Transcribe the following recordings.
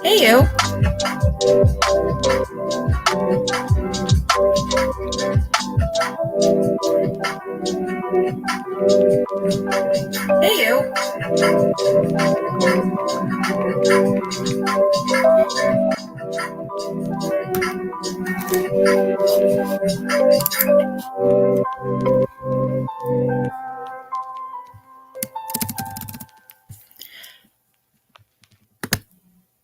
Hey, you. Hey, you.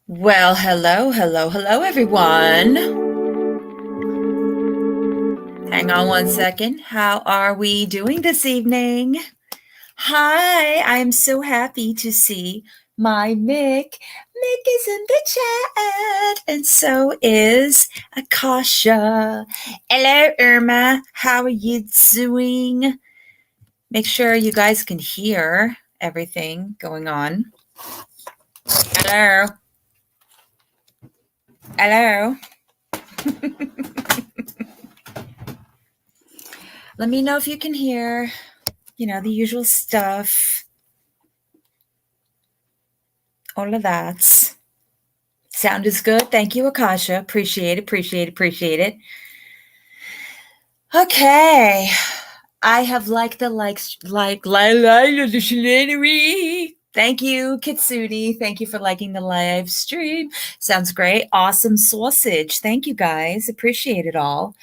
Well, hello, everyone. Hang on one second. How are we doing this evening? Hi, I am so happy to see my Mick. Mick is in the chat, and so is Akasha. Hello, Irma. How are you doing? Make sure you guys can hear everything going on. Hello. Hello. Let me know if you can hear, the usual stuff. All of that. Sound is good. Thank you, Akasha. Appreciate it. Okay. I have liked the scenery. Thank you, Kitsuni. Thank you for liking the live stream. Sounds great. Awesome sausage. Thank you, guys. Appreciate it all.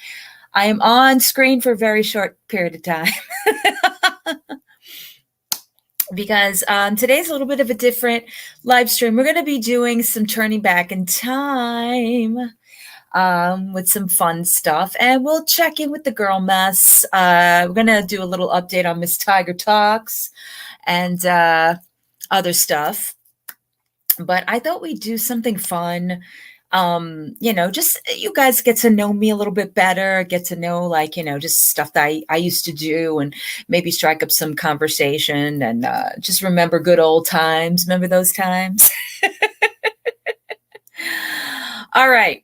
I am on screen for a very short period of time because today's a little bit of a different live stream. We're going to be doing some turning back in time with some fun stuff, and we'll check in with the girl mess. We're going to do a little update on Miss Tiger Talks and other stuff. But I thought we'd do something fun. Just you guys get to know me a little bit better, get to know just stuff that I used to do, and maybe strike up some conversation and just remember good old times. Remember those times? All right.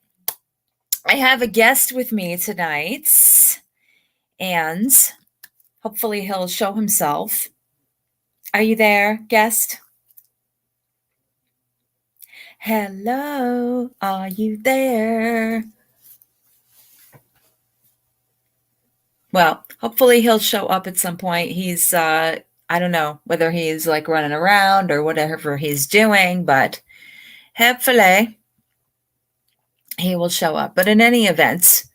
I have a guest with me tonight, and hopefully he'll show himself. Are you there, guest? Hello, are you there? Well, hopefully he'll show up at some point. He's, I don't know whether he's like running around or whatever he's doing, but hopefully he will show up. But in any event,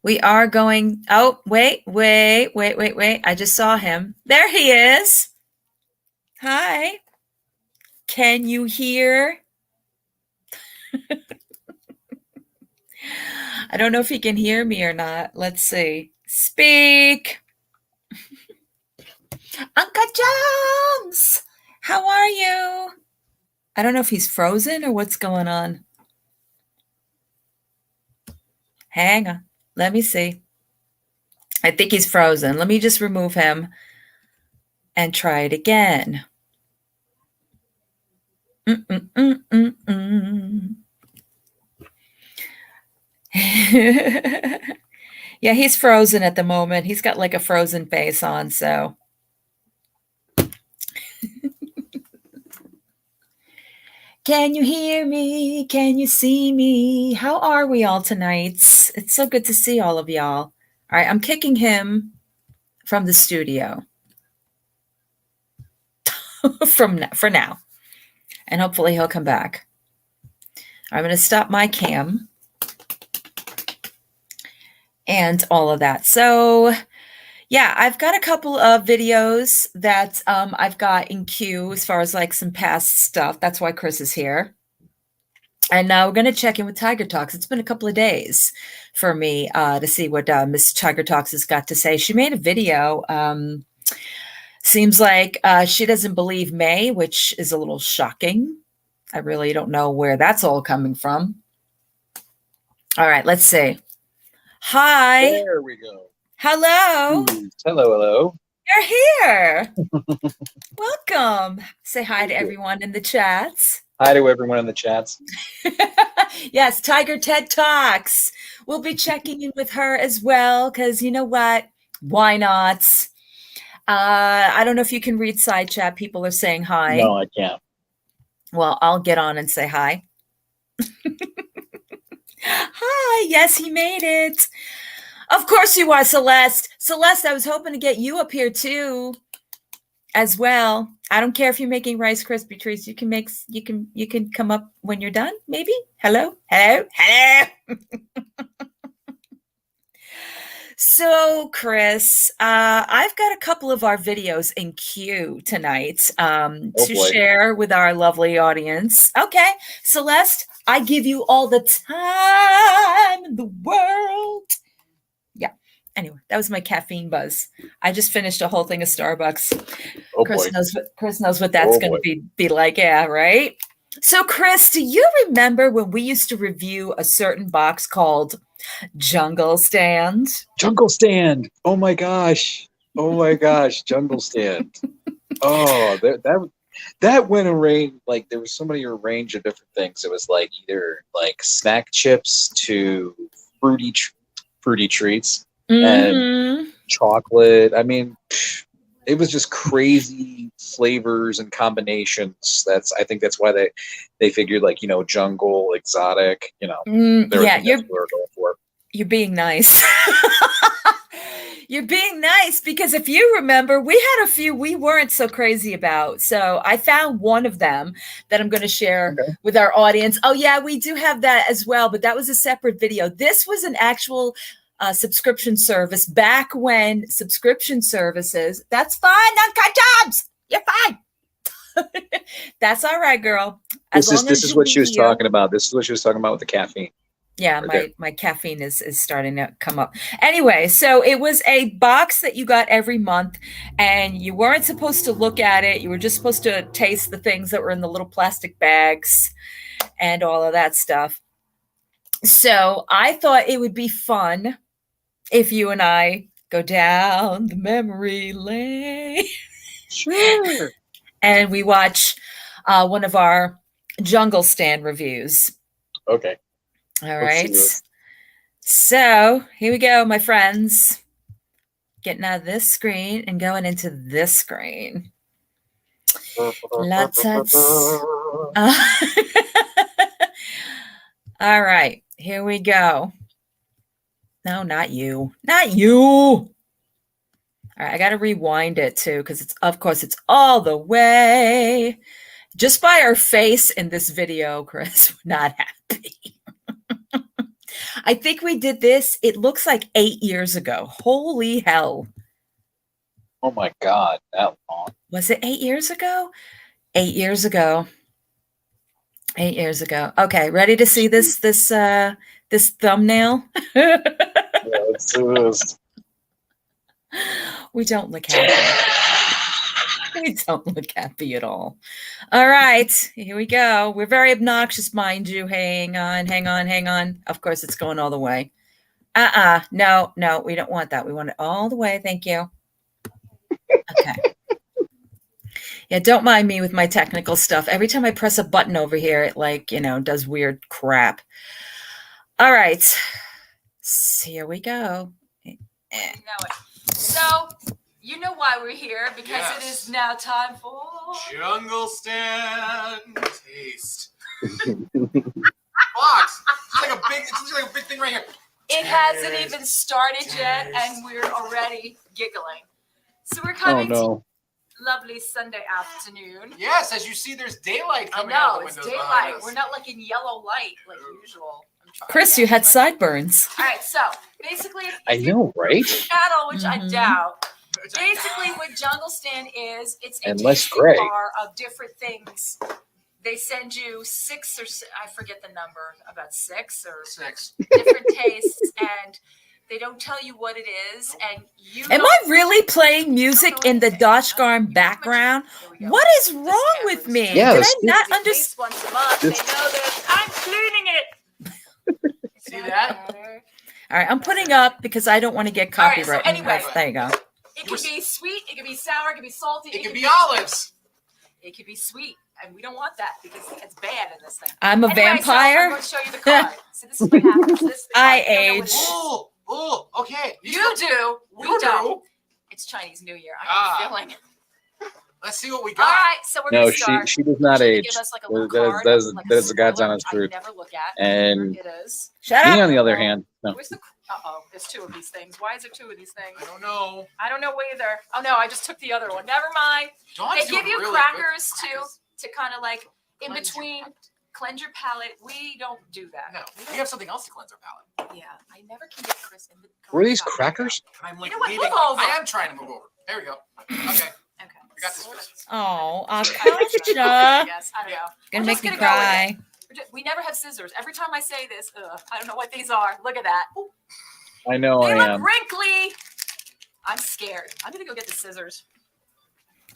we are going, oh, wait. I just saw him. There he is. Hi. Can you hear I don't know if he can hear me or not. Let's see. Speak. Uncle Jones, how are you? I don't know if he's frozen or what's going on. Hang on. Let me see. I think he's frozen. Let me just remove him and try it again. Yeah, he's frozen at the moment. He's got like a frozen face on, so. Can you hear me? Can you see me? How are we all tonight? It's so good to see all of y'all. All right, I'm kicking him from the studio for now. And hopefully he'll come back. I'm going to stop my cam and all of that. So yeah, I've got a couple of videos that I've got in queue as far as like some past stuff. That's why Chris is here. And now we're going to check in with Tiger Talks. It's been a couple of days for me to see what Miss Tiger Talks has got to say. She made a video. Seems like she doesn't believe May, which is a little shocking. I really don't know where that's all coming from. All right, let's see. Hi. There we go. Hello. Hello, hello. You're here. Welcome. Say hi to everyone in the chats. Hi to everyone in the chats. Yes, Tiger TED Talks. We'll be checking in with her as well, because you know what? Why not? I don't know if you can read side chat. People are saying hi. No, I can't. Well, I'll get on and say hi. Hi. Yes, he made it. Of course you are, Celeste. Celeste, I was hoping to get you up here too, as well. I don't care if you're making Rice Krispie treats. You can come up when you're done, maybe. Hello. So, Chris, I've got a couple of our videos in queue tonight to share with our lovely audience. Okay, Celeste, I give you all the time in the world. Yeah. Anyway, that was my caffeine buzz. I just finished a whole thing of Starbucks. Chris knows what that's going to be like. Yeah, right? So, Chris, do you remember when we used to review a certain box called Jungle Stand? Jungle Stand. Oh my gosh. Jungle Stand. Oh, that went a range, like there was so many range of different things. It was like either like snack chips to fruity treats and chocolate. I mean, it was just crazy flavors and combinations. I think that's why they figured, like, jungle, exotic, yeah, you're going for. You're being nice. You're being nice, because if you remember, we had a few we weren't so crazy about. So I found one of them that I'm going to share with our audience. Oh yeah, we do have that as well, but that was a separate video. This was an actual subscription service back when subscription services. That's fine, uncut jobs. You're fine. That's all right, girl. This is what she was talking about. This is what she was talking about with the caffeine. Yeah, my caffeine is starting to come up. Anyway, so it was a box that you got every month, and you weren't supposed to look at it. You were just supposed to taste the things that were in the little plastic bags and all of that stuff. So I thought it would be fun if you and I go down the memory lane. Sure. And we watch one of our Jungle Stand reviews. Okay. All right. So here we go, my friends. Getting out of this screen and going into this screen. Lots of... All right. Here we go. No, not you. Not you. All right. I got to rewind it too, because of course it's all the way. Just by our face in this video, Chris, we're not happy. I think we did this. It looks like 8 years ago. Holy hell. Oh my God. That long. Was it 8 years ago? 8 years ago. 8 years ago. Okay, ready to see this thumbnail? Yeah, let's do this. We don't look happy. We don't look happy at all. All right, here we go. We're very obnoxious, mind you. Hang on, hang on, hang on. Of course, it's going all the way. No, no, we don't want that. We want it all the way. Thank you. Okay. Yeah, don't mind me with my technical stuff. Every time I press a button over here, it does weird crap. All right. So here we go. You know it. So, you know why we're here, because it is now time for Jungle Stand Taste. Box. It's like a big thing right here. It hasn't even started yet, and we're already giggling. So we're coming to lovely Sunday afternoon. Yes, as you see, there's daylight coming I out know, the it's windows daylight. behind us. We're not like in yellow light like usual. Chris, you had sideburns. All right, so basically, I know, right? channel, which I doubt. Basically, what Jungle Stand is, it's a And less tasting gray. bar of different things. They send you I forget the number, about 6 or 6. different tastes, and they don't tell you what it is. And you Am I really playing music in the Doshgarm background? What is wrong with me? Yeah, Did the I not understand? Least once a month, they know this. I'm cleaning it. See that? All right, I'm putting up because I don't want to get All right, so copyright. anyway. There you go. It can be sweet, it can be sour, it can be salty. It could be olives. It could be sweet, and we don't want that because it's bad in this thing. I'm a Anyway, so I'm vampire. going to show you the card. So this is what happens. This I you don't know what it age. is. Oh, okay. You do. We You don't. do. It's Chinese New Year. I have a feeling. Let's see what we All got. right, so we're No, going to start. she does not She's gonna age. Give us like a little That card, is like that is the God's spoiler, honest which I truth. never look at. And It is. Shut me, up. on the other hand, no. Where's the? There's 2 of these things. Why is there 2 of these things? I don't know. I don't know either. Oh no, I just took the other one. Never mind. Dawn's They give doing you really crackers good. too, to kind of like in Cleanse your between, cleanse your palate. We don't do that. No, we have something else to cleanse our palate. Yeah, I never can get Chris in the. Were these crackers? I'm like You know what? leaving. Move over. I am trying to move over. There we go. Okay. Okay. I got this, Chris. Oh, I Akasha. guess. I don't know. Gonna We're make just me gonna go with cry. We never have scissors. Every time I say this, I don't know what these are. Look at that. Ooh, I know they I look am. wrinkly. I'm scared. I'm gonna go get the scissors.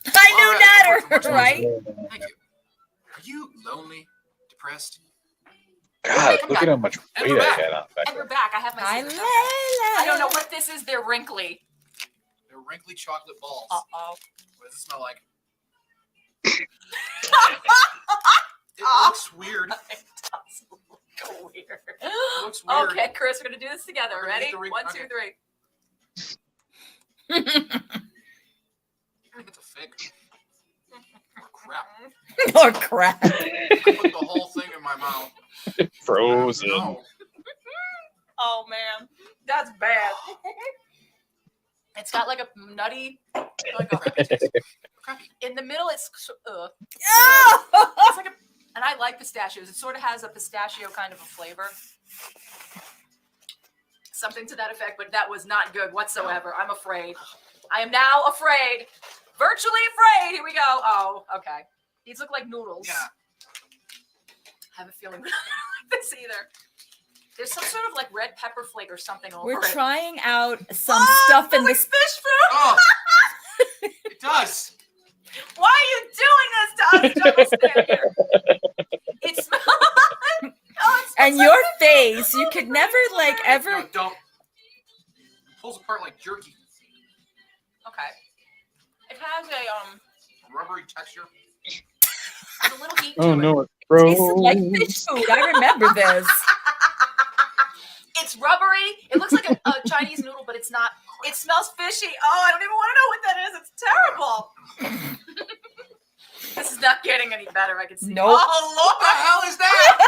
I knew All that, right. right? Thank you. Are you lonely, depressed? God, look at how much And weight we're I back. had on back And we're there. back. I have my I scissors. Okay. I don't know what this is. They're wrinkly. They're wrinkly chocolate balls. Uh-oh. What does it smell like? It Oh. looks weird. It does look weird. looks weird. Okay, Chris, we're gonna do this together. We're gonna Ready? get the ring- 1, 2, okay. 3. I think it's a fig. Oh, crap. Oh crap. I put the whole thing in my mouth. Frozen. No. Oh man, that's bad. It's got like a nutty, like a, Crappy. in the middle. It's Oh! it's like a, and I like pistachios. It sort of has a pistachio kind of a flavor, something to that effect. But that was not good whatsoever. I'm afraid. I am now afraid, virtually afraid. Here we go. Oh, okay. These look like noodles. Yeah. I have a feeling we don't like this either. There's some sort of like red pepper flake or something over We're it. trying out some Oh, stuff it in smells this. like fish fruit. Oh, it does. Why are you doing this to us, Jungle Stand here? It smells. Oh, it smells And like your fish face, fruit. you could never like No, ever. don't. Pulls apart like jerky. Okay. It has a Rubbery texture. there's a little heat to Oh it. no, it's Tasted like frozen. fish food. I remember this. It's rubbery. It looks like a Chinese noodle, but it's not. It smells fishy. Oh, I don't even want to know what that is. It's terrible. This is not getting any better. I can see. Nope. Oh, What the hell is that?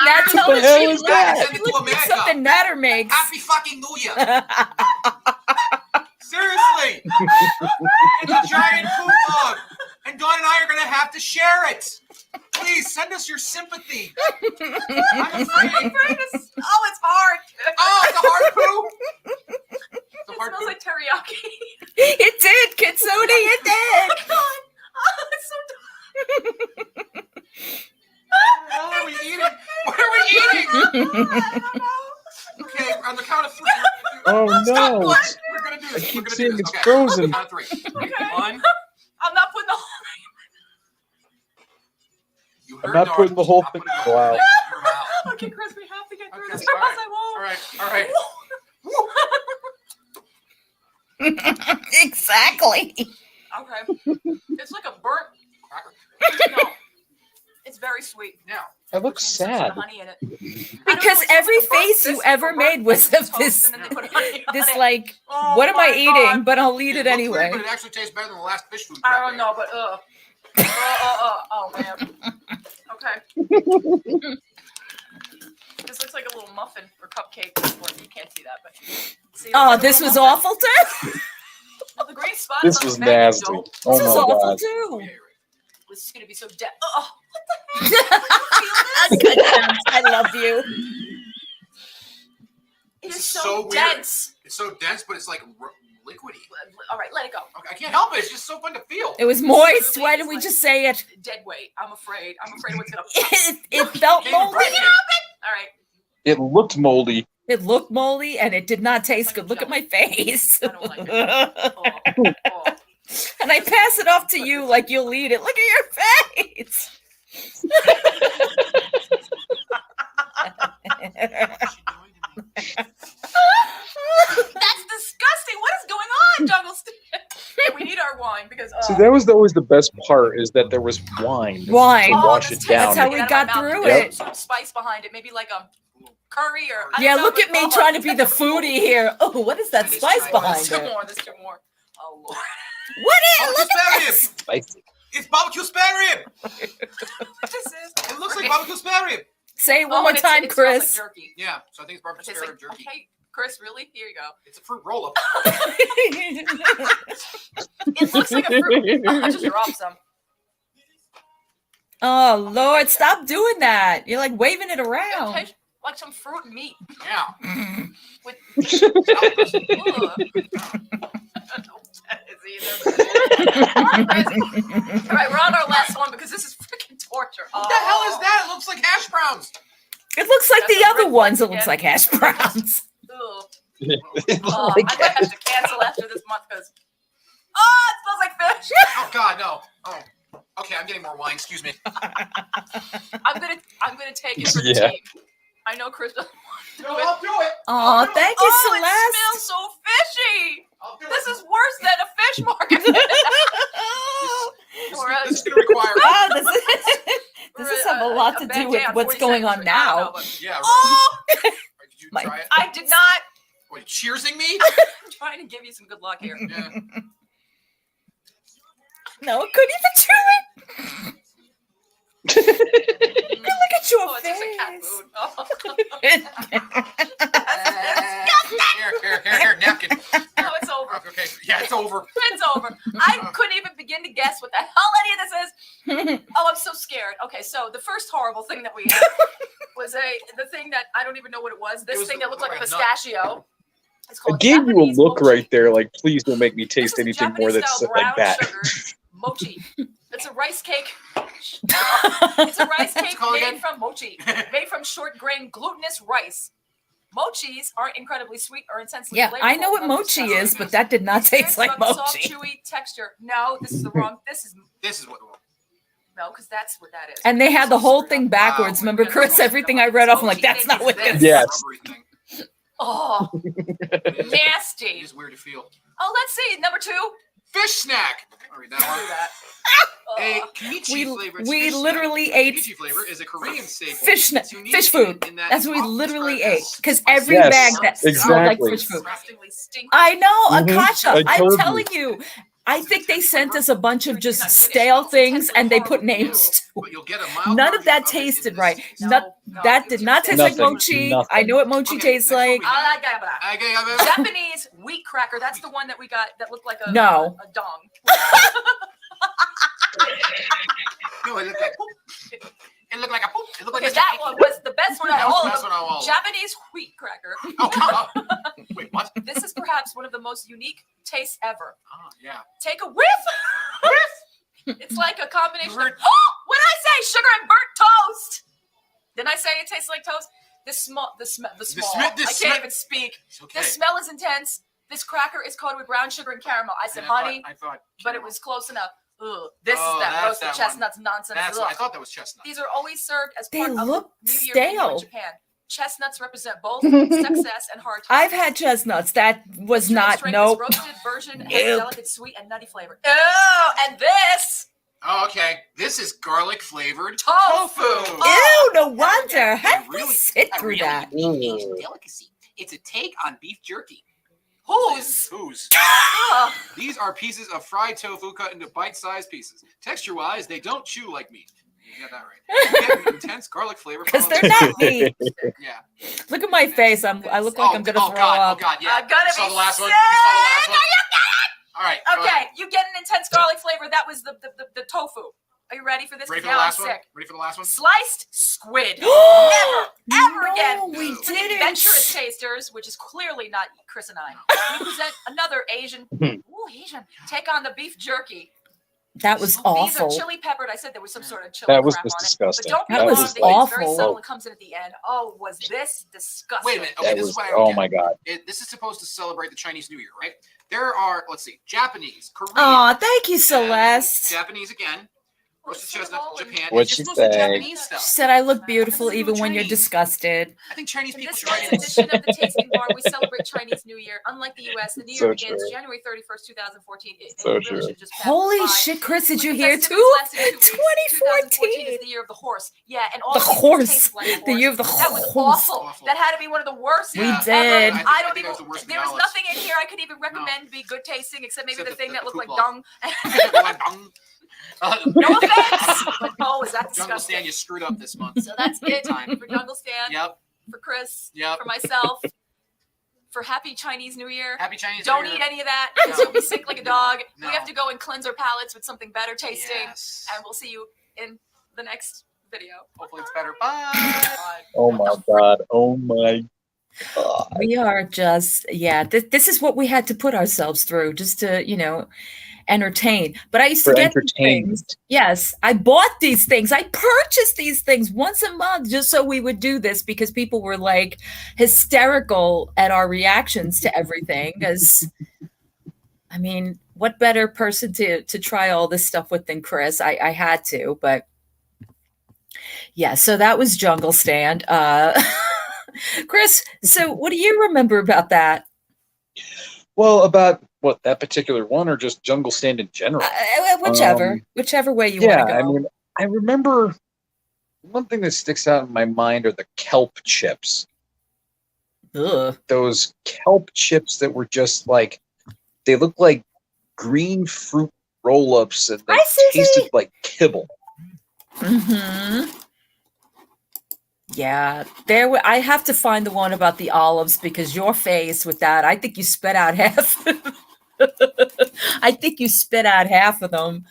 Now tell the us hell you is that? Send it to look at America. something Natter makes. Happy fucking New Year. Seriously. It's a giant poop bug. And Dawn and I are going to have to share it. Please send us your sympathy. I'm afraid. Oh, it's hard. Oh, it's a hard poop. It's a It hard smells poop. like teriyaki. It did, Kitsune, it did. Oh, it's so What are we eating? What are we eating? I don't know. Okay, on the count of 3. Oh Stop no! what? We're gonna do I this. We're keep gonna seeing do this. it's Okay. frozen. Count of 3. Okay. 1. I'm not putting the whole. You I'm heard not Dark. putting the whole Not thing. putting the whole Wow. thing in your mouth. Okay, Chris, we have to get through Okay, this, or all else I won't. All right. Exactly. Okay. It's like a burnt Cracker. No. It's very sweet. Now, That looks Some sad. honey in it. I don't know, Because it's every like a burnt face you biscuit ever or burnt made was toast, of this, and then they put honey on this it. like, Oh what am I my eating? God. But I'll eat it looks anyway. weird, but it actually tastes better than the last fish food. I crap don't they know, had. but oh man. Okay. This looks like a little muffin or cupcake. Well, you can't see that, but see, it Oh, looks like a this little was muffin. awful too. Oh, the green spot This is on was the bag, you nasty. dope. Oh This was my awful god. too. Yeah, you're right. This is gonna be so dead. Oh, what the heck? Good times. I love you. It This is is so, so weird. dense. It's so dense, but it's like liquidy. All right, let it go. Okay, I can't help it. It's just so fun to feel. It was moist. Why did we just say it? Dead weight. I'm afraid. I'm afraid what's gonna. It felt Can't even moldy. break it. All right. It looked moldy. It looked moldy and it did not taste good. Look at my face. I don't like it. Oh. And I pass it off to you like you'll eat it. Look at your face. That's disgusting. What is going on, Jungle Stick? We need our wine because. See, that was always the best part, is that there was wine. Wine. To wash this it tastes down. That's how we good. got Out of my through mouth. There's it. Some spice behind it, maybe like a curry or. I Yeah, don't know, look but at me oh, trying to be the foodie here. Oh, what is that Chinese spice Chinese. behind There's two it? more. There's two more. Oh Lord. What is? Barbecue Look spare at rib. this. Spicy. It's barbecue spare rib. This is. It looks like barbecue spare rib. Say it one Oh, more and it's- time, it smells Chris. Like jerky. Yeah, so I think it's It barbecue tastes spare like, rib jerky. okay, Chris, really? Here you go. It's a fruit roll-up. It looks like a fruit. I just dropped some. Oh Lord, stop doing that. You're like waving it It around. tastes like some fruit and meat. Yeah. With. All right, we're on our last one because this is freaking torture. What the hell is that? It looks like hash browns. It looks like That's the a other red ones. It one looks again. like hash browns. Ugh. It looked I like might have to cancel after this month because. Oh, it smells like fish. Oh God, no. Oh. Okay, I'm getting more wine. Excuse me. I'm gonna take it for the Yeah. team. I know Chris doesn't want to do No, it. I'll do it. Oh, thank you, Oh, it Celeste. smells so fishy. I'll do This it. is worse than a fish market. This is gonna require. Wow, this has have a lot to do with what's going on now. Yeah. Right. Oh, Did you My- try it? I did not. Wait, cheersing me? I'm trying to give you some good luck here. Yeah. No, it couldn't even chew it. Look at your Oh, it tastes like cat face. food. Oh. Here, napkin. No, it's over. Okay, yeah, it's over. It's over. I couldn't even begin to guess what the hell any of this is. Oh, I'm so scared. Okay, so the first horrible thing that we had was the thing that I don't even know what it was. This It was thing that looked like a like a nut. pistachio. It's I called gave you a Japanese look mochi. right there, like, please don't make me This taste is anything more that's Japanese-style like that. brown sugar mochi. It's a rice cake. It's a rice cake called made again? from mochi, made from short grain glutinous rice. Mochis aren't incredibly sweet or intensely Yeah, flavorful. I know what like mochi pistachio. is, but that did not These taste foods like have a soft, mochi. chewy texture. No, this is the wrong. This is what. no, because that's what that is. And they had the whole thing backwards. Wow. Remember, Chris? Everything I read off, I'm like, that's not what this is. Yes. Oh, It nasty. is weird to feel. Oh, let's see. Number 2. Fish snack. I'll read that Don't do one. that. A Ugh. kimchi flavored We fish literally snack. ate Kimchi flavor is a Korean staple. fish It's unique fish food. in that That's what we it's often literally described ate. as Because spicy. every Yes, bag that smelled like exactly. fish food. Disgustingly stinky. I know, Mhm. Akasha. I I'm told you. telling you. I think they sent us a bunch of You're just not finished. stale It's things and they horrible put names to But you'll get a mild None of version that it in tasted this- right. No, Not, that it did was not taste like nothing, mochi. nothing. I know what mochi Okay, tastes next one like. we got. Ah, Japanese wheat cracker. That's the one that we got that looked like a No. a dong. No, it looked like poop. It looked like a poop. It looked like Okay, a that one was the best one out of all of That's them. what I want. Japanese wheat cracker. Oh, come on. Wait, what? This is perhaps one of the most unique tastes ever. Oh, yeah. Take a whiff. It's like a combination of, what did I say? Sugar and burnt toast. Didn't I say it tastes like toast? The smell. I can't even speak. Okay. The smell is intense. This cracker is coated with brown sugar and caramel. I said honey, I thought but it was close enough. Ugh. This is that roasted chestnuts nonsense. I thought that was chestnut. These are always served as They part of the look New Year stale. menu in Japan. Chestnuts represent both success and hard times. I've had chestnuts. That was not, nope. Roasted version has a Nope. delicate sweet and nutty flavor. Oh, and this Oh, okay. This is garlic flavored tofu. Ew, no wonder. How did we really- sit a through really that? Asian delicacy. It's a take on beef jerky. Whose? Ugh. These are pieces of fried tofu cut into bite-sized pieces. Texture-wise, they don't chew like meat. You got that right. You get an intense garlic flavor. Because followed they're by- not meat. Yeah. Look at my face. I look like I'm gonna throw up. Oh God, yeah. I'm gonna You saw be the last one. sick. You saw the last one. All right. go ahead. Okay, you get an intense garlic flavor. That was the tofu. Are you ready for this? Ready for Now the last I'm one? sick. Ready for the last one? Sliced squid. Ever No, again. we For the didn't. adventurous tasters, which is clearly not Chris and I, we present another Asian. Take on the beef jerky. That was These awful. are chili peppered. I said there was some sort of chili That was crap just on disgusting. it. But don't That get me was wrong, the heat is very awful. subtle. It comes in at the end. Oh, was this disgusting? Wait a minute. Okay, That this was, is what I don't oh get. my God. This is supposed to celebrate the Chinese New Year, right? There are, let's see, Japanese, Korean, Oh, thank you, Celeste. Japanese again, roasted chestnut, Japan. What'd It's she just mostly say? Japanese She stuff. said I look beautiful This is even when you're Chinese. disgusted. I think Chinese In people this should write month's in. edition of the Tasting Bar, we celebrate Chinese New Year. Unlike the U.S., the New Year So begins true. January 31st, 2014. So really true. should just pass Holy by. shit, Chris, did With you the hear festivities too? lasting 2 weeks, 2014 2014. is the year of the horse. Yeah, and all The the people horse. tasted like a The horse. year of the That was horse. awful. That had to be one of the worst. We Yeah, did. I I don't think even. that was the worst There was Dallas. nothing in here I could even recommend be good tasting except maybe Except the thing that looked like poop dung. log. No offense. But oh, is that Jungle disgusting? Stand, you screwed up this month. So that's it Time. for Jungle Stand, Yep. for Chris, Yep. for myself, for Happy Chinese New Year. Happy Chinese Don't New Year. eat any of that because you'll be sick like a dog. No. We have to go and cleanse our palates with something better tasting. Yes. And we'll see you in the next video. Hopefully it's better. Bye. Oh my God. Oh my God. We are just, this is what we had to put ourselves through just to, entertain. But I used to For get these entertainment. things. Yes, I bought these things. I purchased these things once a month just so we would do this because people were like hysterical at our reactions to everything. Because, I mean, what better person to try all this stuff with than Chris? I had to, but yeah, so that was Jungle Stand. Chris, so what do you remember about that? Well, about what, that particular one or just Jungle Stand in general? Whichever way you want to go. I mean, I remember one thing that sticks out in my mind are the kelp chips. Ugh. Those kelp chips that were just like, they looked like green fruit roll-ups and they Hi, Susie. tasted like kibble. Mm-hmm. Yeah, I have to find the one about the olives because your face with that, I think you spit out half. I think you spit out half of them,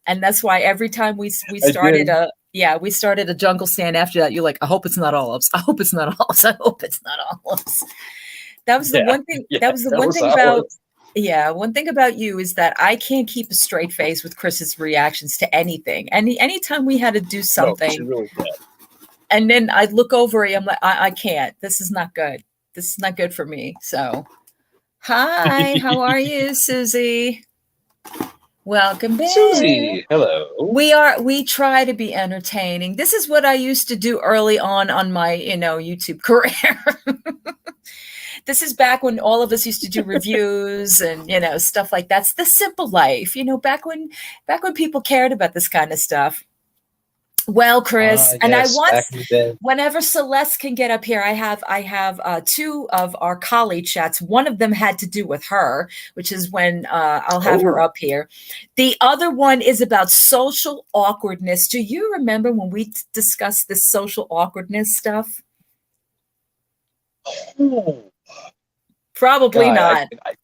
and that's why every time we started a Jungle Stand after that, you're like, I hope it's not olives. I hope it's not olives. I hope it's not olives. That was the one thing. That was the one thing about. Yeah, one thing about you is that I can't keep a straight face with Chris's reactions to anything. Anytime we had to do something. No, she really did. And then I'd look over and I'm like, I can't. This is not good. This is not good for me. So, hi, how are you, Susie? Welcome back. Susie, hello. We try to be entertaining. This is what I used to do early on my, YouTube career. This is back when all of us used to do reviews and, stuff like that. It's the simple life, back when people cared about this kind of stuff. Well, Chris, and yes, I want, back in the day. whenever Celeste can get up here, I have two of our Colley chats. One of them had to do with her, which is when I'll have her up here. The other one is about social awkwardness. Do you remember when we discussed this social awkwardness stuff? Oh, Probably God, not.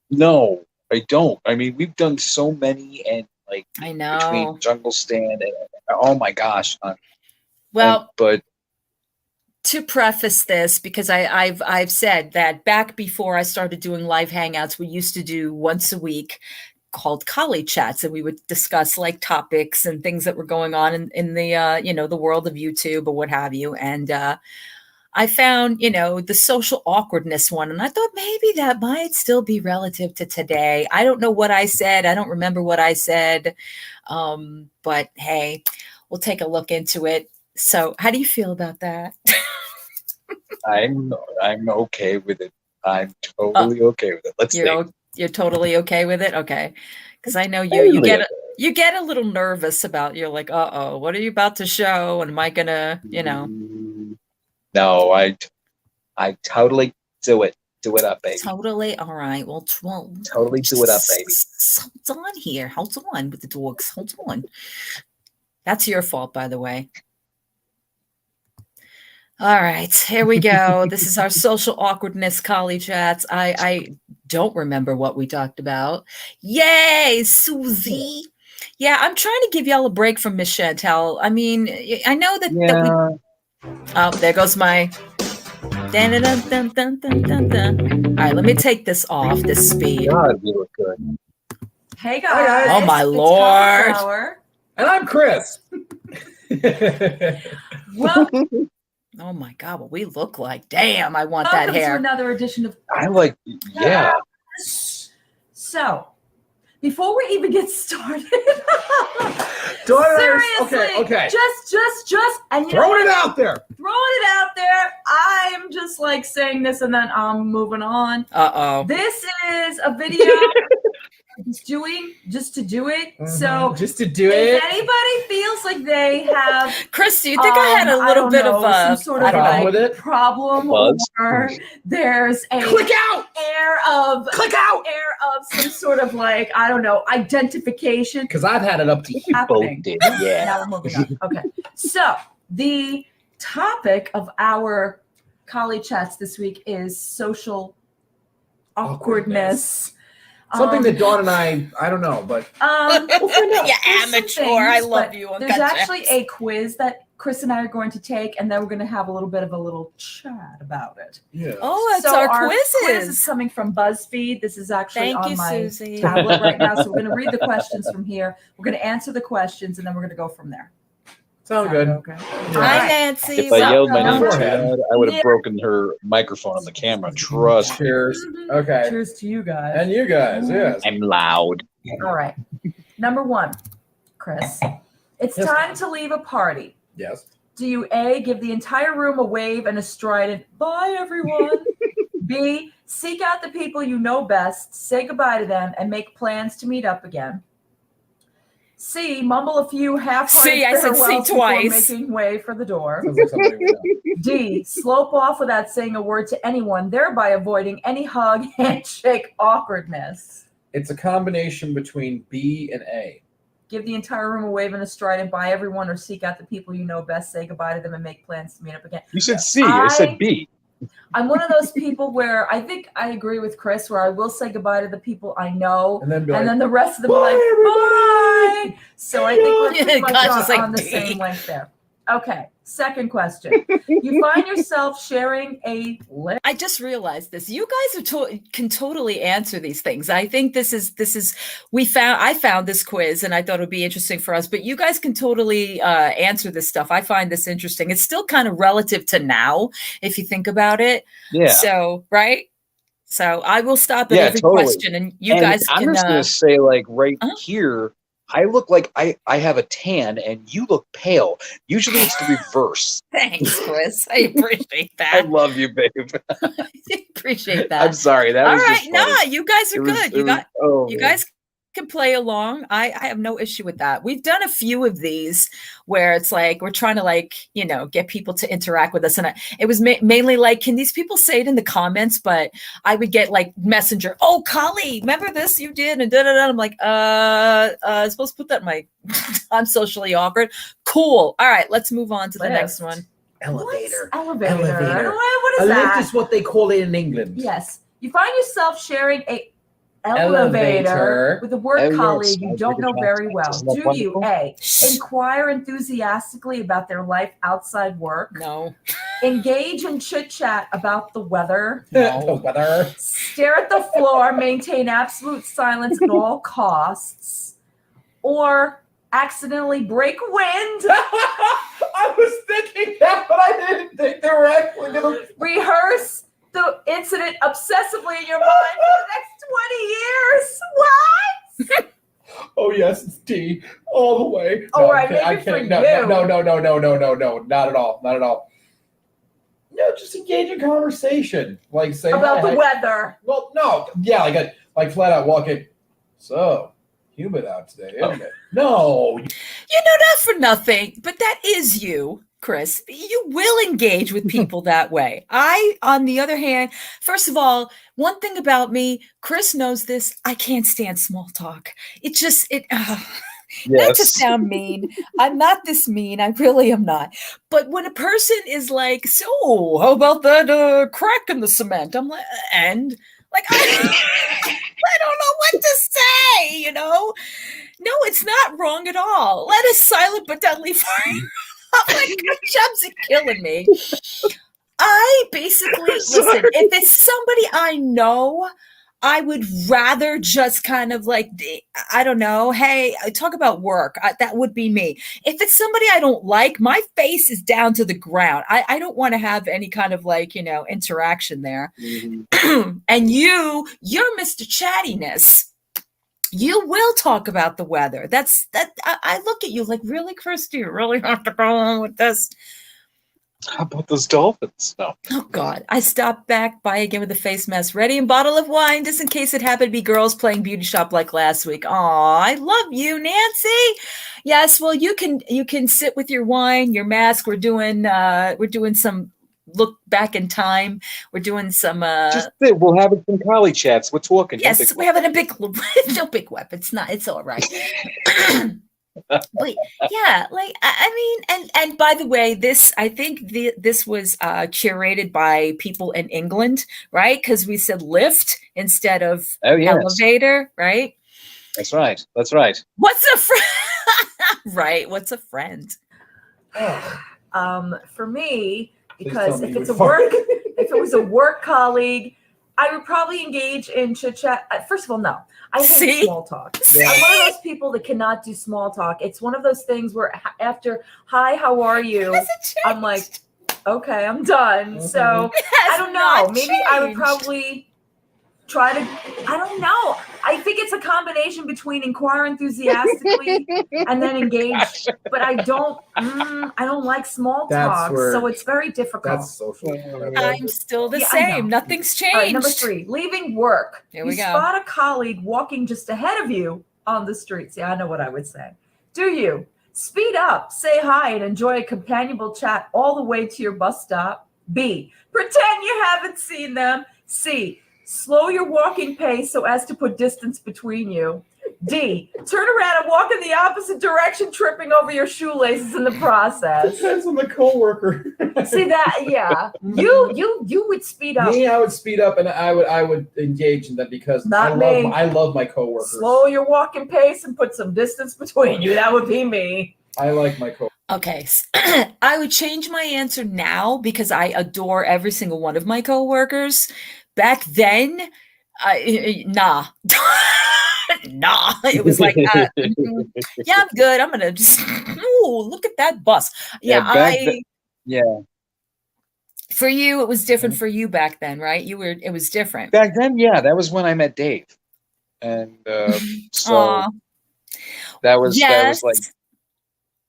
No, I don't. I mean, we've done so many, and like I know. between Jungle Stand and oh my gosh. Well, but to preface this, because I've said that back before I started doing live hangouts, we used to do once a week called Colley chats, and we would discuss like topics and things that were going on in the the world of YouTube or what have you. And I found the social awkwardness one, and I thought maybe that might still be relative to today. I don't know what I said. I don't remember what I said, but hey, we'll take a look into it. So, how do you feel about that? I'm okay with it. I'm totally okay with it. Let's think. You're totally okay with it, okay? Because I know you get a little nervous about. You're like, what are you about to show? And am I gonna, No, I totally do it. Do it up, baby. Totally. All right. Well, totally do it up, baby. Hold on here. Hold on with the dogs. Hold on. That's your fault, by the way. All right, here we go. This is our social awkwardness Colley chats. I don't remember what we talked about. Yay, Susie. Yeah, I'm trying to give y'all a break from Miss Chantel. I mean, I know that we... Oh, there goes my... Dun, dun, dun, dun, dun, dun, dun. All right, let me take this off, this speed. God, we look good. Hey, guys. Oh, my Lord. And I'm Chris. Welcome. Oh my God, what we look like. Damn, I want that hair. To another edition of I like, yeah. So, before we even get started, seriously, okay. Just, and throwing it out there. I'm just like saying this and then I'm moving on. This is a video just to do it. So just to do if it. anybody feels like they have Chris, do you think I had a little bit of some sort of problem with it? Problem, or there's a click out air of some sort of like, I don't know, identification. Because I've had it up to you. Happening. Both did, yeah. Now we're moving on. Okay. So the topic of our Colley chats this week is social awkwardness. Something that Dawn and I don't know, but you amateur. I love you. There's actually a quiz that Chris and I are going to take, and then we're going to have a little bit of a chat about it. Yeah. Oh, it's our quizzes. Quiz is coming from BuzzFeed. This is actually on my Susie. tablet right now, so we're going to read the questions from here. We're going to answer the questions, and then we're going to go from there. Sounds good. Okay. Hi, Nancy. If I yelled my name too Forehead. loud, I would have broken her microphone on the camera. Trust me. Cheers. Okay. Cheers to you guys. And you guys, yes. I'm loud. All right. Number one, Chris. It's Yes. time to leave a party. Yes. Do you A, give the entire room a wave and a strident, bye everyone? B, seek out the people you know best, say goodbye to them, and make plans to meet up again? C, mumble a few half-hearted C, I said C farewells before twice. making way for the door. Sounds like something we know. D, slope off without saying a word to anyone, thereby avoiding any hug, handshake, awkwardness. It's a combination between B and A. Give the entire room a wave and a stride, bye everyone, or seek out the people you know best, say goodbye to them, and make plans to meet up again. You said C. I said B. I'm one of those people where I think I agree with Chris, where I will say goodbye to the people I know, And then be and like, then the rest of them are "Bye, like, bye. So I think we're pretty much Gosh, it's like on the B. same length there. Okay, second question. You find yourself sharing a list. I just realized this. You guys can totally answer these things. I think this is I found this quiz and I thought it would be interesting for us, but you guys can totally answer this stuff. I find this interesting. It's still kind of relative to now, if you think about it. Yeah. So, right? So I will stop at every totally. question and you guys I'm can just gonna say, like, right Uh-huh. here, I look like I have a tan and you look pale. Usually it's the reverse. Thanks, Chris. I appreciate I that. love you, babe. I appreciate that. I'm sorry. That All was right, just funny. nah, you guys are good. You man. guys can play along. I have no issue with that. We've done a few of these where it's like we're trying to, like, get people to interact with us, and it was mainly like, can these people say it in the comments? But I would get like messenger, oh, Colley, remember this you did, and da-da-da. I'm like, I'm supposed to put that in my I'm socially awkward. Cool. All right, let's move on to the next one. Elevator. What's elevator? Elevator. I don't know, what A is lift that? is what they call it in England. Yes. You find yourself sharing a elevator Elevator. with a word Elevator colleague you sounds don't know like a very concept. well. Isn't that Do you wonderful? A, inquire enthusiastically about their life outside work? No. Engage in chit chat about the weather. The weather. Stare at the floor. Maintain absolute silence at all costs. Or accidentally break wind. I was thinking that, but I didn't think they were actually going to. Rehearse the incident obsessively in your mind for the next 20 years. What? Oh yes, it's D all the way. Oh, right, I maybe for can't. No, you. no, not at all, not at all. No, just engage in conversation. Like say About hi. the weather. Well, no, yeah, like flat out walking. So humid out today, isn't it? No, You know, not for nothing, but that is you, Chris. You will engage with people that way. I, on the other hand, first of all, one thing about me, Chris knows this, I can't stand small talk. It just, not to sound mean. I'm not this mean. I really am not. But when a person is like, so how about that crack in the cement? I'm like, and like, I don't know what to say, you know? No, it's not wrong at all. Let us silent but deadly fire. I'm like, Chubbs are killing me. I basically, listen, if it's somebody I know, I would rather just kind of like, I don't know, hey, talk about work. That would be me. If it's somebody I don't like, my face is down to the ground. I don't want to have any kind of like, interaction there. Mhm. And you're Mr. Chattiness. You will talk about the weather. I look at you like, really, Chris, do you really have to go on with this? How about those dolphins? No. Oh, God. I stopped back by again with a face mask ready and bottle of wine just in case it happened to be girls playing beauty shop like last week. Aw, I love you, Nancy. Yes, well, you can sit with your wine, your mask. We're doing some look back in time. We're doing some Just we'll have some Colley chats. We're talking. yes, we're having a big no big whip. It's all right. But yeah, like I mean, and by the way, I think this was curated by people in England, right? Because we said lift instead of elevator, right? That's right. That's right. What's a friend? Right. What's a friend? For me, Please because tell me if you it's a would fart. work, if it was a work colleague, I would probably engage in chit chat. First of all, no, I hate See? small talk. Yeah. I'm one of those people that cannot do small talk. It's one of those things where after "Hi, how are you?" Has it changed? I'm like, okay, I'm done. So It has I don't know. not Maybe I would changed. probably try to. I don't know. I think it's a combination between inquire enthusiastically and then engage. But I don't like small That's talk, where- so it's very difficult. That's social. I'm still the Yeah, I know. same. Nothing's changed. All right, number 3, leaving work. Here we You go. spot a colleague walking just ahead of you on the street. See, I know what I would say. Do you speed up, say hi, and enjoy a companionable chat all the way to your bus stop? B, pretend you haven't seen them. C, slow your walking pace so as to put distance between you. D, turn around and walk in the opposite direction, tripping over your shoelaces in the process. Depends on the coworker. See that? Yeah. You would speed up. Me, I would speed up and I would engage in that because Not me. I love my coworkers. Slow your walking pace and put some distance between you. That would be me. I like my coworkers. Okay, I would change my answer now because I adore every single one of my coworkers. Back then, nah. Nah, it was like, yeah, I'm good. I'm gonna just, ooh, look at that bus. Yeah, for you, it was different for you back then, right? It was different. Back then, yeah, that was when I met Dave, and so Aw. that was like, Yes.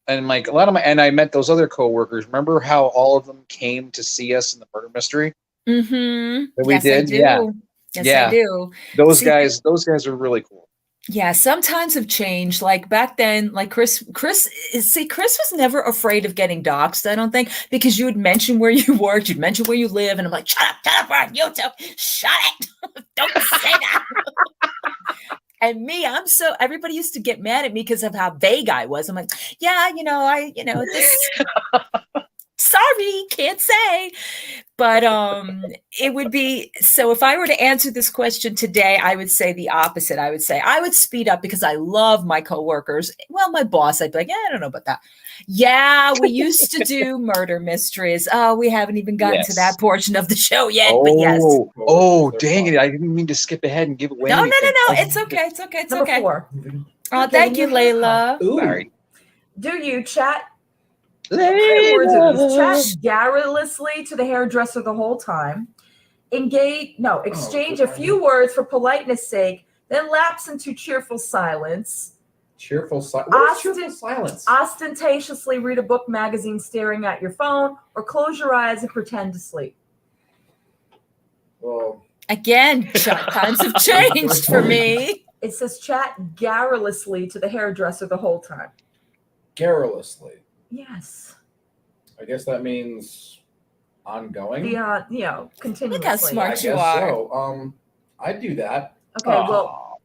and like a lot of I met those other coworkers. Remember how all of them came to see us in the murder mystery Mm-hmm. that we Yes, did? I do. Yeah, Yes, Yeah. I do. those See, guys are really cool. Yeah, sometimes have changed. Like back then, like Chris was never afraid of getting doxxed, I don't think, because you would mention where you worked, you'd mention where you live, and I'm like, shut up on YouTube, shut it. Don't say that. And me, everybody used to get mad at me because of how vague I was. I'm like, yeah, this sorry Sorry, can't say. But it would be, so if I were to answer this question today, I would say the opposite. I would say I would speed up because I love my coworkers. Well, my boss, I'd be like, I don't know about that. Yeah, we used to do murder mysteries. Oh, we haven't even gotten to that portion of the show yet, but yes. Dang it. I didn't mean to skip ahead and give away No, anything. it's okay. It's okay. It's Number okay. 4. Oh, thank you, Layla. Ooh. Sorry. Do you chat Layla. chat garrulously to the hairdresser the whole time? Exchange a few words for politeness sake, then lapse into cheerful silence. Cheerful silence. What is cheerful silence? Ostentatiously read a book, magazine, staring at your phone, or close your eyes and pretend to sleep. Well, Again, times have changed for me. It says chat garrulously to the hairdresser the whole time. garrulously. Yes. I guess that means ongoing. Continuously. Look how smart I you guess are. so. I do that. Okay, well,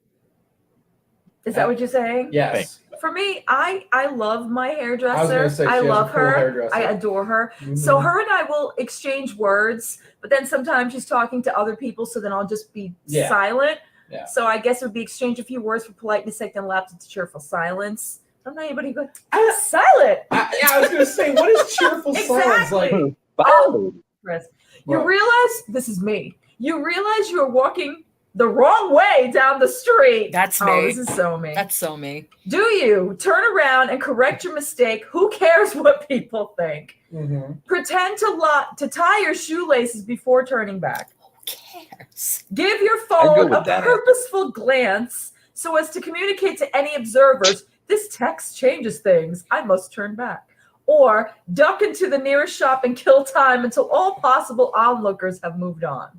is that what you're saying? Yes. For me, I love my I was hairdresser. gonna say, I she has a love cool her. hairdresser. I adore her. Mhm. So her and I will exchange words, but then sometimes she's talking to other people, so then I'll just be silent. Yeah. So I guess it would be exchange a few words for politeness sake, then lapse into cheerful silence. I'm not anybody go silent. I was gonna say, what is cheerful silence like? Oh, Chris, you What? realize this is me. You realize you're walking the wrong way down the street. That's Oh, me. this is so me. That's so me. Do you turn around and correct your mistake? Who cares what people think? Mm-hmm. Pretend to tie your shoelaces before turning back. Who cares? Give your I'd go phone with a that. purposeful glance so as to communicate to any observers, this text changes things. I must turn back. Or duck into the nearest shop and kill time until all possible onlookers have moved on.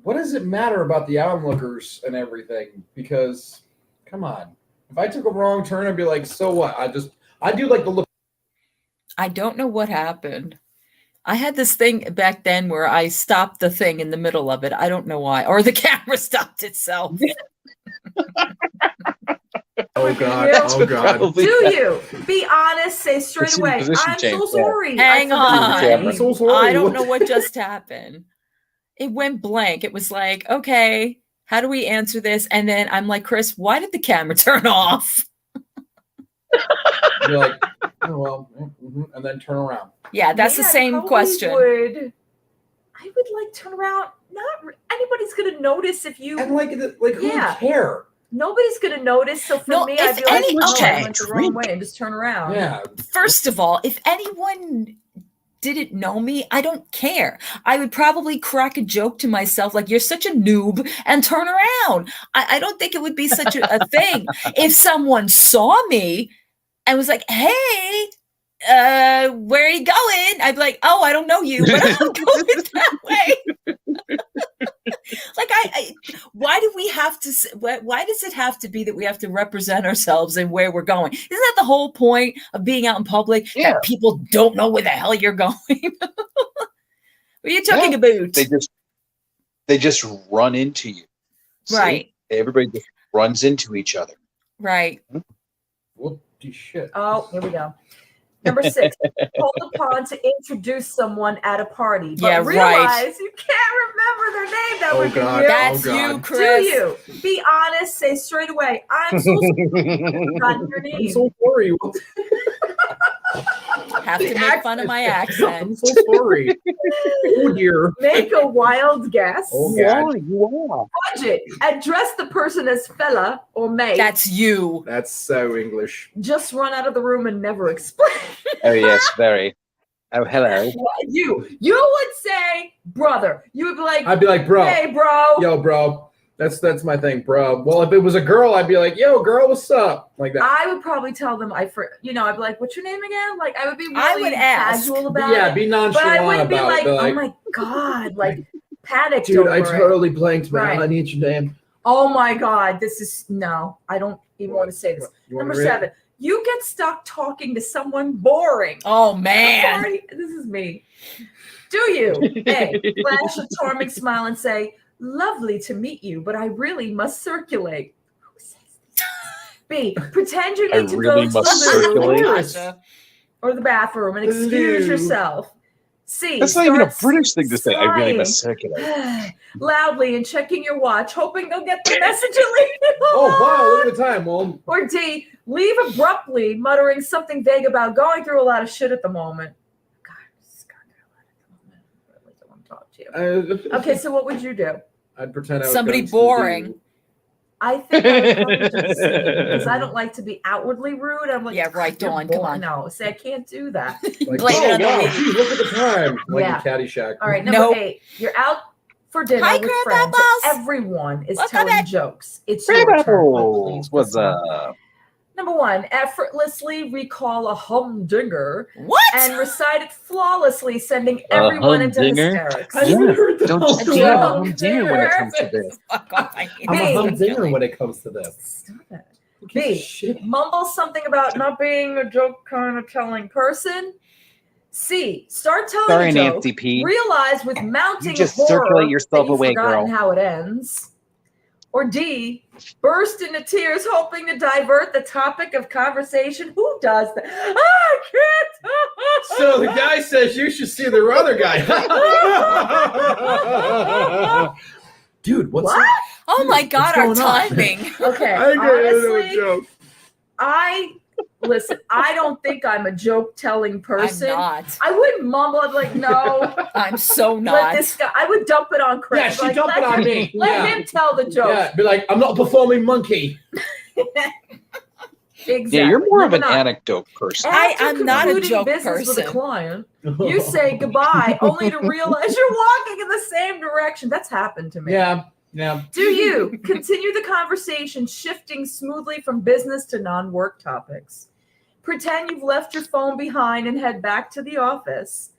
What does it matter about the onlookers and everything? Because, come on, if I took a wrong turn, I'd be like, so what? I do like the look. I don't know what happened. I had this thing back then where I stopped the thing in the middle of it. I don't know why. Or the camera stopped itself. Oh God! Yeah. Oh God! Probably Do that. you? Be honest. Say straight It's in the away. position I'm change, so yeah. sorry. Hang I forgot on. your I'm name. so sorry. I don't know what just happened. It went blank. It was like, okay, how do we answer this? And then I'm like, Chris, why did the camera turn off? You're like, oh well, and then turn around. Yeah, that's the Yeah, I same probably question. I would like turn around. Anybody's gonna notice if you. And like who Yeah. care? Nobody's gonna notice. So for No, me, if I'd be like, any- oh, okay. I went the wrong way and just turn around. Yeah. First of all, if anyone didn't know me, I don't care. I would probably crack a joke to myself like, you're such a noob, and turn around. I don't think it would be such a thing. If someone saw me and was like, hey, where are you going? I'd be like, oh, I don't know you, but I'm going that way. Like, why do we have to, why does it have to be that we have to represent ourselves and where we're going? Isn't that the whole point of being out in public? Yeah. That people don't know where the hell you're going? What are you talking about? They just run into you. See? Right. Everybody just runs into each other. Right. Whoopty shit. Oh, here we go. Number 6, called upon to introduce someone at a party, but Yeah, realize right. you can't remember their name. That Oh, would God. be you. That's God. you, Do Chris. you? Be honest. Say straight away. I'm so sorry. Your I'm name. so sorry. Have to make fun of my I'm accent. so sorry. Oh dear. Make a wild guess. Oh God. You are. Budget. Address the person as fella or mate. That's you. That's so English. Just run out of the room and never explain. Oh yes, very. Oh hello. You would say brother. You would be like, I'd be like, bro. hey, bro. Yo, bro. That's my thing, bro. Well, if it was a girl, I'd be like, yo, girl, what's up? Like that. I would probably tell them I'd be like, what's your name again? Like, I would be really I would ask. casual But about yeah, it. be But nonchalant I wouldn't be about like, it. Be oh my God, like panicked dude, over I it. totally blanked, man. Right. I need your name. Oh my God, no, I don't even want to say this. You want Number me to read 7, you get stuck talking to someone boring. Oh, man. Sorry, this is me. Do you? A, flash a charming smile and say, lovely to meet you, but I really must circulate. Who says this? B, pretend you I need to really go to must the loo. circulate? Gotcha. or the bathroom and excuse yourself. C. That's not even a start British thing to say. I really miss sighing circulate. loudly and checking your watch, hoping they'll get the message and leave you Oh alone. wow! Look at the time. Well, Or D. Leave abruptly, muttering something vague about going through a lot of shit at the moment. God, this is going through a lot at the moment. I really don't want to talk to you. Okay, so what would you do? I'd pretend I was Somebody going to the boring. zoo. I think I would probably do the same because I don't like to be outwardly rude. I'm like, Yeah, right, "You're Dawn, come boring." on. No, see, I can't do that. Like, Blame oh it on the wow! lady. Geez, look at the time. Like Yeah. in Caddyshack. All right, number Nope. 8. You're out for dinner Hi, with Crab friends. Apples. Everyone is Welcome telling back. jokes. It's Crab your turn. apples. What's This one. up? Number 1, effortlessly recall a humdinger What? and recite it flawlessly, sending everyone into humdinger? hysterics. I never heard the Don't whole you joke. say I'm a Joke. humdinger when it comes to this? Fuck off. I hate I'm a Hey. humdinger when it comes to this. Stop it. Who gives a B. shit? Mumble something about not being a joke kind of telling person. C. Start telling Sorry, a joke. Nancy P. Realize with mounting You just horror circulate yourself that you've away, forgotten girl. how it ends. Or D. Burst into tears, hoping to divert the topic of conversation. Who does that? I can't. So the guy says you should see the other guy. Dude, what's What? up? Oh Dude, my God, our what's going on? timing. Okay, I get it, honestly, joke. listen, I don't think I'm a joke telling person. I'm not. I wouldn't mumble. I'd be like, no, I'm so let not. this guy. I would dump it on Chris. Yeah, she like, dumped it let on him- me. Let Yeah. him tell the joke. Yeah, be like, I'm not a performing monkey. Exactly. Yeah, you're more of an Number 9. anecdote person. After I'm not a concluding joke business with a person. client, you say goodbye only to realize you're walking in the same direction. That's happened to me. Yeah. Do you continue the conversation, shifting smoothly from business to non-work topics? Pretend you've left your phone behind and head back to the office.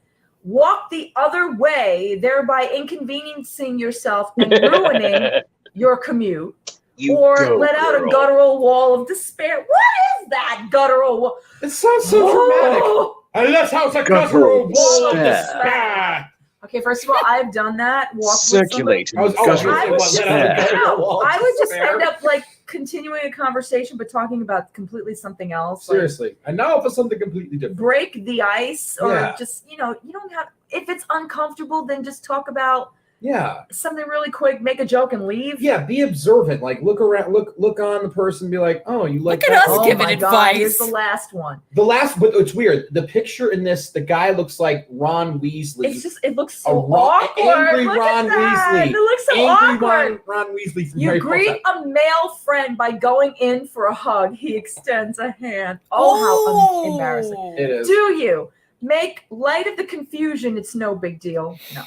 Walk the other way, thereby inconveniencing yourself and ruining your commute. You or go, let out a girl. guttural wall of despair. What is that guttural wall? It sounds so dramatic. Oh! And let's house a Guttural guttural wall of despair. despair. Okay, first of all, I've done that. Walked Circulate. I was with somebody. always I would what, just, let out a despair. guttural wall of I would just despair. end up like continuing a conversation, but talking about completely something else. Like, Seriously. And now for something completely different. break the ice, or Yeah. just you don't have. If it's uncomfortable, then just talk about Yeah. something really quick, make a joke, and leave. Yeah, be observant. Like look around, look on the person, be like, oh, you like Look at that? us Oh giving my God, advice. here's the last one. The last, but it's weird. The picture in this, the guy looks like Ron Weasley. It looks A so Ron- awkward. angry Look Ron at that. Weasley. It looks so Angry awkward. Ron Weasley from You Harry greet Potter. a male friend by going in for a hug. He extends a hand. Oh, how embarrassing. It is. Do you make light of the confusion? It's no big deal. No.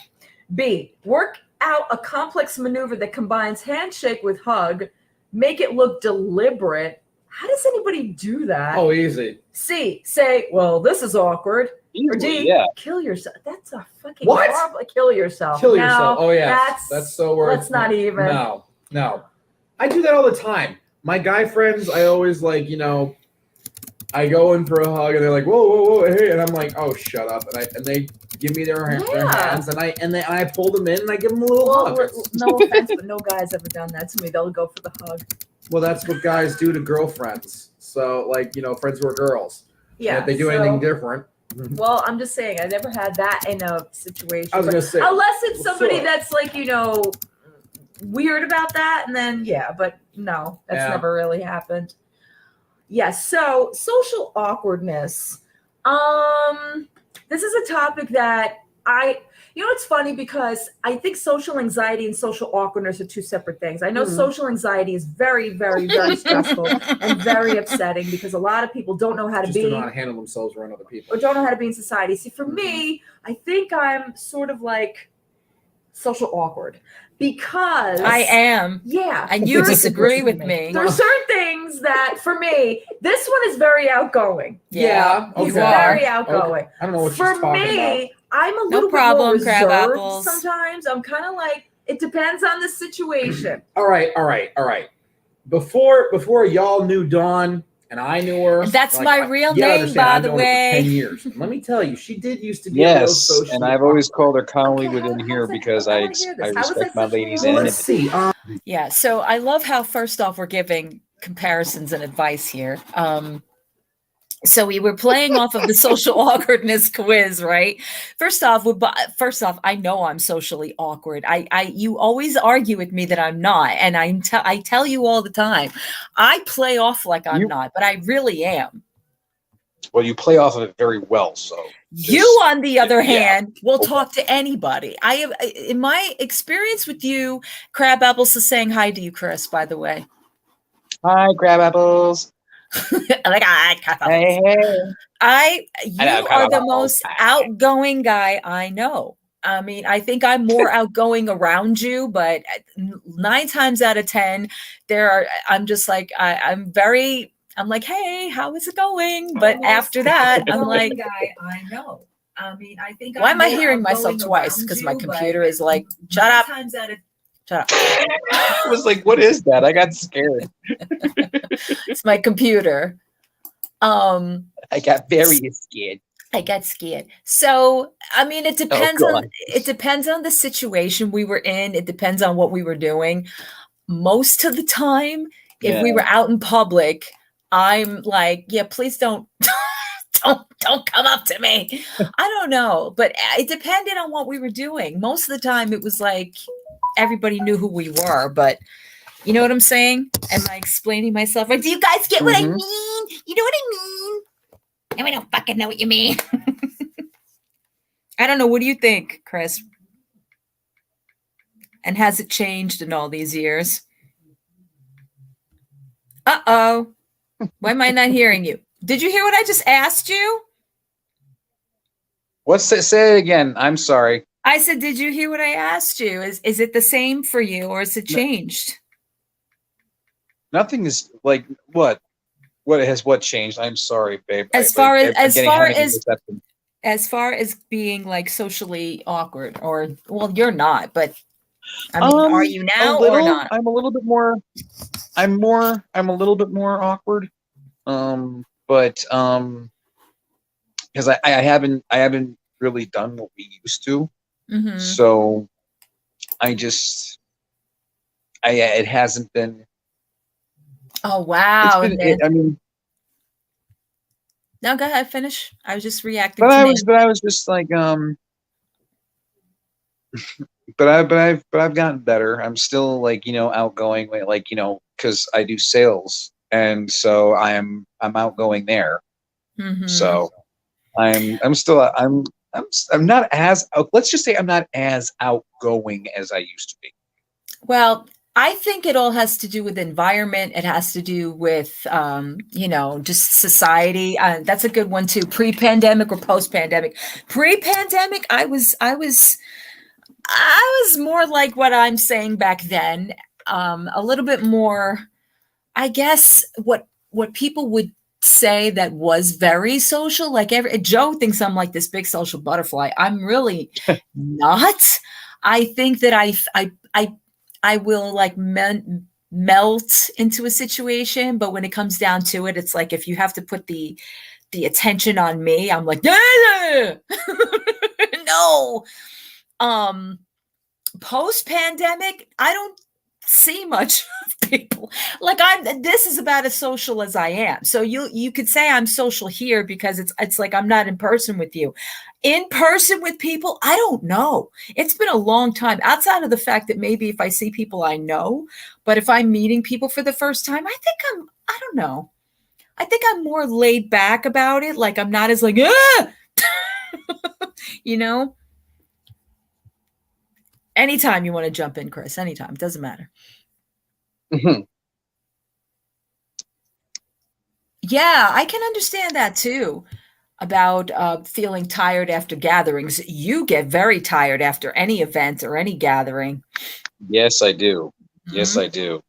B, work out a complex maneuver that combines handshake with hug. Make it look deliberate. How does anybody do that? Oh, easy. C, say, well, this is awkward. Or Easily, D, yeah. kill yourself. That's a fucking What? horrible. Kill yourself. Kill No, yourself. Oh yeah, That's so worth. let's not even. No. I do that all the time. My guy friends, I always like, I go in for a hug and they're like, whoa, hey, and I'm like, oh, shut up, and they give me their Yeah. hands, and I pull them in and I give them a little Well, hug. no offense, but no guy's ever done that to me. They'll go for the hug. Well, that's what guys do to girlfriends. So, like, friends who are girls. Yeah. And if they do anything different. Well, I'm just saying, I never had that in a situation. I was but gonna say, unless it's well, somebody sure. that's like, weird about that, and then yeah, but no, that's Yeah. never really happened. Yes, so social awkwardness. This is a topic that it's funny because I think social anxiety and social awkwardness are two separate things. I know social anxiety is very, very, very stressful and very upsetting because a lot of people don't know how to just be don't know how to handle themselves around other people. or don't know how to be in society. See, for me, I think I'm sort of like social awkward because I am. Yeah. And you disagree with me. There are certain things that, for me, this one is very outgoing. Yeah, He's okay. very outgoing. Okay. I don't know what For she's talking me, about. I'm a little problem, bit more crab reserved apples. sometimes. I'm kind of like, it depends on the situation. All right. Before y'all knew Dawn and I knew her. That's my real you gotta name, understand, by I've the known her for way. 10 years. And let me tell you, she did used to be a little Yes, socially and I've always awkward. called her Coley Okay, within how here was it? because I I wanna hear this. I How was respect I my sexually ladies' Well, awkward? let's anonymity. see. Yeah. So I love how first off we're giving comparisons and advice here. So we were playing off of the social awkwardness quiz, right? First off, I know I'm socially awkward. You always argue with me that I'm not, and I tell you all the time, I play off like I'm You not, but I really am. well, you play off of it very well. So You, on the other hand, will Okay. talk to anybody. I have, in my experience with you, Crab Apples is saying hi to you, Chris. By the way, Hi, Crab Apples. like Crab Apples. Hey. You are the most outgoing guy I know. I mean, I think I'm more outgoing around you, but 9 times out of 10, I'm just like, I'm like, hey, how is it going? But after that, I'm like, guy I know. I mean, I think. Why am I hearing myself twice? Because my computer is like, shut up. Shut up. I was like, what is that? I got scared. It's my computer. I got very scared. I get scared. So, I mean, it depends on the situation we were in. It depends on what we were doing. Most of the time, if we were out in public, I'm like, yeah, please don't don't come up to me. I don't know, but it depended on what we were doing. Most of the time it was like everybody knew who we were, but you know what I'm saying? Am I explaining myself? Or do you guys get what I mean? You know what I mean? No, I don't fucking know what you mean. I don't know. What do you think, Chris? And has it changed in all these years? Uh-oh. Why am I not hearing you? Did you hear what I just asked you? What's that? Say it again. I'm sorry. I said, did you hear what I asked you? Is it the same for you or is it changed? Nothing is like what has changed? I'm sorry, babe. As far as being like socially awkward, or well, you're not, but I mean, are you now or not? I'm a little bit more. I'm a little bit more awkward. But because I haven't really done what we used to. Mm-hmm. So it hasn't been. Oh wow! I mean, no, go ahead, finish. I was just reacting. But I was just like but I've gotten better. I'm still like outgoing, like because I do sales, and so I'm outgoing there. Mm-hmm. So I'm not as, let's just say I'm not as outgoing as I used to be. Well, I think it all has to do with environment. It has to do with, just society. That's a good one too. Pre-pandemic or post-pandemic. Pre-pandemic, I was more like what I'm saying back then. A little bit more, I guess, what people would say that was very social. Like Joe thinks I'm like this big social butterfly. I'm really not. I think that I will like melt into a situation, but when it comes down to it, it's like if you have to put the attention on me, I'm like, no. Post-pandemic, I don't see much of people. Like this is about as social as I am. So you could say I'm social here because it's like I'm not in person with you. In person with people, I don't know. It's been a long time, outside of the fact that maybe if I see people I know, but if I'm meeting people for the first time, I don't know. I think I'm more laid back about it. Like I'm not as like, Anytime you want to jump in, Chris, anytime. Doesn't matter. Mm-hmm. Yeah, I can understand that too, about feeling tired after gatherings. You get very tired after any event or any gathering. Yes, I do. Mm-hmm. Yes, I do.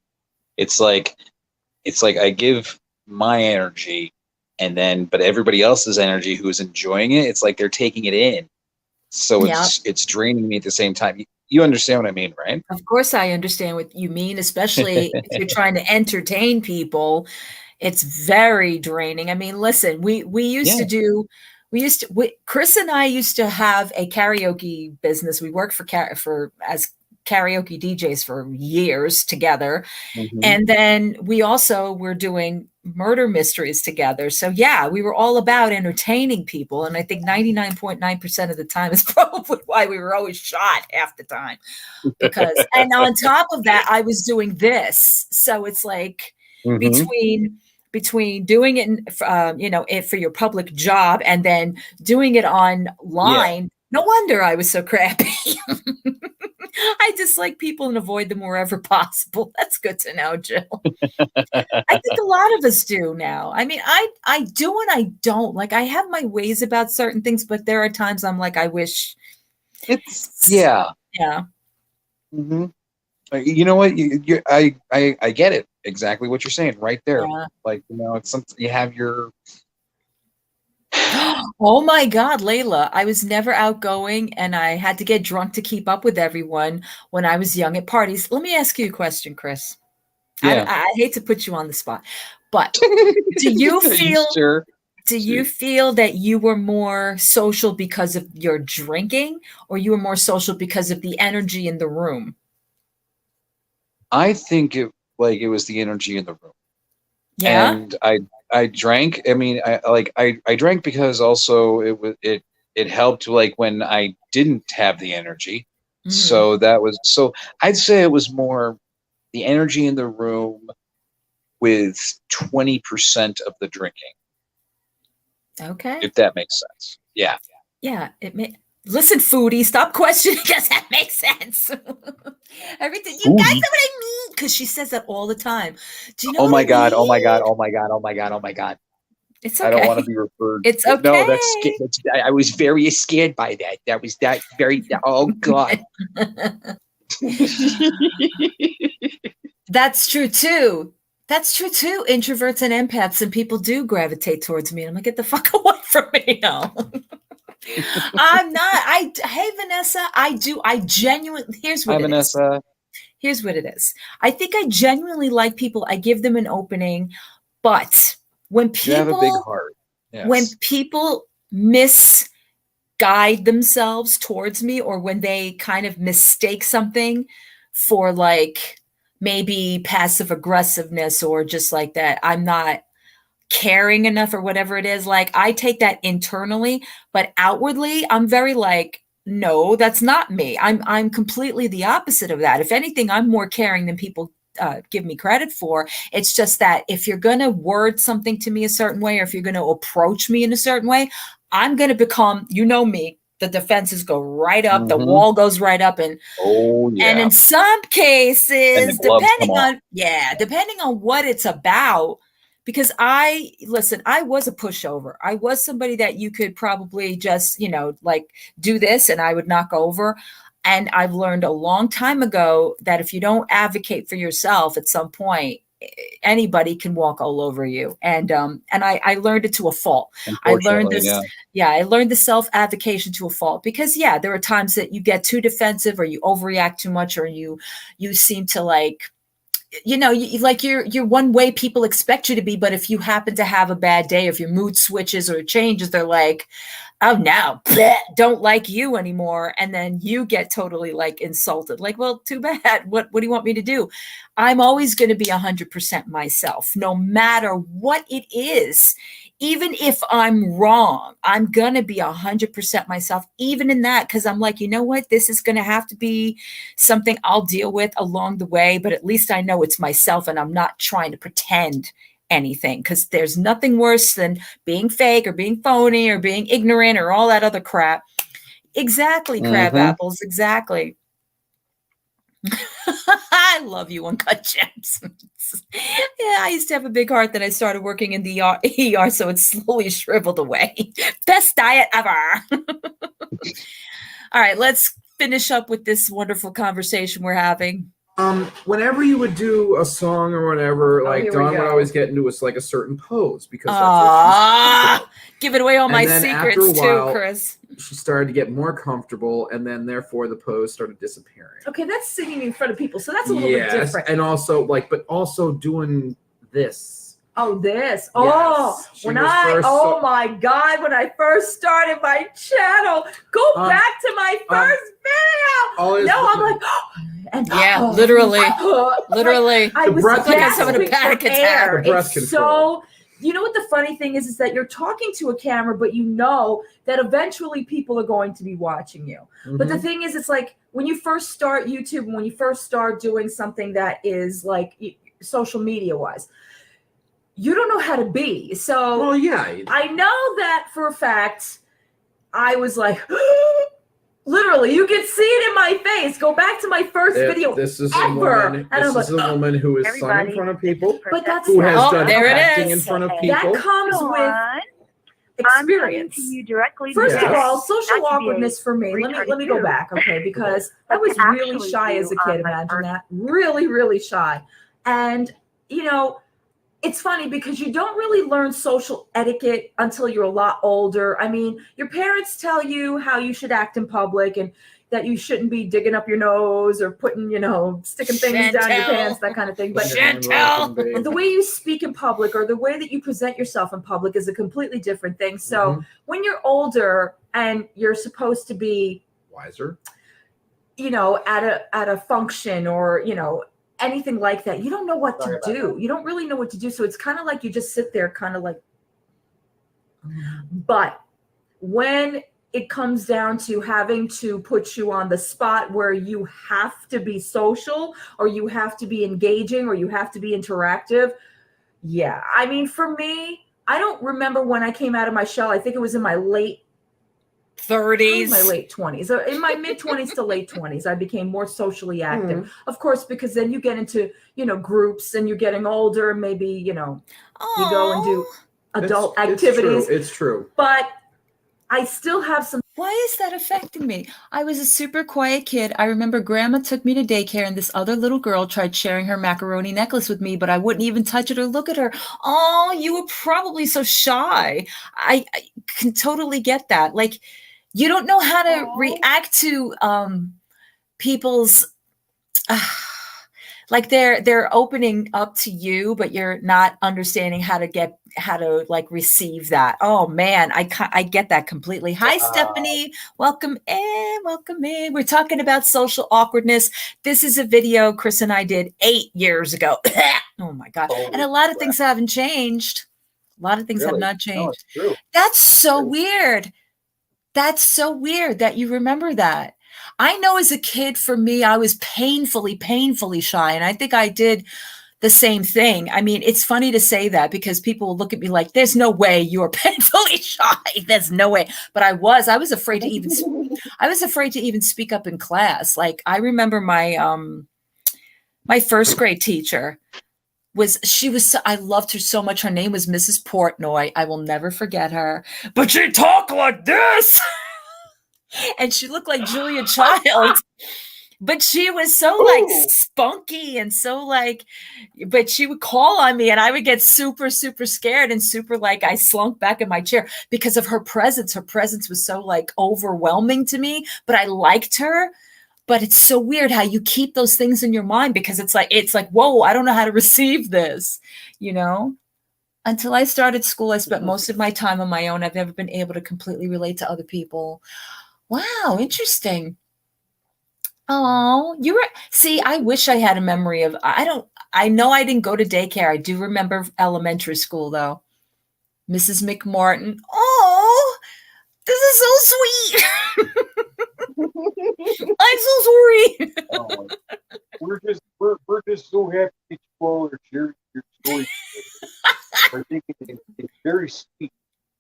It's like I give my energy but everybody else's energy who's enjoying it, it's like they're taking it in. So it's draining me at the same time. You understand what I mean, right? Of course I understand what you mean, especially if you're trying to entertain people. It's very draining. I mean, listen, Chris and I used to have a karaoke business. We worked as karaoke DJs for years together. Mm-hmm. And then we also were doing murder mysteries together. So yeah, we were all about entertaining people. And I think 99.9% of the time is probably why we were always shot half the time. Because, and on top of that, I was doing this. So it's like between doing it, you know, for your public job and then doing it online. Yeah. No wonder I was so crappy. I dislike people and avoid them wherever possible. That's good to know, Jill. I think a lot of us do now. I mean, I do and I don't. Like, I have my ways about certain things, but there are times I'm like, I wish. Yeah. Mm-hmm. You know what? I get it. Exactly what you're saying right there. Yeah. Like, you know, it's something you have your. Oh my God, Layla, I was never outgoing and I had to get drunk to keep up with everyone when I was young at parties. Let me ask you a question, Chris. Yeah. I hate to put you on the spot, but do you feel sure? Do you feel that you were more social because of your drinking, or you were more social because of the energy in the room? I think it was the energy in the room. Yeah. And I drank. I mean, I drank because also it helped like when I didn't have the energy. Mm-hmm. So I'd say it was more the energy in the room with 20% of the drinking. Okay. If that makes sense. Yeah. Yeah. Listen, foodie, stop questioning because that makes sense. Everything you guys know what I mean, because she says that all the time. Do you know? Oh my God! Oh my God! Oh my God! Oh my God! Oh my God! It's okay. I don't want to be referred. It's okay. No, that's I was very scared by that. That was that very. Oh God. That's true too. That's true too. Introverts and empaths and people do gravitate towards me. And I'm like, get the fuck away from me now. I'm not. Hey, Vanessa, I genuinely, here's what it is. Here's what it is. I think I genuinely like people. I give them an opening, but when people, you have a big heart. Yes. When people misguide themselves towards me, or when they kind of mistake something for like maybe passive aggressiveness or just like that, I'm not caring enough or whatever it is, like I take that internally, but outwardly I'm very like, no, that's not me. I'm completely the opposite of that. If anything, I'm more caring than people give me credit for. It's just that if you're going to word something to me a certain way, or if you're going to approach me in a certain way, I'm going to become, you know me, the defenses go right up, the wall goes right up, and and in some cases, depending on what it's about. Because I was a pushover. I was somebody that you could probably just, you know, like do this and I would knock over. And I've learned a long time ago that if you don't advocate for yourself at some point, anybody can walk all over you. And I learned it to a fault. I learned this. Yeah, I learned the self-advocation to a fault because there are times that you get too defensive or you overreact too much, or you seem to like, you know, you're one way people expect you to be, but if you happen to have a bad day, if your mood switches or changes, they're like, oh, now don't like you anymore. And then you get totally like insulted. Like, well, too bad. What do you want me to do? I'm always going to be 100% myself, no matter what it is. Even if I'm wrong, I'm going to be 100% myself, even in that, because I'm like, you know what? This is going to have to be something I'll deal with along the way, but at least I know it's myself and I'm not trying to pretend anything, because there's nothing worse than being fake or being phony or being ignorant or all that other crap. Exactly, crab apples, exactly. I love you, Uncut Gems. Yeah, I used to have a big heart, then I started working in the ER, so it slowly shriveled away. Best diet ever. All right, let's finish up with this wonderful conversation we're having. Whenever you would do a song or whatever, like Dawn would always get into a certain pose because that's what she's giving away all my secrets too, Chris. She started to get more comfortable, and then therefore the pose started disappearing. Okay, that's singing in front of people, so that's a little bit different. And also but also doing this. Oh, this. Oh, yes. Oh my God, when I first started my channel, go back to my first video. I'm like, and Yeah, literally. Literally. I The was breath- like I was having a gasping panic for attack. air. The breath It's control. so. You know what the funny thing is that you're talking to a camera, but you know that eventually people are going to be watching you. But the Mhm. thing is, it's like when you first start YouTube and when you first start doing something that is like social media wise, you don't know how to be. So Well, yeah. I know that for a fact. I was like, literally, you can see it in my face. Go back to my first video. This is ever. a woman. And I'm This is like, a woman who is sung in Everybody, front of people, But that's who has Oh, done there it acting is. in front of That that people. comes Go with on. I'm experience. coming to you directly. First of Yes. all, social Not to be a awkwardness for me. Let me go retarded back, okay? Because I But was to really actually shy do as a kid. my Imagine first- that. Really, really shy. And you know, it's funny because you don't really learn social etiquette until you're a lot older. I mean, your parents tell you how you should act in public and that you shouldn't be digging up your nose or putting, sticking things down your Chantel. pants, that kind of thing. But Chantel. the way you speak in public or the way that you present yourself in public is a completely different thing. So Mhm. when you're older and you're supposed to be, Wiser. at a function or, anything like that, you don't know what to do. You don't really know what to do. So it's kind of like you just sit there kind of like, but when it comes down to having to put you on the spot where you have to be social or you have to be engaging or you have to be interactive. Yeah. I mean, for me, I don't remember when I came out of my shell. I think it was in my late 30s. my late 20s. In my mid 20s to late 20s, I became more socially active. Of course, because then you get into, groups and you're getting older. Maybe, you go and do adult activities. It's true. But I still have some. Why is that affecting me? I was a super quiet kid. I remember grandma took me to daycare and this other little girl tried sharing her macaroni necklace with me, but I wouldn't even touch it or look at her. Oh, you were probably so shy. I can totally get that. Like, you don't know how to react to people's like they're opening up to you, but you're not understanding how to like receive that. Oh man, I get that completely. Hi, Stephanie. Welcome in. We're talking about social awkwardness. This is a video Chris and I did 8 years ago. Oh my God. And a lot of things haven't changed. A lot of things have not changed. No, it's true. That's so weird. That's so weird that you remember that. I know as a kid, for me, I was painfully shy. And I think I did the same thing. I mean, it's funny to say that because people will look at me like, there's no way you're painfully shy. There's no way. But I was afraid to even speak up in class. Like I remember my first grade teacher I loved her so much. Her name was Mrs. Portnoy. I will never forget her, but she talked like this. And she looked like Julia Child, but she was so like spunky and so like, but she would call on me and I would get super, super scared and super like I slunk back in my chair because of her presence. Her presence was so like overwhelming to me, but I liked her. But it's so weird how you keep those things in your mind because it's like, whoa, I don't know how to receive this, Until I started school, I spent most of my time on my own. I've never been able to completely relate to other people. Wow, interesting. Oh, I wish I had a memory of, I know I didn't go to daycare. I do remember elementary school though. Mrs. McMartin. Oh, this is so sweet. I'm so sorry. Oh, we're just so happy that you all are sharing your story. We're thinking it's very sweet,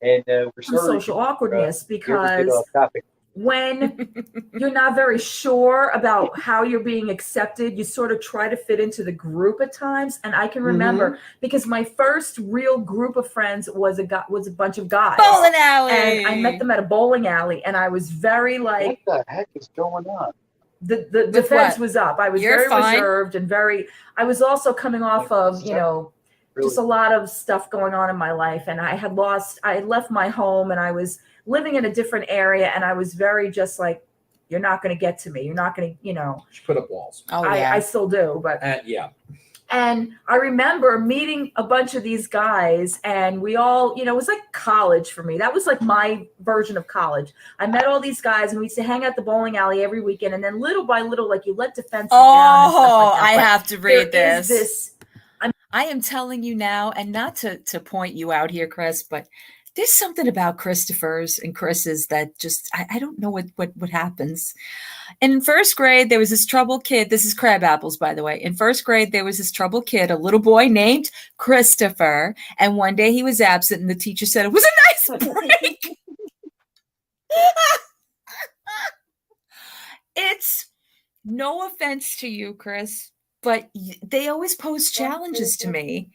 and we're sorry. Social awkwardness Get because off topic. when you're not very sure about how you're being accepted, you sort of try to fit into the group at times. And I can remember because my first real group of friends was a bunch of guys. Bowling alley. And I met them at a bowling alley, and I was very like, What the heck is going on? the defense what? was up. I was You're very fine. reserved and I was also coming off of, just a lot of stuff going on in my life. And I had left my home and I was living in a different area. And I was very just like, you're not going to get to me. You're not going to, She put up walls. Oh, yeah. I still do, but Yeah. And I remember meeting a bunch of these guys, and we all, it was like college for me. That was like my version of college. I met all these guys, and we used to hang out the bowling alley every weekend. And then little by little, like you let defenses down and stuff like that. I have to read there is this. I am telling you now, and not to point you out here, Chris, but there's something about Christopher's and Chris's that just, I don't know what happens. In first grade, there was this troubled kid. This is crab apples, by the way. In first grade, there was this troubled kid, a little boy named Christopher. And one day he was absent, and the teacher said it was a nice break. It's no offense to you, Chris, but they always pose challenges to me.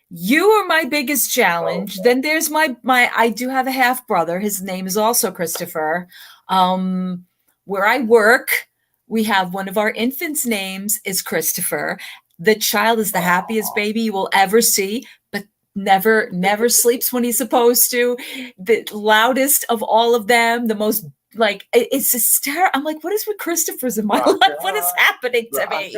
You are my biggest challenge. Then there's my I do have a half brother. His name is also Christopher. Where I work, we have one of our infants' names is Christopher. The child is the happiest baby you will ever see, but never sleeps when he's supposed to. The loudest of all of them, the most it's hysterical. I'm like, what is with Christopher's in my life? What is happening to me?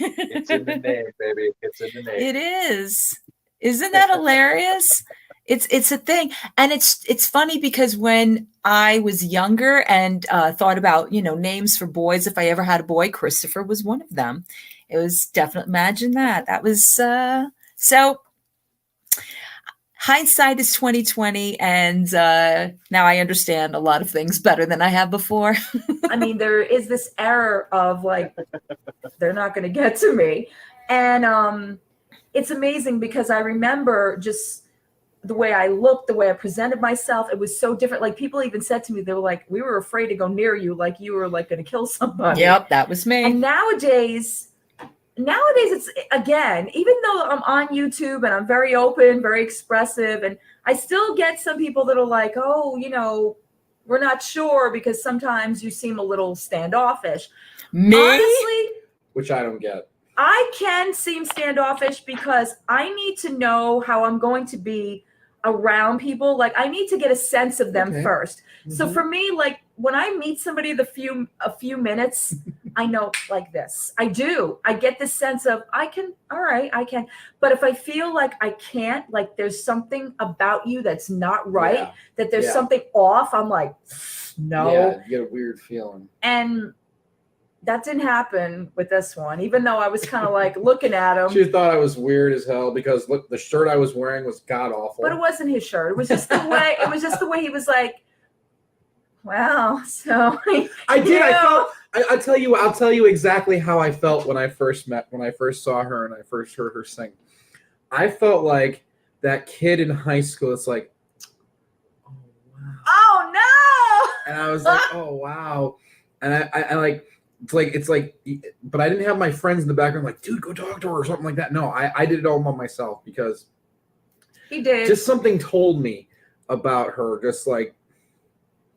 It's in the name, baby. It's in the name. It is. Isn't that hilarious? It's a thing. And it's funny because when I was younger and thought about, names for boys, if I ever had a boy, Christopher was one of them. It was definitely, imagine that. That was so hindsight is 2020, and now I understand a lot of things better than I have before. I mean, there is this error of like, they're not going to get to me. And it's amazing because I remember just the way I looked, the way I presented myself. It was so different. Like people even said to me, they were like, we were afraid to go near you. Like you were like going to kill somebody. Yep, that was me. And nowadays it's, again, even though I'm on YouTube and I'm very open, very expressive, and I still get some people that are like, oh, we're not sure because sometimes you seem a little standoffish. Me? Honestly, Which I don't get. I can seem standoffish because I need to know how I'm going to be around people. Like I need to get a sense of them first. Mm-hmm. So for me, like when I meet somebody a few minutes, I know like this. I get this sense of I can. But if I feel like I can't, like there's something about you that's not right, that there's something off, I'm like, no. Yeah, you get a weird feeling. And that didn't happen with this one, even though I was kind of like looking at him. She thought I was weird as hell because look, the shirt I was wearing was god awful. But it wasn't his shirt. It was just the way. It was just the way he was like, "Wow." So I did. I'll tell you exactly how I felt when I first saw her and I first heard her sing. I felt like that kid in high school. It's like, oh wow. Oh no. And I was like, oh wow. And I like. It's like, but I didn't have my friends in the background like, dude, go talk to her or something like that. No, I did it all by myself because he did. Just something told me about her. Just like,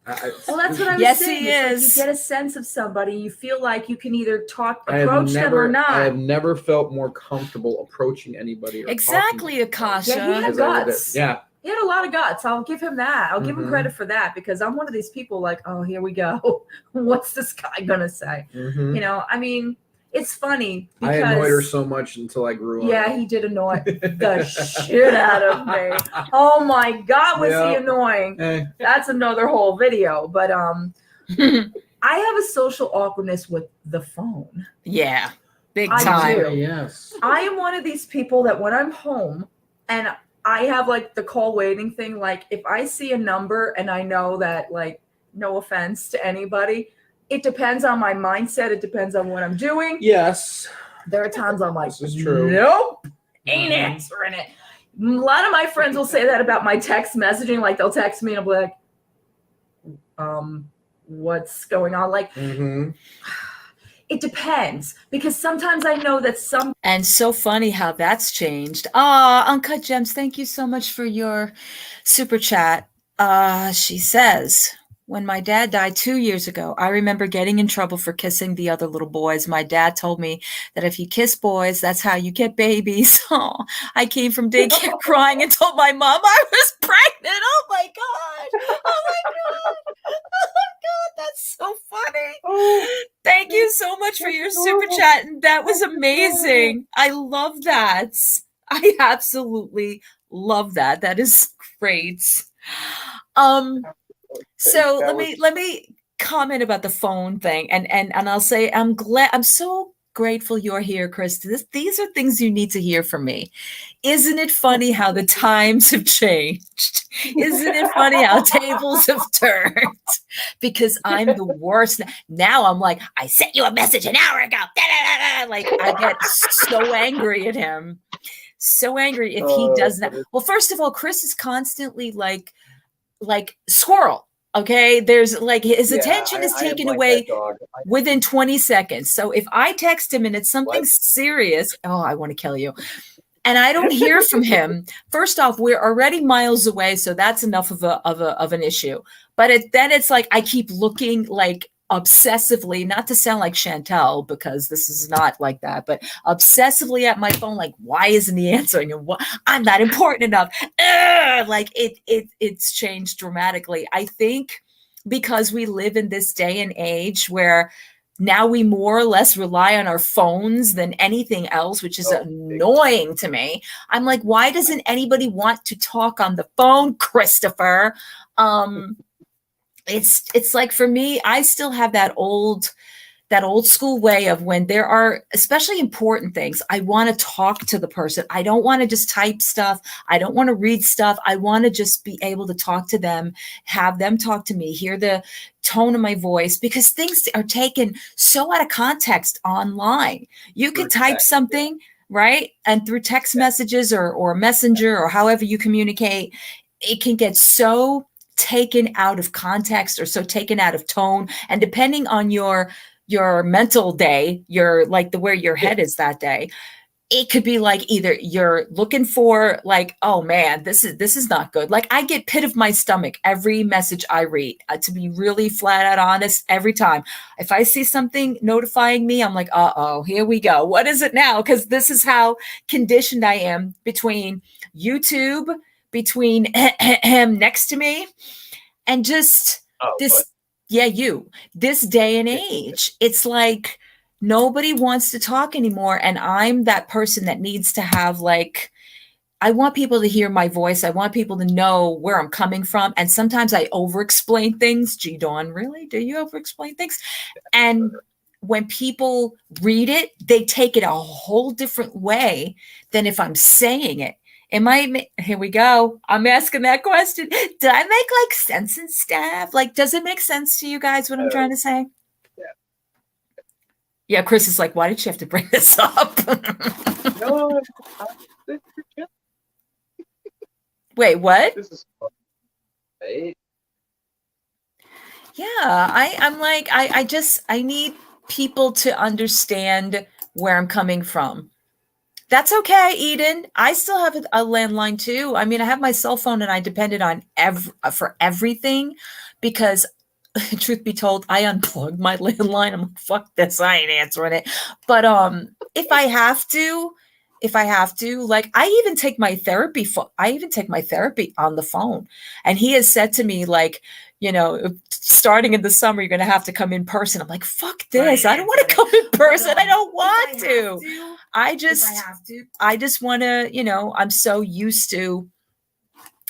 well, that's what I was yes, saying. He is. Like you get a sense of somebody. You feel like you can either approach them or not. I have never felt more comfortable approaching anybody. Or exactly, Akasha. Yeah, he had guts. Yeah. He had a lot of guts. I'll give him that. I'll give him credit for that because I'm one of these people like, oh, here we go. What's this guy going to say? Mm-hmm. I mean, it's funny because I annoyed her so much until I grew up. Yeah, he did annoy the shit out of me. Oh my God, was he annoying? That's another whole video. But I have a social awkwardness with the phone. Yeah, big time. I do. Yes. I am one of these people that when I'm home and I have like the call waiting thing. Like if I see a number and I know that, like, no offense to anybody, it depends on my mindset. It depends on what I'm doing. Yes. There are times I'm like, this is true. Nope, ain't answering it. A lot of my friends will say that about my text messaging. Like they'll text me and I'll be like, what's going on? Like, it depends because sometimes I know that some. And so funny how that's changed. Uncut Gems, thank you so much for your super chat. She says, when my dad died 2 years ago, I remember getting in trouble for kissing the other little boys. My dad told me that if you kiss boys, that's how you get babies. Oh, I came from daycare crying and told my mom I was pregnant. Oh my God. Oh my God. Oh my God. That's so funny. Thank you so much for your super chat. And that was amazing. I love that. I absolutely love that. That is great. So let me comment about the phone thing, and I'll say I'm so grateful you're here, Chris. These are things you need to hear from me. Isn't it funny how the times have changed? Isn't it funny how tables have turned? Because I'm the worst. Now I'm like, I sent you a message an hour ago. Da, da, da, da. Like I get so angry at him. So angry if he does that. Well, first of all, Chris is constantly like squirrel. Okay, there's like his attention is taken away within 20 seconds. So if I text him and it's something serious, I want to kill you, and I don't hear from him, first off, we're already miles away, so that's enough of an issue. But then it's like I keep looking like obsessively, not to sound like Chantel, because this is not like that, but obsessively at my phone, like, why isn't he answering? And I'm not important enough. Like it's changed dramatically. I think because we live in this day and age where now we more or less rely on our phones than anything else, which is annoying to me. I'm like, why doesn't anybody want to talk on the phone, Christopher? It's like, for me, I still have that old school way of when there are especially important things, I want to talk to the person. I don't want to just type stuff. I don't want to read stuff. I want to just be able to talk to them, have them talk to me, hear the tone of my voice, because things are taken so out of context online. You could type something, right? And through text messages or messenger or however you communicate, it can get so taken out of context or so taken out of tone. And depending on your mental day, where your head is that day, it could be like either you're looking for like, oh man, this is not good. Like I get pit of my stomach every message I read, to be really flat out honest. Every time if I see something notifying me, I'm like, here we go. What is it now? Because this is how conditioned I am between YouTube, between him next to me, and just this day and age. It's like nobody wants to talk anymore, and I'm that person that needs to have, like, I want people to hear my voice. I want people to know where I'm coming from, and sometimes I over-explain things. Gee, Dawn, really? Do you over-explain things? And when people read it, they take it a whole different way than if I'm saying it. Here we go. I'm asking that question. Did I make like sense and stuff? Like, does it make sense to you guys what I'm trying to say? Yeah, Chris is like, why did you have to bring this up? No, wait, what? this is fun. Hey. Yeah, I'm like, I need people to understand where I'm coming from. That's okay, Eden. I still have a landline too. I mean, I have my cell phone and I depended on for everything because truth be told, I unplugged my landline. I'm like, fuck this, I ain't answering it. But if I have to, like I even take my therapy on the phone. And he has said to me, like, starting in the summer, you're going to have to come in person. I'm like, fuck this. I don't want to come in person. I don't want to. I just want to, I'm so used to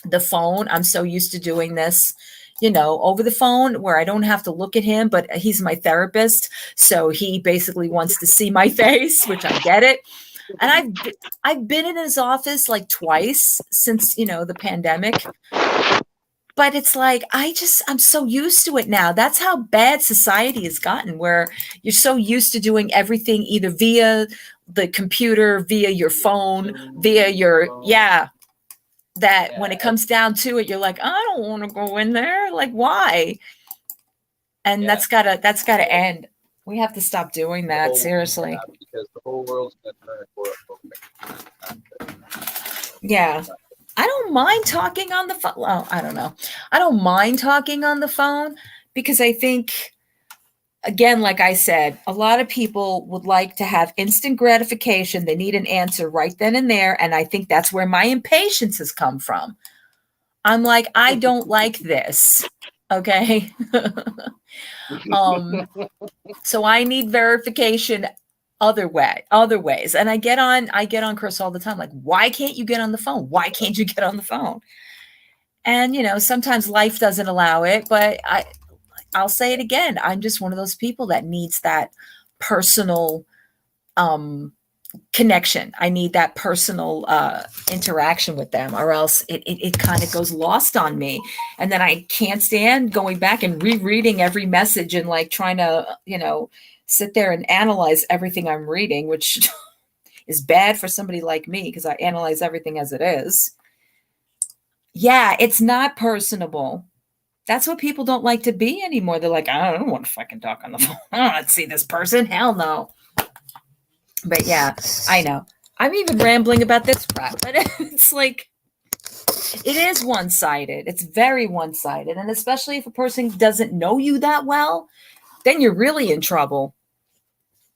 the phone. I'm so used to doing this, over the phone where I don't have to look at him, but he's my therapist. So he basically wants to see my face, which I get it. And I've been in his office like twice since, the pandemic. But it's like, I'm so used to it now. That's how bad society has gotten, where you're so used to doing everything either via the computer, via your phone, via your, that when it comes down to it, you're like, I don't want to go in there. Like, why? And that's gotta end. We have to stop doing that, seriously. Because the whole world's going to turn for Yeah. I don't mind talking on the phone. Well, I don't know. I don't mind talking on the phone because I think, again, like I said, a lot of people would like to have instant gratification. They need an answer right then and there. And I think that's where my impatience has come from. I'm like, I don't like this. Okay. So I need verification other ways. And I get on Chris all the time. Like, why can't you get on the phone? Why can't you get on the phone? And sometimes life doesn't allow it, but I'll say it again. I'm just one of those people that needs that personal connection. I need that personal interaction with them, or else it kind of goes lost on me. And then I can't stand going back and rereading every message and like trying to, sit there and analyze everything I'm reading, which is bad for somebody like me because I analyze everything as it is. Yeah, it's not personable. That's what people don't like to be anymore. They're like, I don't want to fucking talk on the phone. I don't want to see this person. Hell no. But yeah, I know. I'm even rambling about this crap, but it's like, it is one-sided. It's very one-sided. And especially if a person doesn't know you that well, then you're really in trouble.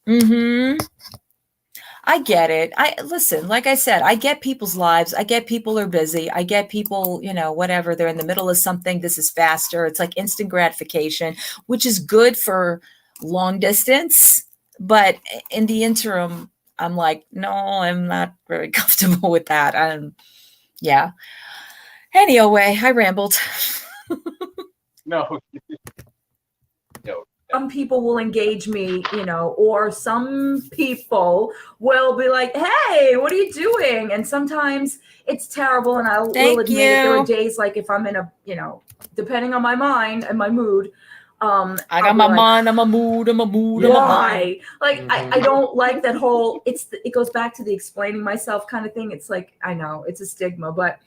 I get it. Listen, like I said, I get people's lives. I get people are busy. I get people, whatever, they're in the middle of something. This is faster. It's like instant gratification, which is good for long distance. But in the interim, I'm like, no, I'm not very comfortable with that. Yeah. Anyway, I rambled. No. Some people will engage me, or some people will be like, hey, what are you doing? And sometimes it's terrible. And will admit it. There are days like if I'm in a, depending on my mind and my mood, I got my mind, I'm a mood, why? Like, I don't like that whole, it goes back to the explaining myself kind of thing. It's like, I know it's a stigma, but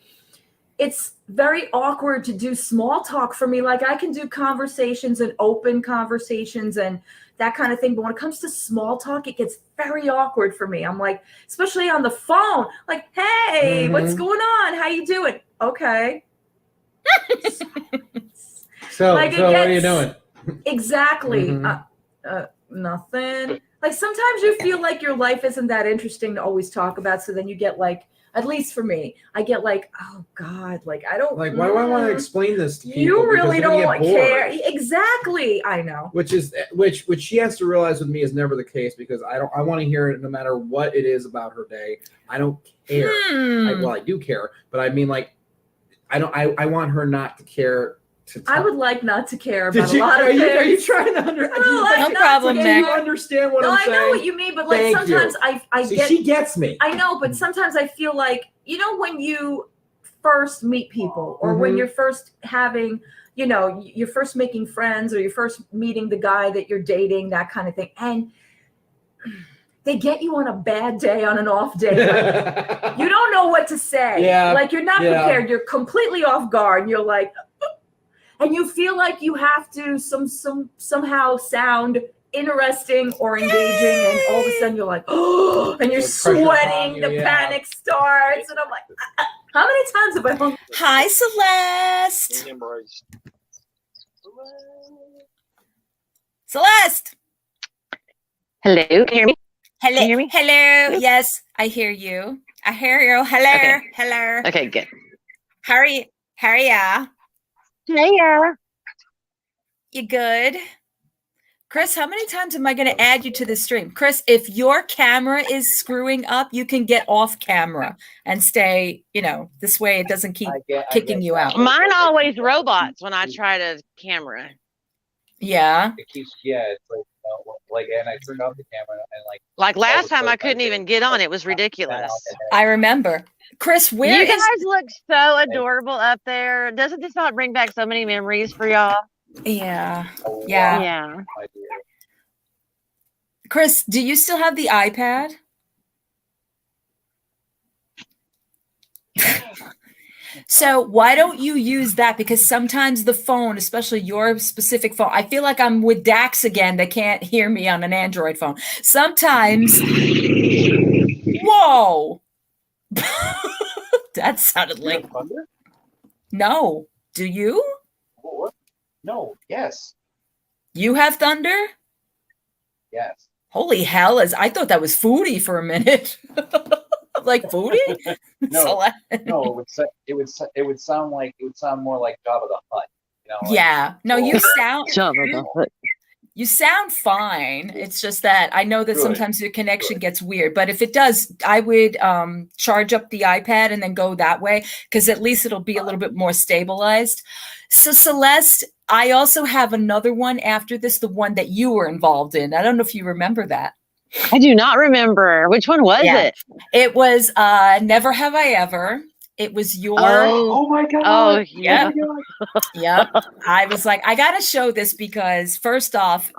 it's very awkward to do small talk for me. Like I can do conversations and open conversations and that kind of thing. But when it comes to small talk, it gets very awkward for me. I'm like, especially on the phone, like, hey, what's going on? How you doing? Okay. So what are you doing? Exactly. Nothing. Like sometimes you feel like your life isn't that interesting to always talk about. So then you get like, at least for me, I get like, oh God, like I don't like. Why do I want to explain this to people? You really don't care. Exactly. I know. Which she has to realize with me is never the case because I want to hear it no matter what it is about her day. I don't care. I do care, but I mean like, I want her not to care. I would like not to care about a lot of things. Are you trying to understand? No problem, man. You understand what I'm saying? I know what you mean, but like sometimes I get. She gets me. I know, but sometimes I feel like when you first meet people, or when you're first having, you're first making friends, or you're first meeting the guy that you're dating, that kind of thing, and they get you on a bad day, on an off day. Like, you don't know what to say. Yeah. Like you're not prepared. You're completely off guard. And you're like. And you feel like you have to somehow sound interesting or engaging, and all of a sudden you're like, oh, and you're sweating, the panic starts, and I'm like, how many times have I hung? Hi, Celeste. Celeste. Hello, can you hear me? Hello. Can you hear me? Hello. Yes, I hear you. I hear you. Hello. Okay. Hello. Okay, good. How are you? Hey, You good? Chris, how many times am I going to add you to the stream? Chris, if your camera is screwing up, you can get off camera and stay, this way it doesn't keep kicking you out. Mine always robots when I try to camera. Yeah. It keeps, it's like, and I turned off the camera and like last time I couldn't even get on. It was ridiculous. I remember. Chris, you guys look so adorable up there. Doesn't this not bring back so many memories for y'all? Yeah. Oh, Yeah. Yeah. Chris, do you still have the iPad? So why don't you use that? Because sometimes the phone, especially your specific phone, I feel like I'm with Dax again. They can't hear me on an Android phone. Sometimes, whoa, that sounded like thunder. No, do you? What? No. Yes. You have thunder? Yes. Holy hell! I thought that was foodie for a minute. Like foodie? No, it would sound more like Jabba the Hutt. You know, like, Yeah. No, you oh, sound Jabba the Hutt. you sound fine. It's just that I know that Good. sometimes your connection Good. gets weird. But if it does, I would charge up the iPad and then go that way, because at least it'll be a little bit more stabilized. So Celeste, I also have another one after this, the one that you were involved in. I don't know if you remember that. I do not remember. Which one was Yeah. it? It was Never Have I Ever. It was your Oh, my god! oh yeah. Yep. I was like, I got to show this because first off,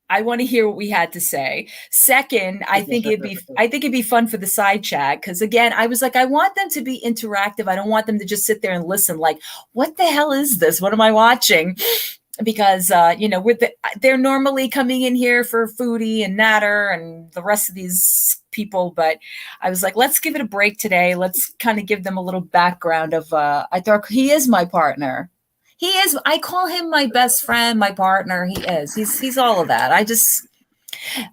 I want to hear what we had to say. Second, I think it'd be fun for the side chat because again, I was like, I want them to be interactive. I don't want them to just sit there and listen. Like, what the hell is this? What am I watching? Because they're normally coming in here for Foodie and Natter and the rest of these people, but I was like, let's give it a break today. Let's kind of give them a little background of I thought he is my partner. He is. I call him my best friend, my partner. He is. He's all of that.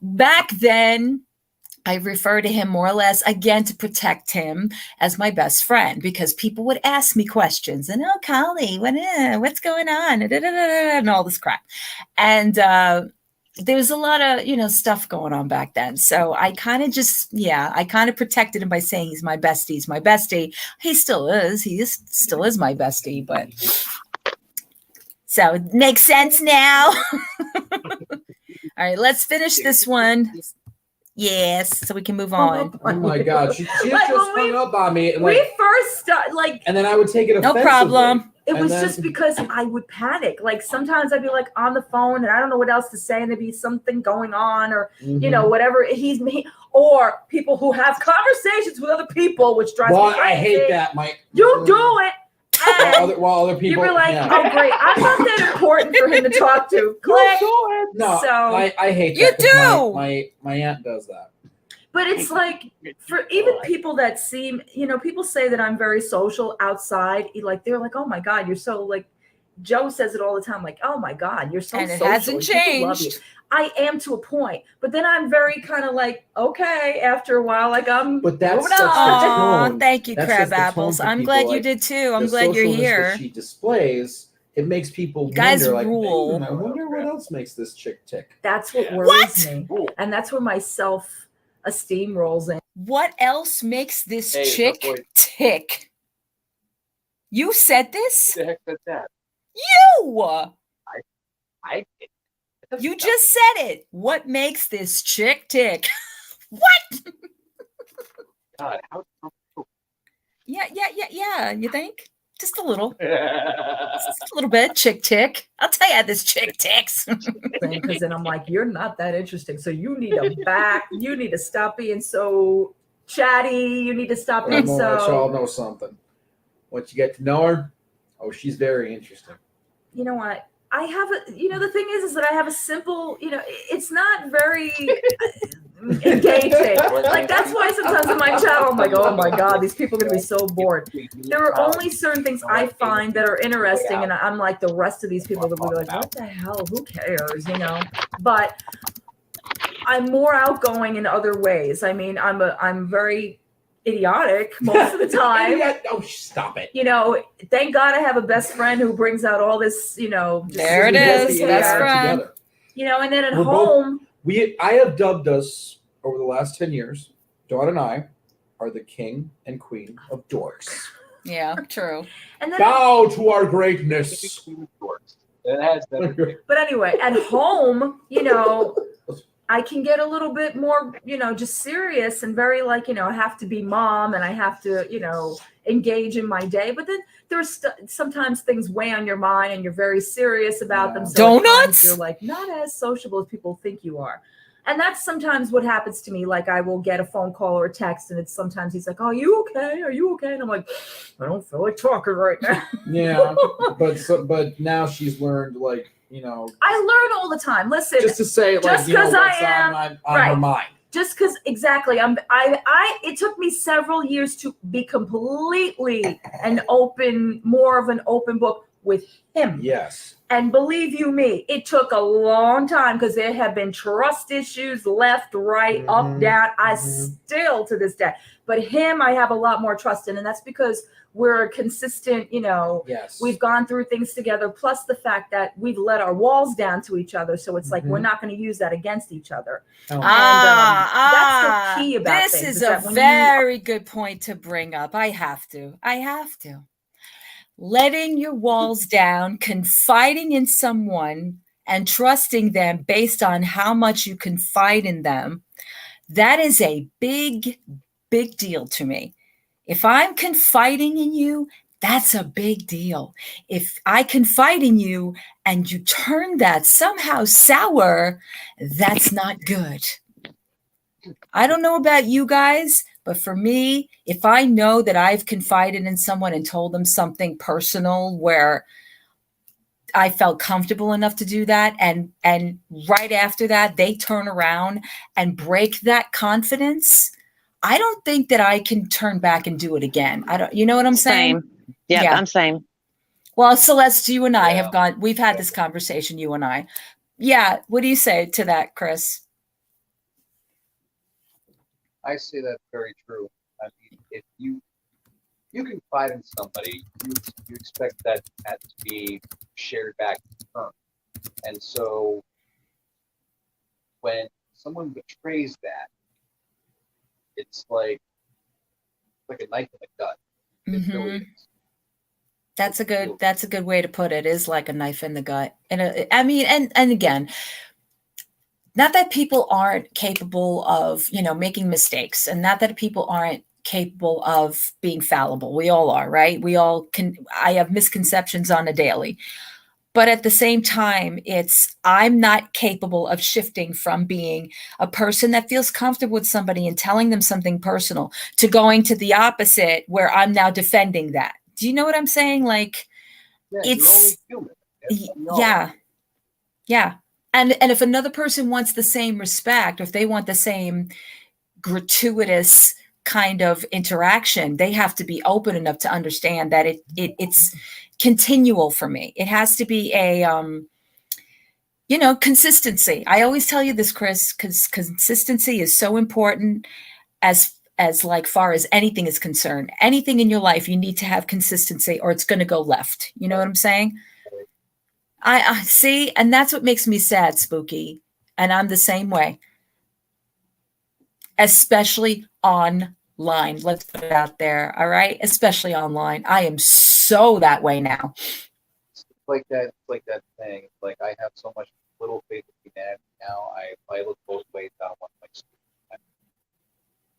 Back then, I refer to him more or less again to protect him as my best friend because people would ask me questions and Colley, what's going on? And all this crap. And there's a lot of stuff going on back then. So I kind of protected him by saying he's my bestie. He's my bestie. He still is. Still is my bestie, but so it makes sense now. All right, let's finish this one. Yes, so we can move on. Oh my god, she just hung up on me. And We first started, and then I would take it offensively. No problem. It was just because I would panic. Like sometimes I'd be like on the phone and I don't know what else to say, and there'd be something going on, or whatever. Or people who have conversations with other people, which drives me crazy. I hate that, Mike. You do it. While other people, you were like, oh great, I'm not that important for him to talk to. Click. No, So I hate you that. do. My aunt does that. But it's like for even people that seem, people say that I'm very social outside. Like they're like, oh my god, you're so like. Joe says it all the time, like, oh my god, you're so and it social. hasn't People love you. changed. I am to a point, but then I'm very kind of like, okay, after a while, like But that's moving such on. the tone. Thank you, That Crab sets the tone Apples. for I'm people, glad you like, did too. I'm the glad you're socialness here. that she displays, it makes people You guys wonder, like, rule. I wonder what else makes this chick tick. That's what worries me, and that's where my self-esteem rolls in. What else makes this Hey, chick boy. tick? You said this? Who the heck said that? You! I You just said it. What makes this chick tick? What? God, how Yeah. You think? Just a little. Just a little bit. Chick tick. I'll tell you how this chick ticks. Because then I'm like, you're not that interesting. So you need to stop being so chatty. You need to stop being Let you all so. know something. Once you get to know her, she's very interesting. You know what? I have the thing is that I have a simple, it's not very engaging. Like that's why sometimes in my channel, I'm like, oh my God, these people are going to be so bored. There are only certain things I find that are interesting. And I'm like, the rest of these people that will be like, what the hell? Who cares? But I'm more outgoing in other ways. I mean, I'm very idiotic most of the time. Oh, stop it. Thank God I have a best friend who brings out all this, There it is, best friend. And then at We're home. I have dubbed us over the last 10 years, Dawn and I are the king and queen of dorks. Yeah, true. And then Bow to our greatness. But anyway, at home, I can get a little bit more, just serious and very like, I have to be mom and I have to, engage in my day. But then there's sometimes things weigh on your mind and you're very serious about them. So at times Donuts? you're like not as sociable as people think you are. And that's sometimes what happens to me. Like I will get a phone call or a text and it's sometimes he's like, "Oh, are you okay? Are you okay?" And I'm like, I don't feel like talking right now. Yeah. But now she's learned like, I learn all the time. Listen, just to say like, just because I what's am on right. her mind. Just because exactly it took me several years to be completely more of an open book with him. Yes. And believe you me, it took a long time because there have been trust issues left, right, up, down. I still to this day. But him, I have a lot more trust in. And that's because we're consistent, you know, Yes. we've gone through things together. Plus the fact that we've let our walls down to each other. So it's like we're not going to use that against each other. Oh. And that's the key about this things. is a very good point to bring up. I have to. Letting your walls down, confiding in someone and trusting them based on how much you confide in them, that is a big, big deal to me. If I'm confiding in you, that's a big deal. If I confide in you and you turn that somehow sour, that's not good. I don't know about you guys, but for me, if I know that I've confided in someone and told them something personal where I felt comfortable enough to do that, and right after that, they turn around and break that confidence, I don't think that I can turn back and do it again. I don't, you know what I'm saying? Same. Yep, Yeah. I'm same. Well, Celeste, you and I we've had this conversation, you and I. Yeah. What do you say to that, Chris? I say that's very true. I mean, if you confide in somebody, you expect that to be shared back in turn. And so when someone betrays that, it's like a knife in the gut. It really is. That's a good way to put it. Is like a knife in the gut. And I mean, and again, not that people aren't capable of, you know, making mistakes, and not that people aren't capable of being fallible. We all are, right? We all can. I have misconceptions on a daily. But at the same time, I'm not capable of shifting from being a person that feels comfortable with somebody and telling them something personal to going to the opposite where I'm now defending that. Do you know what I'm saying? Like, it's, you're only human. yeah. And if another person wants the same respect, or if they want the same gratuitous kind of interaction, they have to be open enough to understand that it's continual for me. It has to be a, consistency. I always tell you this, Chris, because consistency is so important as like far as anything is concerned. Anything in your life, you need to have consistency or it's going to go left. You know what I'm saying? I see. And that's what makes me sad, Spooky. And I'm the same way, especially online. Let's put it out there. All right. Especially online. I am so that way now. It's like that thing. It's like I have so much little faith in humanity now. I look both ways down one way.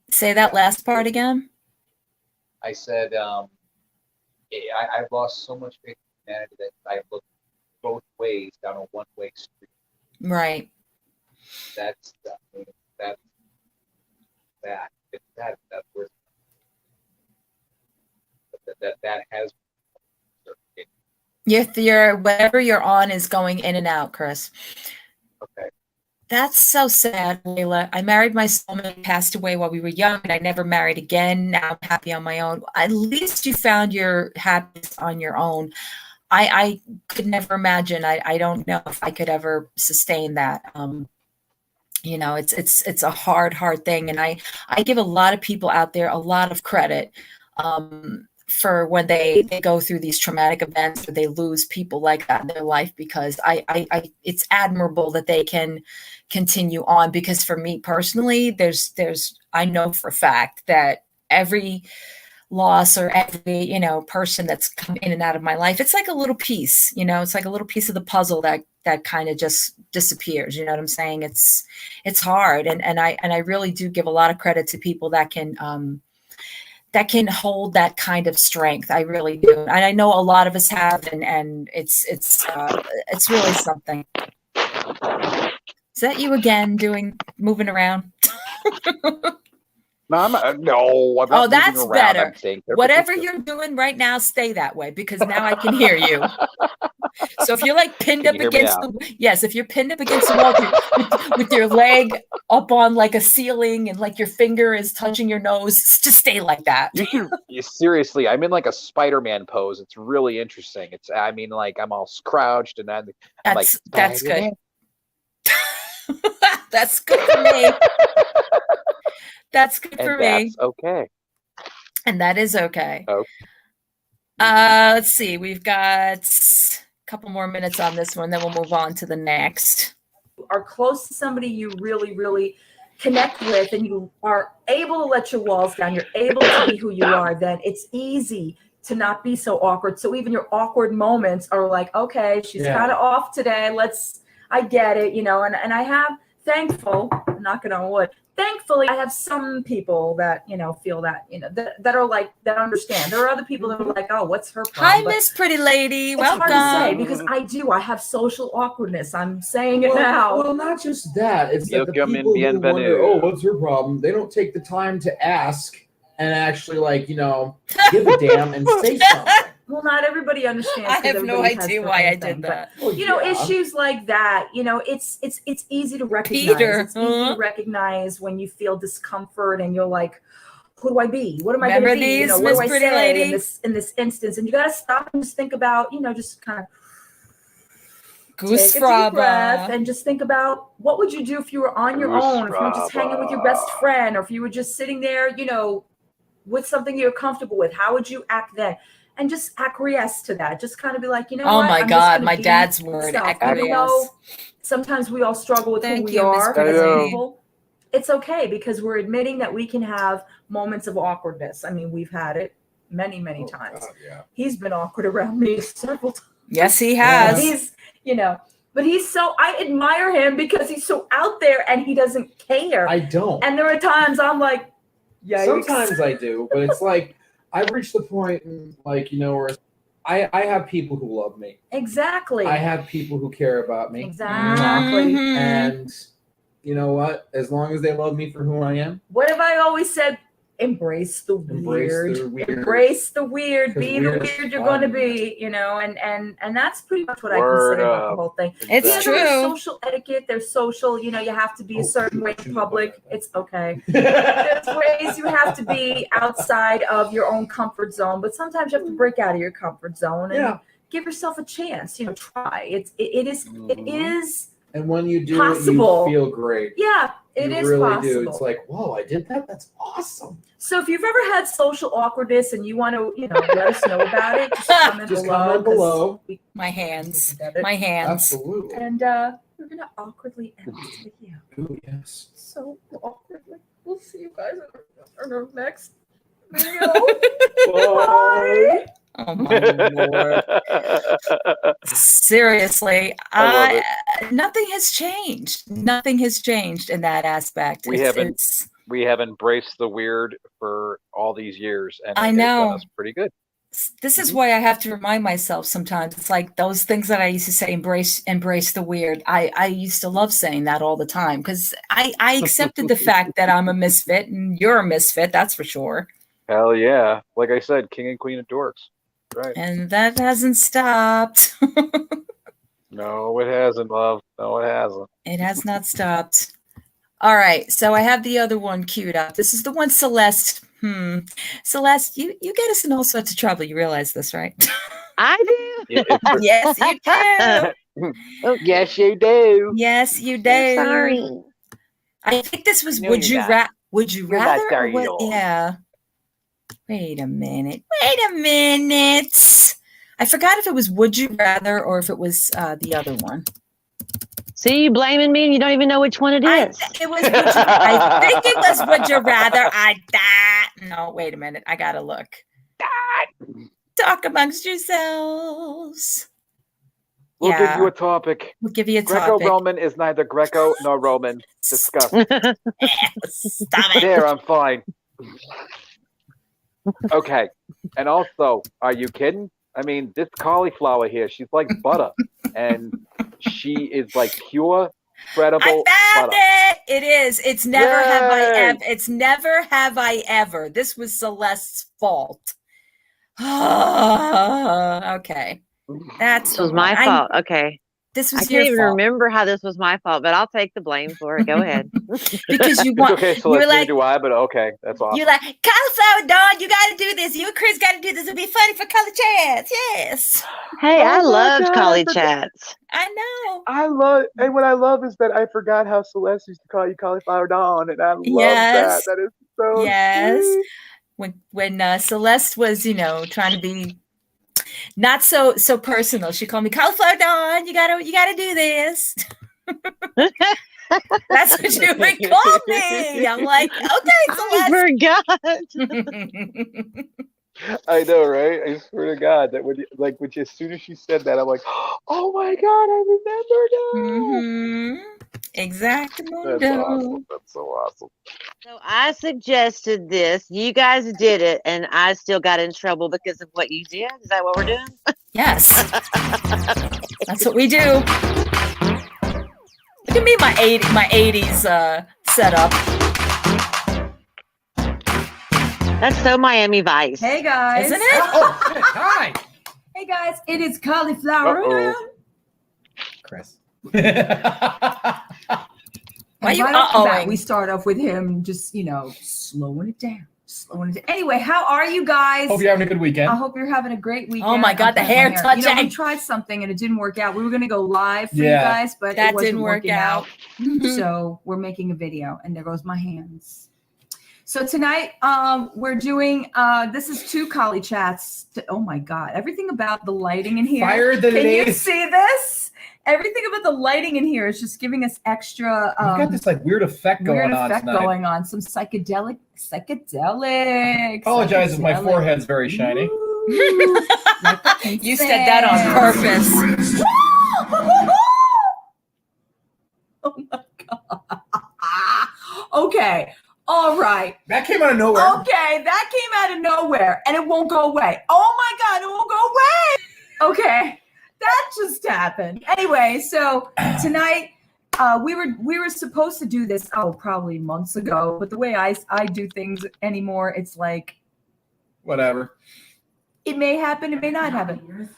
Say that last part again. I said, I've lost so much faith in humanity that I look both ways down a one-way street. Right. That's worth that has. Your whatever you're on is going in and out, Chris. Okay. That's so sad, Layla. I married my soulmate, passed away while we were young, and I never married again. Now I'm happy on my own. At least you found your happiness on your own. I could never imagine. I don't know if I could ever sustain that. It's a hard thing. And I give a lot of people out there a lot of credit for when they go through these traumatic events or they lose people like that in their life, because it's admirable that they can continue on. Because for me personally, I know for a fact that every loss or every, person that's come in and out of my life, it's like a little piece, it's like a little piece of the puzzle that kind of just disappears. You know what I'm saying? It's hard. And I really do give a lot of credit to people that can hold that kind of strength. I really do. And I know a lot of us have, and it's really something. Is that you again moving around? No, I'm not Oh, that's moving around. better. I'm staying perfectly Whatever still. you're doing right now, stay that way because now I can hear you. So if you're like pinned Can up you hear me against now? yes, if you're pinned up against the wall with your leg up on like a ceiling and like your finger is touching your nose, just stay like that. Seriously, I'm in like a Spider-Man pose. It's really interesting. I mean, like I'm all crouched and I'm like, That's good. Spider-Man. That's good for me. That's good And for me. that's okay. And that is okay. Oh. Let's see. We've got a couple more minutes on this one, then we'll move on to the next. Are close to somebody you really, really connect with, and you are able to let your walls down, you're able to be who you are, then it's easy to not be so awkward. So even your awkward moments are like, okay, she's kind of off today. I get it, and I have knocking on wood, thankfully, I have some people that, feel that, that are like, that understand. There are other people that are like, oh, what's her problem? Hi, Miss Pretty Lady. Welcome. It's hard to say because I have social awkwardness. I'm saying it now. Well, not just that. It's that the Welcome people and who wonder, bienvenue. oh, what's her problem? They don't take the time to ask and actually, give a damn and say something. Well, not everybody understands. I have no idea why I did that. But, issues like that, it's easy to recognize. Peter, it's easy to recognize when you feel discomfort and you're like, who do I be? What am I Remember going to be? these, What Miss do I Pretty say Lady? in this instance? And you got to stop and just think about, just kind of Goose take a deep breath fraba. and just think about what would you do if you were on your own, if you were just hanging with your best friend, or if you were just sitting there, with something you're comfortable with. How would you act then? And just acquiesce to that. Just kind of be like, Oh what? my I'm just God, gonna my be dad's word, myself. acquiesce. Even though sometimes we all struggle with Thank who we you, Miss are Pretty as Lady. people. It's okay because we're admitting that we can have moments of awkwardness. I mean, we've had it many, many times. God, yeah. He's been awkward around me several times. Yes, he has. He's, but I admire him because he's so out there and he doesn't care. I don't. And there are times I'm like, yikes. Sometimes I do, but it's like I've reached the point where I have people who love me. Exactly. I have people who care about me. Exactly. Mhm. And you know what? As long as they love me for who I am. What have I always said? Embrace the weird. Embrace the weird. Be the weird is weird you're fun. going to be, and that's pretty much what I Word can say about up. the whole thing. It's Yeah, true. There's social etiquette. There's social, you have to be a certain way in public. It's okay. There's There's ways you have to be outside of your own comfort zone, but sometimes you have to break out of your comfort zone and give yourself a chance. Try. It is. And when you do possible. it, you feel great. Yeah, it you is really possible. do. It's like, whoa, I did that? That's awesome. So if you've ever had social awkwardness and you want to, let us know about it, just comment Just below. comment below. My hands. We get it. My hands. Absolutely. And we're going to awkwardly end this video. Ooh, yes. So awkwardly. We'll see you guys in our next video. Bye. Oh my Lord. Seriously, I love nothing has changed. Nothing has changed in that aspect. We have embraced the weird for all these years, and I it's know. done us pretty good. This is why I have to remind myself sometimes. It's like those things that I used to say, embrace the weird. I used to love saying that all the time because I accepted the fact that I'm a misfit and you're a misfit, that's for sure. Hell yeah. Like I said, king and queen of dorks. Right. And that hasn't stopped. No, it hasn't, love. No, it hasn't. It has not stopped. All right, so I have the other one queued up. This is the one Celeste. Celeste, you get us in all sorts of trouble. You realize this, right? I do. Yes, you do. Oh, Yes, you do. Yes, you do. sorry. I think this was No, would you're you not. would you You're not rather? sorry Or what, at all. yeah. Wait a minute. I forgot if it was would you rather or if it was the other one. See, you blaming me and you don't even know which one it is. I think it was would you rather. No, wait a minute. I gotta look. Talk amongst yourselves. We'll give you a topic. We'll give you a topic. Greco-Roman is neither Greco nor Roman. Disgusting. Stop it. There, I'm fine. Okay. And also, are you kidding? I mean, this CholyFlower here, she's like butter. And she is like pure, spreadable I found butter. it. It is. It's never have I Yay! ever. It's never have I ever. This was Celeste's fault. Okay. That's This was my fault. Okay. This I was can't your even fault. remember how this was my fault, but I'll take the blame for it. Go ahead. Because you It's want okay, you're Celeste, like neither do I, but okay, that's awesome. you're like Cauliflower Dawn, you gotta do this. You and Chris gotta do this. It'll be funny for color chats. Yes. Hey, Oh I my loved God, Colley I forgot- chats. I know. I love, and what I love is that I forgot how Celeste used to call you Cauliflower Dawn, and I love Yes. that. That is so Yes. sweet. When Celeste was, trying to be not so personal, she called me Cauliflower Dawn. You gotta do this. That's what she would call me. I'm like, okay, I Celeste. forgot. I know, right? I swear to God that as soon as she said that, I'm like, oh my God, I remember now. Exactly. That's awesome. That's so awesome. So I suggested this. You guys did it, and I still got in trouble because of what you did. Is that what we're doing? Yes. That's what we do. Look at me, my 80s setup. That's so Miami Vice. Hey guys. Isn't it? Oh, shit. Hi, Hey guys, it is CholyFlower. Uh-oh. Chris. Why And you right off the bat, uh-ohing? we start off with him just, slowing it down. Anyway, how are you guys? Hope you're having a good weekend. I hope you're having a great weekend. Oh my God, I'm the cutting hair my touching. we tried something and it didn't work out. We were going to go live for Yeah. you guys, but That it wasn't didn't work working out. So we're making a video, and there goes my hands. So tonight, we're doing. This is 2 Colley chats. Oh my God, everything about the lighting in here. Fire the Can you days. see this? Everything about the lighting in here is just giving us extra. You've got this weird effect going weird on effect tonight. going on. Some psychedelic. Apologize if my psychedelic. forehead's very shiny. Ooh, like the You said that on incense. purpose. Oh my God. Okay. All right. That came out of nowhere. Okay. That came out of nowhere and it won't go away. Oh my God. It won't go away. Okay. That just happened. Anyway, so tonight we were supposed to do this, probably months ago, but the way I do things anymore, it's like Whatever. it may happen, it may not happen.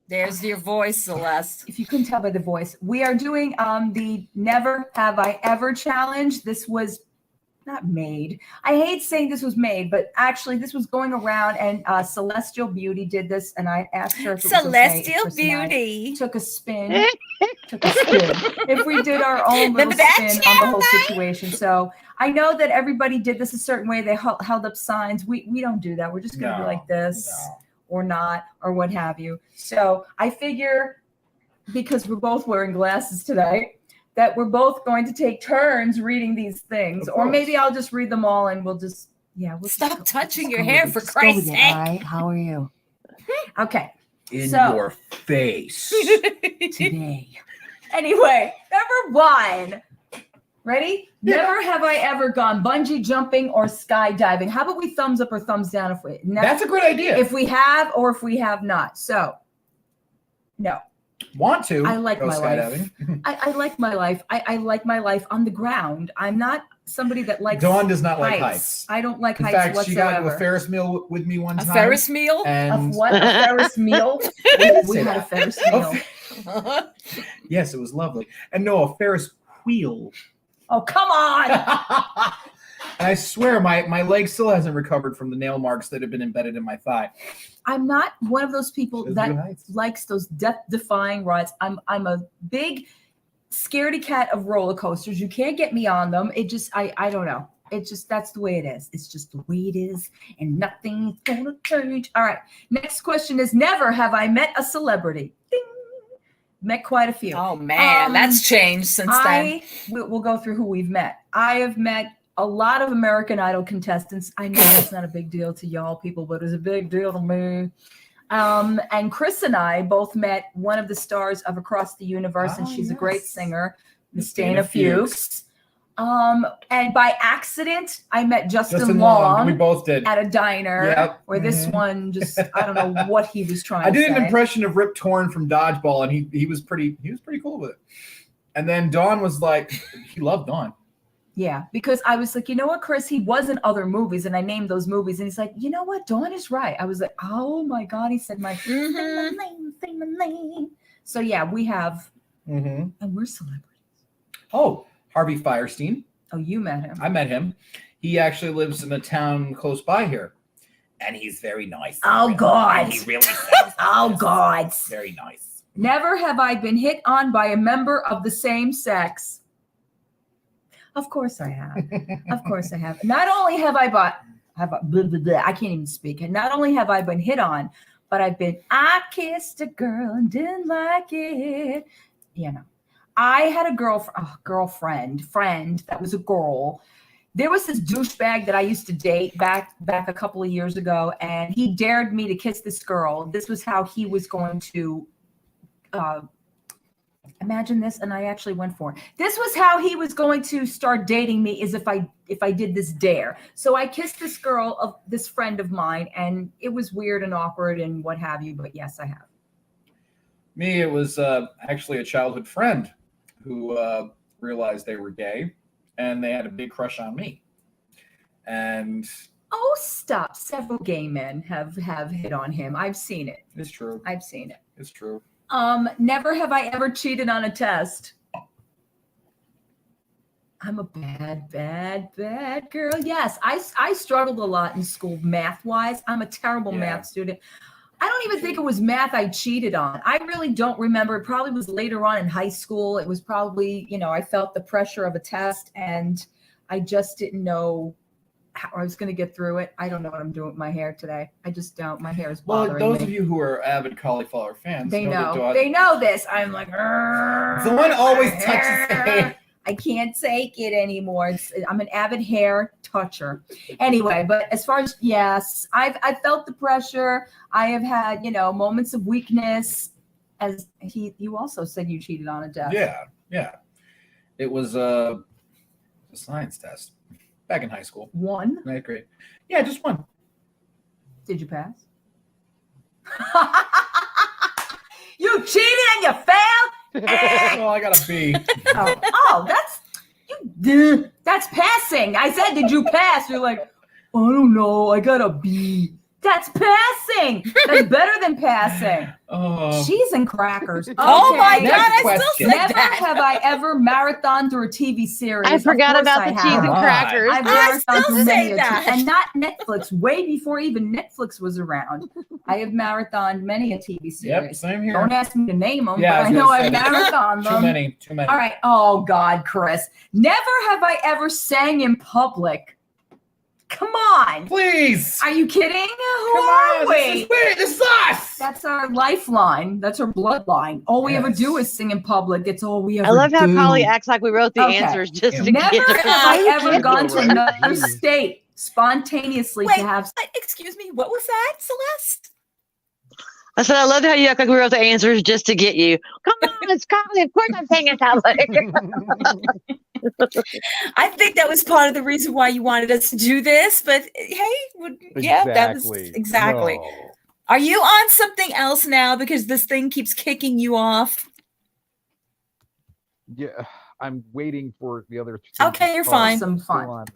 There's your voice, Celeste. If you couldn't tell by the voice, we are doing the Never Have I Ever challenge. This was not made. I hate saying this was made, but actually this was going around, and Celestial Beauty did this, and I asked her if it was okay if Celestial Chris and I Beauty. took a spin. If we did our own little Remember that spin on the whole situation. So I know that everybody did this a certain way. They held up signs. We don't do that. We're just going to be like this. Or not, or what have you. So I figure, because we're both wearing glasses tonight, that we're both going to take turns reading these things. Of Or course. maybe I'll just read them all and we'll just, we'll Stop just touching just your go hair, with it. for Just go with Christ's it, sake. all right? How are you? Okay. In So- your face. Today. Anyway, number 1. Ready? Yeah. Never have I ever gone bungee jumping or skydiving. How about we thumbs up or thumbs down if we That's a great idea. if we have or if we have not. So, no. Want to? I like go my life. skydiving. I like my life. I like my life on the ground. I'm not somebody that likes Dawn does not like heights. heights. I don't like In heights fact, she got whatsoever. a Ferris meal with me one A time. Ferris meal? And Of what? A Ferris meal? didn't We say had a that. Ferris Oh, meal. yes, it was lovely. And no, a Ferris wheel. Oh, come on. And I swear my leg still hasn't recovered from the nail marks that have been embedded in my thigh. I'm not one of those people Those that good heights. likes those death-defying rides. I'm a big scaredy cat of roller coasters. You can't get me on them. It just I don't know. It just that's the way it is. It's just the way it is, and nothing's gonna change. All right. Next question is: never have I met a celebrity. Ding. Met quite a few. Oh man, that's changed since then. We'll go through who we've met. I have met a lot of American Idol contestants. I know it's not a big deal to y'all people, but it's a big deal to me. And Chris and I both met one of the stars of Across the Universe, and she's a great singer, Miss Dana Fuchs. And by accident, I met Justin Long We both did. at a diner Yep. where this Mhm. one just I don't know what he was trying I to did an say. impression of Rip Torn from Dodgeball, and he was pretty cool with it. And then Dawn was like, he loved Dawn. Yeah, because I was like, you know what, Chris, he was in other movies, and I named those movies, and he's like, you know what, Dawn is right. I was like, oh my God, he said say my name. So yeah, we have, and we're celebrities. Oh, Harvey Firestein. Oh, you met him. I met him. He actually lives in a town close by here. And he's very nice. Oh, God. And he really sounds Oh, God. very nice. Never have I been hit on by a member of the same sex. Of course I have. Of course I have. Not only have I I can't even speak. And not only have I been hit on, but I kissed a girl and didn't like it. You know, I had a girlfriend that was a girl. There was this douchebag that I used to date back a couple of years ago, and he dared me to kiss this girl. This was how he was going to imagine this, and I actually went for it. This was how he was going to start dating me, is if I did this dare. So I kissed this girl, this friend of mine, and it was weird and awkward and what have you, but yes, I have. Me, it was actually a childhood friend who realized they were gay, and they had a big crush on me. And oh, stop! Several gay men have hit on him. I've seen it. It's true. I've seen it. It's true. Never have I ever cheated on a test. I'm a bad girl. Yes, I struggled a lot in school math-wise. I'm a terrible math student. I don't even think it was math I cheated on. I really don't remember. It probably was later on in high school. It was probably, I felt the pressure of a test and I just didn't know how I was going to get through it. I don't know what I'm doing with my hair today. I just don't. My hair is bothering me. Well, those of you who are avid CholyFlower fans, they know. They know this. I'm like, someone always touches the hair. I can't take it anymore. I'm an avid hair toucher. Anyway, but as far as, yes, I felt the pressure. I have had, moments of weakness. As you also said you cheated on a test. Yeah. It was a science test back in high school. One? 9th grade. Yeah, just one. Did you pass? You cheated and you failed? Oh, I got a B. That's passing. I said, did you pass? You're like, I don't know. I got a B. That's passing. That's better than passing. Cheese and crackers. Okay. Oh my God! I still Never have I ever marathoned through a TV series. I forgot about the cheese and crackers. I've marathoned through many and not Netflix. Way before even Netflix was around, I have marathoned many a TV series. Yep, same here. Don't ask me to name them, but I know I've marathoned them. Too many. All right. Oh God, Chris. Never have I ever sang in public. Come on. Please. Are you kidding? Who are we? This is us. That's our lifeline. That's our bloodline. All we ever do is sing in public. It's all we ever do. I love how Colley acts like we wrote the answers just to Never get have I ever gone to another state spontaneously to have. Excuse me, what was that, Celeste? I said, I love how you act like we wrote the answers just to get you. Come on, it's Colley. Of course I'm singing Colley. I think that was part of the reason why you wanted us to do this, but hey, that was exactly. No. Are you on something else now because this thing keeps kicking you off? Yeah, I'm waiting for the other. Okay, you're fine. Some fun.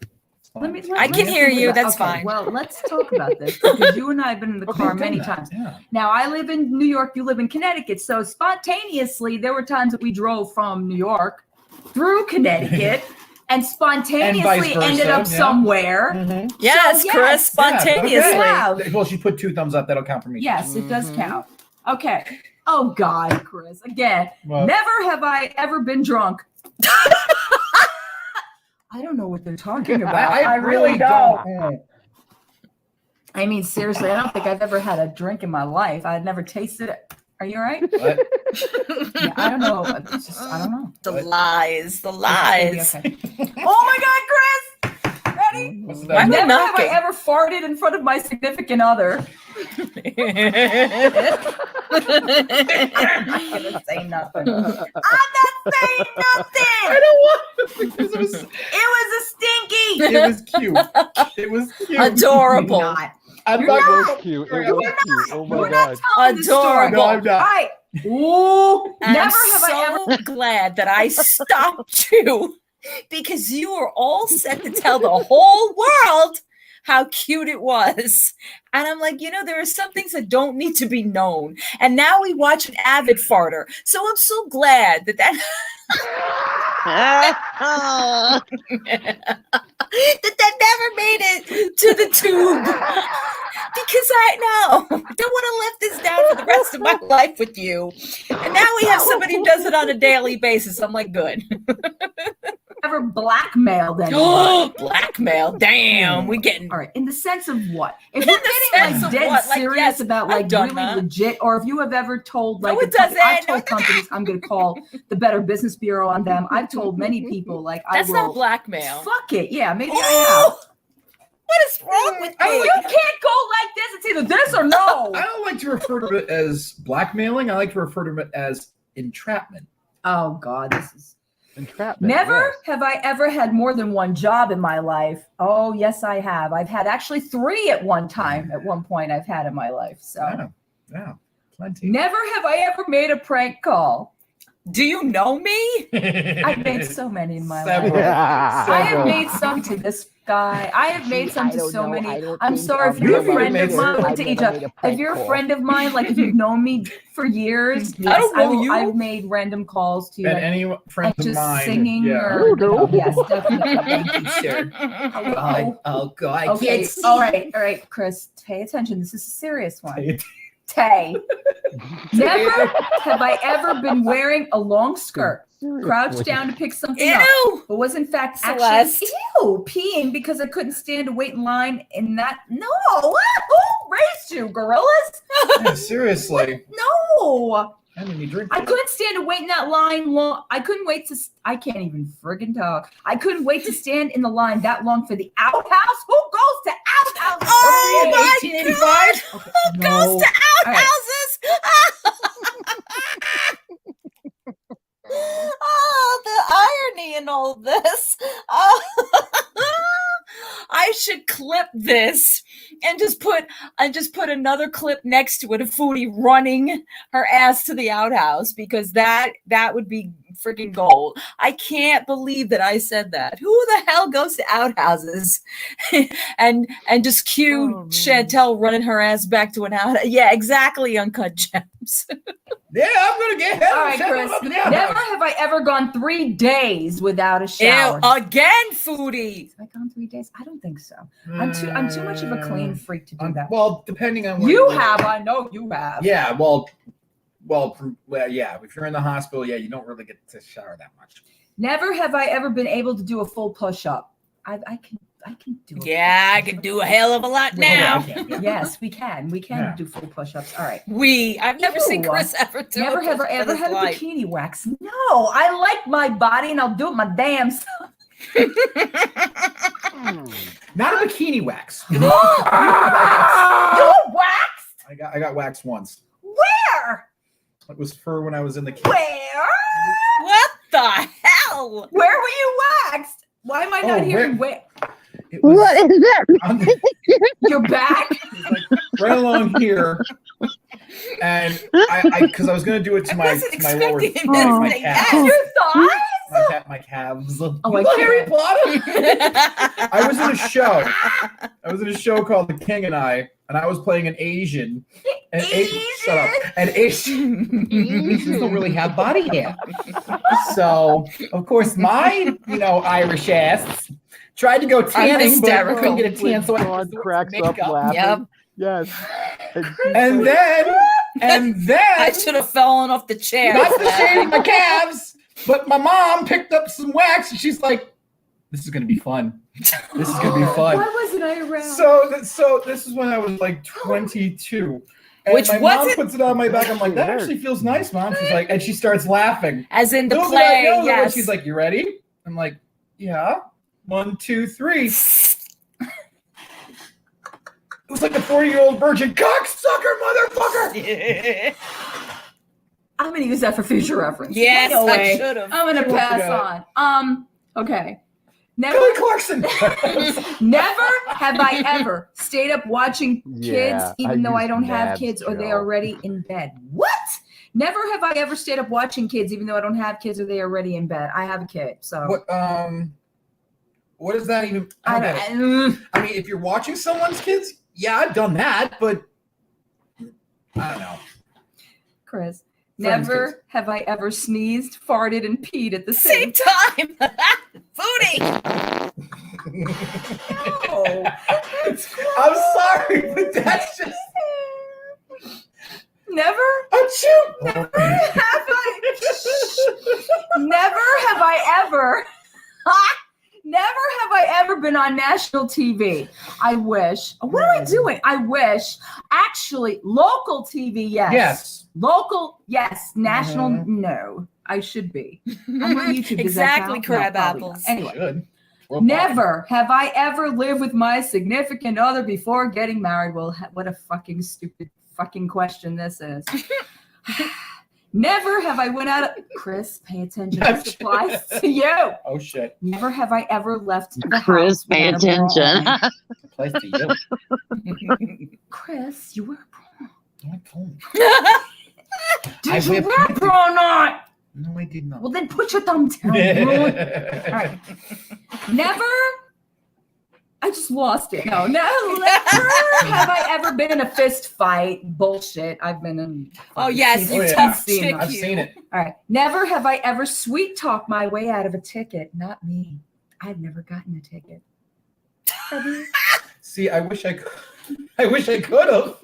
I can hear you. That's fine. Well, let's talk about this because you and I have been in the car many times. Yeah. Now, I live in New York. You live in Connecticut. So spontaneously, there were times that we drove from New York through Connecticut and spontaneously ended up somewhere. Mm-hmm. Yes, so, Chris, spontaneously. Yeah. Well, she put 2 thumbs up. That'll count for me. Yes, it does count. Okay. Oh, God, Chris. Again, never have I ever been drunk. I don't know what they're talking about. I really don't. I mean, seriously, I don't think I've ever had a drink in my life. I'd never tasted it. Are you all right? What? Yeah, I don't know. I don't know. The lies. Okay. Oh my God, Chris! Ready? Never have I ever farted in front of my significant other. I'm not gonna say nothing. I'm not saying nothing. I don't want to because it was a stinky. It was cute. It was cute. Adorable. It was cute. It was cute. Oh my God. Adorable. No, all right. Ooh, And never I'm have so I ever. glad that I stopped you because you were all set to tell the whole world how cute it was. And I'm like, there are some things that don't need to be known. And now we watch an avid farter. So I'm so glad that that never made it to the tube. Because I don't want to live this down for the rest of my life with you. And now we have somebody who does it on a daily basis. I'm like, good. Ever blackmailed anyone? Blackmail. Damn. We getting. All right. In the sense of what? If you're sense getting of dead what? Like, serious yes, about I've like done really that. legit, or if you have ever told No, like it doesn't. I've No, told companies I'm going to call the Better Business Bureau on them. I've told many people like That's I will. not blackmail. Fuck it. Yeah, maybe I Oh, have. what is wrong with You me? can't go like this. It's either this or no. I don't like to refer to it as blackmailing. I like to refer to it as entrapment. Oh God, this is. Entrapment. Never yes. have I ever had more than one job in my life. Oh, yes, I have. I've had actually 3 at one time. At one point, I've had in my life. So, Yeah, plenty. never have I ever made a prank call. Do you know me? I've made so many in my Several. life. I have Several. made some to this guy. I have made some to so many. I'm sorry if I've you're a never friend made of mine. some. To each other. If you're a friend of mine, like if you've known me for years, I don't know you. I've made random calls to you. And like, any friends of just mine. singing yeah. or yes, definitely. Thank you, sir. Hello. Oh God. Okay, all right, Chris, pay attention. This is a serious one. Tay. Never have I ever been wearing a long skirt, crouched down to pick something up, Ew. but was in fact Celeste. actually peeing because I couldn't stand to wait in line. In that, no, who raised you, gorillas? Yeah, seriously. No, I mean, you drink. I couldn't stand to wait in that line long. I couldn't wait to. I can't even friggin' talk. I couldn't wait to stand in the line that long for the outhouse. Who goes to outhouse? Oh my 1885? God. Who goes to outhouses? Oh, the irony in all this. I should clip this and just put another clip next to it of Foodie running her ass to the outhouse, because that would be freaking gold. I can't believe that I said that. Who the hell goes to outhouses and just cue Chantel running her ass back to an outhouse? Yeah, exactly, Uncut Gems. Yeah, I'm gonna get him. All right, Chris. Never have I ever gone 3 days without a shower. Ew, again, Foodie. Have I gone 3 days? I don't think so. I'm too much of a clean freak to do that. Well, depending on where You live. have. I know you have. Yeah, yeah. If you're in the hospital, yeah, you don't really get to shower that much. Never have I ever been able to do a full push-up. I can do it. Yeah, I can do a hell of a lot now. Yes, we can. We can Yeah. do full push-ups. All right. I've never seen Ew. Chris ever do Never it have I in ever his had a life. bikini wax. No, I like my body and I'll do it my damn self. Not a bikini wax. You waxed? I got waxed once. Where? It was for when I was in the kitchen. Where? What the hell? Where were you waxed? Why am I not hearing where? It was What is that? on the, Your back? right along here, and I because I was gonna do it to I my wasn't lower expecting him Oh. to say calves. yes. Your thighs? My calves. Oh, You I know Harry can't. Potter? I was in a show. I was in a show called The King and I was playing an Asian. Shut up. An Asian. Asians don't really have body hair. So, of course, my Irish ass tried to go tanning, but I couldn't get a tan, so I Dawn had to cracks make up up. laughing. Yep. Yes. And then I should have fallen off the chair. not to shave my calves, but my mom picked up some wax and she's like, "This is gonna be fun. This is gonna be fun." Why wasn't I around? So this is when I was like 22. And Which my mom wasn't- puts it on my back. I'm like, that actually feels nice, Mom. She's like, and she starts laughing. As in the Little did I play, know that yes. She's like, "You ready?" I'm like, "Yeah." 1, 2, 3. It was like a 40-year-old virgin cocksucker, motherfucker. I'm going to use that for future reference. Yes, No I way. should have. I'm going to pass Yeah. on. Okay. Never, Kelly Clarkson. never have I ever stayed up watching kids, Yeah, even though I used don't have Nabs, kids or they Joe. are already in bed. What? Never have I ever stayed up watching kids, even though I don't have kids or they are already in bed. I have a kid, so. What does that even? I mean, if you're watching someone's kids, yeah, I've done that, but I don't know. Chris, Friends' never kids. have I ever sneezed, farted, and peed at the Same same time. Booty. No. I'm sorry, but that's just. Never Achoo! have I ever never have I ever been on national TV. I wish. What am I doing? I wish. Actually, local TV, yes. Yes. Local, yes. National, no. I should be. I'm on YouTube. Does that Exactly, count? No, crab probably not. apples. Anyway. Should. Never have I ever lived with my significant other before getting married. Well, what a fucking stupid fucking question this is. Never have I went out of Chris, pay attention. This applies to you. Oh shit. Never have I ever left the Chris, house pay without a bra attention. on. Applies to you. Chris, you wear a bra. Don't pull me. Did I you wear wear a bra or not? No, I did not. Well, then put your thumb down. All right. Never. I just lost it. No, never have I ever been in a fist fight. Bullshit. I've been in. Oh, yes, you tough seen chick. them. I've seen it. All right. Never have I ever sweet talked my way out of a ticket. Not me. I've never gotten a ticket. Have you? See, I wish I could. I wish I could have.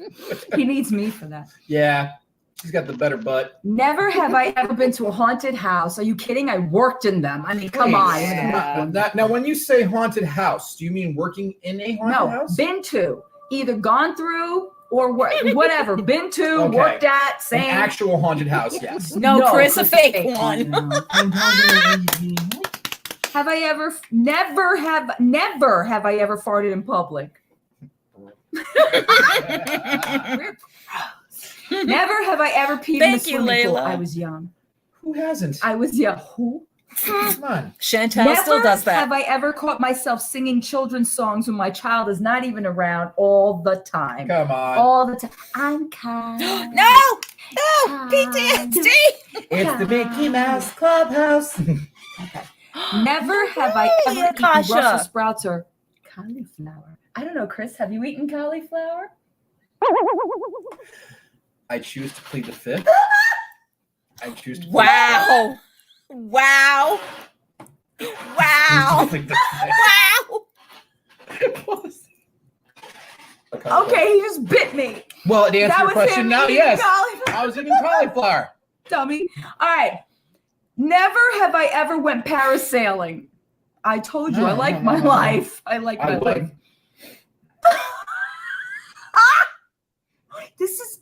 He needs me for that. Yeah, she's got the better butt. Never have I ever been to a haunted house. Are you kidding? I worked in them. I mean, come on. Now, when you say haunted house, do you mean working in a haunted No, house? been to. Either gone through or whatever. Been to, Okay. worked at, An same. actual haunted house, yes. No, Chris, a fake fake one. No. Have I ever? Never have I ever farted in public. Never have I ever peed in a Thank you, swimming pool. Layla. I was young. Who hasn't? I was young. Who? Come on. Chantel Never still does that. have I ever caught myself singing children's songs when my child is not even around all the time. Come on. All the time. I'm kind. No, PTSD. It's the Mickey Mouse Clubhouse. Never have I ever Hey, eaten Akasha. Brussels sprouts or cauliflower. I don't know, Chris. Have you eaten cauliflower? I choose to plead the fifth. I choose to plead Wow. Wow. Wow. the fifth. Wow. Okay, he just bit me. Well, to answer That your was question him now, eating yes. cauliflower. I was eating cauliflower. Dummy. All right. Never have I ever went parasailing. I told you, I like my life. I like my I life. would.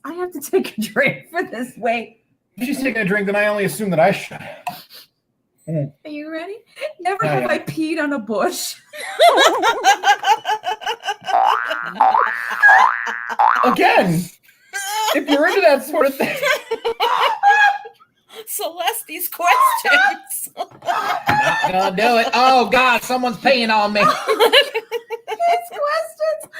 I have to take a drink for this. Wait. If she's taking a drink, then I only assume that I should. Are you ready? Never Yeah, have yeah. I peed on a bush. Again, if you're into that sort of thing. Celeste's questions. Not gonna do it. Oh God, someone's paying on me. These questions.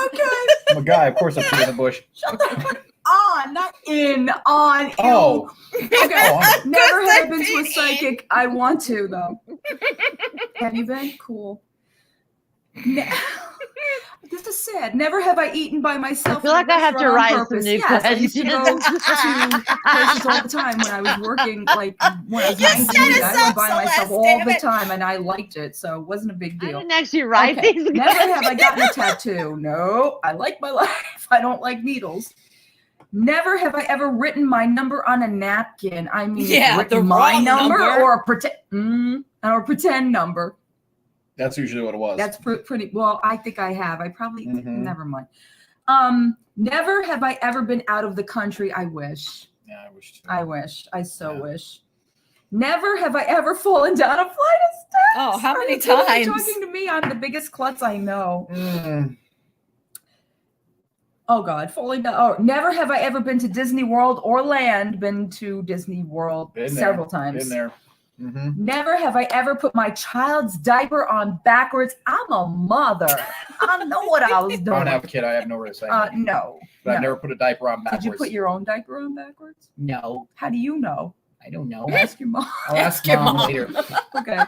Okay. I'm a guy, of course I put in the bush. Shut the on, not in, on. Ew. Oh. Okay. Oh, Never have been to a psychic. I want to though. Have you been? Cool. This is sad. Never have I eaten by myself. I feel like in a I have to restaurant on write some purpose. new Yes, I used to go questions. to places all the time when I was working. Like when I was You 19, set us I went up, by myself Celeste, all damn the it. time, and I liked it, so it wasn't a big I deal. didn't actually write Okay. these. Never have I gotten a tattoo. No, I like my life. I don't like needles. Never have I ever written my number on a napkin. I mean, Yeah, written the my wrong number, number. or a pretend number. That's usually what it was. That's pretty. Well, I think I have. I probably. Mhm. Never mind. Never have I ever been out of the country. I wish. Yeah, I wish. I wish. I so Yeah. wish. Never have I ever fallen down a flight of steps. Oh, how Are many you kidding me? times? Talking to me, I'm the biggest klutz I know. Mm. Oh God, falling down. Oh, never have I ever been to Disney World or Land. Been to Disney World Been there. several times. Been there. Never have I ever put my child's diaper on backwards. I'm a mother. I know what I was I don't doing. have a kid. I have no way to say. No. But I no. never put a diaper on backwards. Did you put your own diaper on backwards? No. How do you know? I don't know. Ask your mom. I'll ask mom later. Okay.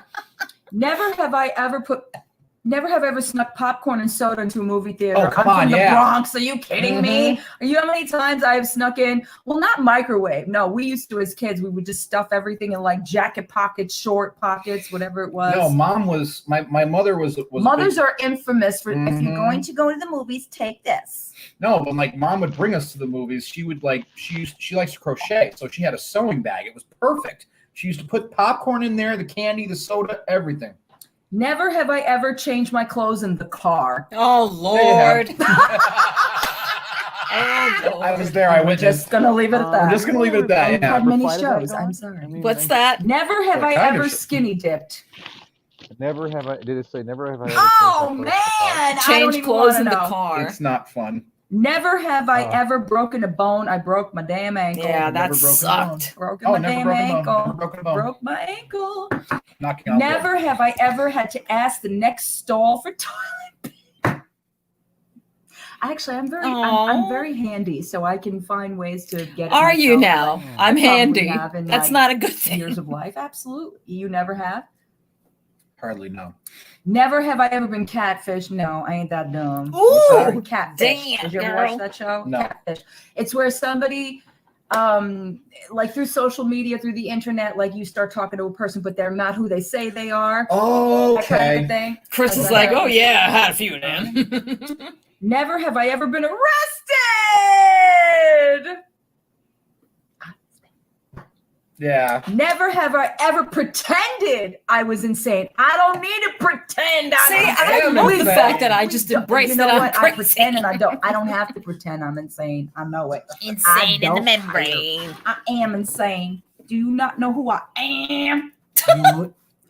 Never have I ever snuck popcorn and soda into a movie theater. Oh, come I'm on, from the yeah. Bronx. Are you kidding me? Are you know how many times I have snuck in? Well, not microwave. No, we used to as kids. We would just stuff everything in like jacket pockets, short pockets, whatever it was. No, mom was my mother was. Mothers are infamous for if you're going to go to the movies, take this. No, but like mom would bring us to the movies. She would like she likes to crochet, so she had a sewing bag. It was perfect. She used to put popcorn in there, the candy, the soda, everything. Never have I ever changed my clothes in the car. Oh, Lord. I was there. I We're witnessed. just gonna leave it at that. I'm just gonna leave it at that. I've Yeah. had many Fight about shows. that? I'm sorry. I mean, What's that? Never have What I kind of ever show? skinny dipped. Never have I. Did it say never have I? Ever Oh changed my man, I don't Change even clothes wanna in the know. car. It's not fun. Never have I Oh. ever broken a bone. I broke my damn ankle. Yeah, that Never broken a bone. sucked. Broken Oh, my never damn broken a bone. ankle. Never broken a bone. Broke my ankle. Knocking on Never have I ever had to ask the next stall for toilet paper. Actually, I'm Aw. very handy, so I can find ways to get it. Are you myself. now? I I'm probably handy. have in, That's like, not a good thing. Years of life, absolutely. You never have. Hardly no. Never have I ever been catfish. No, I ain't that dumb. Ooh, Catfish. damn, Did you ever girl. watch that show? No. Catfish. It's where somebody, like through social media, through the internet, like you start talking to a person, but they're not who they say they are. Oh, That kind of okay. thing. Chris is like, oh, yeah, I had a few then. Never have I ever been arrested. Yeah. Never have I ever pretended I was insane. I don't need to pretend. See, I am love the insane. fact that I just embrace you know that I'm what? I crazy. pretend and I don't. I don't have to pretend I'm insane. I know it. Insane in the don't membrane. I am insane. Do you not know who I am?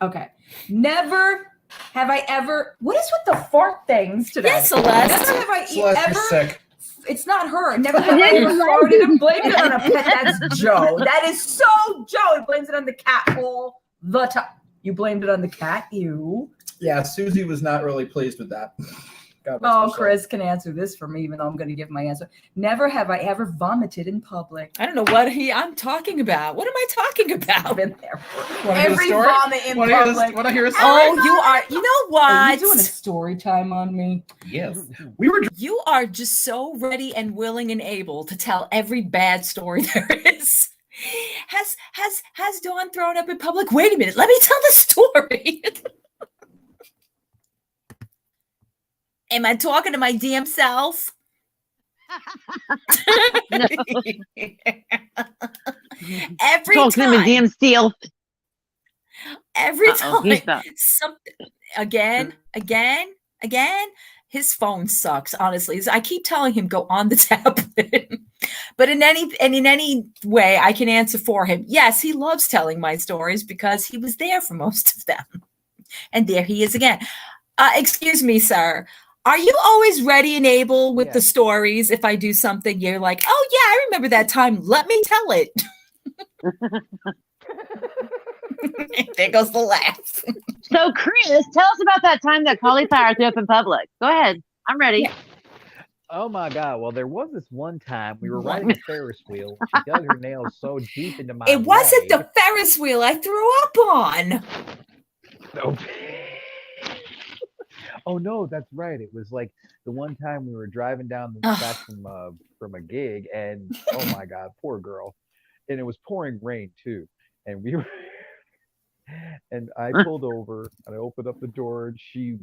Okay. Never have I ever. What is with the fart things today? Yes, Celeste. Never have I Celeste, ever. you're sick. It's not her. Never have I ever farted and blamed it on a pet. That's Joe. That is so Joe. He blames it on the cat all the time. You blamed it on the cat. You. Yeah, Susie was not really pleased with that. God rest her Oh, soul. Chris can answer this for me, even though I'm going to give my answer. Never have I ever vomited in public. I don't know what I'm talking about. What am I talking I've about? been there. Wanna hear the Every story? vomit in Wanna hear public. Want to hear a story? Oh, you are. You know Are you what? doing a story time on me? Yes. We were. You are just so ready and willing and able to tell every bad story there is. Has Dawn thrown up in public? Wait a minute. Let me tell the story. Am I talking to my damn self? Every Talking to time. my damn steel. Every Uh-oh, he's time back. something again, his phone sucks, honestly. I keep telling him go on the tablet. But in any way I can answer for him. Yes, he loves telling my stories because he was there for most of them. And there he is again. Excuse me, sir. Are you always ready and able with the Yes. stories? If I do something, you're like, oh yeah, I remember that time. Let me tell it. There goes the laugh. So, Chris, tell us about that time that CholyFlower threw up in public. Go ahead. I'm ready. Oh my God! Well, there was this one time we were riding the Ferris wheel. She dug her nails so deep into my. It wasn't leg. the Ferris wheel I threw up on. No. Oh no, that's right. It was like the one time we were driving down the back from a gig, and oh my God, poor girl. And it was pouring rain too, and we were. And I pulled over and I opened up the door and she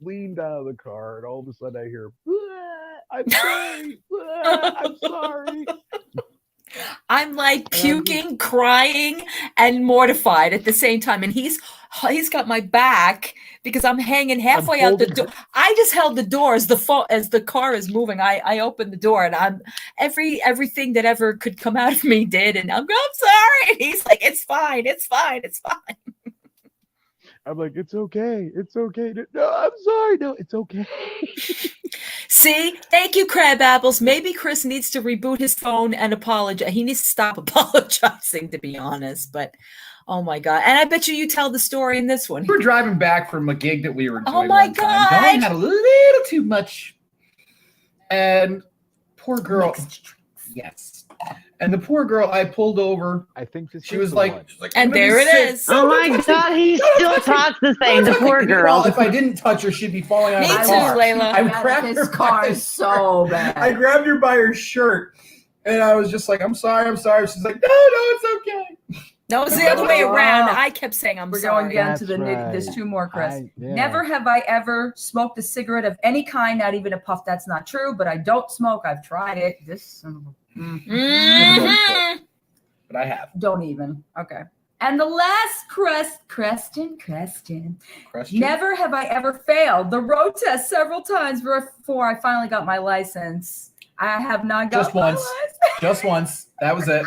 leaned out of the car and all of a sudden I hear, I'm sorry, I'm sorry. I'm like puking, crying, and mortified at the same time. And he's got my back because I'm hanging halfway out the door. I just held the door as the car is moving. I opened the door and I'm everything that ever could come out of me did. And I'm sorry. And he's like, it's fine. It's fine. It's fine. I'm like, it's okay. It's okay. No, I'm sorry. No, it's okay. See, thank you, Crab Apples. Maybe Chris needs to reboot his phone and apologize. He needs to stop apologizing, to be honest. But Oh my God. And I bet you tell the story in this one. We were driving back from a gig that we were doing. Oh my one time. Donnie God. had a little too much. And poor girl. Yes. And the poor girl, I pulled over. I think this She is was the like, one. And there it is. Oh my God, he still talks the same. The poor girl. Well, if I didn't touch her, she'd be falling out Me of the too, car. Layla. I grabbed This her car by is her so bad. I grabbed her by her shirt, and I was just like, I'm sorry. She's like, no, it's okay. No, it's the other way around. I kept saying I'm We're sorry. going again to That's the there's right. 2 more, Chris. Yeah. Never have I ever smoked a cigarette of any kind, not even a puff. That's not true, but I don't smoke. I've tried it. This Mhm. But I have. don't even. Okay. And the last question. Question. Never have I ever failed the road test several times before I finally got my license. I have not got Just my once. license. Just once. That was it.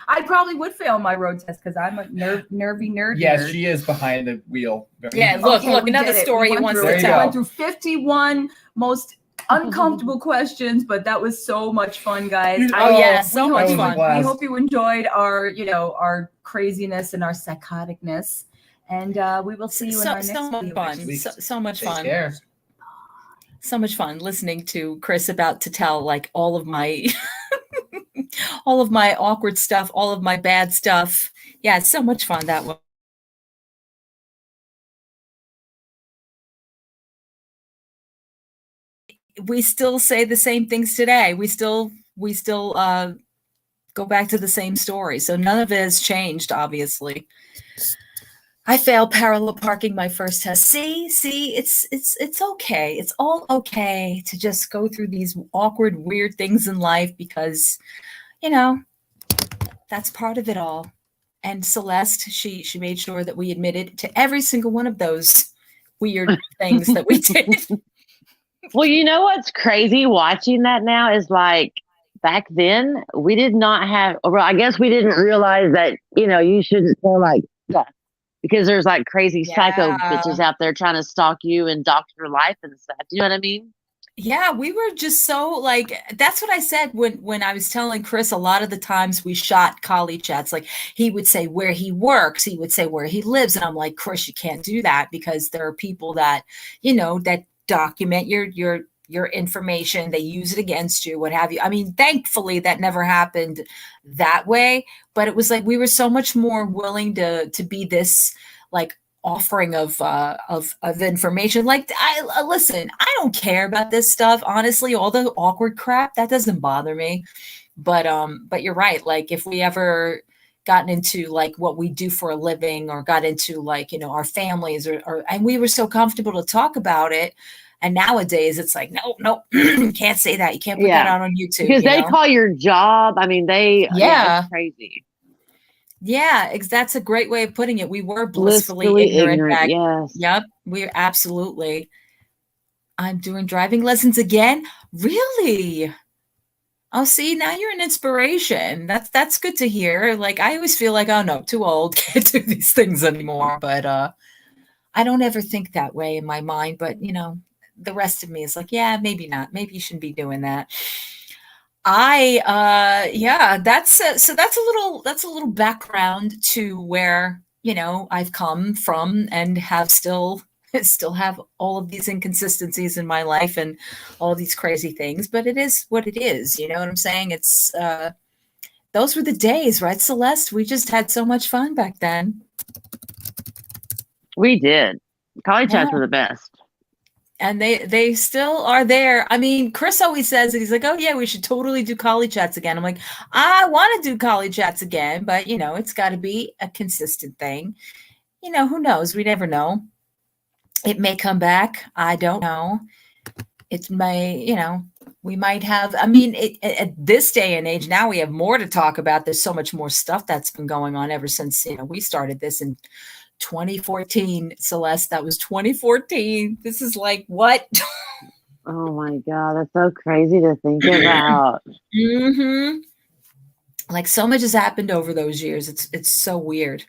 I probably would fail my road test because I'm a nervy nerd. Yes, nerd. she is behind the wheel. Yeah, look, Okay, we another did it. story We he went wants through There to you it. tell. We went through 51 most uncomfortable questions, but that was so much fun, guys. Oh, yeah, so we much hope fun. you- We hope you enjoyed our craziness and our psychoticness, and we will see you in our next So much video. fun. week. So much Take fun. care. So much fun listening to Chris about to tell like all of my all of my awkward stuff, all of my bad stuff. Yeah, it's so much fun that way. We still say the same things today. We still go back to the same story. So none of it has changed, obviously. I failed parallel parking my first test. See, it's okay. It's all okay to just go through these awkward, weird things in life because, that's part of it all. And Celeste, she made sure that we admitted to every single one of those weird things that we did. Well, you know what's crazy watching that now is like back then we did not have, well, I guess we didn't realize that, you shouldn't feel like that because there's like crazy psycho Yeah. bitches out there trying to stalk you and doctor your life and stuff. Do you know what I mean? Yeah, we were just so like that's what I said when I was telling Chris a lot of the times we shot Colley chats. Like he would say where he works, he would say where he lives, and I'm like, Chris, you can't do that because there are people that that document your information, they use it against you, what have you. I mean, thankfully that never happened that way, but it was like we were so much more willing to be this like offering of information. Like I listen, I don't care about this stuff, honestly. All the awkward crap that doesn't bother me, but you're right. Like if we ever gotten into like what we do for a living or got into like our families or and we were so comfortable to talk about it, and nowadays it's like no you can't say that, you can't put that out on YouTube because they call your job, I mean it's crazy. Yeah, that's a great way of putting it. We were blissfully ignorant. Yes. Yep, we're absolutely. I'm doing driving lessons again. Really? Oh, see, now you're an inspiration. That's good to hear. Like I always feel like, oh no, too old, can't do these things anymore. But I don't ever think that way in my mind. But the rest of me is like, yeah, maybe not. Maybe you shouldn't be doing that. That's a little background to where I've come from and have still have all of these inconsistencies in my life and all these crazy things, but it is what it is. You know what I'm saying? It's those were the days, right, Celeste? We just had so much fun back then. We did. College chats were the best. And they still are there. I mean, Chris always says that he's like, oh yeah, we should totally do college chats again. I'm like, I want to do college chats again, but it's got to be a consistent thing. Who knows? We never know. It may come back. I don't know. It may, we might have. I mean, at this day and age, now we have more to talk about. There's so much more stuff that's been going on ever since we started this in 2014, Celeste. That was 2014. This is like what? Oh my God, that's so crazy to think about. Mm-hmm. Like so much has happened over those years. It's so weird.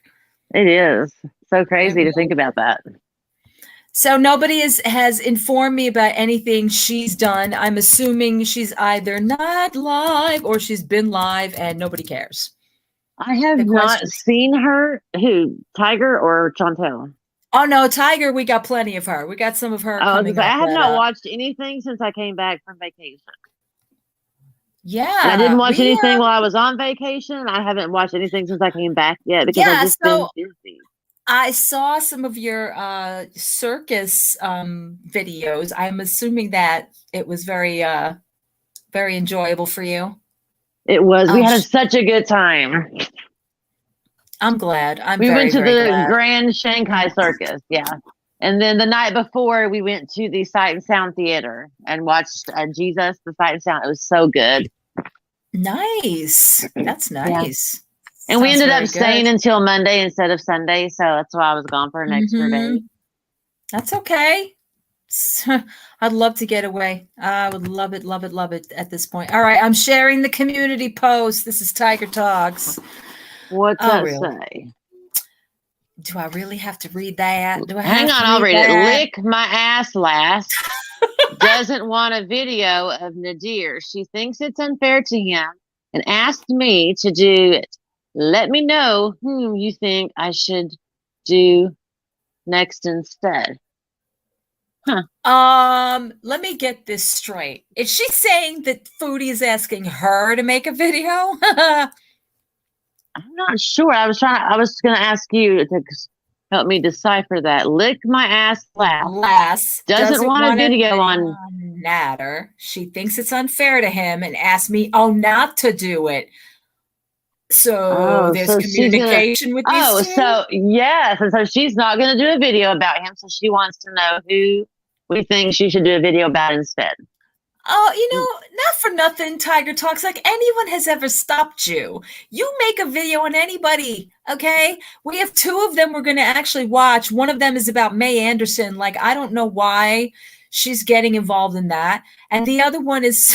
It is so crazy to think about that. So nobody has informed me about anything she's done. I'm assuming she's either not live or she's been live and nobody cares. I have the not questions. seen her. Who, Tiger or Chantel? Oh no, Tiger, we got plenty of her. We got some of her I was coming gonna say, up. I have But not watched anything since I came back from vacation. And I yeah, didn't watch we anything while I was on vacation. I haven't watched anything since I came back yet because I've yeah. just been So busy. I saw some of your circus videos. I'm assuming that it was very enjoyable for you. It was. We Um, had such a good time. I'm glad. I'm We very, went to very the glad. Grand Shanghai Circus, yeah. And then the night before, we went to the Sight and Sound Theater and watched Jesus, the Sight and Sound. It was so good. Nice. That's Yeah. nice. And we Sounds ended very up staying good. until Monday instead of Sunday, so that's why I was gone for an extra day. That's okay. I'd love to get away. I would love it, love it, love it at this point. All right, I'm sharing the community post. This is Tiger Talks. What's Oh, that really? say? Do I really have to read that? Do I Hang have on, to I'll read it. that? Lick my ass last. Doesn't want a video of Nadir. She thinks it's unfair to him and asked me to do it. Let me know whom you think I should do next instead. Let me get this straight. Is she saying that Foodie is asking her to make a video? I'm not sure. I was gonna ask you to help me decipher that. Lick my ass last. Doesn't want a video on Natter. She thinks it's unfair to him and asked me, not to do it. So there's so communication with these two? so yes. And so she's not gonna do a video about him, so she wants to know who we think she should do a video about instead. Oh, not for nothing, Tiger Talks. Like anyone has ever stopped you. You make a video on anybody, okay? We have two of them we're going to actually watch. One of them is about May Anderson. Like, I don't know why she's getting involved in that. And the other one is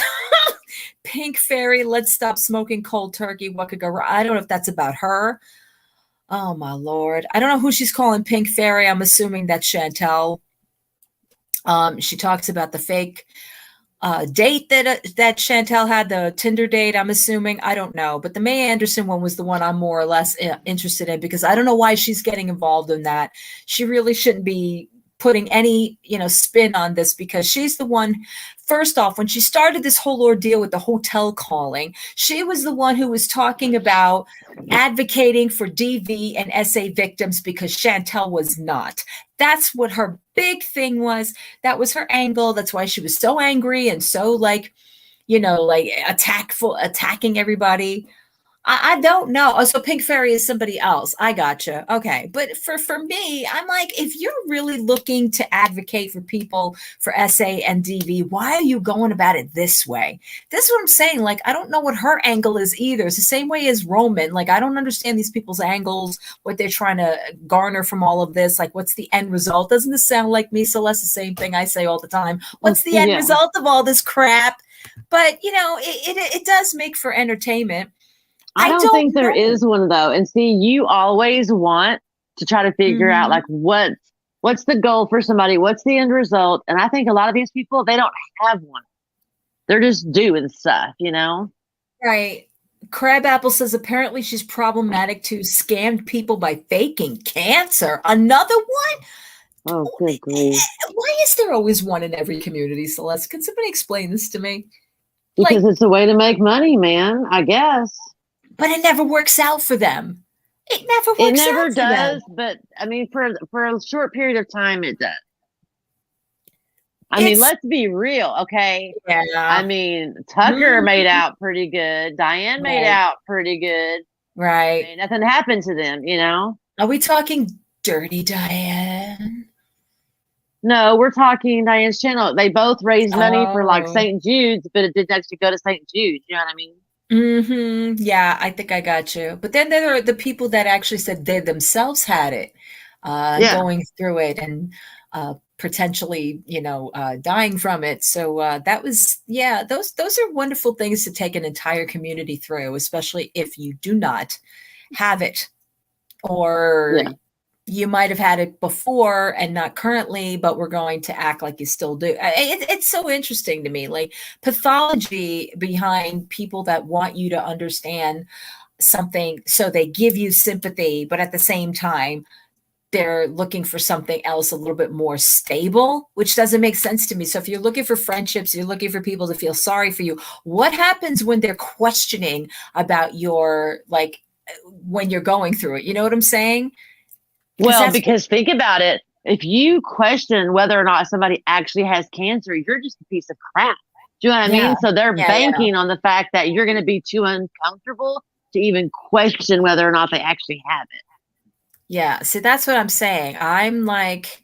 Pink Fairy, Let's Stop Smoking Cold Turkey. What could go wrong? I don't know if that's about her. Oh, my Lord. I don't know who she's calling Pink Fairy. I'm assuming that's Chantel. She talks about the fake date that Chantel had, the Tinder date, I'm assuming. I don't know. But the May Anderson one was the one I'm more or less interested in because I don't know why she's getting involved in that. She really shouldn't be putting any, spin on this because she's the one, first off, when she started this whole ordeal with the hotel calling, she was the one who was talking about advocating for DV and SA victims because Chantel was not. That's what her big thing was. That was her angle. That's why she was so angry and so attacking everybody. I don't know. Oh, so Pink Fairy is somebody else. I gotcha. Okay. But for me, I'm like, if you're really looking to advocate for people for SA and DV, why are you going about it this way? This is what I'm saying. Like, I don't know what her angle is either. It's the same way as Roman. Like, I don't understand these people's angles, what they're trying to garner from all of this. Like, what's the end result? Doesn't this sound like me, Celeste? The same thing I say all the time. What's the end result of all this crap? But, it does make for entertainment. I don't think there is one though. And see, you always want to try to figure out like what's the goal for somebody, what's the end result. And I think a lot of these people, they don't have one. They're just doing stuff, Right. Crabapple says apparently she's problematic too, scammed people by faking cancer. Another one? Oh, good grief. Why is there always one in every community, Celeste? Can somebody explain this to me? Because it's a way to make money, man, I guess. But it never works out for them. It never works out. It never does, but I mean, for a short period of time, it does. I mean, let's be real, okay? Yeah. I mean, Tucker made out pretty good. Diane made out pretty good. Right. I mean, nothing happened to them, Are we talking dirty Diane? No, we're talking Diane's channel. They both raised money for like St. Jude's, but it didn't actually go to St. Jude's. You know what I mean? Mm-hmm. Yeah, I think I got you. But then there are the people that actually said they themselves had it, going through it and potentially, dying from it. So that was, those are wonderful things to take an entire community through, especially if you do not have it or you might have had it before and not currently, but we're going to act like you still do. It's so interesting to me, like pathology behind people that want you to understand something, so they give you sympathy, but at the same time, they're looking for something else a little bit more stable, which doesn't make sense to me. So if you're looking for friendships, you're looking for people to feel sorry for you. What happens when they're questioning about your, like, when you're going through it? You know what I'm saying? Well, because think about it. If you question whether or not somebody actually has cancer, you're just a piece of crap. Do you know what I mean? So they're banking on the fact that you're going to be too uncomfortable to even question whether or not they actually have it. Yeah. See, that's what I'm saying. I'm like,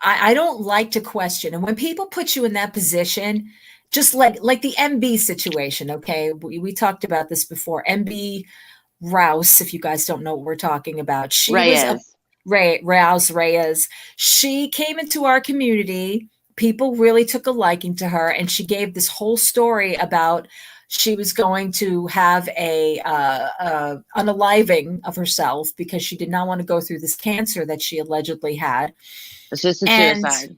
I don't like to question. And when people put you in that position, just like the MB situation, okay? We talked about this before. MB Rouse, if you guys don't know what we're talking about. She was Rouse Reyes. She came into our community. People really took a liking to her, and she gave this whole story about she was going to have a unaliving of herself because she did not want to go through this cancer that she allegedly had. Assisted suicide.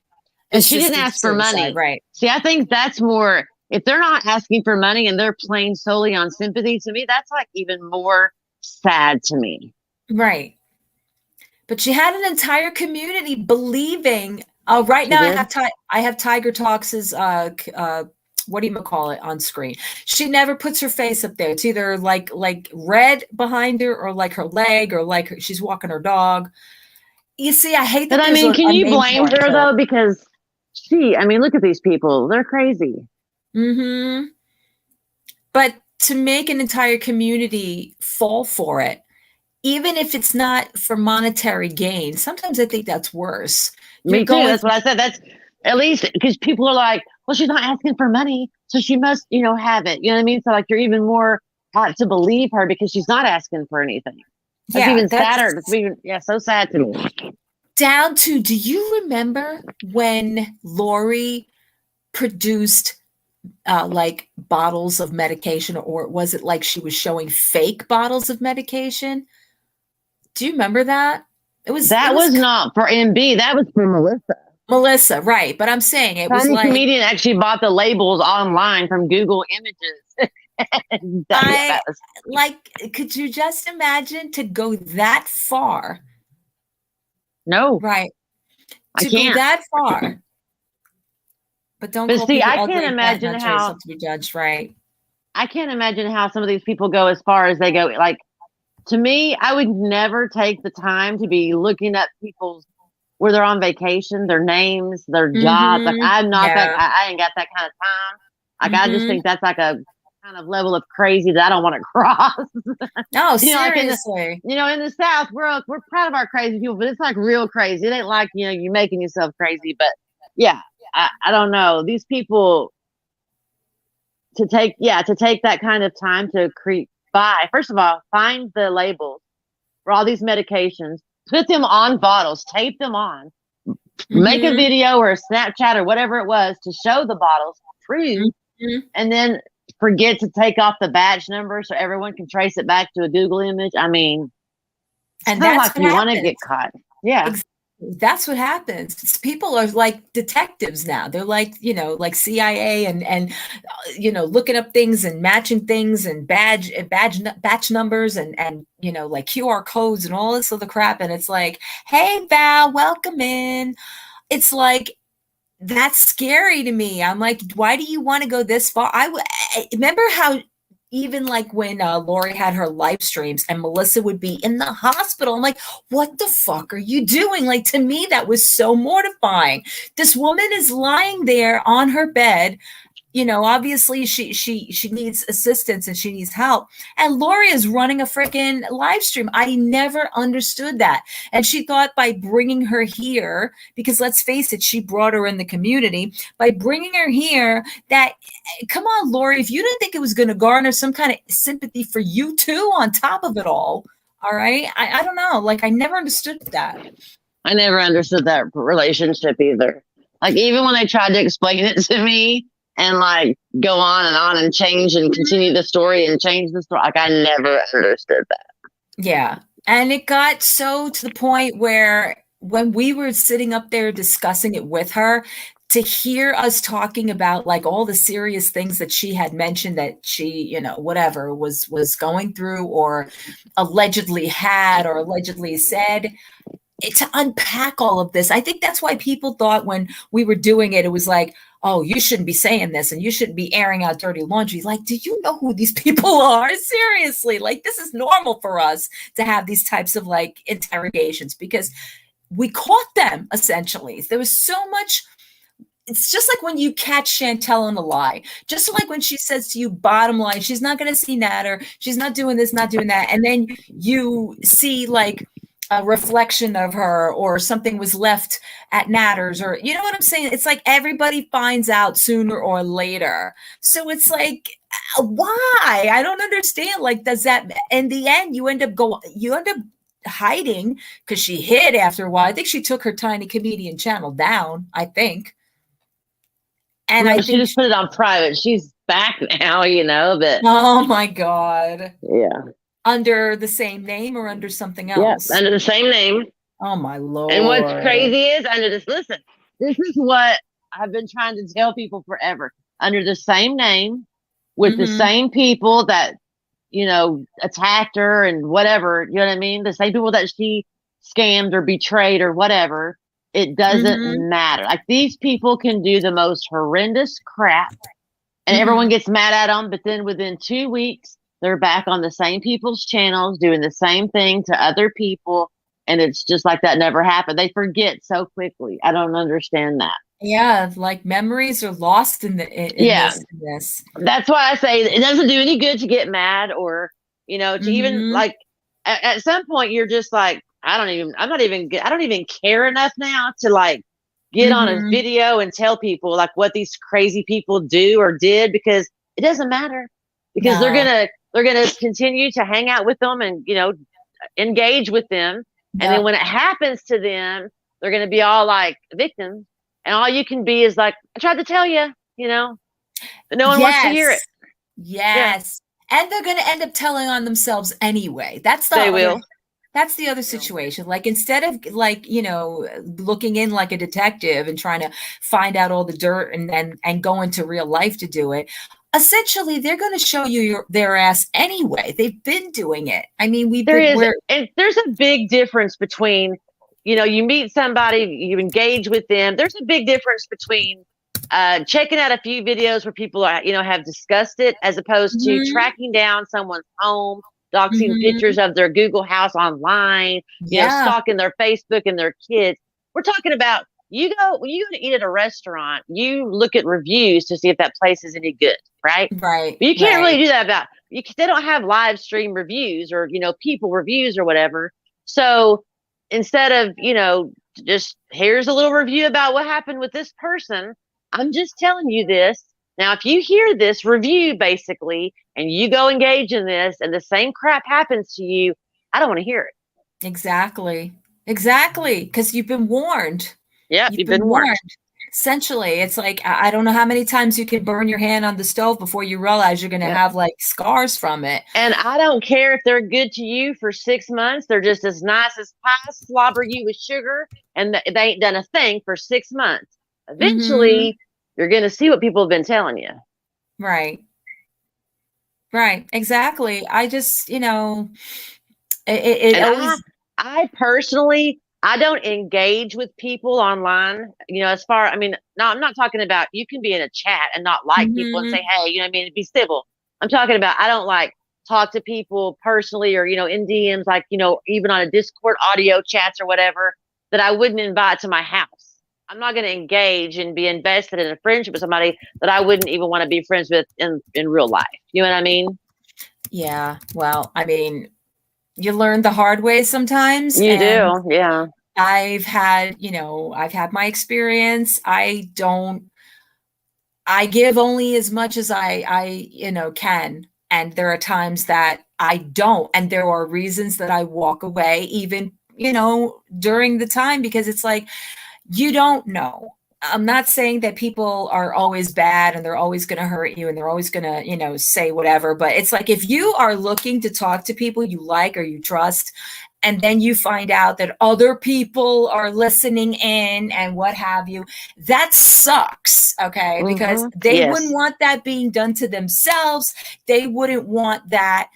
And she didn't ask for money. Right. See, I think that's more, if they're not asking for money and they're playing solely on sympathy, to me, that's like even more sad to me. Right. But she had an entire community believing. Right now, I have Tiger Talks's what do you call it on screen? She never puts her face up there. It's either like red behind her, or like her leg, or like she's walking her dog. You see, I hate that. But I mean, can you blame her though? Because look at these people. They're crazy. Mm-hmm. But to make an entire community fall for it, even if it's not for monetary gain, sometimes I think that's worse. Me too. That's what I said. That's at least because people are like, well, she's not asking for money, so she must, have it. You know what I mean? So like, you're even more apt to believe her because she's not asking for anything. That's even sadder. So sad to me. Down to, do you remember when Lori produced like bottles of medication, or was it like she was showing fake bottles of medication? Do you remember that? It was not for MB. That was for Melissa, right? But I'm saying it was like comedian actually bought the labels online from Google Images. Could you just imagine to go that far? No, right? I can't go that far. But don't. But see, I can't imagine how to be judged, right? I can't imagine how some of these people go as far as they go. Like, to me, I would never take the time to be looking up people's where they're on vacation, their names, their jobs. Like, I'm not that. I ain't got that kind of time. Like, I just think that's like a kind of level of crazy that I don't want to cross. No, seriously. Like in the South, we're proud of our crazy people, but it's like real crazy. It ain't like you making yourself crazy. But yeah, I don't know these people to take that kind of time to buy. First of all, find the labels for all these medications. Put them on bottles, tape them on, make a video or a Snapchat or whatever it was to show the bottles, prove, and then forget to take off the batch number so everyone can trace it back to a Google image. I mean, and that's like you want to get caught. Yeah. Exactly. That's what happens. People are like detectives now. They're like, like CIA and looking up things and matching things and batch numbers and like QR codes and all this other crap. And it's like, hey, Val, welcome in. It's like, that's scary to me. I'm like, why do you want to go this far? I remember how even like when Lori had her live streams and Melissa would be in the hospital. I'm like, what the fuck are you doing? Like, to me, that was so mortifying. This woman is lying there on her bed. Obviously she needs assistance and she needs help. And Lori is running a freaking live stream. I never understood that. And she thought by bringing her here, because let's face it, she brought her in the community, by bringing her here, that, come on, Lori, if you didn't think it was going to garner some kind of sympathy for you too on top of it all right? I don't know. Like, I never understood that. I never understood that relationship either. Like, even when they tried to explain it to me, and like go on and change and continue the story and change the story. Like, I never understood that. Yeah. And it got so to the point where when we were sitting up there discussing it with her, to hear us talking about like all the serious things that she had mentioned that she, whatever was going through or allegedly had or allegedly said, to unpack all of this. I think that's why people thought when we were doing it, it was like, oh, you shouldn't be saying this and you shouldn't be airing out dirty laundry. Like, do you know who these people are? Seriously, like this is normal for us to have these types of like interrogations because we caught them essentially. There was so much. It's just like when you catch Chantel in a lie, just like when she says to you, bottom line, she's not going to see Natter. She's not doing this, not doing that. And then you see like a reflection of her or something was left at Natter's or, you know what I'm saying? It's like everybody finds out sooner or later. So it's like, why? I don't understand. Like, does that, in the end, you end up hiding because she hid after a while. I think she took her tiny comedian channel down, I think. And no, I she think just put it on private. She's back now, but oh my God. yeah. Under the same name or under something Yeah, else? under the same name. Oh my Lord. And what's crazy is listen, this is what I've been trying to tell people forever. Under the same name, with the same people that, attacked her and whatever, you know what I mean? The same people that she scammed or betrayed or whatever. It doesn't matter. Like these people can do the most horrendous crap and everyone gets mad at them. But then within 2 weeks, they're back on the same people's channels doing the same thing to other people. And it's just like that never happened. They forget so quickly. I don't understand that. Yeah, like memories are lost in this. That's why I say it doesn't do any good to get mad or, to even like at some point you're just like, I don't even care enough now to like get on a video and tell people like what these crazy people do or did because it doesn't matter because they're going to continue to hang out with them and, engage with them. And then when it happens to them, they're going to be all like victims. And all you can be is like, I tried to tell you, but no one wants to hear it. Yes. Yeah. And they're going to end up telling on themselves anyway. That's the other situation. Like instead of like, looking in like a detective and trying to find out all the dirt and go into real life to do it, essentially they're going to show you their ass anyway. They've been doing it. I mean, and there's a big difference between, you meet somebody, you engage with them. There's a big difference between checking out a few videos where people are, have discussed it as opposed to tracking down someone's home, doxing pictures of their Google house online, stalking their Facebook and their kids. We're talking about when you go to eat at a restaurant, you look at reviews to see if that place is any good, right? Right. But you can't really do that they don't have live stream reviews or, people reviews or whatever. So instead of, just here's a little review about what happened with this person, I'm just telling you this. Now, if you hear this review basically, and you go engage in this and the same crap happens to you, I don't want to hear it. Exactly. Because you've been warned. Yeah, you've been warned. Essentially, it's like, I don't know how many times you can burn your hand on the stove before you realize you're going to have like scars from it. And I don't care if they're good to you for 6 months. They're just as nice as pie, slobber you with sugar, and they ain't done a thing for 6 months. Eventually, you're going to see what people have been telling you. Right. Exactly. I just, I personally, I don't engage with people online, I'm not talking about, you can be in a chat and not like people and say, hey, be civil. I'm talking about, I don't like talk to people personally or, in DMs, like, even on a Discord audio chats or whatever that I wouldn't invite to my house. I'm not going to engage and be invested in a friendship with somebody that I wouldn't even want to be friends with in real life. You know what I mean? Yeah. Well, you learn the hard way sometimes. You do. Yeah. I've had my experience. I give only as much as I can. And there are times that I don't. And there are reasons that I walk away even, during the time, because it's like, you don't know I'm not saying that people are always bad and they're always going to hurt you and they're always going to, say whatever. But it's like if you are looking to talk to people you like or you trust, and then you find out that other people are listening in and what have you, that sucks. Okay. Because they wouldn't want that being done to themselves. They wouldn't want that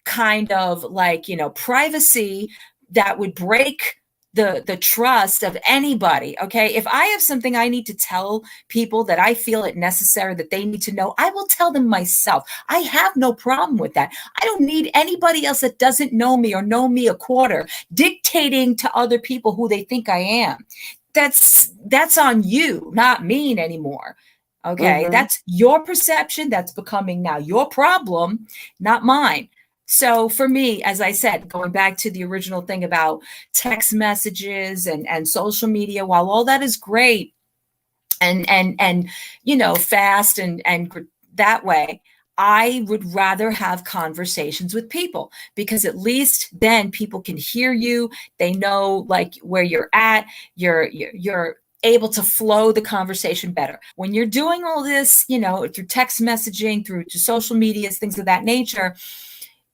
kind of like, privacy that would break the trust of anybody. Okay. If I have something I need to tell people that I feel it necessary that they need to know, I will tell them myself. I have no problem with that. I don't need anybody else that doesn't know me or know me a quarter dictating to other people who they think I am. That's on you, not me anymore. Okay. That's your perception. That's becoming now your problem, not mine. So for me, as I said, going back to the original thing about text messages and social media, while all that is great and fast and that way, I would rather have conversations with people, because at least then people can hear you. They know like where you're at. You're able to flow the conversation better. When you're doing all this, through text messaging, through social medias, things of that nature,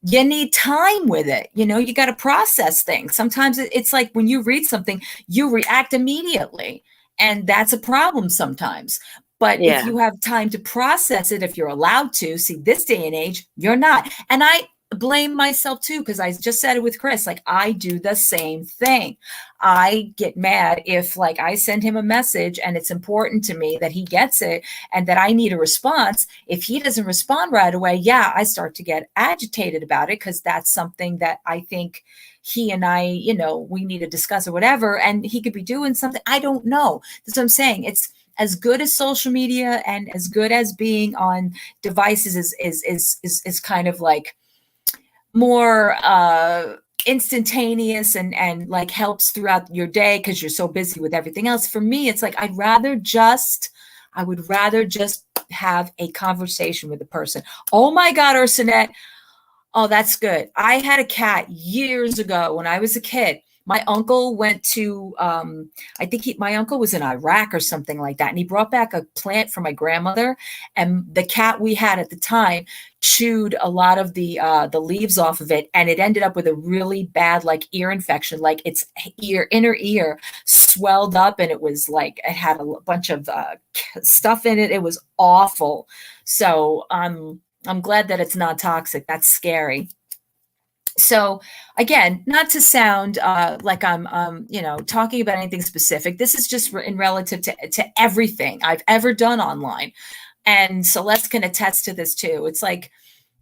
you need time with it. You got to process things. Sometimes it's like when you read something, you react immediately. And that's a problem sometimes. But if you have time to process it, if you're allowed to, see, this day and age, you're not. And I blame myself too, because I just said it with Chris, like I do the same thing. I get mad if like I send him a message and it's important to me that he gets it and that I need a response. If he doesn't respond right away, I start to get agitated about it, because that's something that I think he and I, we need to discuss or whatever. And he could be doing something I don't know. That's what I'm saying. It's as good as social media and as good as being on devices is kind of like more instantaneous and like helps throughout your day because you're so busy with everything else. For me, it's like I would rather just have a conversation with the person. Oh my God, Ursinette. Oh, that's good. I had a cat years ago when I was a kid. My uncle went to, I think my uncle was in Iraq or something like that. And he brought back a plant for my grandmother. And the cat we had at the time chewed a lot of the leaves off of it. And it ended up with a really bad, like ear infection, like its inner ear swelled up. And it was like, it had a bunch of stuff in it. It was awful. So I'm glad that it's not toxic. That's scary. So again, not to sound like I'm, talking about anything specific. This is just in relative to everything I've ever done online. And Celeste can attest to this too. It's like,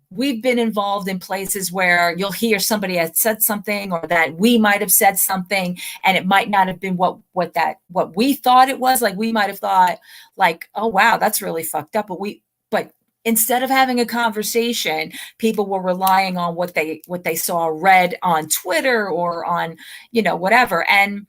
we've been involved in places where you'll hear somebody has said something, or that we might have said something, and it might not have been what we thought it was. Like we might have thought like, oh, wow, that's really fucked up. But instead of having a conversation, people were relying on what they saw read on Twitter or on, whatever. And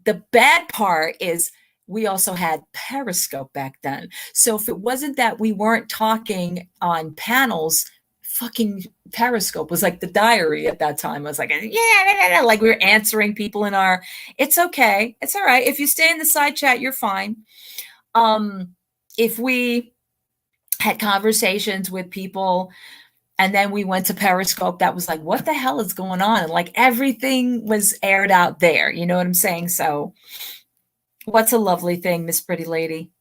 the bad part is we also had Periscope back then. So if it wasn't that we weren't talking on panels, fucking Periscope was like the diary at that time. I was like, like we were answering people in our, it's okay. It's all right. If you stay in the side chat, you're fine. If we had conversations with people and then we went to Periscope, that was like, what the hell is going on? And like everything was aired out there. You know what I'm saying? So what's a lovely thing, Miss Pretty Lady?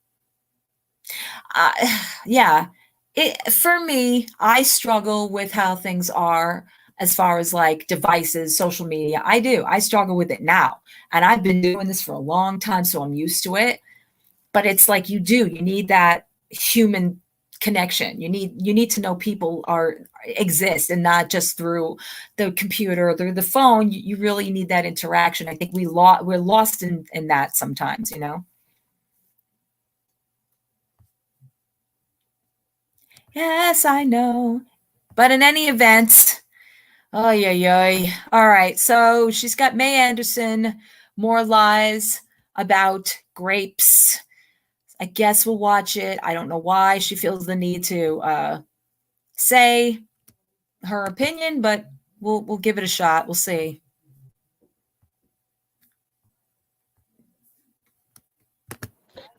For me, I struggle with how things are as far as like devices, social media. I struggle with it now. And I've been doing this for a long time, so I'm used to it. But it's like you need that human connection. You need to know people exist, and not just through the computer or through the phone. You really need that interaction. I think we're lost in that sometimes, Yes, I know. But in any event, oh yeah. All right. So she's got May Anderson, more lies about grapes. I guess we'll watch it. I don't know why she feels the need to say her opinion, but we'll give it a shot. We'll see.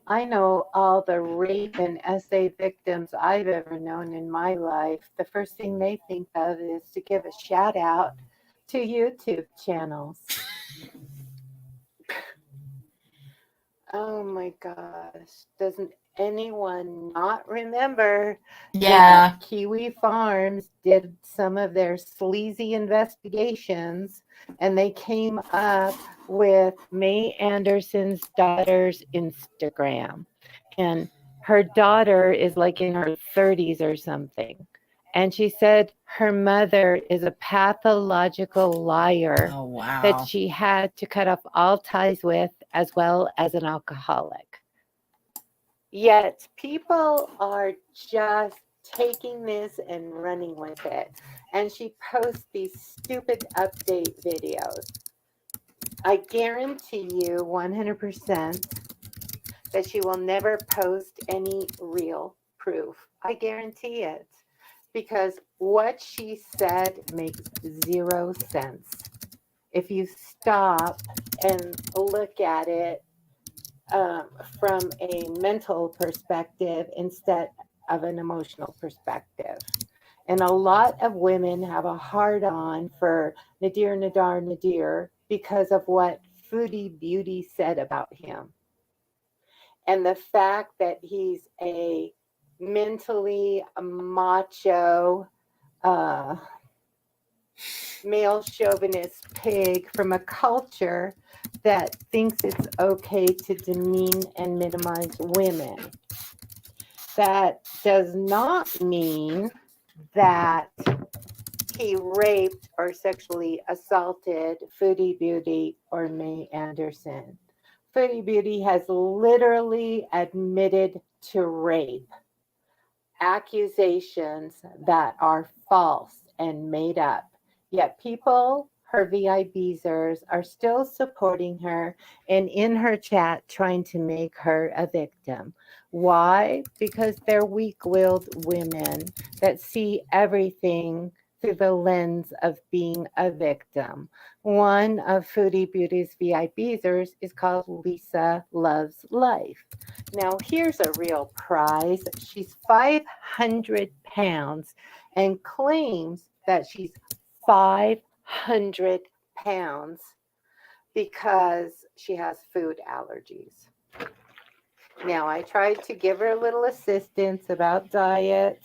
I know all the rape and SA victims I've ever known in my life. The first thing they think of is to give a shout out to YouTube channels. Oh my gosh. Doesn't anyone not remember Yeah. that Kiwi Farms did some of their sleazy investigations and they came up with May Anderson's daughter's Instagram? And her daughter is like in her 30s or something. And she said her mother is a pathological liar Oh, wow. that she had to cut off all ties with, as well as an alcoholic. Yet people are just taking this and running with it. And she posts these stupid update videos. I guarantee you 100% that she will never post any real proof. I guarantee it. Because what she said makes zero sense. If you stop and look at it from a mental perspective instead of an emotional perspective. And a lot of women have a hard on for Nadir Nadar Nadir because of what Foodie Beauty said about him. And the fact that he's a mentally macho, male chauvinist pig from a culture that thinks it's okay to demean and minimize women. That does not mean that he raped or sexually assaulted Foodie Beauty or May Anderson. Foodie Beauty has literally admitted to rape, accusations that are false and made up. Yet people, her VIBzers, are still supporting her and in her chat trying to make her a victim. Why? Because they're weak-willed women that see everything through the lens of being a victim. One of Foodie Beauty's VIBzers is called Lisa Loves Life. Now, here's a real prize. She's 500 pounds and claims that she's 500 pounds because she has food allergies. Now, I tried to give her a little assistance about diet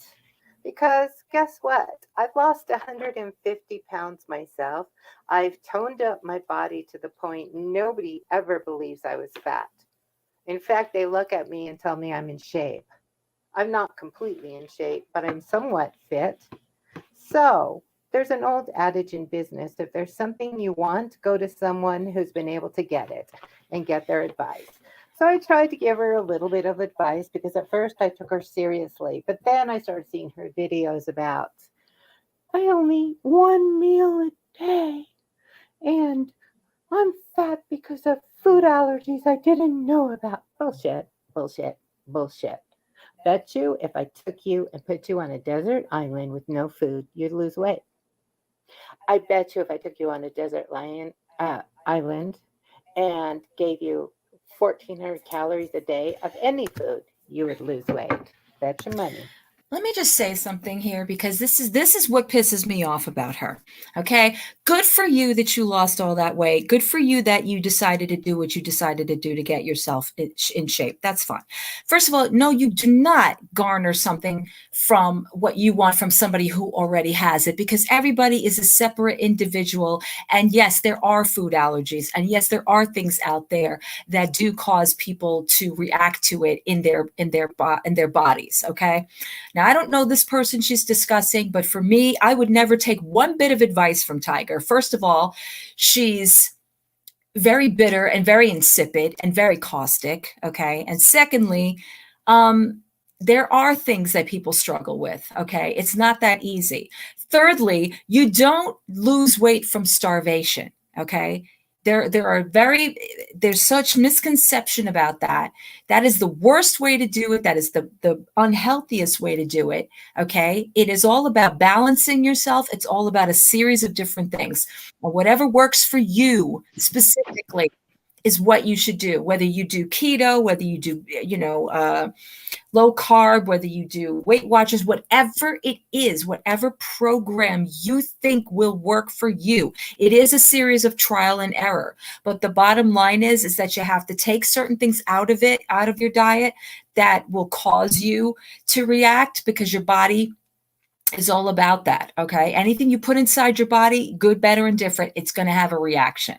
because guess what? I've lost 150 pounds myself. I've toned up my body to the point nobody ever believes I was fat. In fact, they look at me and tell me I'm in shape. I'm not completely in shape, but I'm somewhat fit. So there's an old adage in business. If there's something you want, go to someone who's been able to get it and get their advice. So I tried to give her a little bit of advice because at first I took her seriously, but then I started seeing her videos about, I only eat one meal a day and I'm fat because of food allergies I didn't know about. Bullshit, bullshit, bullshit. Bet you if I took you and put you on a desert island with no food, you'd lose weight. I bet you if I took you on a desert island and gave you 1,400 calories a day of any food, you would lose weight. Bet your money. Let me just say something here because this is what pisses me off about her. Okay? Good for you that you lost all that weight. Good for you that you decided to do what you decided to do to get yourself in shape. That's fine. First of all, no, you do not garner something from what you want from somebody who already has it because everybody is a separate individual. And yes, there are food allergies. And yes, there are things out there that do cause people to react to it in their bodies. Okay? Now, I don't know this person she's discussing, but for me, I would never take one bit of advice from Tiger. First of all, she's very bitter and very insipid and very caustic. Okay. And secondly, there are things that people struggle with. Okay. It's not that easy. Thirdly, you don't lose weight from starvation. Okay. There's such misconception about that. That is the worst way to do it. That is the unhealthiest way to do it. Okay. It is all about balancing yourself. It's all about a series of different things. Whatever works for you specifically is what you should do, whether you do keto, whether you do, low carb, whether you do Weight Watchers, whatever it is, whatever program you think will work for you. It is a series of trial and error. But the bottom line is that you have to take certain things out of your diet that will cause you to react, because your body is all about that. Okay. Anything you put inside your body, good, better, and different, it's going to have a reaction.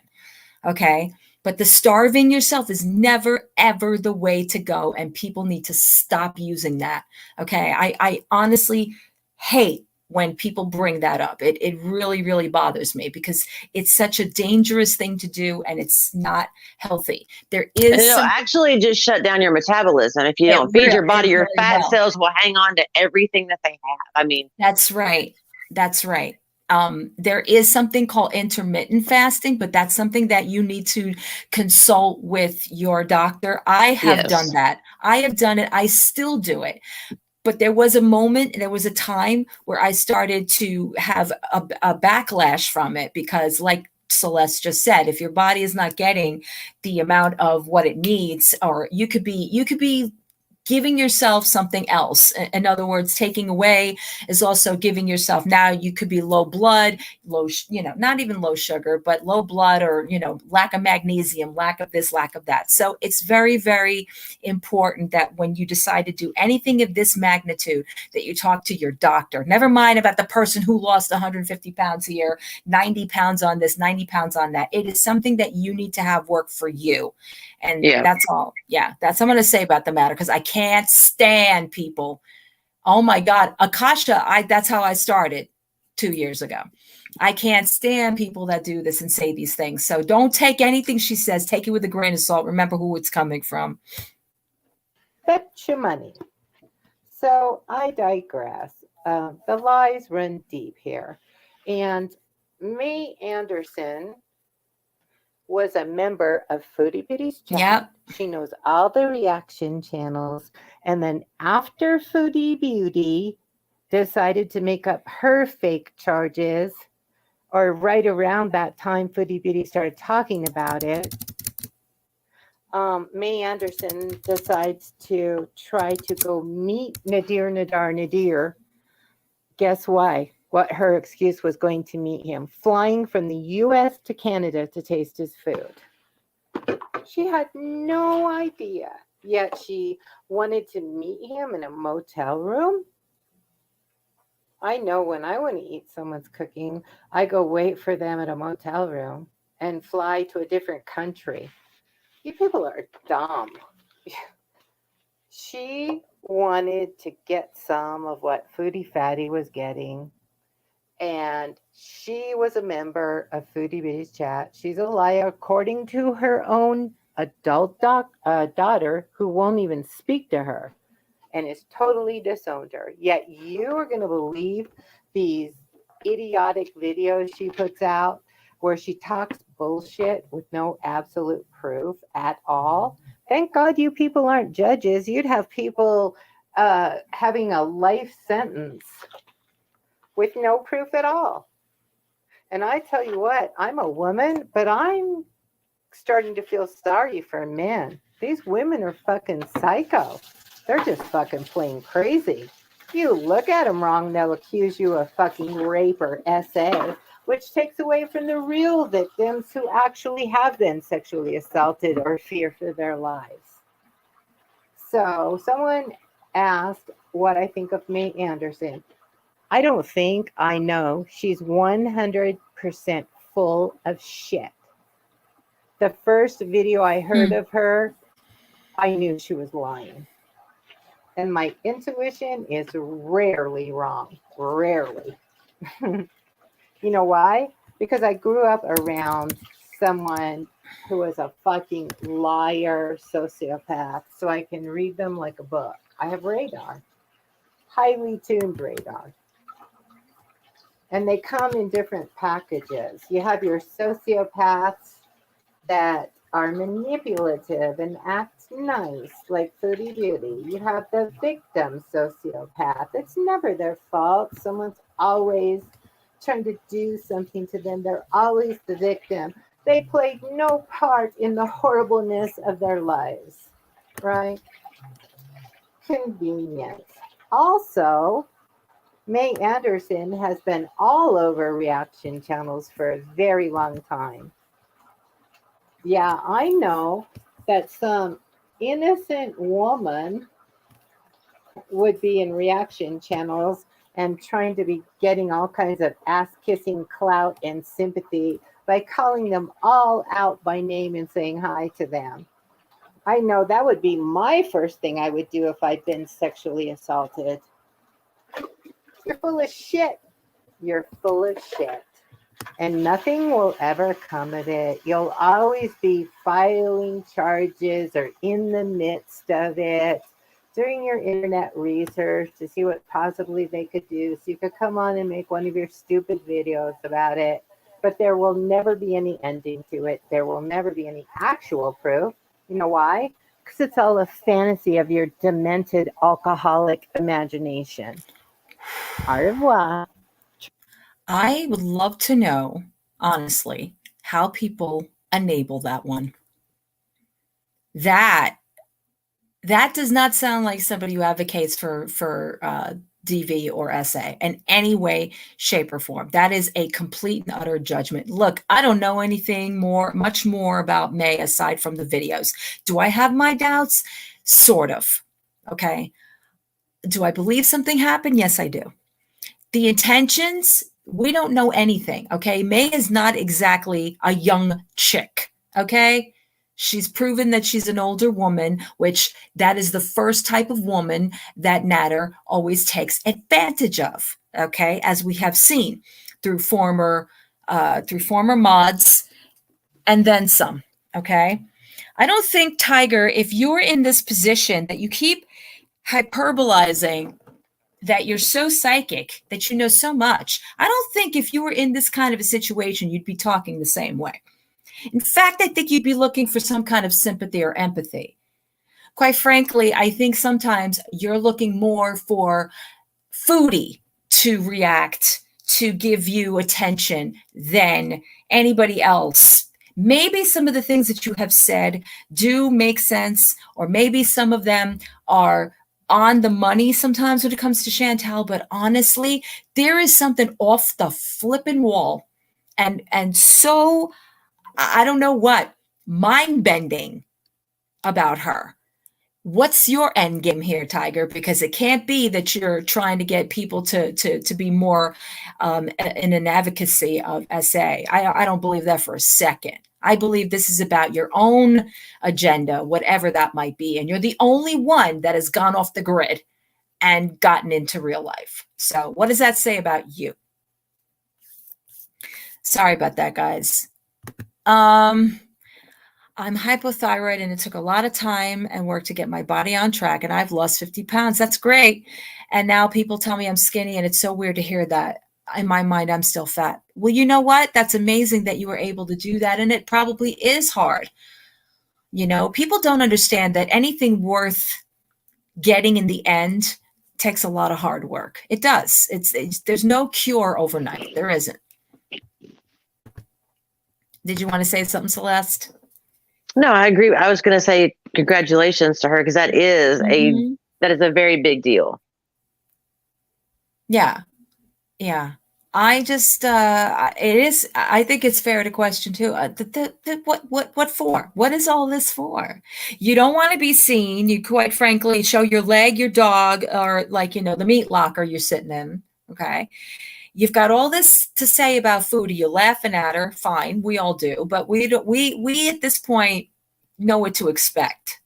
Okay. But the starving yourself is never, ever the way to go. And people need to stop using that. Okay. I honestly hate when people bring that up. It really, really bothers me, because it's such a dangerous thing to do, and it's not healthy. There is It'll actually just shut down your metabolism. If you don't feed your body, your fat cells will hang on to everything that they have. I mean, that's right. That's right. There is something called intermittent fasting, but that's something that you need to consult with your doctor. I have done that. I have done it. I still do it. But there was a moment, there was a time where I started to have a backlash from it, because, like Celeste just said, if your body is not getting the amount of what it needs, or you could be giving yourself something else. In other words, taking away is also giving yourself. Now you could be low blood, not even low sugar, but low blood, or, lack of magnesium, lack of this, lack of that. So it's very, very important that when you decide to do anything of this magnitude, that you talk to your doctor. Never mind about the person who lost 150 pounds here, 90 pounds on this, 90 pounds on that. It is something that you need to have work for you. And that's all. Yeah, that's what I'm going to say about the matter, because I can't stand people. Oh my God. Akasha, that's how I started 2 years ago. I can't stand people that do this and say these things. So don't take anything she says. Take it with a grain of salt. Remember who it's coming from. Bet your money. So I digress. The lies run deep here. And May Anderson was a member of Foodie Bitty's chat. Yep. She knows all the reaction channels. And then after Foodie Beauty decided to make up her fake charges, or right around that time Foodie Beauty started talking about it, May Anderson decides to try to go meet Nadir. Guess why? What her excuse was going to meet him, flying from the U.S. to Canada to taste his food. She had no idea, yet she wanted to meet him in a motel room. I know when I want to eat someone's cooking, I go wait for them at a motel room and fly to a different country. You people are dumb. She wanted to get some of what Foodie Fatty was getting. And she was a member of Foodie Bitty's chat. She's a liar, according to her own adult daughter, who won't even speak to her and is totally disowned her. Yet you are going to believe these idiotic videos she puts out where she talks bullshit with no absolute proof at all. Thank God you people aren't judges. You'd have people having a life sentence with no proof at all. And I tell you what, I'm a woman, but I'm starting to feel sorry for men. These women are fucking psycho. They're just fucking plain crazy. You look at them wrong, they'll accuse you of fucking rape or SA, which takes away from the real victims who actually have been sexually assaulted or fear for their lives. So someone asked what I think of May Anderson. I don't think, I know. She's 100% full of shit. The first video I heard of her, I knew she was lying. And my intuition is rarely wrong. Rarely. You know why? Because I grew up around someone who was a fucking liar, sociopath, so I can read them like a book. I have radar. Highly tuned radar. And they come in different packages. You have your sociopaths that are manipulative and act nice, like Foodie Beauty. You have the victim sociopath. It's never their fault. Someone's always trying to do something to them. They're always the victim. They played no part in the horribleness of their lives, right? Convenience. Also, May Anderson has been all over reaction channels for a very long time. Yeah, I know that some innocent woman would be in reaction channels and trying to be getting all kinds of ass kissing clout and sympathy by calling them all out by name and saying hi to them. I know that would be my first thing I would do if I'd been sexually assaulted. You're full of shit. You're full of shit. And nothing will ever come of it. You'll always be filing charges or in the midst of it, doing your internet research to see what possibly they could do. So you could come on and make one of your stupid videos about it. But there will never be any ending to it. There will never be any actual proof. You know why? Because it's all a fantasy of your demented alcoholic imagination. Au revoir. I would love to know, honestly, how people enable that one. That does not sound like somebody who advocates for DV or SA in any way, shape, or form. That is a complete and utter judgment. Look, I don't know anything much more about May aside from the videos. Do I have my doubts? Sort of. Okay. Do I believe something happened? Yes, I do. The intentions, we don't know anything. Okay. May is not exactly a young chick. Okay. She's proven that she's an older woman, which that is the first type of woman that Natter always takes advantage of, okay, as we have seen through former mods and then some, okay? I don't think, Tiger, if you're in this position that you keep hyperbolizing that you're so psychic, that you know so much, I don't think if you were in this kind of a situation, you'd be talking the same way. In fact, I think you'd be looking for some kind of sympathy or empathy. Quite frankly, I think sometimes you're looking more for Foodie to react, to give you attention than anybody else. Maybe some of the things that you have said do make sense, or maybe some of them are on the money sometimes when it comes to Chantal, but honestly, there is something off the flipping wall and so I don't know what, mind-bending about her. What's your end game here, Tiger? Because it can't be that you're trying to get people to be more in an advocacy of SA. I don't believe that for a second. I believe this is about your own agenda, whatever that might be. And you're the only one that has gone off the grid and gotten into real life. So what does that say about you? Sorry about that, guys. I'm hypothyroid and it took a lot of time and work to get my body on track, and I've lost 50 pounds. That's great. And now people tell me I'm skinny, and it's so weird to hear that. In my mind, I'm still fat. Well, you know what? That's amazing that you were able to do that, and it probably is hard. You know, people don't understand that anything worth getting in the end takes a lot of hard work. It does. There's no cure overnight. There isn't. Did you want to say something, Celeste? No, I agree. I was going to say congratulations to her, because that is a very big deal. Yeah. Yeah. I just, it is, I think it's fair to question too. What for? What is all this for? You don't want to be seen. You quite frankly show your leg, your dog, or like, the meat locker you're sitting in. Okay. You've got all this to say about Foodie. You're laughing at her. Fine. We all do. But we at this point know what to expect.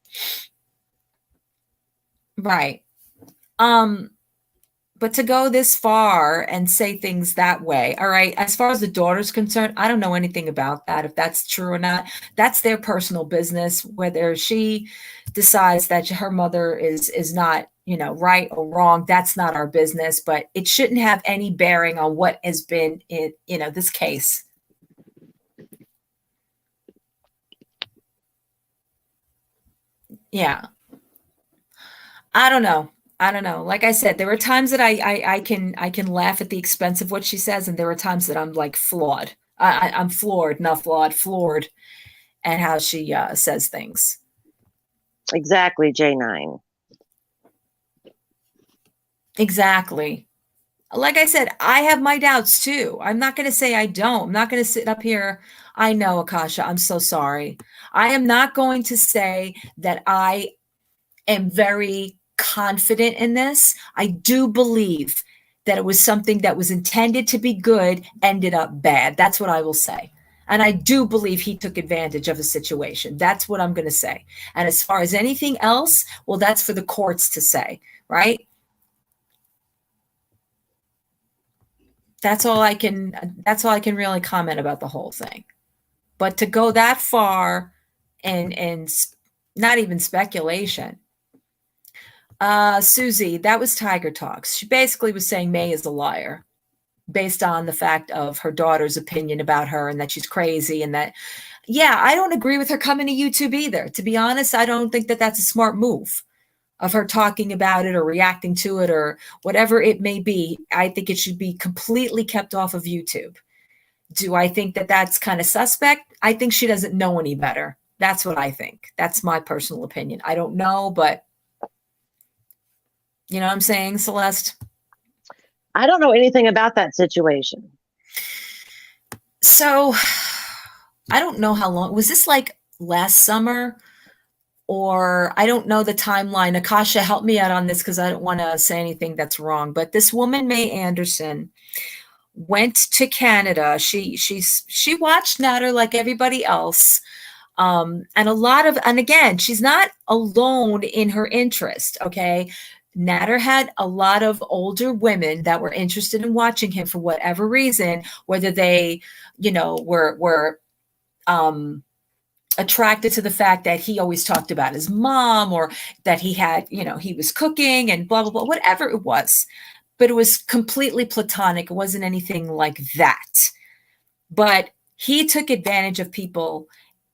Right. But to go this far and say things that way, all right, as far as the daughter's concerned, I don't know anything about that, if that's true or not. That's their personal business, whether she decides that her mother is not, right or wrong. That's not our business, but it shouldn't have any bearing on what has been in, this case. Yeah. I don't know. Like I said, there are times that I can laugh at the expense of what she says, and there are times that I'm like flawed. I'm floored, not flawed, floored at how she says things. Exactly, J9. Exactly. Like I said, I have my doubts too. I'm not going to say I don't. I'm not going to sit up here. I know, Akasha, I'm so sorry. I am not going to say that I am very confident in this. I do believe that it was something that was intended to be good, ended up bad. That's what I will say. And I do believe he took advantage of the situation. That's what I'm going to say. And as far as anything else, well, that's for the courts to say, right? That's all I can really comment about the whole thing. But to go that far and not even speculation. Susie, that was Tiger Talks. She basically was saying May is a liar based on the fact of her daughter's opinion about her and that she's crazy and that, yeah, I don't agree with her coming to YouTube either. To be honest, I don't think that that's a smart move of her talking about it or reacting to it or whatever it may be. I think it should be completely kept off of YouTube. Do I think that that's kind of suspect? I think she doesn't know any better. That's what I think. That's my personal opinion. I don't know, but you know what I'm saying, Celeste? I don't know anything about that situation. So I don't know how long. Was this like last summer? Or I don't know the timeline. Akasha, help me out on this because I don't want to say anything that's wrong. But this woman, May Anderson, went to Canada. She watched Natter like everybody else. And again, she's not alone in her interest. Okay. Natter had a lot of older women that were interested in watching him for whatever reason, whether they, were attracted to the fact that he always talked about his mom or that he had, he was cooking and blah, blah, blah, whatever it was. But it was completely platonic. It wasn't anything like that. But he took advantage of people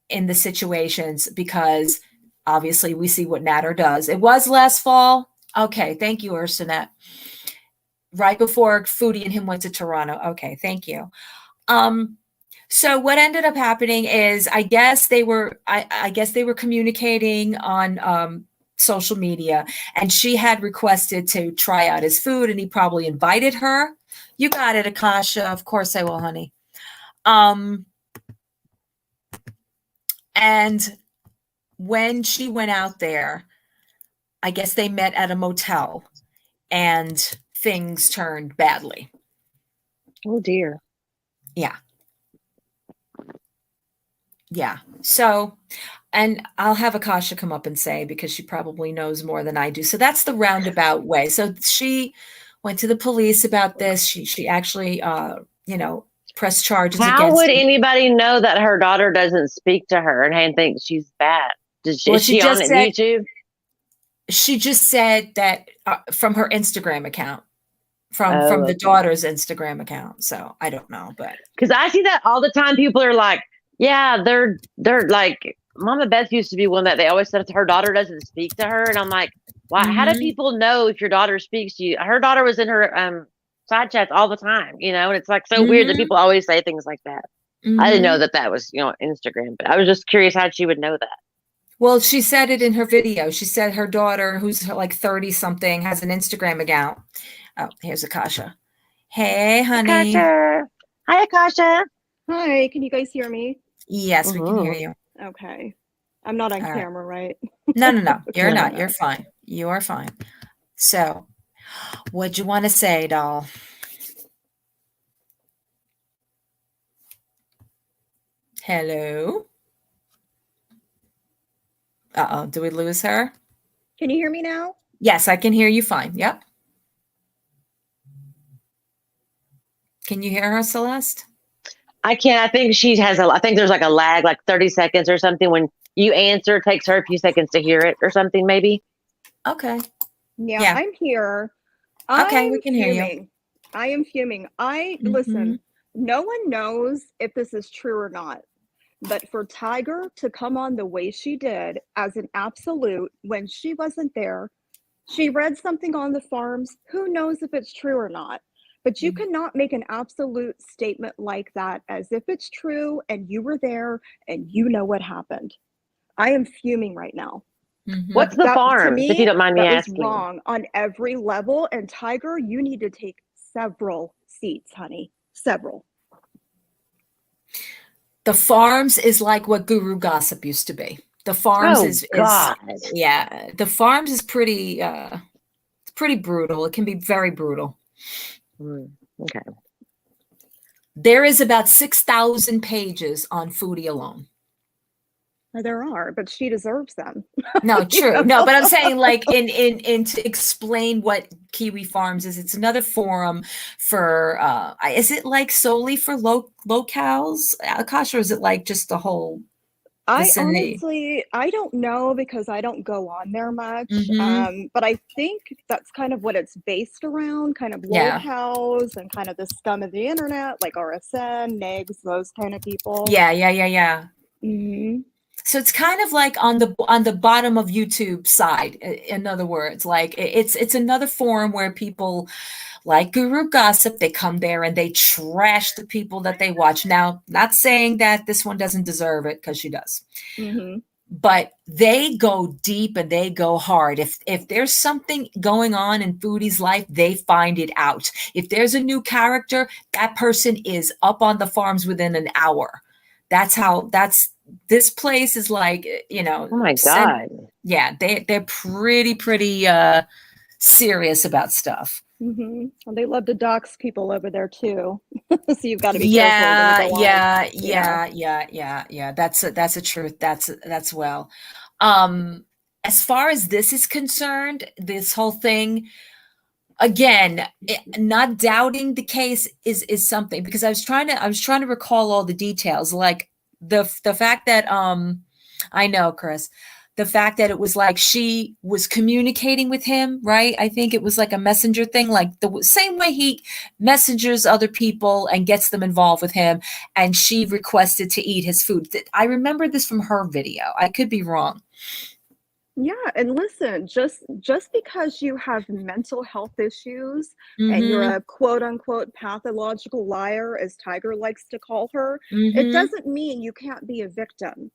in the situations because obviously we see what Natter does. It was last fall. Okay, thank you, Ursinette. Right before Foodie and him went to Toronto. Okay, thank you. So what ended up happening is I guess they were communicating on social media, and she had requested to try out his food, and he probably invited her. You got it, Akasha. Of course I will, honey. And when she went out there, I guess they met at a motel and things turned badly. Oh dear. Yeah. Yeah. So, and I'll have Akasha come up and say, because she probably knows more than I do. So that's the roundabout way. So she went to the police about this. She actually, pressed charges against How would him. anybody know that her daughter doesn't speak to her and thinks she's bad? Is she on YouTube? She just said that from her Instagram account, from the daughter's Instagram account. So I don't know, but because I see that all the time. People are like, yeah, they're like, Mama Beth used to be one that they always said her daughter doesn't speak to her. And I'm like, wow, how do people know if your daughter speaks to you? Her daughter was in her side chats all the time, and it's like so weird that people always say things like that. I didn't know that was, Instagram, but I was just curious how she would know that. Well, she said it in her video. She said her daughter, who's like 30 something, has an Instagram account. Oh, here's Akasha. Hey, honey. Akasha. Hi, Akasha. Hi, can you guys hear me? Yes, we can hear you. Okay. I'm not on camera, right? No. You're not. You're fine. You are fine. So, what'd you want to say, doll? Hello? Uh-oh, did we lose her? Can you hear me now? Yes, I can hear you fine. Yep. Can you hear her, Celeste? I can't. I think I think there's like a lag, like 30 seconds or something. When you answer, it takes her a few seconds to hear it or something, maybe. Okay. Yeah. I'm here. Okay, we can hear you. I am fuming. Listen, no one knows if this is true or not. But for Tiger to come on the way she did as an absolute when she wasn't there, she read something on the farms. Who knows if it's true or not? But you cannot make an absolute statement like that as if it's true and you were there and you know what happened. I am fuming right now. What's the That, to farms, if you me, don't mind me that was asking? wrong on every level. And Tiger, you need to take several seats, honey. Several. The farms is like what Guru Gossip used to be. The farms Oh, is God. yeah. The farms is pretty it's pretty brutal. It can be very brutal. Okay. There is about 6,000 pages on foodie alone. There are, but she deserves them. No, true. No, but I'm saying like in to explain what Kiwi Farms is, it's another forum for is it like solely for locals, Akash, or is it like just the whole vicinity? I don't know because I don't go on there much. Mm-hmm. But I think that's kind of what it's based around, kind of locals and kind of the scum of the internet, like RSN, NEGs, those kind of people. Yeah. Mm-hmm. So it's kind of like on the bottom of YouTube side. In other words, like it's another forum where people like Guru Gossip, they come there and they trash the people that they watch. Now, not saying that this one doesn't deserve it, because she does. Mm-hmm. But they go deep and they go hard. If there's something going on in Foodie's life, they find it out. If there's a new character, that person is up on the farms within an hour. This place is like, Oh my God. Yeah, they're pretty serious about stuff. Mm-hmm. Well, they love to dox people over there too. So you've got to be careful. Yeah. That's a truth. That's well. As far as this is concerned, this whole thing, again, not doubting the case is something, because I was trying to recall all the details, like the fact that I know, Chris, the fact that it was like she was communicating with him, right? I think it was like a messenger thing, like the same way he messengers other people and gets them involved with him, and she requested to eat his food. I remember this from her video. I could be wrong. Yeah, and listen, just because you have mental health issues and you're a quote unquote pathological liar, as Tiger likes to call her, it doesn't mean you can't be a victim.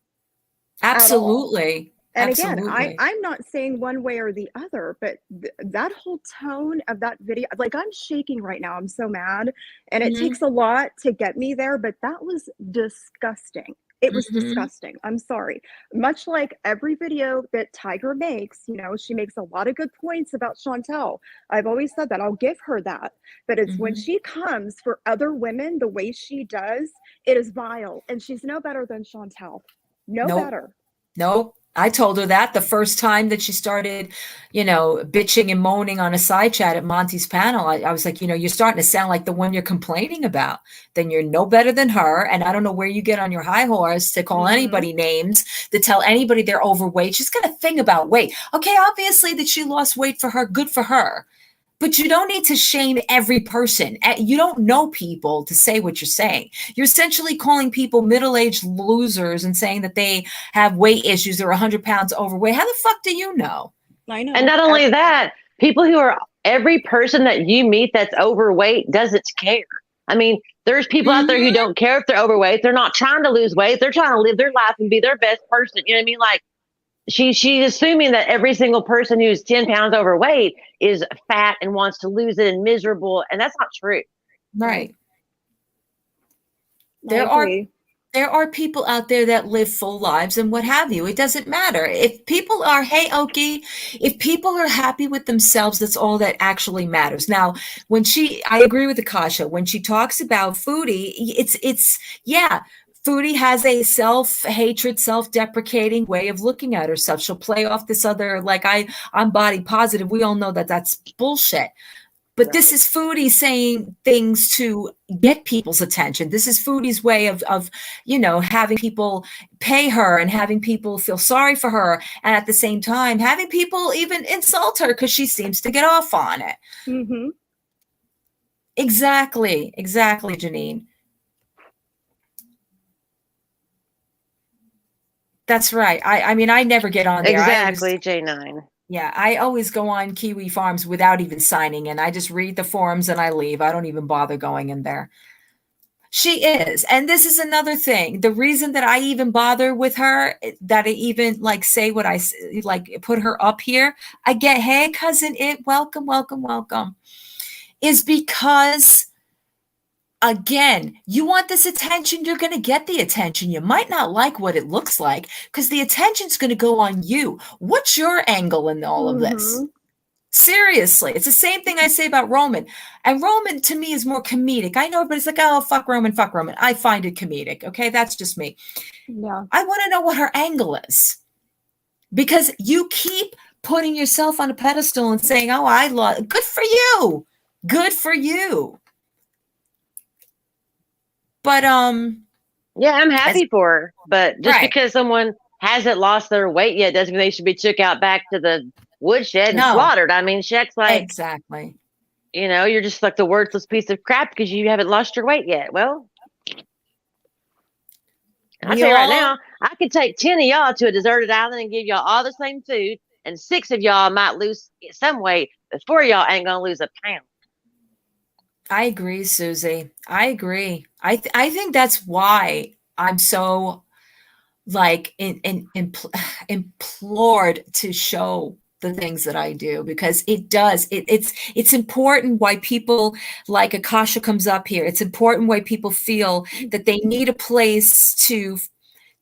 Absolutely. And Absolutely. again, I'm not saying one way or the other, but that whole tone of that video, like, I'm shaking right now. I'm so mad, and it takes a lot to get me there, but that was disgusting. It was disgusting. I'm sorry. Much like every video that Tiger makes, she makes a lot of good points about Chantel. I've always said that. I'll give her that. But it's when she comes for other women the way she does, it is vile. And she's no better than Chantel. No better. Nope. I told her that the first time that she started, bitching and moaning on a side chat at Monty's panel. I was like, you're starting to sound like the one you're complaining about. Then you're no better than her. And I don't know where you get on your high horse to call anybody names, to tell anybody they're overweight. She's got a thing about weight. Okay, obviously that she lost weight for her, good for her. But you don't need to shame every person. You don't know people to say what you're saying. You're essentially calling people middle-aged losers and saying that they have weight issues or 100 pounds overweight. How the fuck do you know? I know. And not only that, every person that you meet that's overweight doesn't care. I mean, there's people out there who don't care if they're overweight. They're not trying to lose weight. They're trying to live their life and be their best person. You know what I mean? Like, she's assuming that every single person who's 10 pounds overweight is fat and wants to lose it and miserable. And that's not true. Right. There are people out there that live full lives and what have you. It doesn't matter. If people are, if people are happy with themselves, that's all that actually matters. Now, I agree with Akasha, when she talks about Foodie, Foodie has a self-hatred, self-deprecating way of looking at herself. She'll play off this other, like, I'm body positive. We all know that that's bullshit. But this is Foodie saying things to get people's attention. This is Foodie's way of having people pay her and having people feel sorry for her. And at the same time, having people even insult her because she seems to get off on it. Mm-hmm. Exactly, Janine. That's right. I mean, I never get on there. Exactly, J9. Yeah, I always go on Kiwi Farms without even signing in. I just read the forums and I leave. I don't even bother going in there. She is. And this is another thing. The reason that I even bother with her, that I even like say what I like, put her up here, I get, hey, cousin, welcome, welcome, welcome, is because, again, you want this attention, you're going to get the attention. You might not like what it looks like because the attention's going to go on you. What's your angle in all of this? Seriously, it's the same thing I say about Roman. And Roman to me is more comedic. I know everybody's like, oh, fuck Roman, fuck Roman. I find it comedic. Okay, that's just me. Yeah. I want to know what her angle is. Because you keep putting yourself on a pedestal and saying, oh, I love, good for you. Good for you. But yeah, I'm happy for her. But just because someone hasn't lost their weight yet doesn't mean they should be took out back to the woodshed and slaughtered. I mean, Shaq's like, exactly. You know, you're just like the worthless piece of crap because you haven't lost your weight yet. Well, I'll tell you right now, I could take 10 of y'all to a deserted island and give y'all all the same food, and 6 of y'all might lose some weight, but 4 of y'all ain't gonna lose a pound. I agree, Susie. I agree. I think that's why I'm so like implored to show the things that I do, because it does. It's important why people like Akasha comes up here. It's important why people feel that they need a place to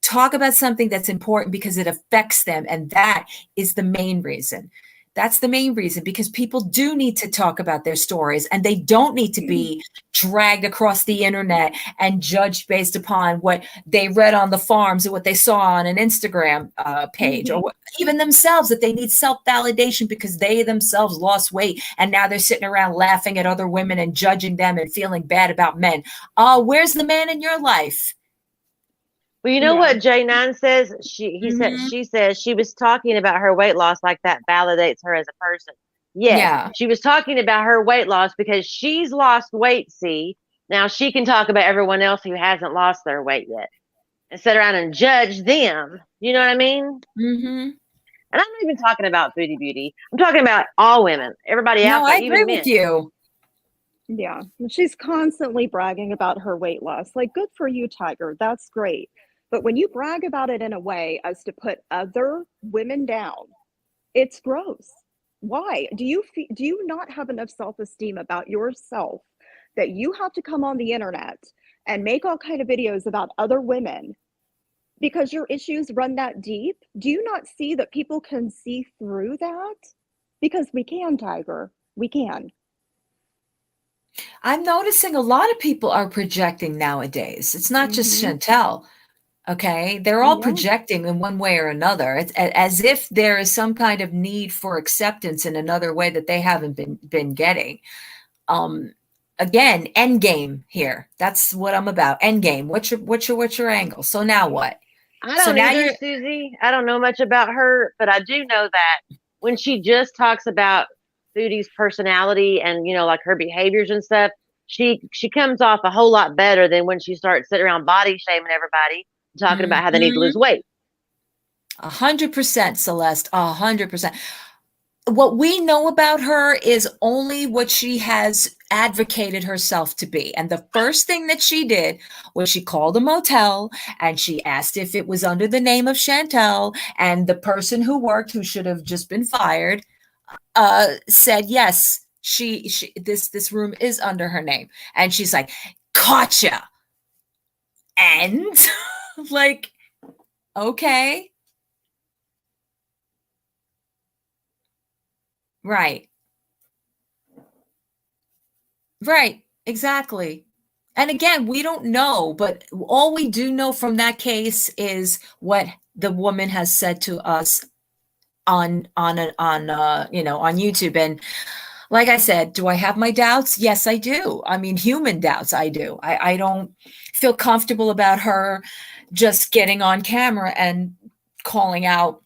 talk about something that's important because it affects them. And that is the main reason. That's the main reason, because people do need to talk about their stories and they don't need to be dragged across the internet and judged based upon what they read on the forums or what they saw on an Instagram page, or even themselves, that they need self-validation because they themselves lost weight and now they're sitting around laughing at other women and judging them and feeling bad about men. Where's the man in your life? Well, you know what J9 says? She says she was talking about her weight loss like that validates her as a person. Yes, Yeah. She was talking about her weight loss because she's lost weight, see? Now she can talk about everyone else who hasn't lost their weight yet and sit around and judge them. You know what I mean? Mm-hmm. And I'm not even talking about Foodie Beauty. I'm talking about all women, everybody out there, even men. I agree with you. Yeah, she's constantly bragging about her weight loss. Like, good for you, Tiger. That's great. But when you brag about it in a way as to put other women down, it's gross. Why? Do you not have enough self-esteem about yourself that you have to come on the internet and make all kind of videos about other women because your issues run that deep? Do you not see that people can see through that? Because we can, Tiger. We can. I'm noticing a lot of people are projecting nowadays. It's not just Chantel. Okay, they're all projecting in one way or another. It's as if there is some kind of need for acceptance in another way that they haven't been getting. Again, end game here. That's what I'm about. End game. What's your angle? So now what? I don't either, Susie. I don't know much about her, but I do know that when she just talks about Foodie's personality and like her behaviors and stuff, she comes off a whole lot better than when she starts sitting around body shaming everybody, talking about how they need to lose weight. 100%, Celeste. 100%. What we know about her is only what she has advocated herself to be. And the first thing that she did was she called a motel and she asked if it was under the name of Chantel, and the person who worked, who should have just been fired, said yes, this room is under her name. And she's like, gotcha. And like, okay. Right. Right. Exactly. And again, we don't know, but all we do know from that case is what the woman has said to us on YouTube. And like I said, do I have my doubts? Yes, I do. I mean, human doubts. I do. I don't feel comfortable about her just getting on camera and calling out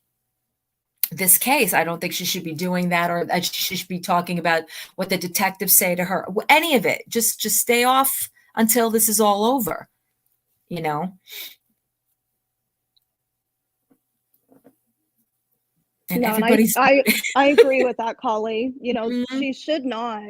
this case. I don't think she should be doing that, or that she should be talking about what the detectives say to her. Any of it. Just stay off until this is all over. and No, and everybody's I agree with that, Colley. You know, Mhm. she should not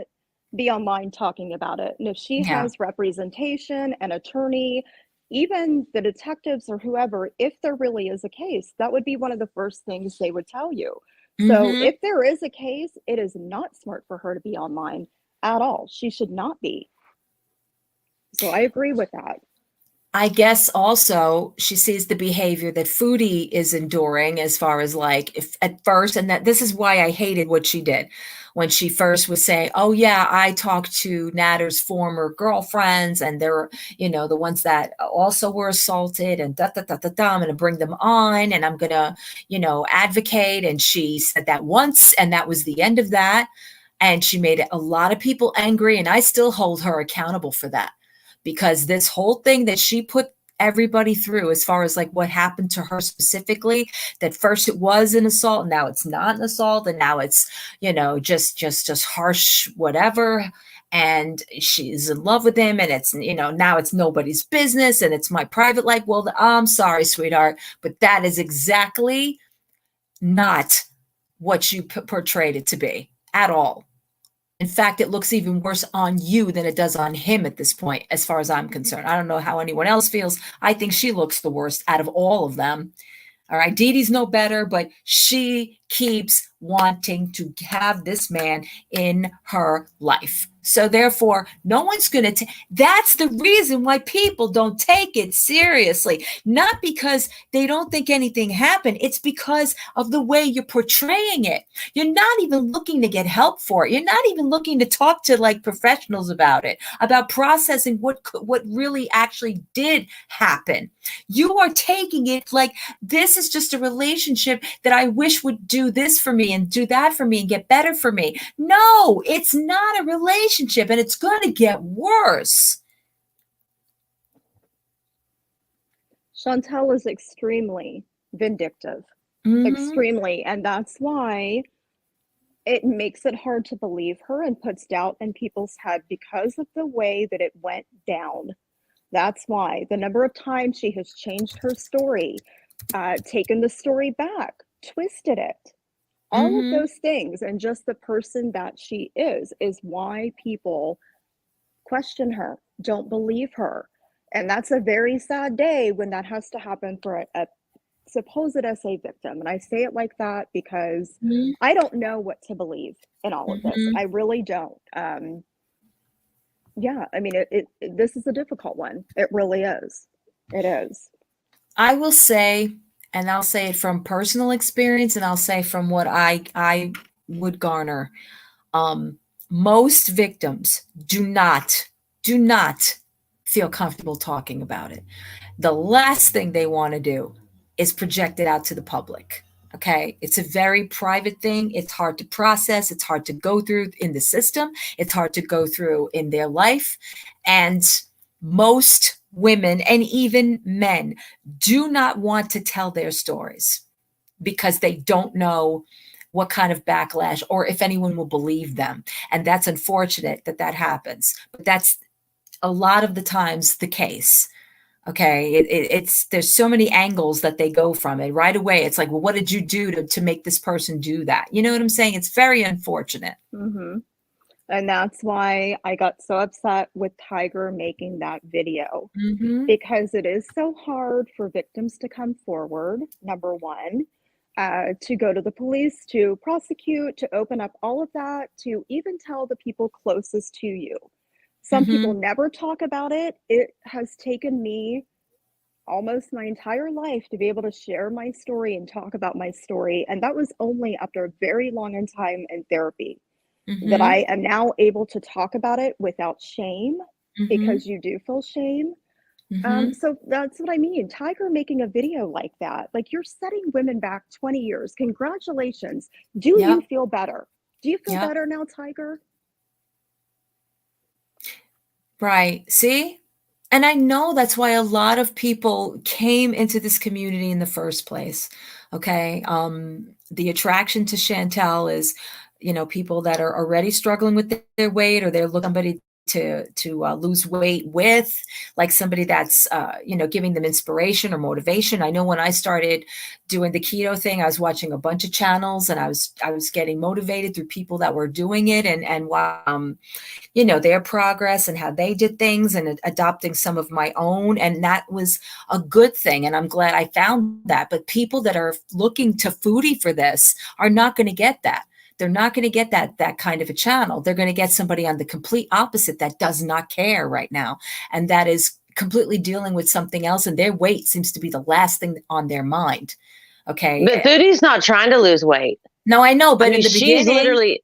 be online talking about it. And if she Yeah. has representation, an attorney, even the detectives or whoever, if there really is a case, that would be one of the first things they would tell you. So Mhm. if there is a case, it is not smart for her to be online at all. She should not be. So I agree with that. I guess also she sees the behavior that Foodie is enduring as far as like if at first, and that this is why I hated what she did when she first was saying, "Oh yeah, I talked to Natter's former girlfriends, and they're the ones that also were assaulted, and da da da da da. I'm gonna bring them on, and I'm gonna advocate." And she said that once, and that was the end of that. And she made a lot of people angry, and I still hold her accountable for that because this whole thing that she put everybody through as far as like what happened to her specifically, that first it was an assault, now it's not an assault, and now it's just harsh whatever, and she's in love with him, and it's now it's nobody's business and it's my private life. Well, I'm sorry, sweetheart, but that is exactly not what you portrayed it to be at all. In fact, it looks even worse on you than it does on him at this point, as far as I'm concerned. I don't know how anyone else feels. I think she looks the worst out of all of them. All right, Dee Dee's no better, but she keeps wanting to have this man in her life. So therefore, no one's going to that's the reason why people don't take it seriously. Not because they don't think anything happened. It's because of the way you're portraying it. You're not even looking to get help for it. You're not even looking to talk to like professionals about it, about processing what really actually did happen. You are taking it like this is just a relationship that I wish would do this for me and do that for me and get better for me. No, it's not a relationship, and it's going to get worse. Chantel is extremely vindictive, extremely. And that's why it makes it hard to believe her and puts doubt in people's head because of the way that it went down. That's why the number of times she has changed her story, taken the story back, twisted it, all of those things, and just the person that she is why people question her, don't believe her. And that's a very sad day when that has to happen for a supposed SA victim. And I say it like that because I don't know what to believe in all of this. I really don't. Yeah, I mean, this is a difficult one. It really is. It is. I will say, and I'll say it from personal experience, and I'll say from what I would garner. Most victims do not feel comfortable talking about it. The last thing they want to do is project it out to the public. Okay. It's a very private thing. It's hard to process. It's hard to go through in the system. It's hard to go through in their life. And most women and even men do not want to tell their stories because they don't know what kind of backlash or if anyone will believe them. And that's unfortunate that happens. But that's a lot of the times the case. Okay. It's there's so many angles that they go from it right away. It's like, well, what did you do to make this person do that? You know what I'm saying? It's very unfortunate. And that's why I got so upset with Tiger making that video because it is so hard for victims to come forward, number one, to go to the police, to prosecute, to open up all of that, to even tell the people closest to you. Some people never talk about it. It has taken me almost my entire life to be able to share my story and talk about my story. And that was only after a very long time in therapy that I am now able to talk about it without shame because you do feel shame. So that's what I mean. Tiger making a video like that, like you're setting women back 20 years. Congratulations. Do you feel better? Do you feel better now, Tiger? Right. See? And I know that's why a lot of people came into this community in the first place. Okay. The attraction to Chantel is, people that are already struggling with their weight or they're looking for somebody lose weight with, like somebody that's giving them inspiration or motivation. I know when I started doing the keto thing, I was watching a bunch of channels, and I was getting motivated through people that were doing it, and their progress and how they did things, and adopting some of my own, and that was a good thing, and I'm glad I found that. But people that are looking to foodie for this are not going to get that. They're not going to get that kind of a channel. They're going to get somebody on the complete opposite that does not care right now, and that is completely dealing with something else, and their weight seems to be the last thing on their mind. Okay. But Foodie's not trying to lose weight. No, I know, but I mean, in the she's beginning, literally,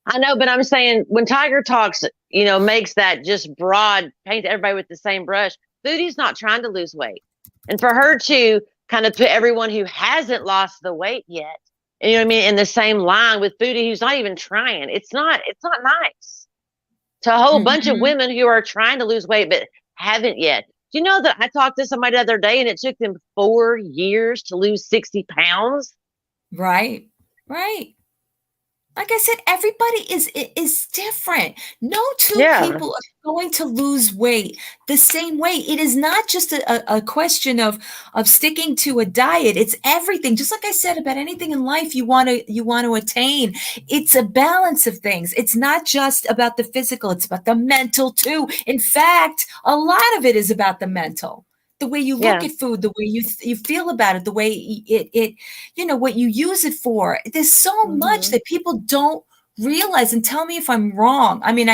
I know, but I'm saying when Tiger Talks, makes that just broad, paint everybody with the same brush, Foodie's not trying to lose weight. And for her to kind of put everyone who hasn't lost the weight yet, you know what I mean, in the same line with Foodie, who's not even trying. It's not nice to a whole bunch of women who are trying to lose weight but haven't yet. Do you know that I talked to somebody the other day and it took them 4 years to lose 60 pounds? Right. Like I said, everybody is different. No two people are going to lose weight the same way. It is not just a question of sticking to a diet. It's everything. Just like I said about anything in life you want to attain. It's a balance of things. It's not just about the physical. It's about the mental too. In fact, a lot of it is about the mental. The way you look at food, the way you feel about it, the way it what you use it for. There's so much that people don't realize, and tell me if I'm wrong. I mean,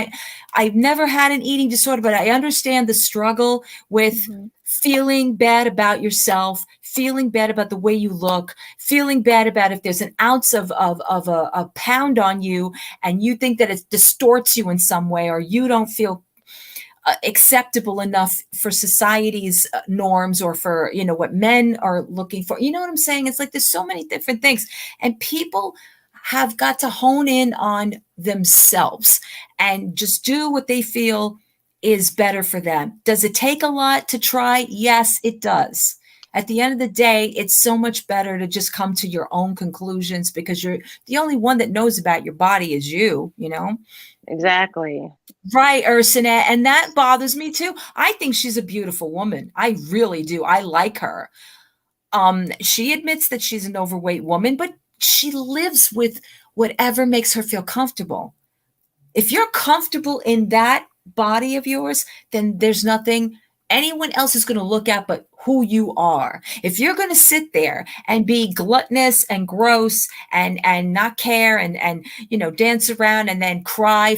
I've never had an eating disorder, but I understand the struggle with feeling bad about yourself, feeling bad about the way you look, feeling bad about if there's an ounce of a pound on you and you think that it distorts you in some way, or you don't feel acceptable enough for society's norms, or for what men are looking for. You know what I'm saying? It's like there's so many different things, and people have got to hone in on themselves and just do what they feel is better for them. Does it take a lot to try? Yes, it does. At the end of the day, it's so much better to just come to your own conclusions, because you're the only one that knows about your body is you, Exactly. Right, Ursina. And that bothers me too. I think she's a beautiful woman. I really do. I like her. She admits that she's an overweight woman, but she lives with whatever makes her feel comfortable. If you're comfortable in that body of yours, then there's nothing anyone else is going to look at but who you are. If you're going to sit there and be gluttonous and gross and not care and dance around and then cry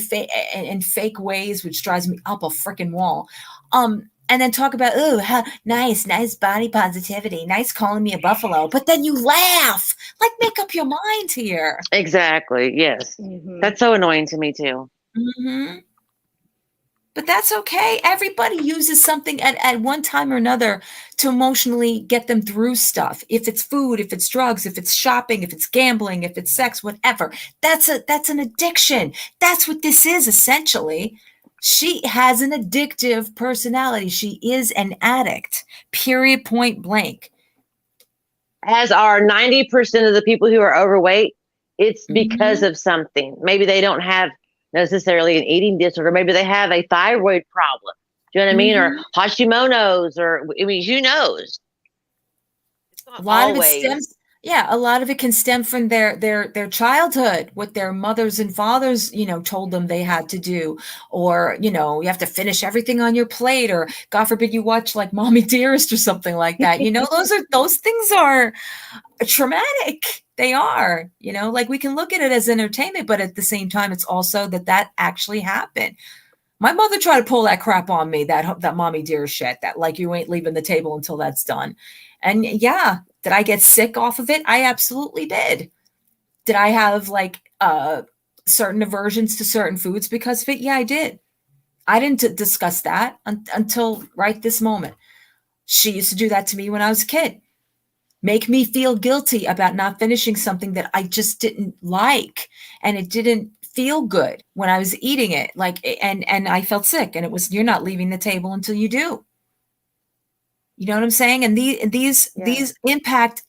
in fake ways, which drives me up a freaking wall, and then talk about, how nice body positivity, nice calling me a buffalo, but then you laugh, like, make up your mind here. Exactly. Yes. That's so annoying to me too. But that's okay. Everybody uses something at one time or another to emotionally get them through stuff. If it's food, if it's drugs, if it's shopping, if it's gambling, if it's sex, whatever. That's an addiction. That's what this is, essentially. She has an addictive personality. She is an addict, period, point blank. As are 90% of the people who are overweight, it's because of something. Maybe they don't have necessarily an eating disorder. Maybe they have a thyroid problem. Do you know what I mean? Or Hashimoto's, or who knows? A lot of it stems. Yeah, a lot of it can stem from their childhood, what their mothers and fathers, told them they had to do, or you have to finish everything on your plate, or God forbid you watch like Mommy Dearest or something like that. Those things are traumatic. They are, like, we can look at it as entertainment, but at the same time, it's also that actually happened. My mother tried to pull that crap on me, that Mommy Dearest shit, that like you ain't leaving the table until that's done. And yeah, did I get sick off of it? I absolutely did. Did I have like certain aversions to certain foods because of it? Yeah, I did. I didn't discuss that until right this moment. She used to do that to me when I was a kid. Make me feel guilty about not finishing something that I just didn't like. And it didn't feel good when I was eating it. And I felt sick, and it was, you're not leaving the table until you do. You know what I'm saying? And these impact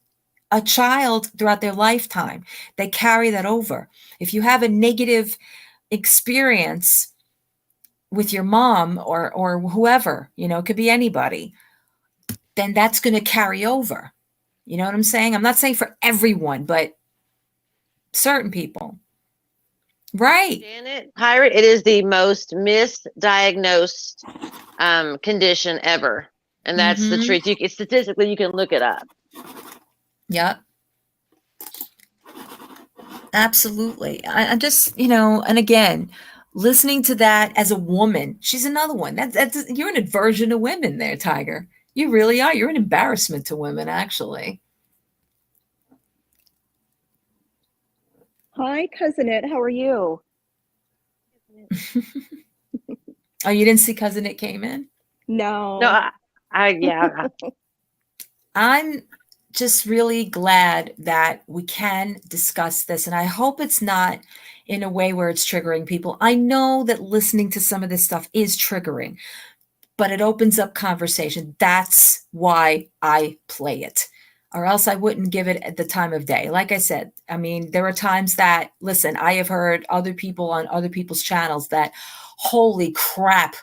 a child throughout their lifetime. They carry that over. If you have a negative experience with your mom or whoever, it could be anybody, then that's going to carry over. You know what I'm saying? I'm not saying for everyone, but certain people. Right. Janet, pirate, it is the most misdiagnosed condition ever. And that's the truth. Statistically, you can look it up. Yep. Absolutely. I'm just, and again, listening to that as a woman, she's another one. That's you're an aversion to women there, Tiger. You really are. You're an embarrassment to women, actually. Hi, Cousin It. How are you? Oh, you didn't see Cousin It came in? No. No, yeah. I'm just really glad that we can discuss this. And I hope it's not in a way where it's triggering people. I know that listening to some of this stuff is triggering, but it opens up conversation. That's why I play it, or else I wouldn't give it at the time of day. Like I said, I mean, there are times that, listen, I have heard other people on other people's channels that, holy crap,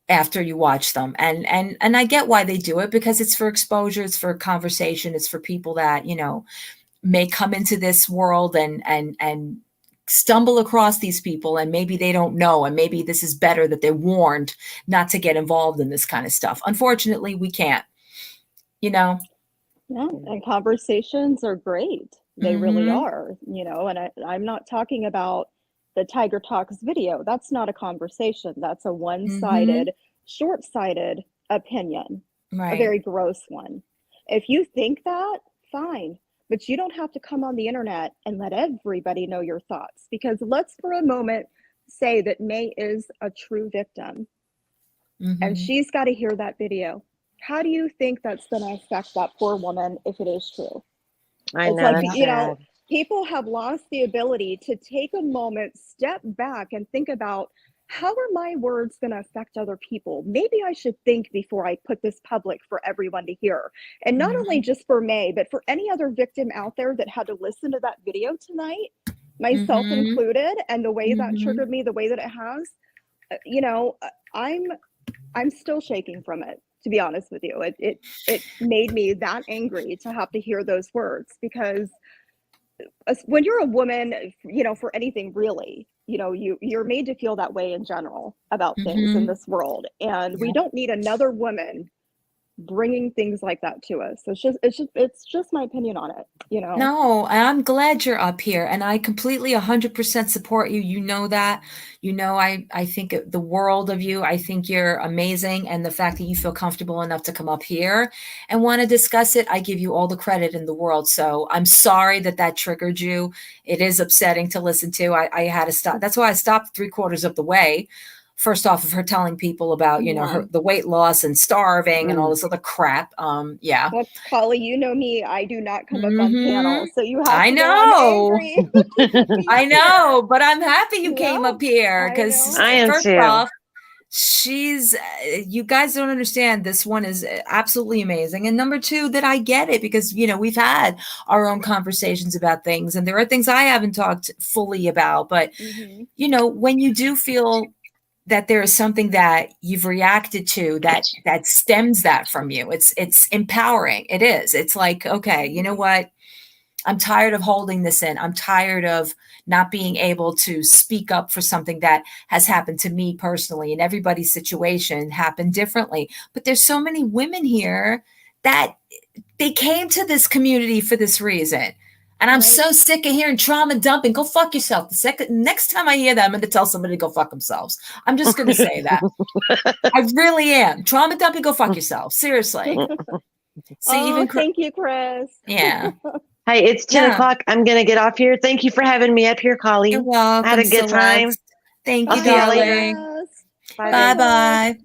after you watch them. And I get why they do it, because it's for exposure, it's for conversation, it's for people that, may come into this world and stumble across these people, and maybe they don't know, and maybe this is better that they're warned not to get involved in this kind of stuff. Unfortunately, we can't, Yeah, and conversations are great. They really are, and I'm not talking about the Tiger Talks video. That's not a conversation. That's a one-sided, short-sighted opinion, right? A very gross one. If you think that, fine, but you don't have to come on the internet and let everybody know your thoughts, because let's for a moment say that May is a true victim and she's got to hear that video. How do you think that's going to affect that poor woman if it is true? I know. Like, people have lost the ability to take a moment, step back, and think about, how are my words going to affect other people? Maybe I should think before I put this public for everyone to hear. And not only just for May, but for any other victim out there that had to listen to that video tonight, myself included, and the way that triggered me, the way that it has, I'm still shaking from it, to be honest with you. It made me that angry to have to hear those words, because when you're a woman, for anything really, you're made to feel that way in general about things in this world, and we don't need another woman bringing things like that to us. So it's just my opinion on it, No, I'm glad you're up here, and I completely 100% support you. You know that. I think the world of you. I think you're amazing, and the fact that you feel comfortable enough to come up here and want to discuss it, I give you all the credit in the world. So I'm sorry that triggered you. It is upsetting to listen to. I had to stop. That's why I stopped 3/4 of the way. First off of her telling people about, the weight loss and starving and all this other crap. Yeah. Well, Colley, you know me. I do not come up on panels, so you have to I go know. on angry. I know, but I'm happy you came up here, because I am first too. off, you guys don't understand. This one is absolutely amazing. And number two, that I get it, because, we've had our own conversations about things, and there are things I haven't talked fully about, but, when you do feel that there is something that you've reacted to that stems that from you, it's empowering. It is. It's like, okay, you know what? I'm tired of holding this in. I'm tired of not being able to speak up for something that has happened to me personally, and everybody's situation happened differently. But there's so many women here that they came to this community for this reason. And I'm so sick of hearing trauma dumping. Go fuck yourself. Next time I hear that, I'm going to tell somebody to go fuck themselves. I'm just going to say that. I really am. Trauma dumping, go fuck yourself. Seriously. See, thank you, Chris. Yeah. Hey, it's 10 o'clock. I'm going to get off here. Thank you for having me up here, Colley. You're welcome. I had a good time. Thank you, I'll see y'all darling. Bye-bye.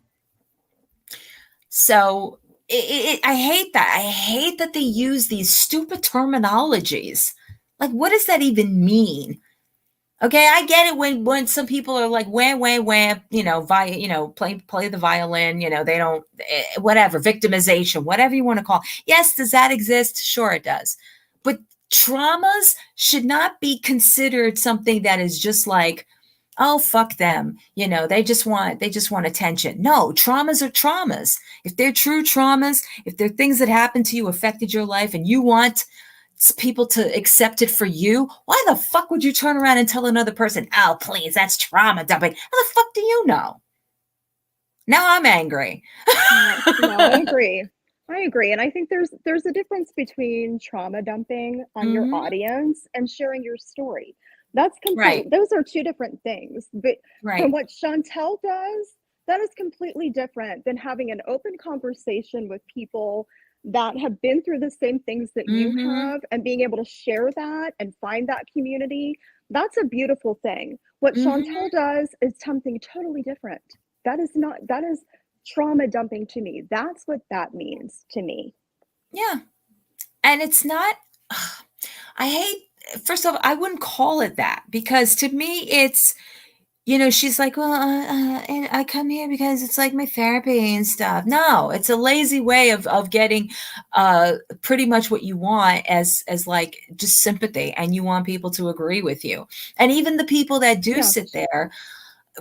So I hate that. I hate that they use these stupid terminologies. Like, what does that even mean? Okay, I get it when some people are like, wham, wham, wham, play the violin, they don't, whatever, victimization, whatever you want to call it. Yes, does that exist? Sure it does. But traumas should not be considered something that is just like Oh, fuck them. They just want attention. No, traumas are traumas. If they're true traumas, if they're things that happened to you, affected your life, and you want people to accept it for you, why the fuck would you turn around and tell another person, oh, please, that's trauma dumping? How the fuck do you know? Now I'm angry. No, I agree. And I think there's a difference between trauma dumping on your audience and sharing your story. That's Right. Those are two different things. But Right. from what Chantel does, that is completely different than having an open conversation with people that have been through the same things that you have, and being able to share that and find that community. That's a beautiful thing. What Chantel does is something totally different. That is trauma dumping to me. That's what that means to me. Yeah. And it's not, I hate, first of all, I wouldn't call it that, because to me it's, she's like, well, and I come here because it's like my therapy and stuff. No, it's a lazy way of getting pretty much what you want as like just sympathy, and you want people to agree with you. And even the people that do sit there,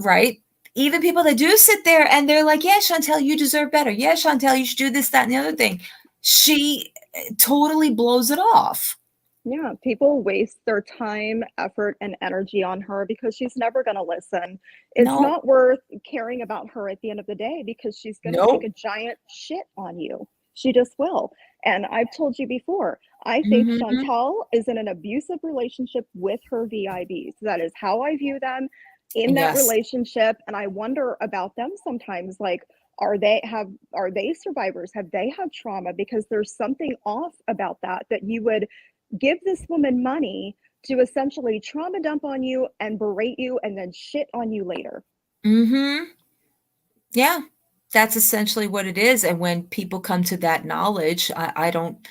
right? Even people that do sit there and they're like, yeah, Chantel, you deserve better. Yeah, Chantel, you should do this, that, and the other thing. She totally blows it off. Yeah, people waste their time, effort, and energy on her because she's never going to listen. It's not worth caring about her at the end of the day, because she's going to take a giant shit on you. She just will. And I've told you before, I think Chantel is in an abusive relationship with her VIBs. That is how I view them in that relationship. And I wonder about them sometimes, like, are they survivors? Have they had trauma? Because there's something off about that you would give this woman money to essentially trauma dump on you and berate you and then shit on you later. Yeah, that's essentially what it is. And when people come to that knowledge, I don't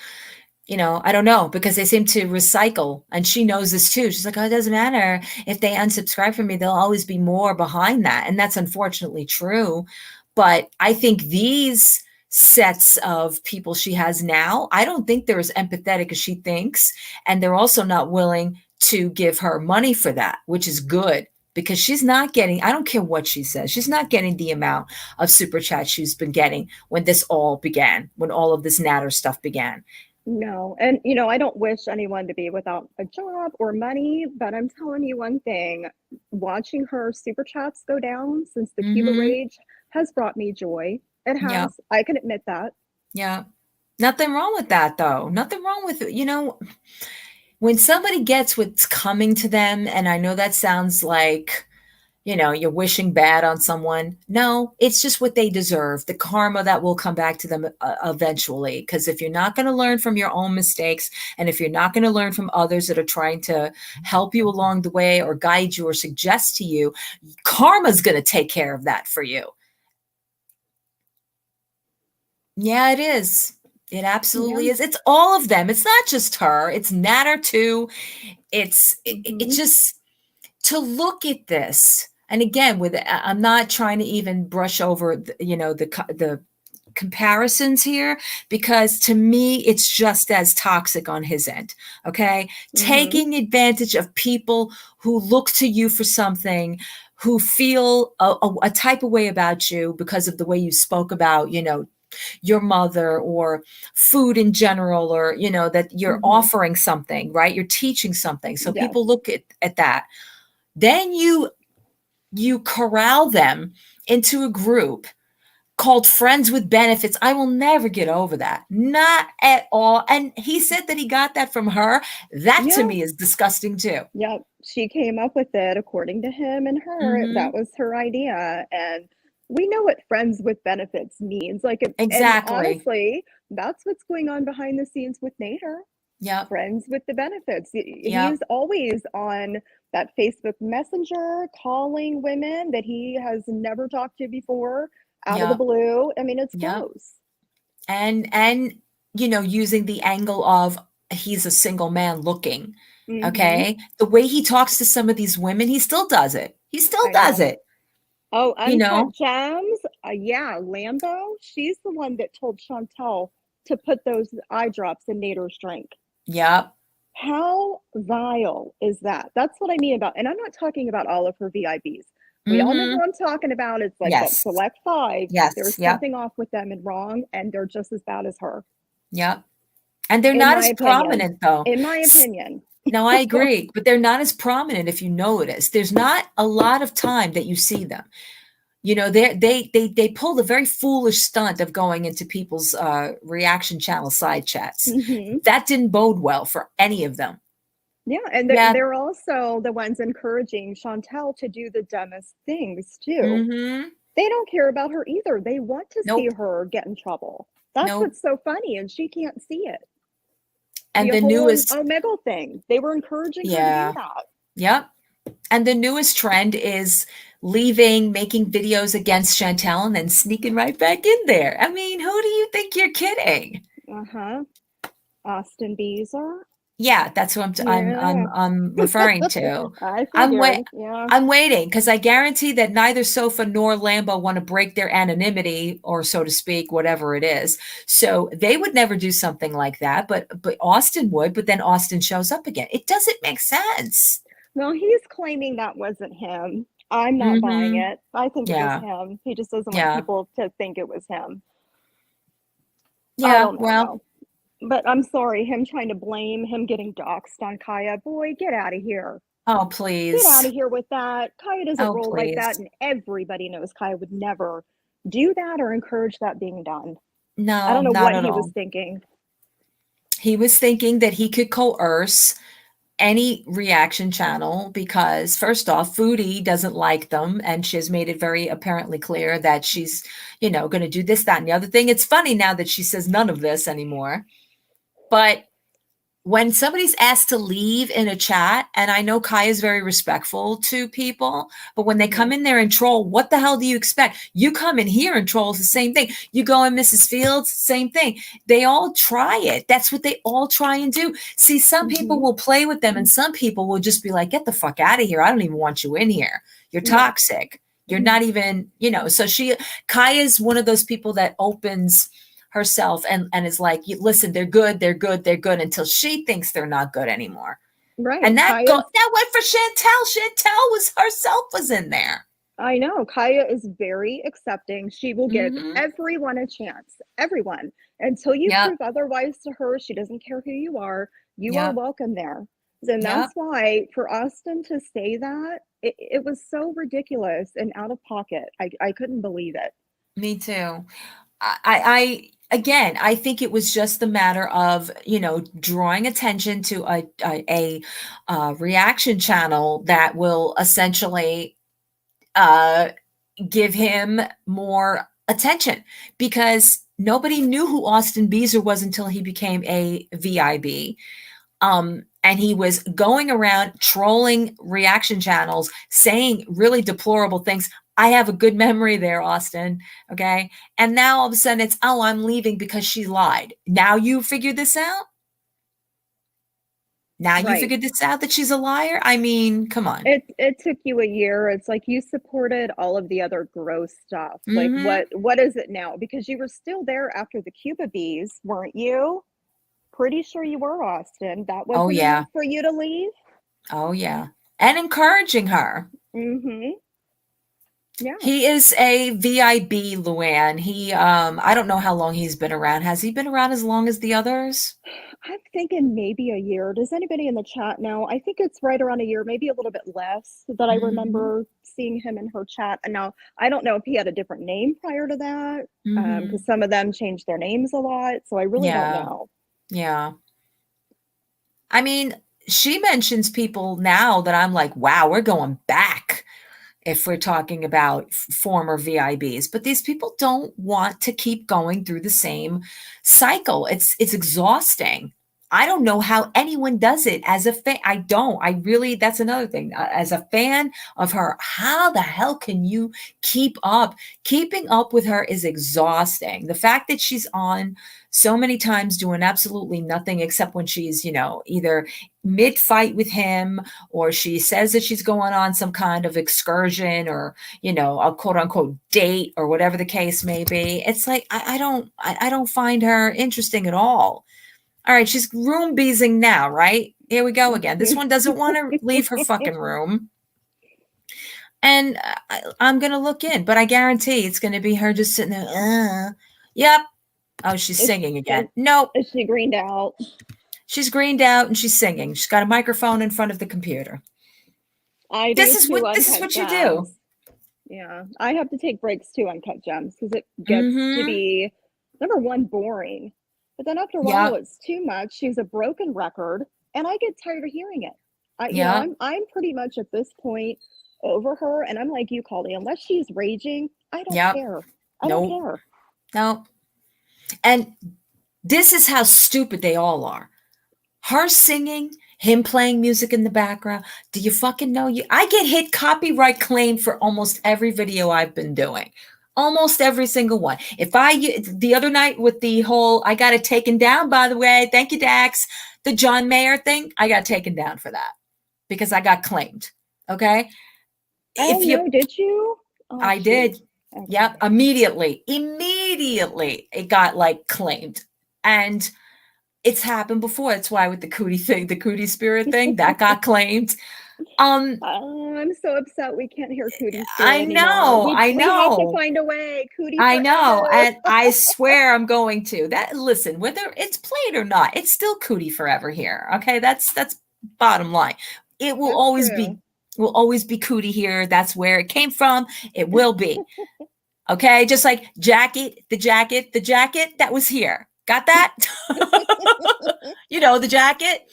know, because they seem to recycle, and she knows this too. She's like, oh, it doesn't matter if they unsubscribe from me, there'll always be more behind that. And that's unfortunately true. But I think these sets of people she has now, I don't think they're as empathetic as she thinks. And they're also not willing to give her money for that, which is good, because she's not getting, I don't care what she says, she's not getting the amount of super chats she's been getting when this all began, when all of this natter stuff began. No. And, I don't wish anyone to be without a job or money, but I'm telling you one thing, watching her super chats go down since the Cuba rage has brought me joy. It has. Yeah. I can admit that. Yeah. Nothing wrong with that, though. Nothing wrong with it. When somebody gets what's coming to them, and I know that sounds like, you're wishing bad on someone. No, it's just what they deserve. The karma that will come back to them eventually. Because if you're not going to learn from your own mistakes, and if you're not going to learn from others that are trying to help you along the way or guide you or suggest to you, karma's going to take care of that for you. Yeah, it is. It absolutely is. It's all of them. It's not just her. It's Natter too. It's just to look at this. And again, I'm not trying to even brush over, the comparisons here, because to me, it's just as toxic on his end. Okay. Taking advantage of people who look to you for something, who feel a type of way about you because of the way you spoke about, your mother or food in general, or, that you're offering something, right? You're teaching something. So people look at that. Then you corral them into a group called Friends with Benefits. I will never get over that. Not at all. And he said that he got that from her. That to me is disgusting too. Yep. She came up with it according to him and her. That was her idea. And we know what Friends with Benefits means. Like, exactly. And honestly, that's what's going on behind the scenes with Nader. Yeah. Friends with the Benefits. He's always on that Facebook Messenger calling women that he has never talked to before out of the blue. I mean, it's close. And using the angle of he's a single man looking. Okay. The way he talks to some of these women, he still does it. He still does it. Oh, Uncut Gems. Lambo. She's the one that told Chantel to put those eye drops in Nader's drink. Yep. How vile is that? That's what I mean about, and I'm not talking about all of her VIBs. We all know who I'm talking about. It's like that Yes. select 5. Yes. There's Yep. something off with them and wrong, and they're just as bad as her. Yep. And they're In not my as opinion. prominent, though. In my opinion. No, I agree, but they're not as prominent if you notice. There's not a lot of time that you see them. You know, they pulled a very foolish stunt of going into people's reaction channel side chats. That didn't bode well for any of them. Yeah, and they're also the ones encouraging Chantel to do the dumbest things too. They don't care about her either. They want to see her get in trouble. That's what's so funny, and she can't see it. And the whole newest Omegle thing, they were encouraging her to do that. Yep. And the newest trend is leaving, making videos against Chantel, and then sneaking right back in there. I mean, who do you think you're kidding? Austin Beezer. Yeah, that's what I'm referring to. I'm waiting because I guarantee that neither Sofa nor Lambo want to break their anonymity, or so to speak, whatever it is. So they would never do something like that, but Austin would. But then Austin shows up again. It doesn't make sense. Well, he's claiming that wasn't him. I'm not buying it. I think it was him. He just doesn't want people to think it was him. Yeah, well. But I'm sorry, him trying to blame him getting doxxed on Kaya. Boy, get out of here. Oh, please. Get out of here with that. Kaya doesn't roll like that, and everybody knows Kaya would never do that or encourage that being done. No, I don't know not what at he all. was thinking. He was thinking that he could coerce any reaction channel because, first off, Foodie doesn't like them, and she has made it very apparently clear that she's, going to do this, that, and the other thing. It's funny now that she says none of this anymore. But when somebody's asked to leave in a chat, and I know Kai is very respectful to people, but when they come in there and troll, what the hell do you expect? You come in here and troll, the same thing. You go in Mrs. Fields, same thing. They all try it. That's what they all try and do. See, some people will play with them, and some people will just be like, get the fuck out of here. I don't even want you in here. You're toxic. You're not even, so Kai is one of those people that opens herself and is like, listen, they're good until she thinks they're not good anymore. Right. And that went for Chantel. Chantel was in there. I know. Kaya is very accepting. She will give everyone a chance. Everyone. Until you prove otherwise to her, she doesn't care who you are. You are welcome there. And that's why for Austin to say that, it was so ridiculous and out of pocket. I couldn't believe it. Me too. I think it was just the matter of, drawing attention to a reaction channel that will essentially give him more attention, because nobody knew who Austin Beezer was until he became a VIB. And he was going around trolling reaction channels, saying really deplorable things. I have a good memory there, Austin. Okay. And now all of a sudden it's, I'm leaving because she lied. Now you figured this out? Now you figured this out, that she's a liar? I mean, come on. It took you a year. It's like you supported all of the other gross stuff. Like what is it now? Because you were still there after the Cuba bees, weren't you? Pretty sure you were, Austin. That wasn't enough for you to leave? Oh, yeah. And encouraging her. Yeah. He is a VIB, Luann. He, I don't know how long he's been around. Has he been around as long as the others? I'm thinking maybe a year. Does anybody in the chat know? I think it's right around a year, maybe a little bit less, that I remember seeing him in her chat. And now I don't know if he had a different name prior to that, because some of them changed their names a lot. So I really don't know. Yeah. I mean, she mentions people now that I'm like, wow, we're going back if we're talking about former VIBs. But these people don't want to keep going through the same cycle. It's exhausting. I don't know how anyone does it as a fan. That's another thing. As a fan of her, how the hell can you keep up? Keeping up with her is exhausting. The fact that she's on so many times doing absolutely nothing except when she's, either mid-fight with him, or she says that she's going on some kind of excursion, or, a quote unquote date, or whatever the case may be. It's like, I don't find her interesting at all. All right, she's room beezing now, right? Here we go again. This one doesn't want to leave her fucking room. And I'm going to look in, but I guarantee it's going to be her just sitting there. Yep. Oh, she's singing again. Nope. Is she greened out? She's greened out and she's singing. She's got a microphone in front of the computer. This is what you do. Yeah. I have to take breaks too on Cut Gems because it gets to be, number one, boring. But then after a while, it's too much. She's a broken record, and I get tired of hearing it. You know, I'm pretty much at this point over her, and I'm like you, Colley. Unless she's raging, I don't care. I don't care. No. And this is how stupid they all are. Her singing, him playing music in the background. Do you fucking know I get hit copyright claim for almost every video I've been doing. Almost every single one. The other night with the whole, I got it taken down, by the way. Thank you, Dax. The John Mayer thing, I got taken down for that because I got claimed. Okay. Did you? Oh, I did. Okay. Yep. Immediately it got like claimed, and it's happened before. That's why with the cootie thing, the cootie spirit thing, that got claimed. I'm so upset we can't hear Cootie. I know. We have to find a way. Cootie. I know, and I swear I'm going to. Listen, whether it's played or not, it's still Cootie forever here. Okay, that's bottom line. It will always be Cootie here. That's where it came from. It will be. Okay, just like the jacket that was here. Got that? You know, the jacket,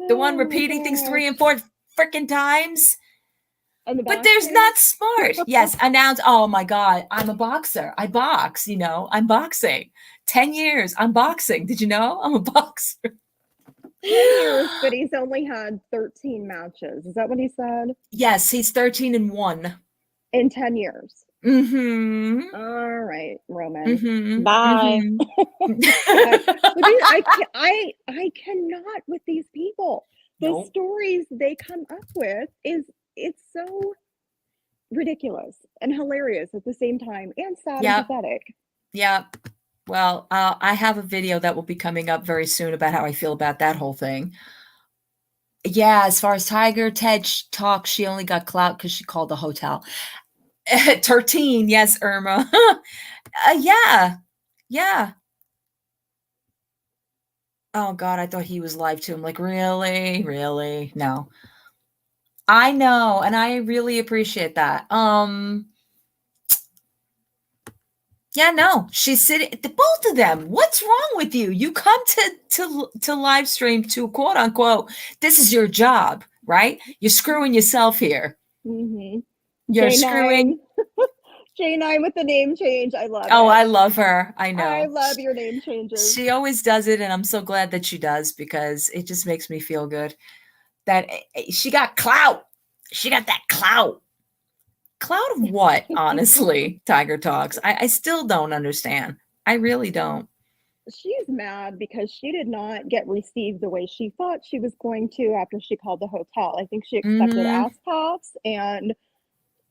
the one repeating things 3 and 4 freaking times. But there's not smart. Yes, announce. Oh my God, I'm a boxer. I box. You know, I'm boxing. 10 years. I'm boxing. Did you know I'm a boxer? 10 years, but he's only had 13 matches. Is that what he said? Yes, he's 13-1 in 10 years. Mm-hmm. All right, Roman. Mm-hmm. Bye. I cannot with these people. The stories they come up with it's so ridiculous and hilarious at the same time, and sad and pathetic. Yeah. Well, I have a video that will be coming up very soon about how I feel about that whole thing. Yeah, as far as Tiger Ted talk, she only got clout because she called the hotel. 13, yes, Irma. Yeah. Oh God, I thought he was live too. I'm like, really? No. I know, and I really appreciate that. Yeah, no, she's sitting. The both of them. What's wrong with you? You come to live stream to quote unquote. This is your job, right? You're screwing yourself here. Mm-hmm. You're screwing. J9 with the name change. I love it. Oh, I love her. I know. I love your name changes. She always does it, and I'm so glad that she does because it just makes me feel good that she got clout. She got that clout. Clout of what, honestly, Tiger Talks? I still don't understand. I really don't. She's mad because she did not get received the way she thought she was going to after she called the hotel. I think she expected ass pats, and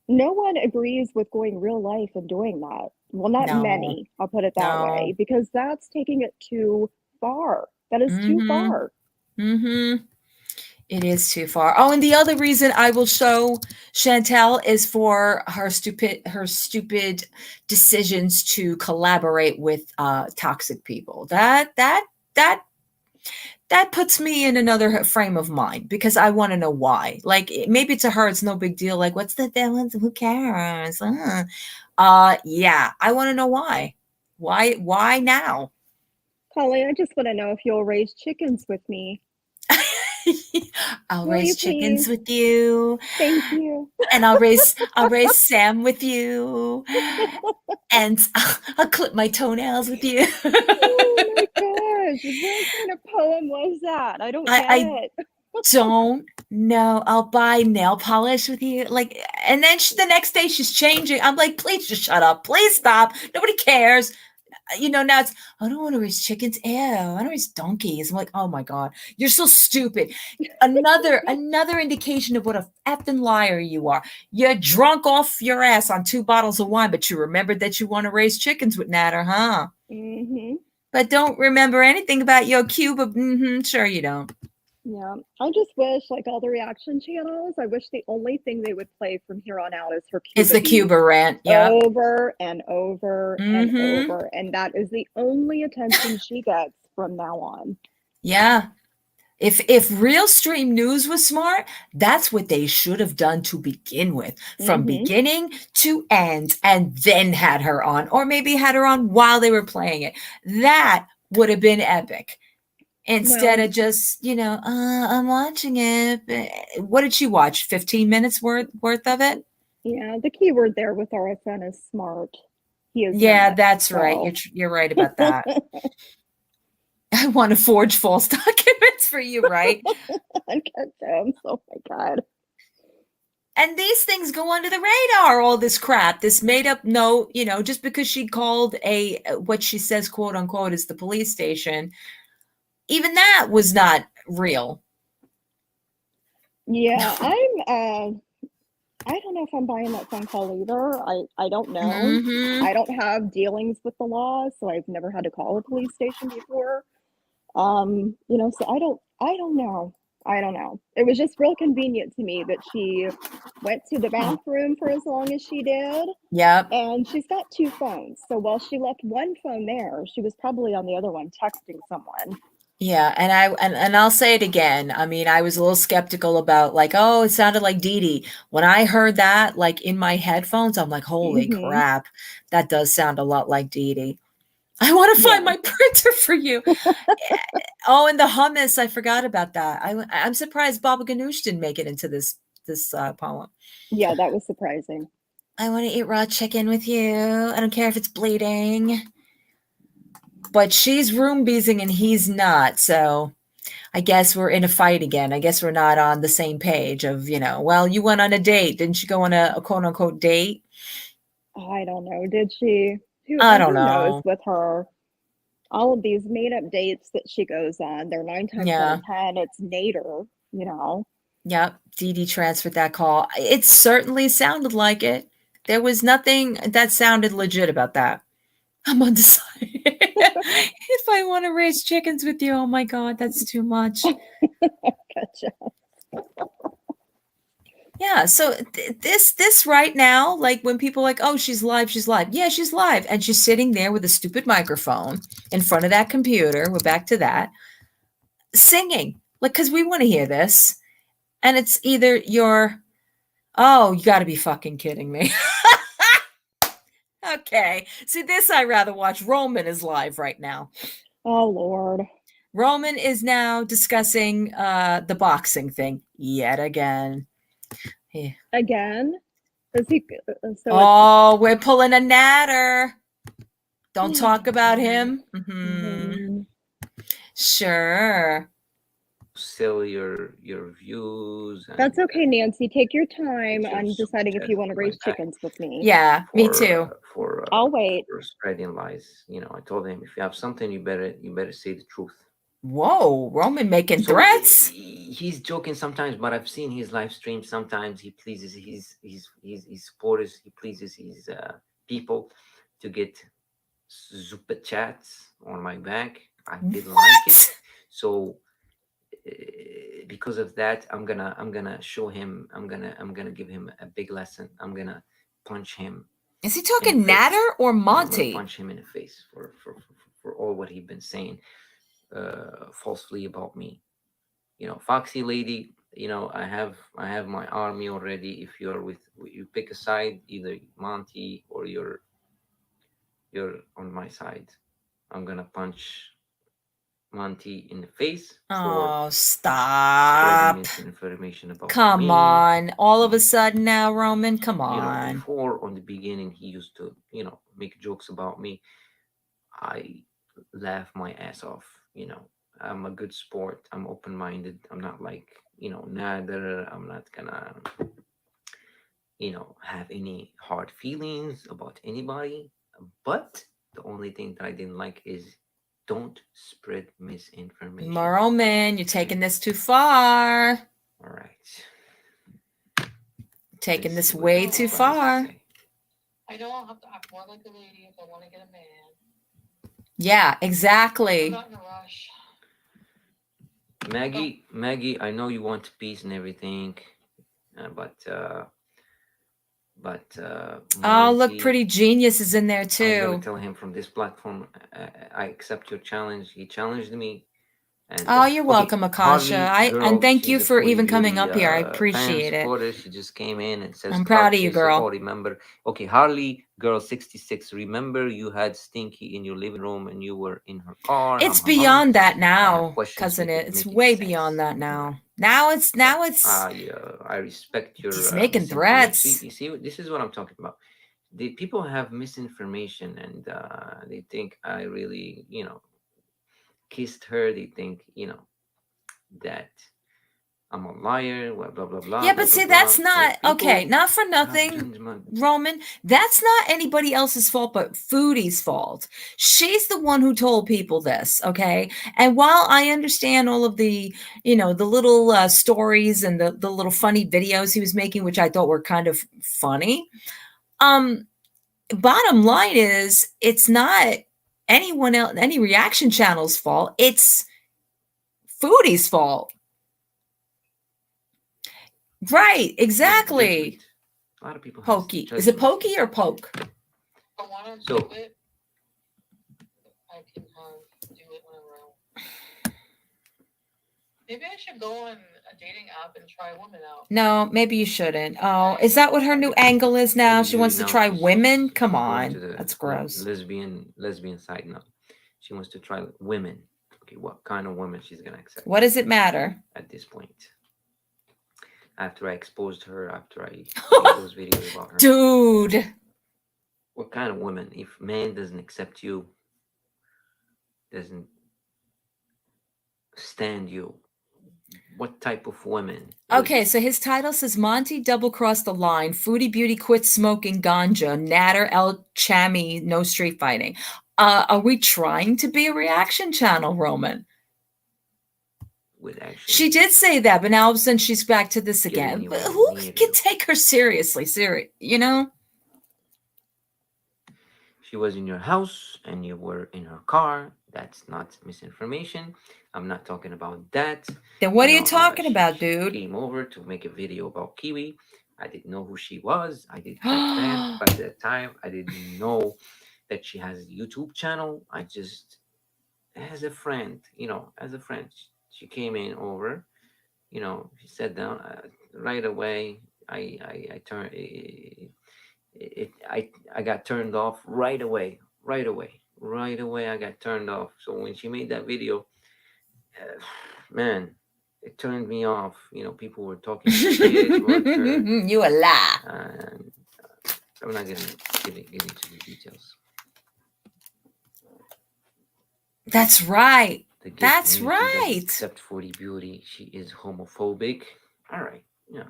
no one agrees with going real life and doing that. Well, not many, I'll put it that way, because that's taking it too far. That is too far. Mm-hmm. It is too far. Oh, and the other reason I will show Chantel is for her stupid decisions to collaborate with toxic people. That puts me in another frame of mind because I want to know why. Like maybe to her it's no big deal. Like what's the deal? Who cares? Yeah, I want to know why. Why now? Colley, I just want to know if you'll raise chickens with me. I'll raise chickens with you. Thank you. And I'll raise Sam with you. And I'll clip my toenails with you. Oh my gosh. What kind of poem was that? I don't get it. Don't know. I'll buy nail polish with you. Like, and then the next day she's changing. I'm like, please just shut up. Please stop. Nobody cares. You know, now it's, I don't want to raise chickens. Ew, I want to raise donkeys. I'm like, oh my God, you're so stupid. Another indication of what a effing liar you are. You're drunk off your ass on 2 bottles of wine, but you remembered that you want to raise chickens with Natter, huh? Mm-hmm. But don't remember anything about your cube of, sure you don't. Yeah, I just wish, like all the reaction channels, I wish the only thing they would play from here on out is her It's Cuba the Cuba rant. Yeah. over and over and Mm-hmm. over, and that is the only attention she gets from now on. Yeah. If Real Stream News was smart, that's what they should have done to begin with, from beginning to end, and then had her on, or maybe had her on while they were playing it. That would have been epic. Instead Well, of just, I'm watching it. What did she watch? 15 minutes worth of it? yeah, the keyword there with RSN is smart. He is Yeah, not. that's right. So. You're right about that. I want to forge false documents for you, right? I get them. Oh my God. And these things go under the radar, all this crap, this made up note, just because she called what she says, quote unquote, is the police station. Even that was not real. Yeah, I don't know if I'm buying that phone call either. I don't know. Mm-hmm. I don't have dealings with the law, so I've never had to call a police station before. So I don't know. I don't know. It was just real convenient to me that she went to the bathroom for as long as she did. Yep. And she's got two phones. So while she left one phone there, she was probably on the other one texting someone. Yeah, and I'll say it again. I mean, I was a little skeptical about like, oh, it sounded like Dee Dee. When I heard that, like in my headphones, I'm like, holy crap, that does sound a lot like Dee Dee. I want to find my printer for you. Oh, and the hummus, I forgot about that. I'm surprised Baba Ganoush didn't make it into this poem. Yeah, that was surprising. I want to eat raw chicken with you. I don't care if it's bleeding. But she's room beezing and he's not. So I guess we're in a fight again. I guess we're not on the same page of, well, you went on a date. Didn't you go on a quote unquote date? I don't know. Did she? I don't who know. knows with her. All of these made up dates that she goes on, they're 9 times out of 10. It's Nader, Yep. Dee Dee transferred that call. It certainly sounded like it. There was nothing that sounded legit about that. I'm undecided. If I want to raise chickens with you, oh my God, that's too much. Gotcha. Yeah, so this right now, like when people are like, oh, she's live. Yeah, she's live. And she's sitting there with a stupid microphone in front of that computer. We're back to that. Singing. Like, because we want to hear this. And it's either oh, you got to be fucking kidding me. Okay. See, this I rather watch. Roman is live right now. Oh, Lord. Roman is now discussing the boxing thing yet again. Yeah. Again? Is he? We're pulling a natter. Don't talk about him. Sure. Sell your views. That's okay, Nancy. Take your time on deciding if you want to raise chickens with me. Yeah, me too. I'll wait. For spreading lies. I told him, if you have something, you better say the truth. Whoa, Roman making threats. He's joking sometimes, but I've seen his live stream. Sometimes he pleases his supporters. He pleases his people to get super chats on my back. I didn't like it. So because of that, I'm gonna show him. I'm gonna give him a big lesson. I'm gonna punch him. Is he talking Natter or Monty? Punch him in the face for all what he's been saying falsely about me. Foxy lady. I have my army already. If you pick a side, either Monty or you're on my side. I'm gonna punch Monty in the face. Oh, stop. Misinformation about Come me. on. All of a sudden now, Roman, come on. Before, on the beginning, he used to, make jokes about me. I laugh my ass off. I'm a good sport. I'm open-minded. I'm not like, Nader. I'm not gonna, have any hard feelings about anybody. But the only thing that I didn't like is don't spread misinformation. Roman, you're taking this too far. All right. Taking this way too far. I don't have to act more like a lady if I want to get a man. Yeah, exactly. I'm not in a rush. Maggie, I know you want peace and everything, but Oh, look, Monty, Pretty Genius is in there I'm gonna too. tell him from this platform. I accept your challenge. He challenged me, and Oh, you're okay, welcome, Akasha. Harley And girl, thank you she's a for 40 even coming beauty up here. I fan appreciate it. supporter. She just came in and says I'm car proud of you, chaser. Oh, girl. remember? Okay, Harley girl 66. Remember you had Stinky in your living room and you were in her car. It's Hum, hum, hum. beyond that I have now, questions. cousin. Make it It's make it way sense. beyond that Come now. on. Now it's I respect your he's making misinformation. threats. You see, this is what I'm talking about. The people have misinformation, and they think I really, kissed her. They think, that I'm a liar. Blah blah blah blah. Yeah, blah, but see, blah, that's blah. not okay. People Not for have nothing, judgment. Roman. That's not anybody else's fault, but Foodie's fault. She's the one who told people this, okay? And while I understand all of the, the little stories and the little funny videos he was making, which I thought were kind of funny, bottom line is it's not anyone else, any reaction channel's fault. It's Foodie's fault. Right, exactly. Judgment. A lot of people have Pokey. Is it judgment. pokey or poke? I want to So- do it. I can do it whenever I want. Maybe I should go on a dating app and try women out. No, maybe you shouldn't. Oh, is that what her new angle is now? Maybe She wants to now try she's women? Come going to on. the That's gross. lesbian side now. She wants to try women. Okay, what kind of women she's gonna accept What does it matter? at this point? After I exposed her, after I made those videos about her, Dude. what kind of woman? If man doesn't accept you, doesn't stand you, what type of women? Okay, so his title says Monty double-crossed the line. Foodie Beauty quit smoking ganja. Natter El Chami, no street fighting. Are we trying to be a reaction channel, Roman? would actually She did say that, but now all of a sudden she's back to this Get again. anywhere But who near can you. take her seriously? She was in your house and you were in her car. That's not misinformation. I'm not talking about that. Then what are you know, talking she- about, she dude? Came over to make a video about Kiwi. I didn't know who she was. I did back then, but at that time I didn't know that she has a YouTube channel. I just, as a friend, she came in over. She sat down right away. I turned I got turned off right away. I got turned off. So when she made that video, man, it turned me off. People were talking shit about her. You a lie. And I'm not gonna get into the details. That's right. The gay That's community doesn't right. accept 40 beauty. She is homophobic. All right, yeah.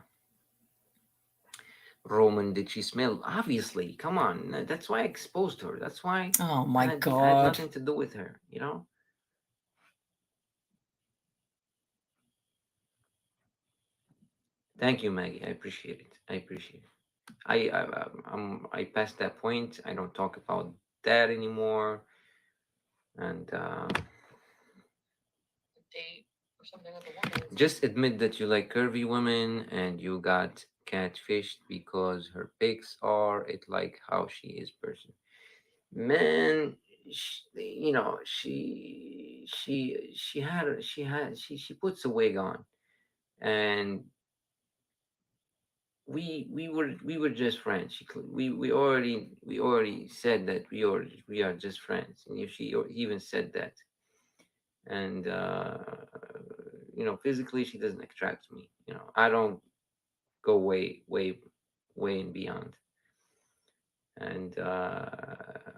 Roman, did she smell? Obviously, come on. That's why I exposed her. That's why. Oh my I had God. nothing to do with her. Thank you, Maggie. I appreciate it. I passed that point. I don't talk about that anymore. And Date or something with a woman. just admit that you like curvy women and you got catfished because her pics are it like how she is person. Man, she puts a wig on, and we were just friends. We already said that we are just friends, and if she even said that, and physically she doesn't attract me. I don't go way and beyond, and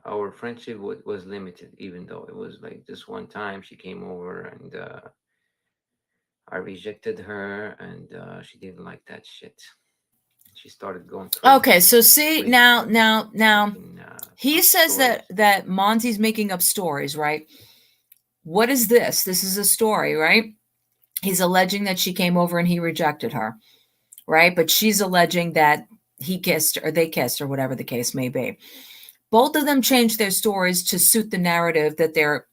our friendship was limited, even though it was like just one time she came over and I rejected her, and she didn't like that shit. She started going crazy. Okay, so see Crazy. now Making, he up says stories. that Monty's making up stories, right? What is this? This is a story, right? He's alleging that she came over and he rejected her, right? But she's alleging that he kissed or they kissed or whatever the case may be. Both of them changed their stories to suit the narrative that they're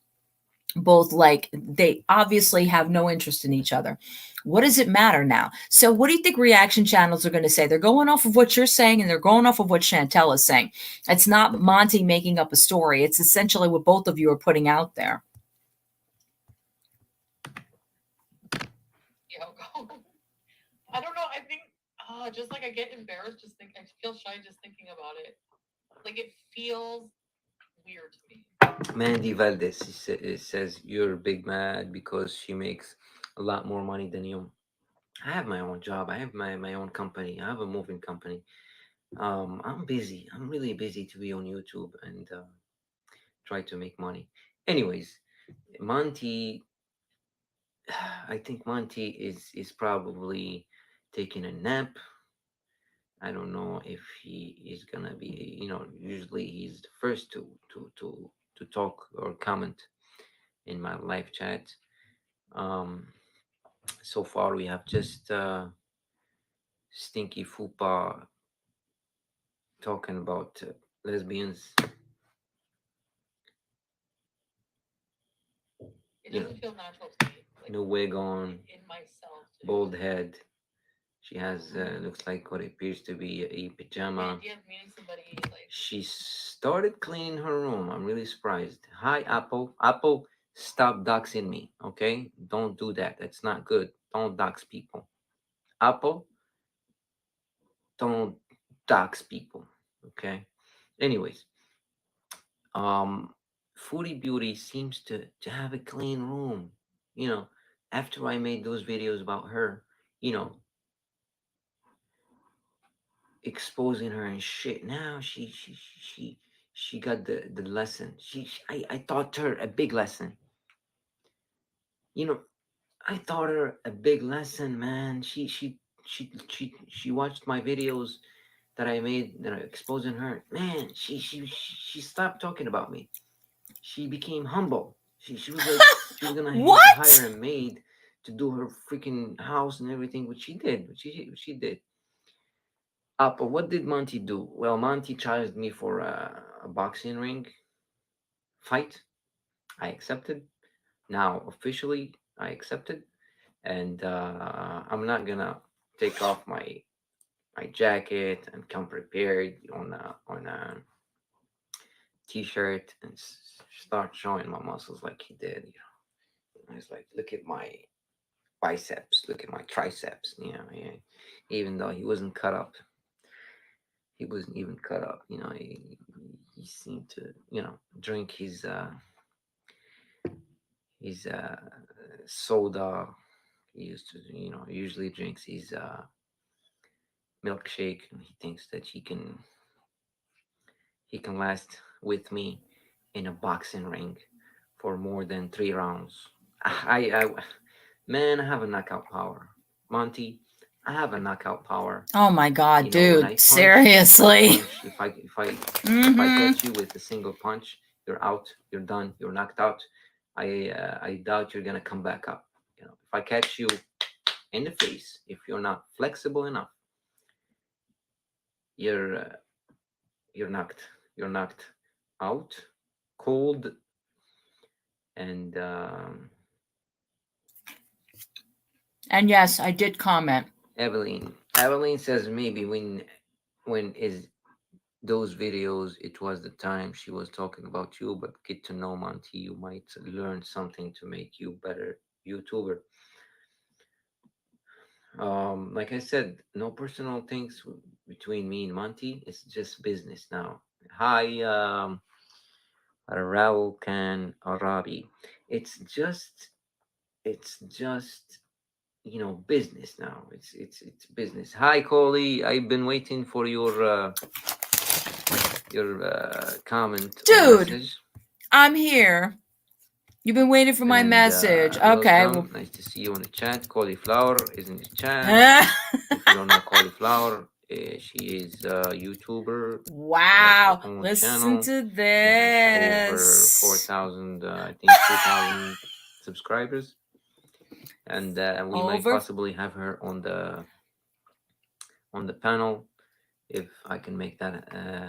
both like they obviously have no interest in each other. What does it matter now? So what do you think reaction channels are going to say? They're going off of what you're saying and they're going off of what Chantel is saying. It's not Monty making up a story. It's essentially what both of you are putting out there. Yeah, go. I don't know. I think just like I get embarrassed, I feel shy just thinking about it. Like it feels weird to me. Mandy Valdez says you're big mad because she makes a lot more money than you. I have my own job. I have my own company. I have a moving company. I'm busy. I'm really busy to be on YouTube and try to make money. Anyways, Monty, I think Monty is probably taking a nap. I don't know if he is gonna be. Usually he's the first to talk or comment in my live chat. So far we have just Stinky Fupa talking about lesbians. It doesn't feel natural to me. Like, no wig on, in myself. bald head. She has looks like what appears to be a pajama. The idea of meeting somebody like She started cleaning her room. I'm really surprised. Hi, Apple. Apple, stop doxing me, okay? Don't do that. That's not good. Don't dox people. Apple, don't dox people, okay? Anyways, Foodie Beauty seems to have a clean room. After I made those videos about her, exposing her and shit. Now she got the lesson. I taught her a big lesson. I taught her a big lesson, man. She watched my videos that I made that are exposing her. Man, she stopped talking about me. She became humble. She was like she was gonna What? hire a maid to do her freaking house and everything, which she did. She did. Apple, what did Monty do? Well, Monty challenged me for a boxing ring fight. I accepted. Now, officially, I accepted. And I'm not gonna take off my jacket and come prepared on a t-shirt and start showing my muscles like he did. I was like, look at my biceps, look at my triceps. Yeah. Even though he wasn't cut up. He wasn't even cut up. He seemed to, drink his soda. He used to, usually drinks his milkshake, and he thinks that he can last with me in a boxing ring for more than 3 rounds. Man, I have a knockout power. Monty, I have a knockout power. Oh my God, When I dude! punch, Seriously. if I catch you with a single punch, you're out. You're done. You're knocked out. I doubt you're gonna come back up. If I catch you in the face, if you're not flexible enough, you're knocked. You're knocked out, cold, and And yes, I did comment. Evelyn says maybe when is those videos, it was the time she was talking about you, but get to know Monty, you might learn something to make you better YouTuber. Like I said, no personal things between me and Monty. It's just business now. Hi, Raul Khan Arabi. It's just business now. It's business. Hi, Colley. I've been waiting for your comment, Dude, message. I'm here. You've been waiting for my And, message. Okay. welcome. Nice to see you in the chat. CholyFlower is in the chat. If you don't know CholyFlower, she is a YouTuber. Wow. She has her own Listen channel. to She has this. over 4,000, I think 2,000 subscribers, and we might Over. possibly have her on the panel if I can make that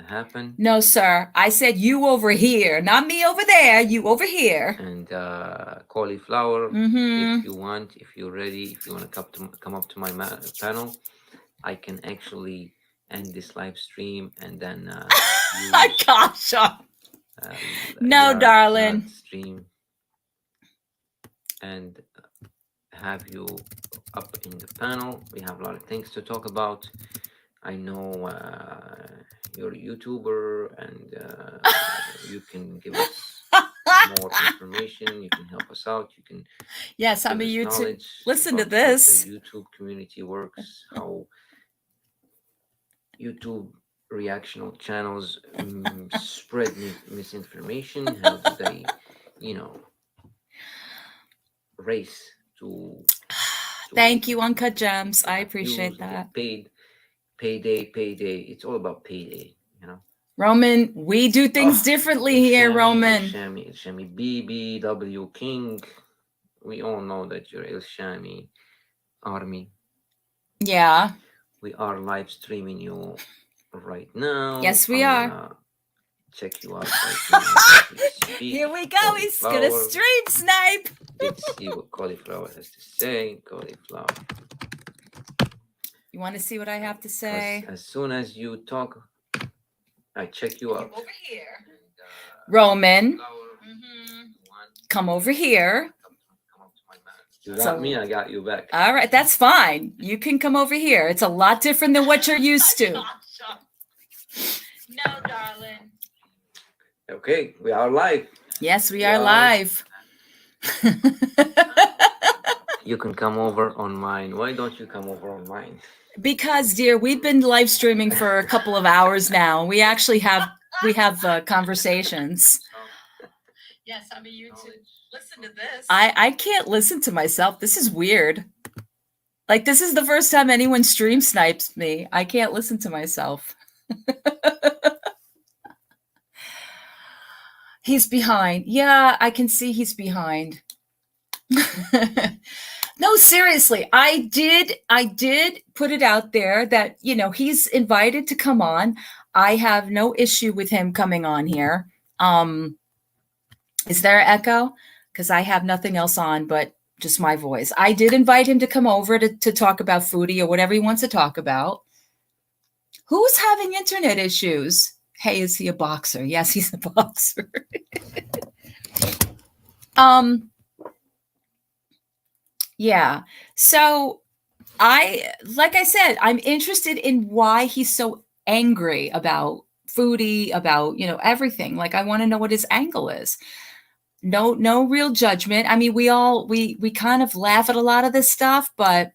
happen. No, sir. I said you over here, not me over there. You over here. And CholyFlower, Mm-hmm. if you want, if you're ready, if you want to come up to my panel, I can actually end this live stream and then Gosh. No, yeah, darling. that stream and have you up in the panel. We have a lot of things to talk about. I know you're a YouTuber and you can give us more information. You can help us out. You can Yes, I'm a give us YouTube. knowledge Listen to about how this. the YouTube community works, how YouTube reactional channels spread misinformation. How do they, you know, race to Thank you, Uncut Gems. I views, appreciate get that. paid, payday. It's all about payday, you know. Roman, we do things differently here, Roman. Shami BBW King. We all know that you're El Shami Army. Yeah. We are live streaming you right now. Yes, we I'm are. gonna check you out right now as we speak. Here we go. He's gonna CholyFlower. stream snipe. Let's see what CholyFlower has to say. CholyFlower. You want to see what I have to say? As soon as you talk, I check you out. Over here. Roman. Come over here. You got me, I got you back. All right, that's fine. You can come over here. It's a lot different than what you're used to. No, darling. Okay, we are live. Yes, we are live. You can come over on mine. Why don't you come over on mine? Because, dear, we've been live streaming for a couple of hours now. We actually have conversations. Yes, I'm a YouTube. Listen to this. I can't listen to myself. This is weird. Like, this is the first time anyone stream snipes me. I can't listen to myself. He's behind. Yeah, I can see he's behind. No, seriously, I did put it out there that, you know, he's invited to come on. I have no issue with him coming on here. Is there an echo? Because I have nothing else on but just my voice. I did invite him to come over to talk about foodie or whatever he wants to talk about. Who's having internet issues? Hey, is he a boxer? Yes, he's a boxer. Yeah. So like I said, I'm interested in why he's so angry about foodie, about, you know, everything. Like, I want to know what his angle is. No real judgment. I mean, we kind of laugh at a lot of this stuff, but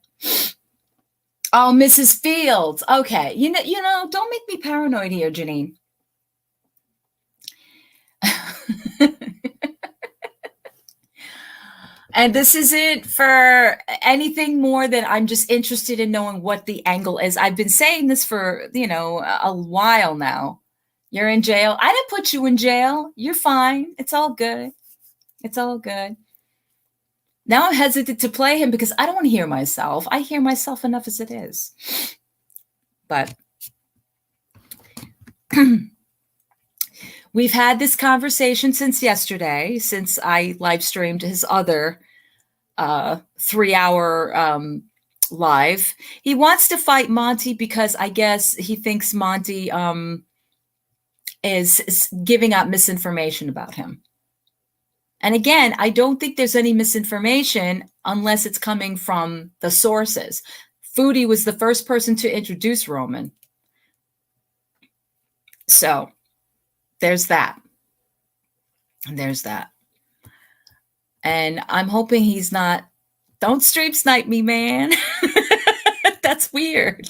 oh, Mrs. Fields. Okay. You know, don't make me paranoid here, Janine. And this isn't for anything more than I'm just interested in knowing what the angle is. I've been saying this for, you know, a while now. You're in jail. I didn't put you in jail. You're fine. It's all good. It's all good. Now I'm hesitant to play him because I don't want to hear myself. I hear myself enough as it is. But we've had this conversation since yesterday, since I live streamed his other 3-hour live. He wants to fight Monty because I guess he thinks Monty is giving out misinformation about him. And again, I don't think there's any misinformation unless it's coming from the sources. Foodie was the first person to introduce Roman. So there's that. There's that. And I'm hoping he's not, don't stream snipe me, man. That's weird.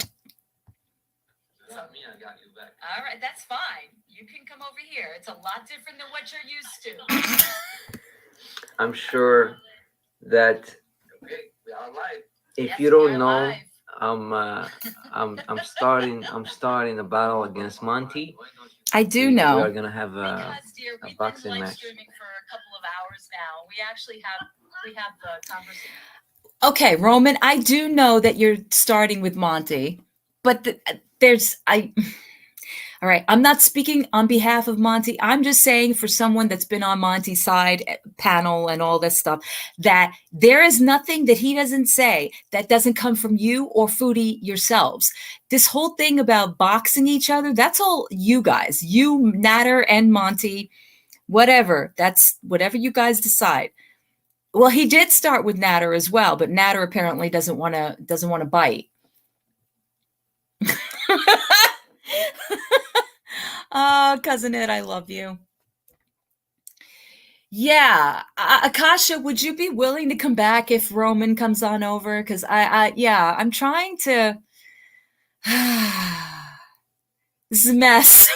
All right, that's fine. You can come over here. It's a lot different than what you're used to. I'm sure that if you don't know, I'm starting a battle against Monty. I do know. We are gonna have a boxing match. Streaming for a couple of hours now. We actually have the conversation. Okay, Roman, I do know that you're starting with Monty. all right, I'm not speaking on behalf of Monty. I'm just saying for someone that's been on Monty's side panel and all this stuff, that there is nothing that he doesn't say that doesn't come from you or Foodie yourselves. This whole thing about boxing each other, that's all you guys, you, Natter and Monty, whatever. That's whatever you guys decide. Well, he did start with Natter as well, but Natter apparently doesn't want to bite. Oh, Cousin Ed, I love you. Yeah, Akasha, would you be willing to come back if Roman comes on over? Because I'm trying to. This is a mess.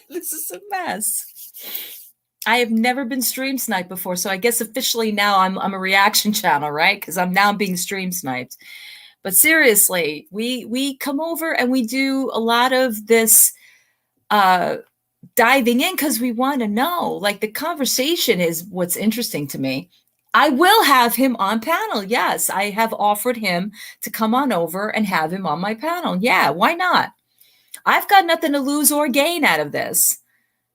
This is a mess. I have never been stream sniped before, so I guess officially now I'm a reaction channel, right? Because I'm now being stream sniped. But seriously, we come over and we do a lot of this diving in because we want to know. Like, the conversation is what's interesting to me. I will have him on panel. Yes, I have offered him to come on over and have him on my panel. Yeah, why not? I've got nothing to lose or gain out of this.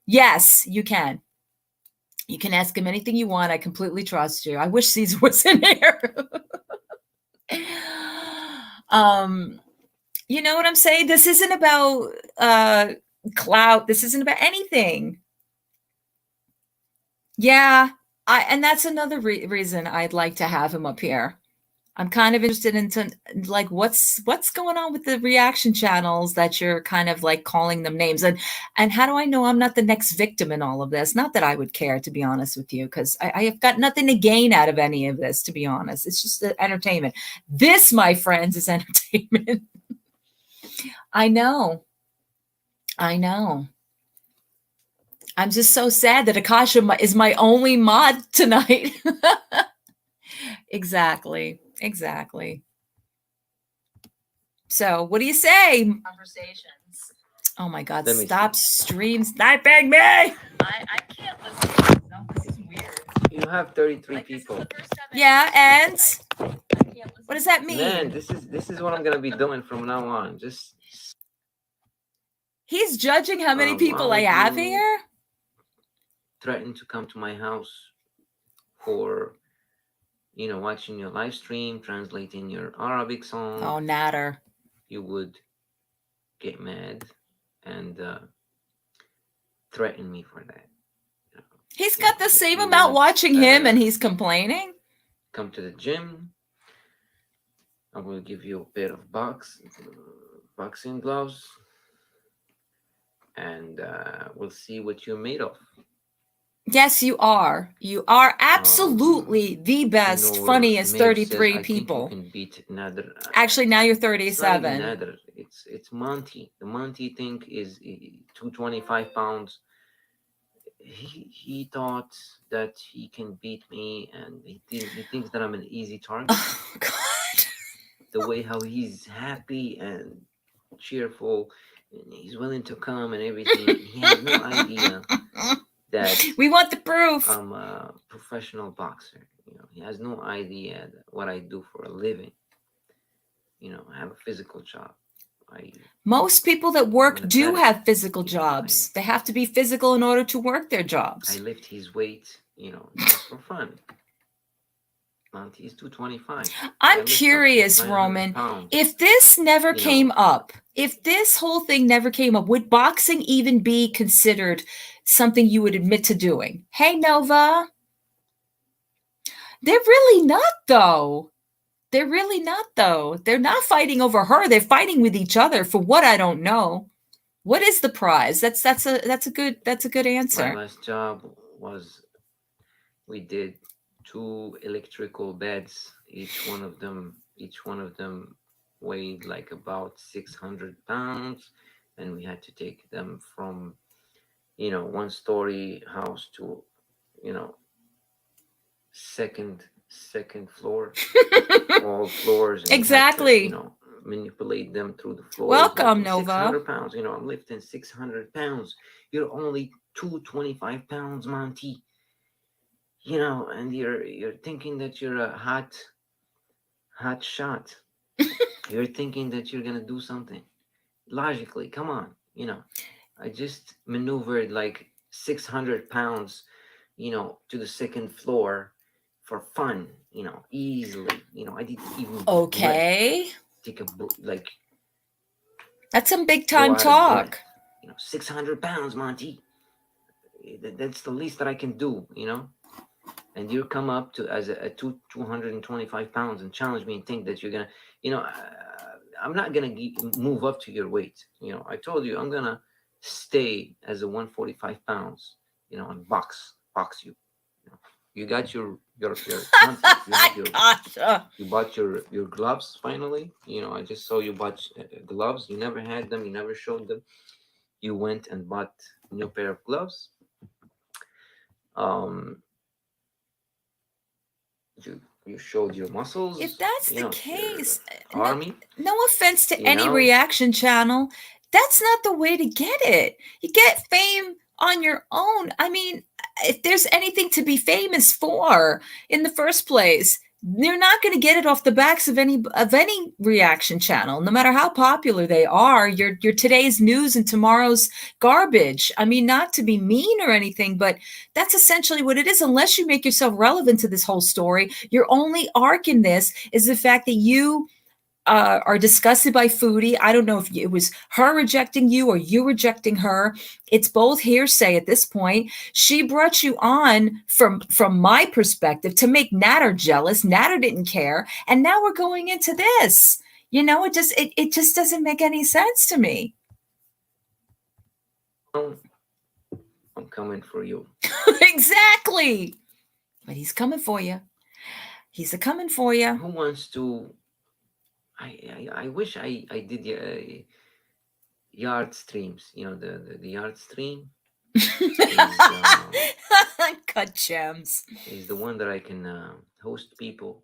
Yes, you can. You can ask him anything you want. I completely trust you. I wish Caesar was in here. You know what I'm saying? This isn't about clout. This isn't about anything. Yeah, and that's another reason I'd like to have him up here. I'm kind of interested into like what's going on with the reaction channels that you're kind of like calling them names, and how do I know I'm not the next victim in all of this? Not that I would care, to be honest with you, because I have got nothing to gain out of any of this, to be honest. It's just entertainment. This, my friends, is entertainment. I know. I'm just so sad that Akasha is my only mod tonight. Exactly. So, what do you say? Conversations. Oh my God! Let me Stop stream sniping me! I can't listen to myself. This is weird. You have 33 Like, this is people. the first time Yeah, and I can't listen. what does that mean? Man, this is what I'm gonna be doing from now on. Just He's judging how many why people I would have you here. threaten to come to my house for, watching your live stream, translating your Arabic song. Oh, Natter. You would get mad and threaten me for that. He's got the same you amount want, watching him, and he's complaining. Come to the gym. I will give you a pair of boxing gloves, and we'll see what you're made of. Yes, you are. You are absolutely the best, funniest 33 people. You can beat Nader. Actually, now you're It's not 37. even Nader. It's Monty. The Monty thing is 225 pounds. He thought that he can beat me, and he thinks that I'm an easy target. Oh, God. The way how he's happy and cheerful, and he's willing to come and everything. He has no idea that We want the proof. I'm a professional boxer. He has no idea what I do for a living. I have a physical job. Most people that work I'm do athletic. have physical jobs. They have to be physical in order to work their I jobs. lift his weight, just for fun. Monty is 225. I I'm lift up to curious, 900 Roman, pounds. if this never You know. came up, if this whole thing never came up, would boxing even be considered something you would admit to doing? Hey, Nova. They're really not, though. They're not fighting over her. They're fighting with each other for what I don't know. What is the prize? That's a good My answer. last job was we did 2 electrical beds. Each one of them weighed like about 600 pounds, and we had to take them from 1-story house to second floor, all floors. And Exactly. We had to, manipulate them through the floors. Welcome, like Nova. 600 pounds. I'm lifting 600 pounds. You're only 225 pounds, Monty. And you're thinking that you're a hot shot. You're thinking that you're gonna do something logically. Come on, I just maneuvered like 600 pounds, to the second floor for fun, easily. I didn't even Okay. take a like That's some big go time out of breath. talk. 600 pounds, Monty. That's the least that I can do, And you come up to as a 225 pounds and challenge me and think that you're gonna, I'm not gonna move up to your weight. I told you I'm gonna stay as a 145 pounds, and box you. You got your you bought your gloves finally. I just saw you bought gloves. You never had them. You never showed them. You went and bought a new pair of gloves. You showed your muscles. If that's the case, army. No offense to any reaction channel, that's not the way to get it. You get fame on your own. I mean, if there's anything to be famous for in the first place, you're not going to get it off the backs of any reaction channel, no matter how popular they are. You're today's news and tomorrow's garbage. I mean, not to be mean or anything, but that's essentially what it is. Unless you make yourself relevant to this whole story, your only arc in this is the fact that you are disgusted by Foodie. I don't know if it was her rejecting you or you rejecting her. It's both hearsay at this point. She brought you on from my perspective to make Natter jealous. Natter didn't care. And now we're going into this. It just doesn't make any sense to me. I'm coming for you. Exactly. But he's coming for you. He's coming for you. Who wants to... I wish I did yard streams. The yard stream is, cut gems. Is the one that I can host people.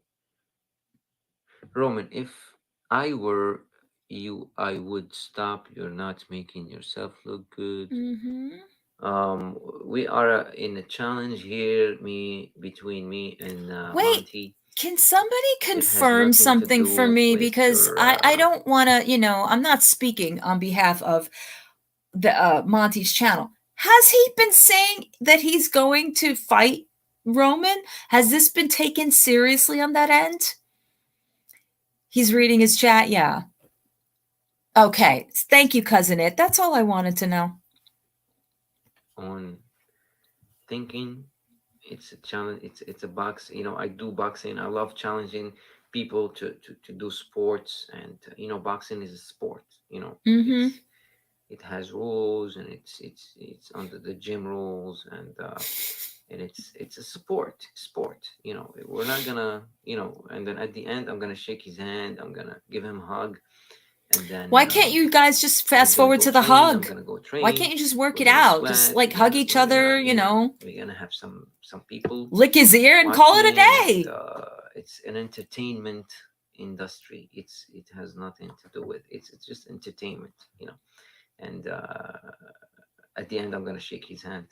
Roman, if I were you, I would stop. You're not making yourself look good. We are in a challenge here, between me and Monty. Can somebody confirm something for me? Because I don't want to, I'm not speaking on behalf of the Monty's channel. Has he been saying that he's going to fight Roman? Has this been taken seriously on that end? He's reading his chat. Yeah. Okay. Thank you, Cousin It. That's all I wanted to know. On thinking. It's a challenge. It's a box. I do boxing. I love challenging people to do sports, and boxing is a sport. It has rules, and it's under the gym rules, and it's a sport. We're not gonna and then at the end I'm gonna shake his hand. I'm gonna give him a hug. And then, why can't you guys just fast forward to the hug? Why can't you just work it out? Just like hug each other, We're gonna have some people lick his ear and call it a day. It's an entertainment industry. It has nothing to do with it's just entertainment, And at the end, I'm gonna shake his hand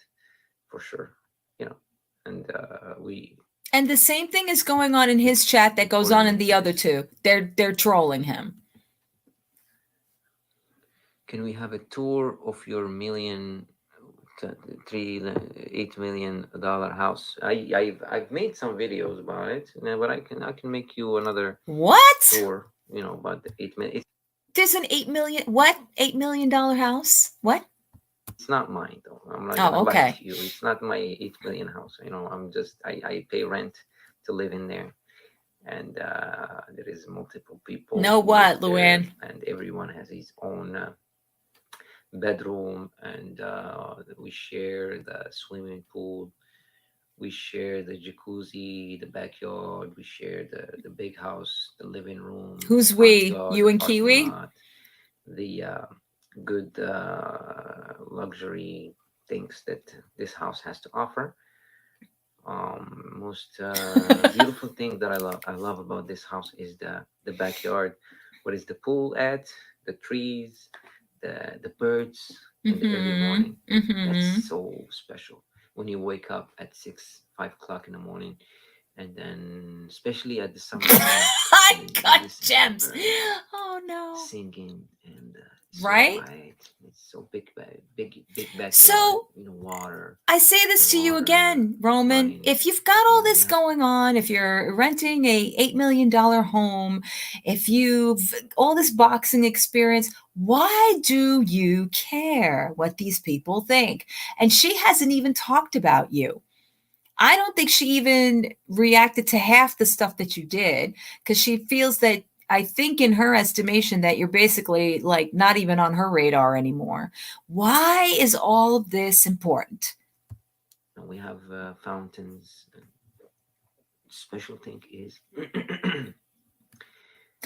for sure, And And the same thing is going on in his chat that goes on in the other two. They're trolling him. Can we have a tour of your $8 million house? I've made some videos about it, but I can make you another tour. About the 8 million. There's an $8 million house? What? It's not mine though. I'm not gonna lie to you. It's not my 8 million house. I'm just I pay rent to live in there, and there is multiple people. Luann? And everyone has his own bedroom, and we share the swimming pool, we share the jacuzzi, the backyard, we share the big house, the living room. Who's we? You and Kiwi? The good luxury things that this house has to offer. Most beautiful thing that I love about this house is the backyard. What is the pool at? The trees, the birds in the early morning. That's so special when you wake up at 5 o'clock in the morning, and then especially at the summer time. listening to God, the gems. birds Oh no. singing, and so Right? quiet. It's so big backyard. So Water, I say this to you again, Roman. running. If you've got all You this know. going on, if you're renting a $8 million home, if you've all this boxing experience, why do you care what these people think? And she hasn't even talked about you. I don't think she even reacted to half the stuff that you did because she feels that, I think in her estimation, that you're basically like not even on her radar anymore. Why is all of this important? And we have fountains. Special thing is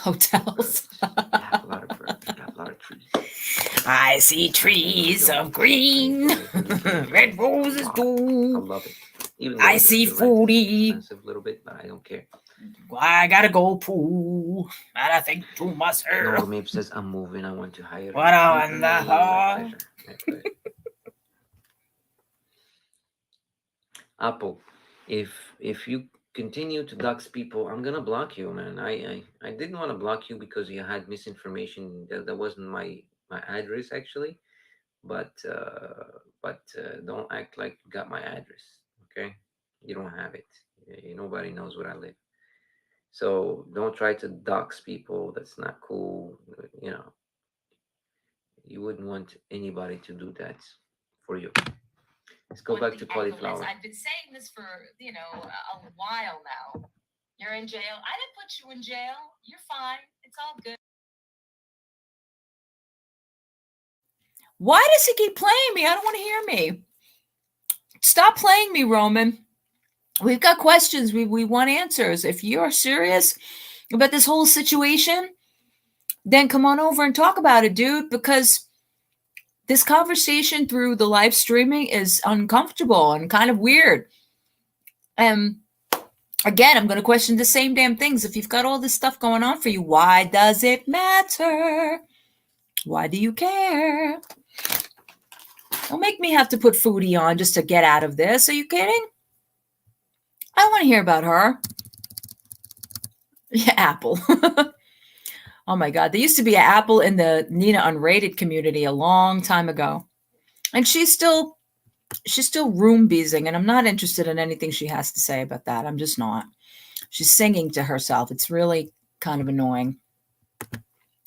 Hotels. we have a lot of birds. We have a lot of trees. I see trees of green, red roses I too. love it. Even I though see the rent is foodie. expensive a little bit, but I don't care. I gotta go poo, and I think to myself. No, Mape says I'm moving. I want to hire. What on the My hell? pleasure. My pleasure. Apple, if you continue to dox people, I'm gonna block you, man. I didn't want to block you because you had misinformation. That wasn't my address actually, but don't act like you got my address. Okay, you don't have it. Nobody knows where I live. So don't try to dox people. That's not cool. You wouldn't want anybody to do that for you. Let's go back to CholyFlower. I've been saying this for, a while now. You're in jail. I didn't put you in jail. You're fine. It's all good. Why does he keep playing me? I don't want to hear me. Stop playing me, Roman. We've got questions. We want answers. If you're serious about this whole situation, then come on over and talk about it, dude, because this conversation through the live streaming is uncomfortable and kind of weird. And again, I'm going to question the same damn things. If you've got all this stuff going on for you, why does it matter? Why do you care? Don't make me have to put foodie on just to get out of this. Are you kidding? I want to hear about her. Yeah, Apple. Oh my God. There used to be an Apple in the Nina Unrated community a long time ago. And she's still room beezing, and I'm not interested in anything she has to say about that. I'm just not. She's singing to herself. It's really kind of annoying.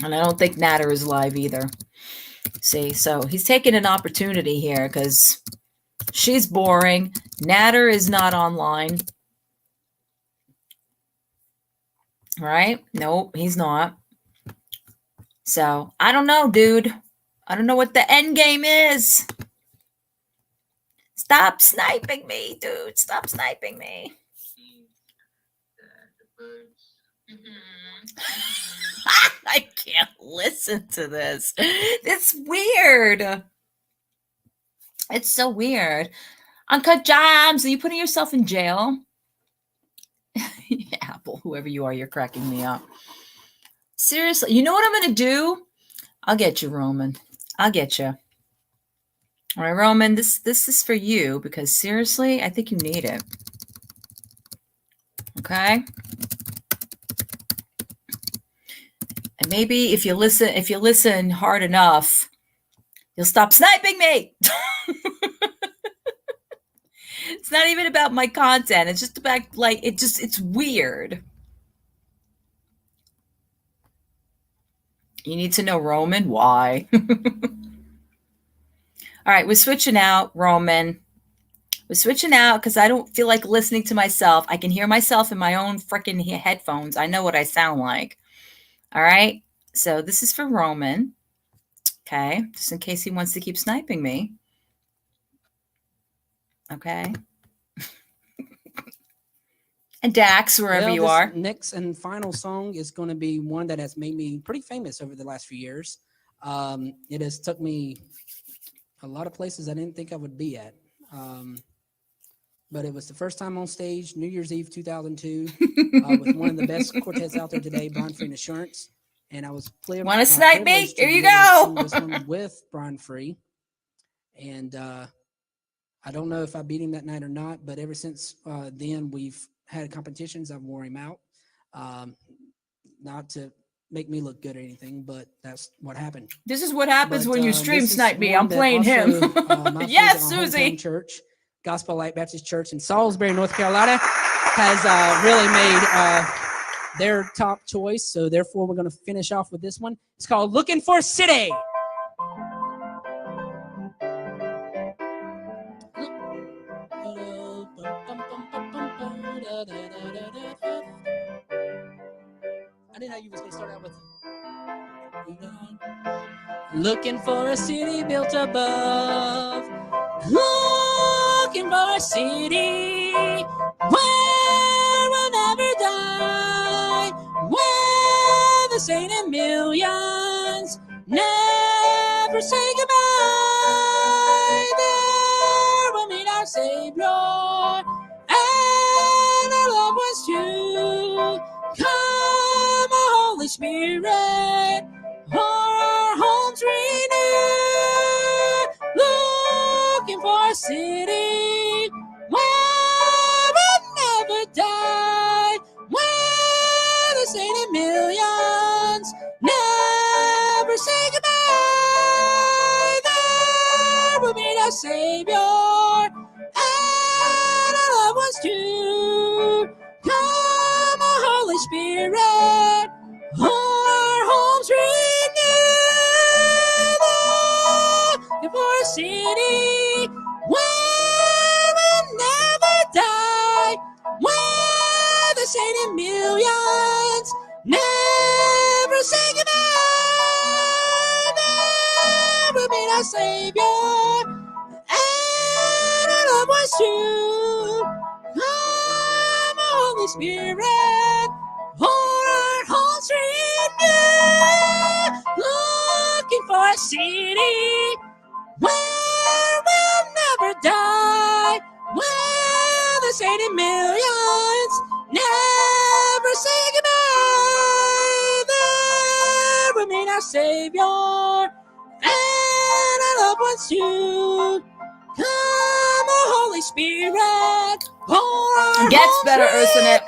And I don't think Natter is live either. See, so he's taking an opportunity here because she's boring. Natter is not online. Right? Nope, he's not. So I don't know, dude. I don't know what the end game is. Stop sniping me, dude. Stop sniping me. I can't listen to this. It's weird. It's so weird. Uncut Jams, are you putting yourself in jail? Apple, whoever you are, you're cracking me up. Seriously, you know what I'm going to do? I'll get you, Roman. I'll get you. All right, Roman, this is for you because seriously, I think you need it. Okay? And maybe if you listen hard enough, you'll stop sniping me. It's not even about my content. It's just about it's weird. You need to know, Roman, why. All right, we're switching out, Roman. We're switching out because I don't feel like listening to myself. I can hear myself in my own freaking headphones. I know what I sound like. All right, so this is for Roman. Okay, just in case he wants to keep sniping me. Okay. And Dax, wherever you are. Next and final song is going to be one that has made me pretty famous over the last few years. It has took me a lot of places I didn't think I would be at. But it was the first time on stage, New Year's Eve 2002, with one of the best quartets out there today, Brian Free and Assurance. And I was playing. Want to snipe me? Here you go. This one with Brian Free. And I don't know if I beat him that night or not, but ever since then, we've had competitions. I've wore him out. not to make me look good or anything, but that's what happened. This is what happens But, when you stream this is snipe me. one I'm that playing him. also, my Yes, friends in our Susie. hometown church, Gospel Light Baptist Church in Salisbury, North Carolina, has really made their top choice. So therefore, we're going to finish off with this one. It's called "Looking for a City." I didn't know you was going to start out with. Looking for a city built above. Looking for a city where we'll never die. Where the saint and millions never say goodbye. There we'll meet our Savior and our loved ones too. Come, O Holy Spirit, our homes renewed. Looking for a city where we'll never die. Where the saint and millions never say goodbye. There we'll meet our Savior and our loved ones too. Come, O Holy Spirit, our homes renewed. Looking for a city where we'll never die. Where the saint and millions never say goodbye. There we'll meet our Savior and our loved ones too. Come, Holy Spirit, pour our hearts renewed. Looking for a city where we'll never die. Where the saint and millions never say goodbye. There we'll meet our Savior and our loved ones too. Come, O Holy Spirit, pour our Gets better, Ursinip.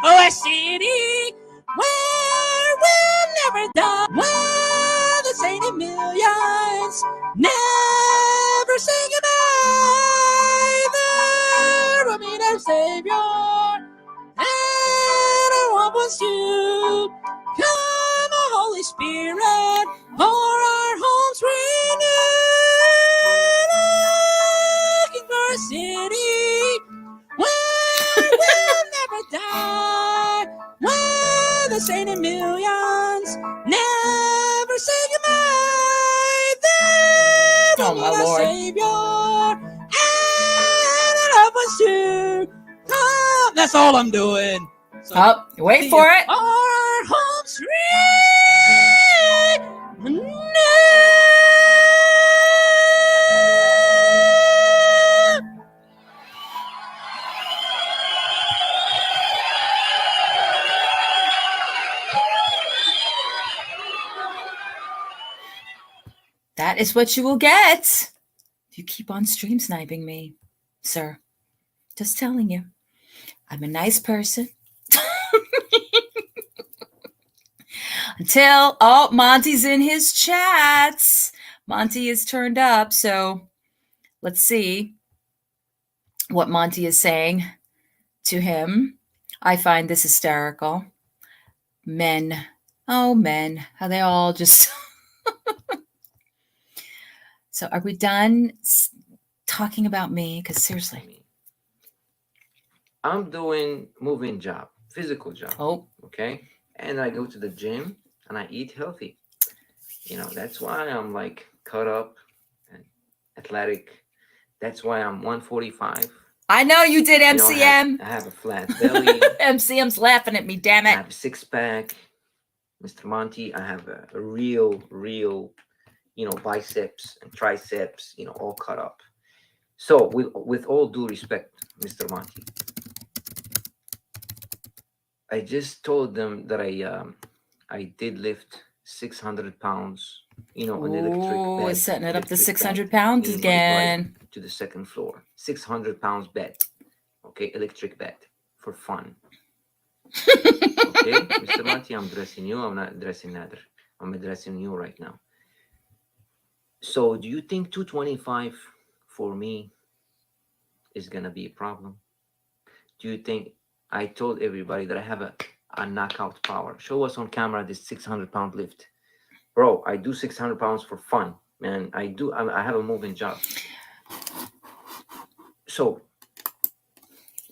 Oh, a city where we'll never die. Where the saint and millions never say goodbye. There we'll meet our Savior and our loved ones too. Come, O Holy Spirit, pour our homes renewed. Looking for a city where we'll never die. Where the saint and millions never say goodbye. There we'll meet our Savior and our loved ones too. Come. That's all I'm doing. So, wait for it. Our homes renewed. That is what you will get if you keep on stream sniping me, sir. Just telling you. I'm a nice person. Until, Monty's in his chats. Monty is turned up, so let's see what Monty is saying to him. I find this hysterical. Men. Oh, men. How they all just... So are we done talking about me? Because seriously. I'm doing moving job, physical job. Oh. Okay. And I go to the gym and I eat healthy. You know, that's why I'm like cut up and athletic. That's why I'm 145. I know you did, MCM. You know, I have a flat belly. MCM's laughing at me, damn it. I have a six pack. Mr. Monty, I have a real, biceps and triceps, all cut up. So with all due respect, Mr. Monty, I just told them that I did lift 600 pounds, an electric bed. Setting it up to 600 pounds again. To the second floor, 600 pounds bed, okay, electric bed for fun. Okay, Mr. Monty, I'm dressing you. I'm not dressing Nader. I'm addressing you right now. So do you think 225 for me is gonna be a problem? Do you think I told everybody that I have a knockout power? Show us on camera this 600-pound lift. Bro, I do 600 pounds for fun, man. I have a moving job. So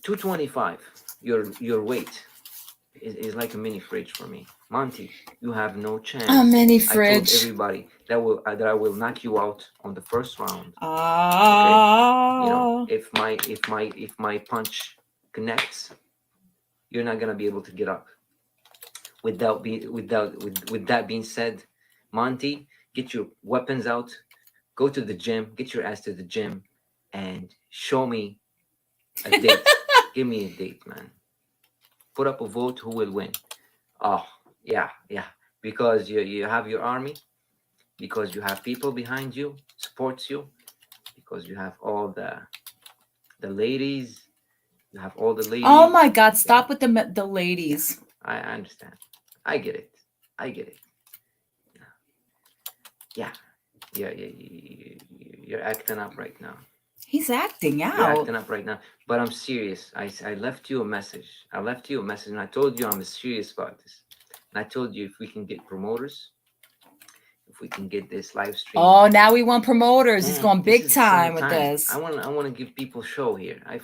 225, your weight is like a mini fridge for me. Monty, you have no chance. A mini I told fridge. everybody that I will knock you out on the first round. Ah. You know, if my punch connects, you're not gonna be able to get up. With that being said, Monty, get your weapons out, go to the gym, get your ass to the gym, and show me a date. Give me a date, man. Put up a vote who will win. Oh, yeah. Because you have your army, because you have people behind you, supports you, because you have all the ladies. You have all the ladies. Oh my God! Stop with the ladies. I understand. I get it. Yeah. You're acting up right now. He's acting out. You're acting up right now. But I'm serious. I left you a message. And I told you I'm serious about this. And I told you if we can get promoters, if we can get this live stream. Oh, now we want promoters. He's going big is time with sometime. this. I want to give people show here. I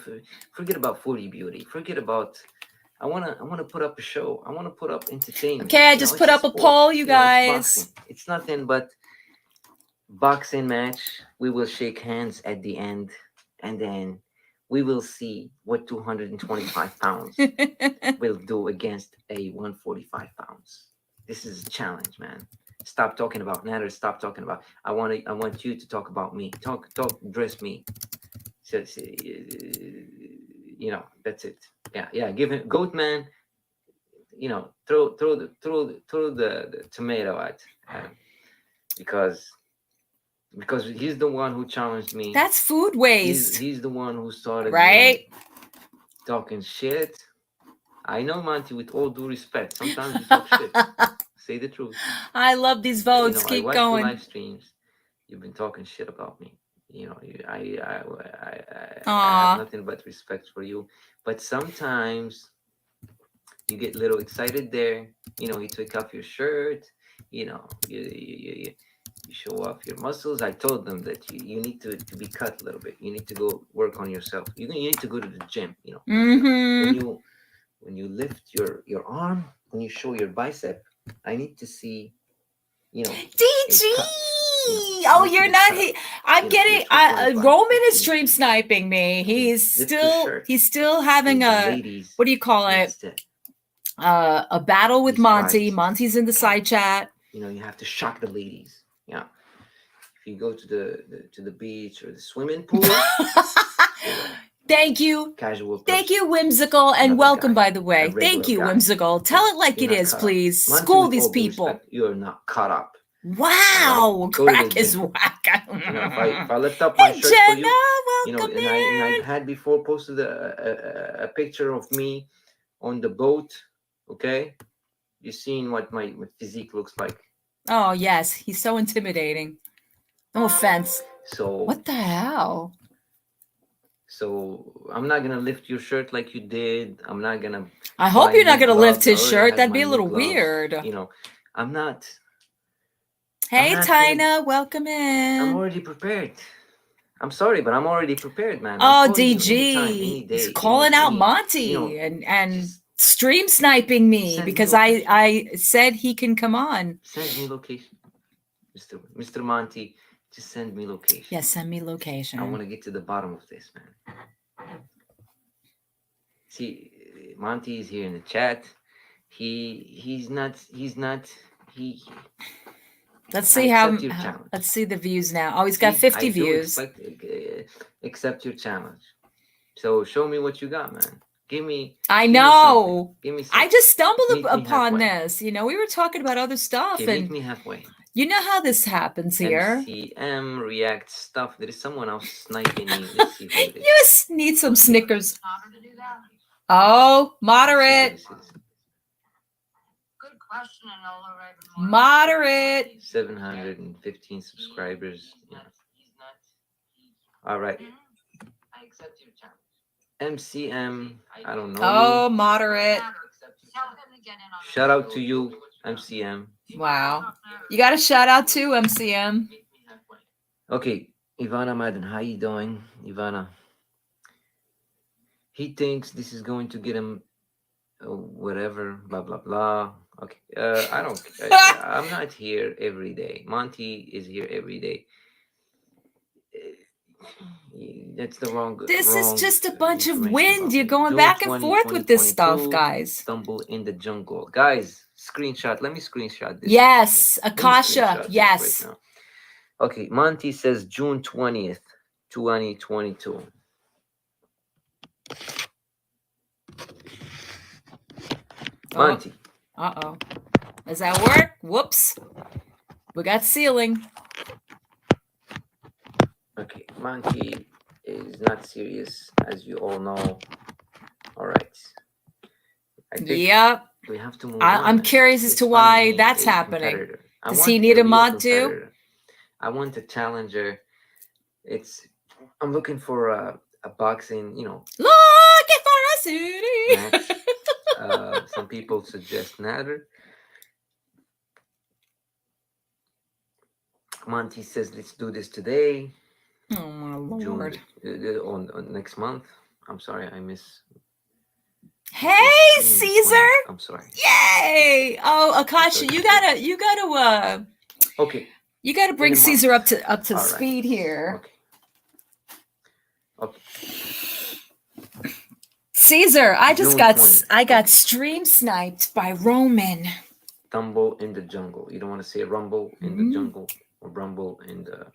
forget about 40 beauty. Forget about. I want to put up a show. I want to put up entertainment. Okay, I just put up a poll, you guys. It's nothing but boxing match. We will shake hands at the end, and then we will see what 225 pounds will do against a 145 pounds. This is a challenge, man. Stop talking about Nader. Stop talking about. I want you to talk about me. Talk. Dress me. So, you know, that's it. Yeah. Give him goat man. You know, throw the tomato at him because he's the one who challenged me. That's food waste. He's the one who started, right? Talking shit. I know, Monty. With all due respect, sometimes you talk shit. Say the truth. I love these votes. Keep I watch going. Your live streams. You've been talking shit about me. You know, I have nothing but respect for you. But sometimes you get a little excited there. You know, you take off your shirt. You know, you show off your muscles. I told them that you need to be cut a little bit. You need to go work on yourself. You need to go to the gym. You know, Mm-hmm. when you lift your arm, when you show your bicep, I need to see. You know, DG. Oh, you're not. I'm getting. Roman is stream sniping me. He's still having a. What do you call it? A battle with Monty. Monty's in the side chat. You know, you have to shock the ladies. Yeah. If you go to the beach or the swimming pool. Thank you. Casual. Thank you, Whimsical, and welcome, by the way. Thank you, Whimsical. Tell it like it is, please. School these people. You're not caught up. Wow, crack is whack. You know, if I lift up my shirt for you, you know, and I had before posted a picture of me on the boat. Okay, you seen what my physique looks like? Oh yes, he's so intimidating. No offense. So what the hell? So I'm not gonna lift your shirt like you did. I'm not gonna. I hope you're not gonna lift his shirt. That'd be a little weird. You know, I'm not. Hey, Tina, welcome in. I'm already prepared. I'm sorry, but I'm already prepared, man. Oh, DG, he's calling out Monty and stream sniping me because I said he can come on. Send me location, Mr. Monty. Just send me location. Yes, send me location. I want to get to the bottom of this, man. See, Monty is here in the chat. He's not. Let's see let's see the views now. Oh, he's got 50 views. Accept your challenge. So show me what you got, man. Give me. I know. Give me. I just stumbled upon this. You know, we were talking about other stuff, and meet me halfway. You know how this happens here. MCM React stuff. There is someone else sniping me. Let's see who it is. You need some Snickers. Oh, moderate. Good question, Enola Raven. Moderate. 715 subscribers. Yeah. All right. I accept your challenge. MCM, I don't know Oh, you. moderate. Tell him to get in on it. Shout out to you, MCM. Wow. You got a shout out to MCM. Okay, Ivana Madden, how you doing, Ivana? He thinks this is going to get him whatever, blah blah blah. Okay, I don't. I'm not here every day. Monty is here every day. That's the wrong. This wrong is just a bunch of information wind. about You're me. going June back and 20, forth with this stuff, 2022, guys. Stumble in the jungle, guys. Screenshot. Let me screenshot this. Yes, Let me Akasha. screenshot this Yes. right now. Okay, Monty says June 20th, 2022. Monty. Uh-oh. Does that work? Whoops. We got ceiling. Okay, Monty is not serious, as you all know. All right. I think Yep. we have to move on. I'm curious as Let's to find why me that's a happening. competitor. I Does want he need a real mod too? competitor. I want a challenger. I'm looking for a boxing, Looking for a city. match. Some people suggest Nader. Monty says, let's do this today. Oh my lord. On next month. I'm sorry, I miss. Hey, June Caesar. 20th. I'm sorry. Yay. Oh, Akasha, you gotta Okay. You gotta bring In a month. Caesar up to All right. speed here. Okay. Caesar, I just June got 20th. I got stream sniped by Roman. Tumble in the jungle. You don't want to say rumble in the jungle or rumble in the.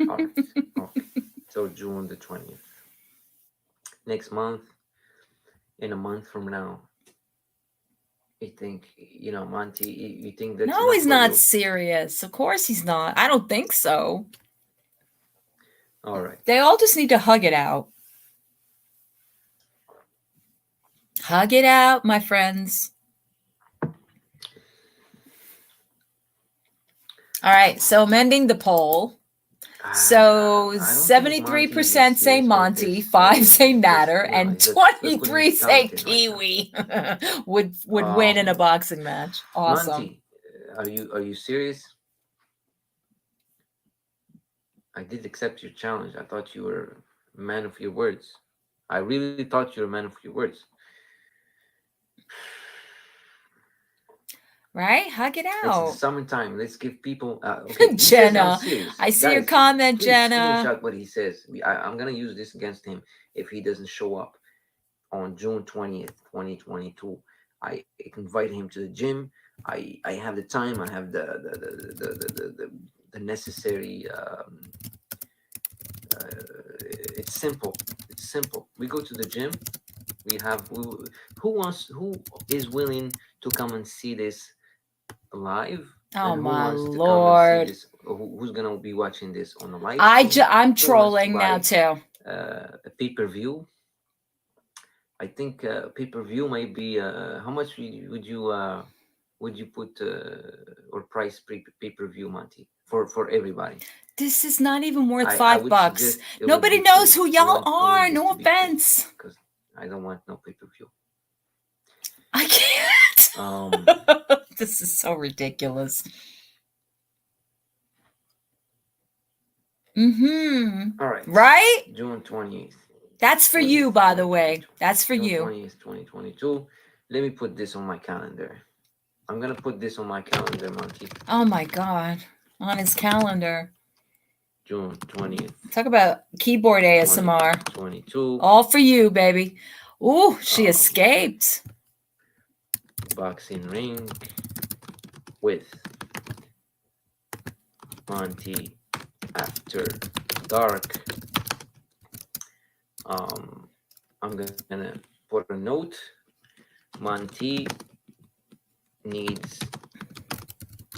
All right. Okay. So June the 20th. Next month, in a month from now, you think, Monty, you think that's No, enough he's for not you? serious. Of course he's not. I don't think so. All right. They all just need to hug it out. Hug it out, my friends. All right, so amending the poll. So 73% say Monty, 5 say Natter, and 23 say Kiwi would win in a boxing match. Awesome. Monty, are you serious? I did accept your challenge. I thought you were a man of your words. I really thought you were a man of your words. Right? Hug it out. It's summertime. Let's give people. Okay, Jenna, I see your comment, Jenna. Screenshot what he says. I'm gonna use this against him if he doesn't show up on June 20th, 2022. I invite him to the gym. I have the time. I have the necessary. It's simple. It's simple. We go to the gym. Who is willing to come and see this live? Oh and who my wants to lord! Come and see this, who's gonna be watching this on the live? I'm trolling now too. A pay-per-view. I think pay-per-view might be. How much would you put or price pay-per-view, Monty, for everybody? This is not even worth I would $5. suggest it Nobody would be knows free. who y'all are. No this to be free, offense. because I don't want no pay-per-view. I can't. This is so ridiculous. All right. Right? June 20th. That's for you, by the way. That's for June you. 20th, 2022. Let me put this on my calendar. I'm gonna put this on my calendar, Monty. Oh my God. On his calendar. June 20th. Talk about keyboard ASMR. 2022. All for you, baby. Ooh, she escaped. Boxing ring with Monty after dark. I'm gonna put a note. Monty needs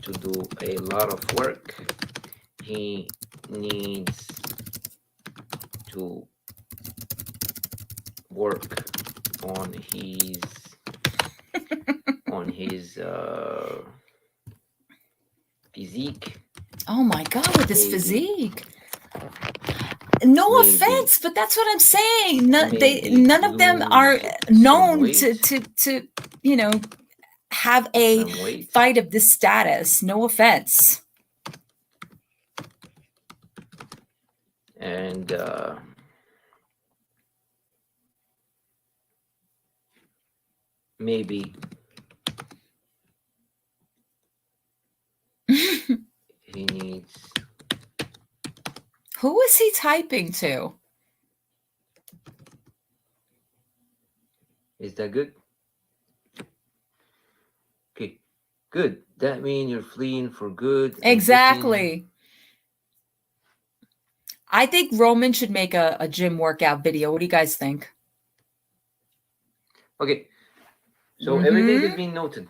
to do a lot of work. He needs to work on his physique. Oh my God, with his Maybe. physique. No Maybe. offense, but that's what I'm saying. Maybe None of them are lose known some to you know, have a some weight. fight of this status. No offense. And maybe he needs. Who is he typing to? Is that good? Okay, good. That means you're fleeing for good. and Exactly. I think Roman should make a gym workout video. What do you guys think? Okay, so everything has been noted.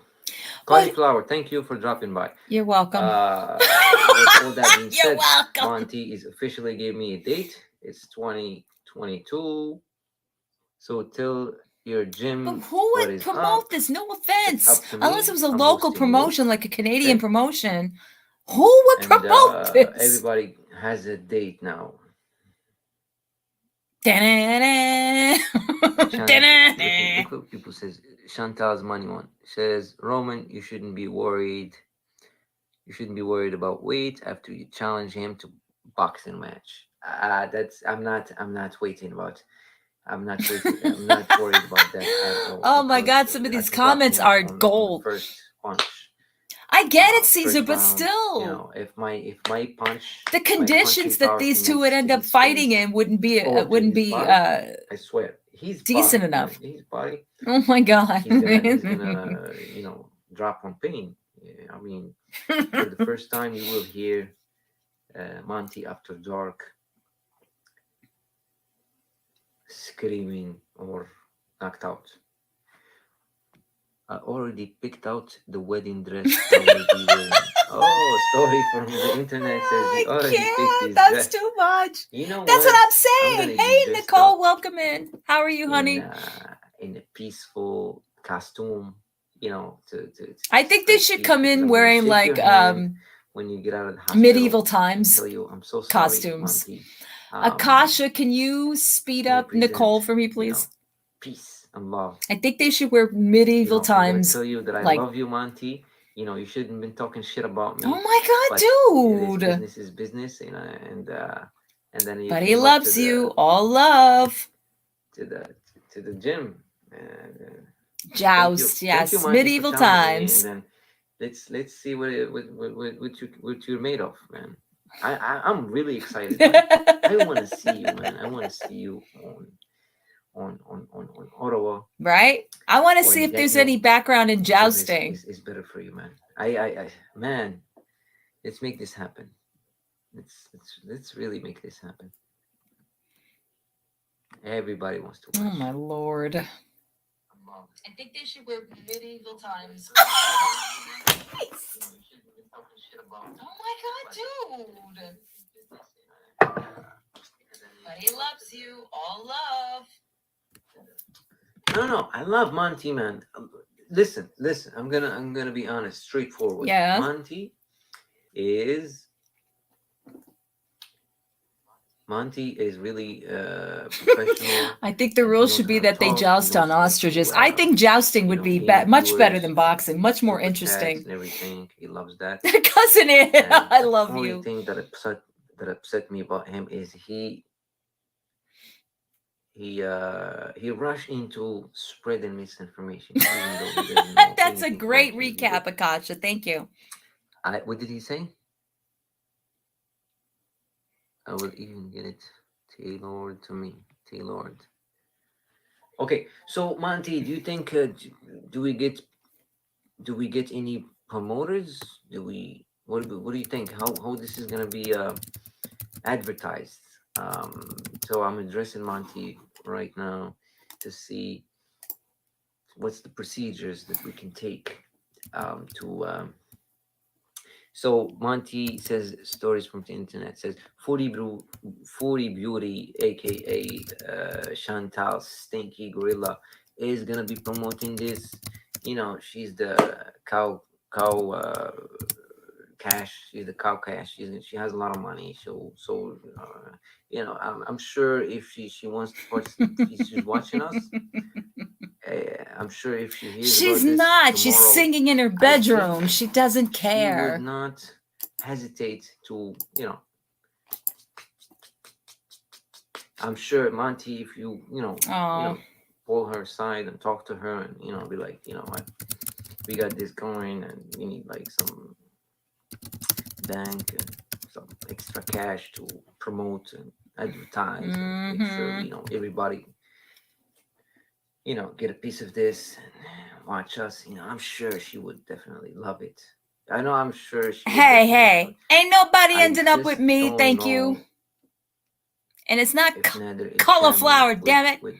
CholyFlower, thank you for dropping by. You're welcome. With all that being You're said, welcome. Monty is officially gave me a date. It's 2022. So till your gym. But who would promote this? No offense. up to me. Unless it was a I'm local hosting promotion, you. like a Canadian Okay. promotion. Who would promote this? Everybody has a date now. Da-na-na. Da-na-na. Look what people says. Chantal's money one says, Roman, you shouldn't be worried. You shouldn't be worried about weight after you challenge him to boxing match. I'm not waiting about. I'm not waiting. I'm not worried about that at all. Oh my because God, some of I these can drop comments him are on the gold. first punch. I get it, Caesar, First but round, still. you know, if my punch, The my conditions punching that power these two connects would to end up his fighting face in wouldn't be or to his body, I swear, his decent body, enough. man, his body, Oh my God. he's gonna you know, drop on pain. Yeah, I mean, for the first time, you will hear Monty after dark screaming or knocked out. I already picked out the wedding dress I will be wearing. Oh, story from the internet says he already picked his That's dress. too much. You know That's what I'm saying. gonna be Hey, dressed Nicole, up welcome in. How are you, honey? in a peaceful costume, you know, to I think they spread should peace, come because in I'm gonna wearing shake like your hand when you get out of the hospital medieval and times tell you I'm so sorry, costumes. Monty. Akasha, can you speed up Nicole for me, please? Peace and love. I think they should wear medieval I'm gonna times. tell you that I like, love you, Monty. You know, you shouldn't have been talking shit about me. oh my God, dude. Business is business, you know, and then you But he came up loves to you. All love. to the gym. And, Joust, thank you, yes. Monty, for Medieval challenging me, times. and then let's see what you're made of, man. I'm really excited. Man. I want to see you, man. I want to see you on Ottawa. Right? I want to or see in if there's Gatineau. any background in What jousting. is better for you, man. I man, let's make this happen. Let's really make this happen. Everybody wants to watch. Oh my Lord. I think they should wear medieval times. Oh my God, dude. But he loves you. All love. No, I love Monty, man. Listen. I'm gonna be honest, straightforward. Yeah. Monty is really professional. I think the rule should be that they joust on ostriches. I think jousting would be much better than boxing, much more interesting. And everything, he loves that. Cousin, I love only you. thing that upset me about him is he rushed into spreading misinformation. Even though he doesn't know That's a anything great about it. recap, Akasha. Thank you. What did he say? I will even get it tailored to me. Tailored. Okay, so Monty, do you think do we get any promoters? What do you think? How this is gonna be advertised? So I'm addressing Monty right now to see what's the procedures that we can take to So Monty says stories from the internet. Says 40 Beauty, aka Chantal Stinky Gorilla, is gonna be promoting this. You know, she's the cow cash. She's the cow cash. She has a lot of money. So you know, I'm sure if she wants to watch, if she's watching us. I'm sure if she hears She's about this not. She's tomorrow, singing in her I think bedroom. She doesn't she would care. not hesitate to, you know. I'm sure Monty, if Oh, pull her aside and talk to her and be like, what, we got this going and we need like some bank and some extra cash to promote and advertise and make sure everybody get a piece of this and watch us. I'm sure she would definitely love it. I know, I'm sure she would hey, definitely hey. love it. Ain't nobody I ending up with just me, don't thank know you. And it's not if Nether is CholyFlower, would, damn it. would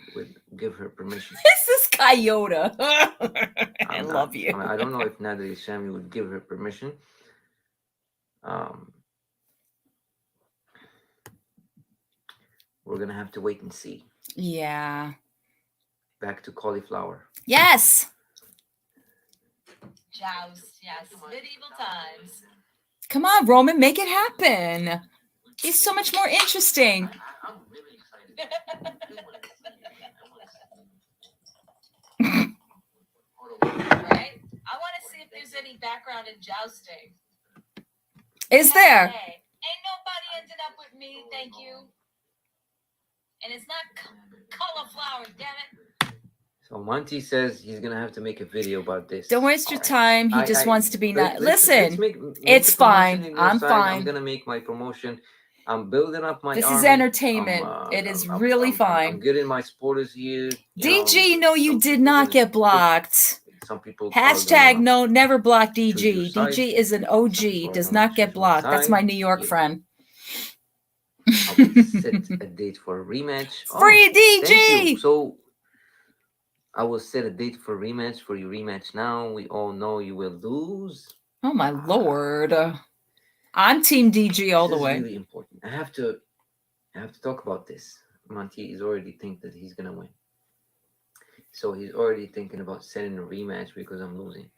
give her permission. This is Coyote. I I'm love not, you. I don't know if Nether is would give her permission. We're gonna have to wait and see. Yeah. Back to CholyFlower. Yes. Joust, yes. Medieval times. Come on, Roman, make it happen. He's so much more interesting. I'm really excited. Right? I want to see if there's any background in jousting. Is there? Hey, ain't nobody ended up with me, thank you. And it's not CholyFlower, damn it. So Monty says he's gonna have to make a video about this. Don't waste your time. He just wants to be not. Listen, make it's the promotion fine. in your I'm side. fine. I'm gonna make my promotion. I'm building up my This army. is entertainment. It is really fine. I'm getting my supporters here. DG, no, you did not get blocked. Some people Hashtag no, never block choose your DG. side. DG is an OG, does not get blocked. That's my New York friend. I will set a date for a rematch. Free DG! Thank you. So I will set a date for a rematch for your rematch now. We all know you will lose. Oh my lord. I'm Team DG all the This is way. really important. I have to talk about this. Monty is already think that he's gonna win. So he's already thinking about setting a rematch because I'm losing.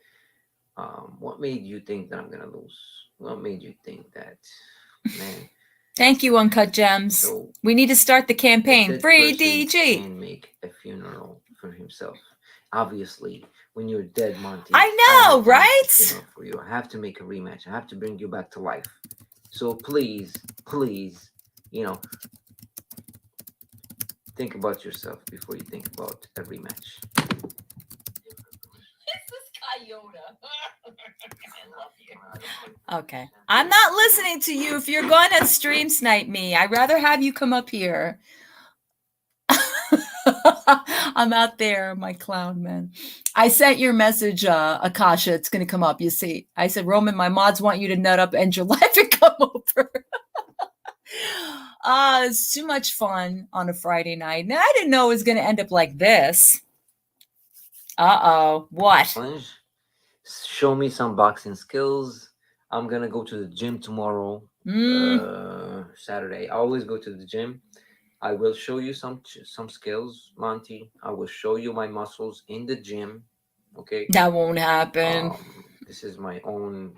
What made you think that I'm gonna lose? What made you think that, man? Thank you, Uncut Gems. So we need to start the campaign. that Free person DG. can make a funeral for himself. Obviously, when you're dead, Monty. I know, have to right? make a funeral for you. I have to make a rematch. I have to bring you back to life. So please, think about yourself before you think about a rematch. This is Coyote. I love you. Okay. I'm not listening to you if you're going to stream snipe me. I'd rather have you come up here. I'm out there, my clown man. I sent your message, Akasha. It's going to come up. You see, I said, Roman, my mods want you to nut up, end your life, and come over. It's too much fun on a Friday night. Now, I didn't know it was going to end up like this. Uh-oh. What? Show me some boxing skills. I'm going to go to the gym tomorrow, Saturday. I always go to the gym. I will show you some skills, Monty. I will show you my muscles in the gym. Okay. That won't happen. This is my own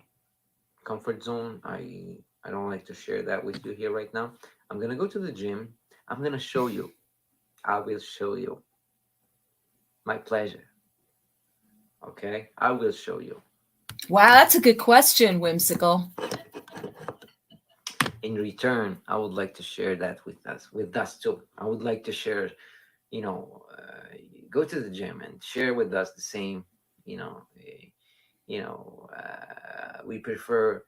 comfort zone. I don't like to share that with you here right now. I'm gonna go to the gym. I'm gonna show you. I will show you. My pleasure. Okay. I will show you. Wow, that's a good question, Whimsical. In return, I would like to share that with us too. I would like to share, go to the gym and share with us the same, we prefer.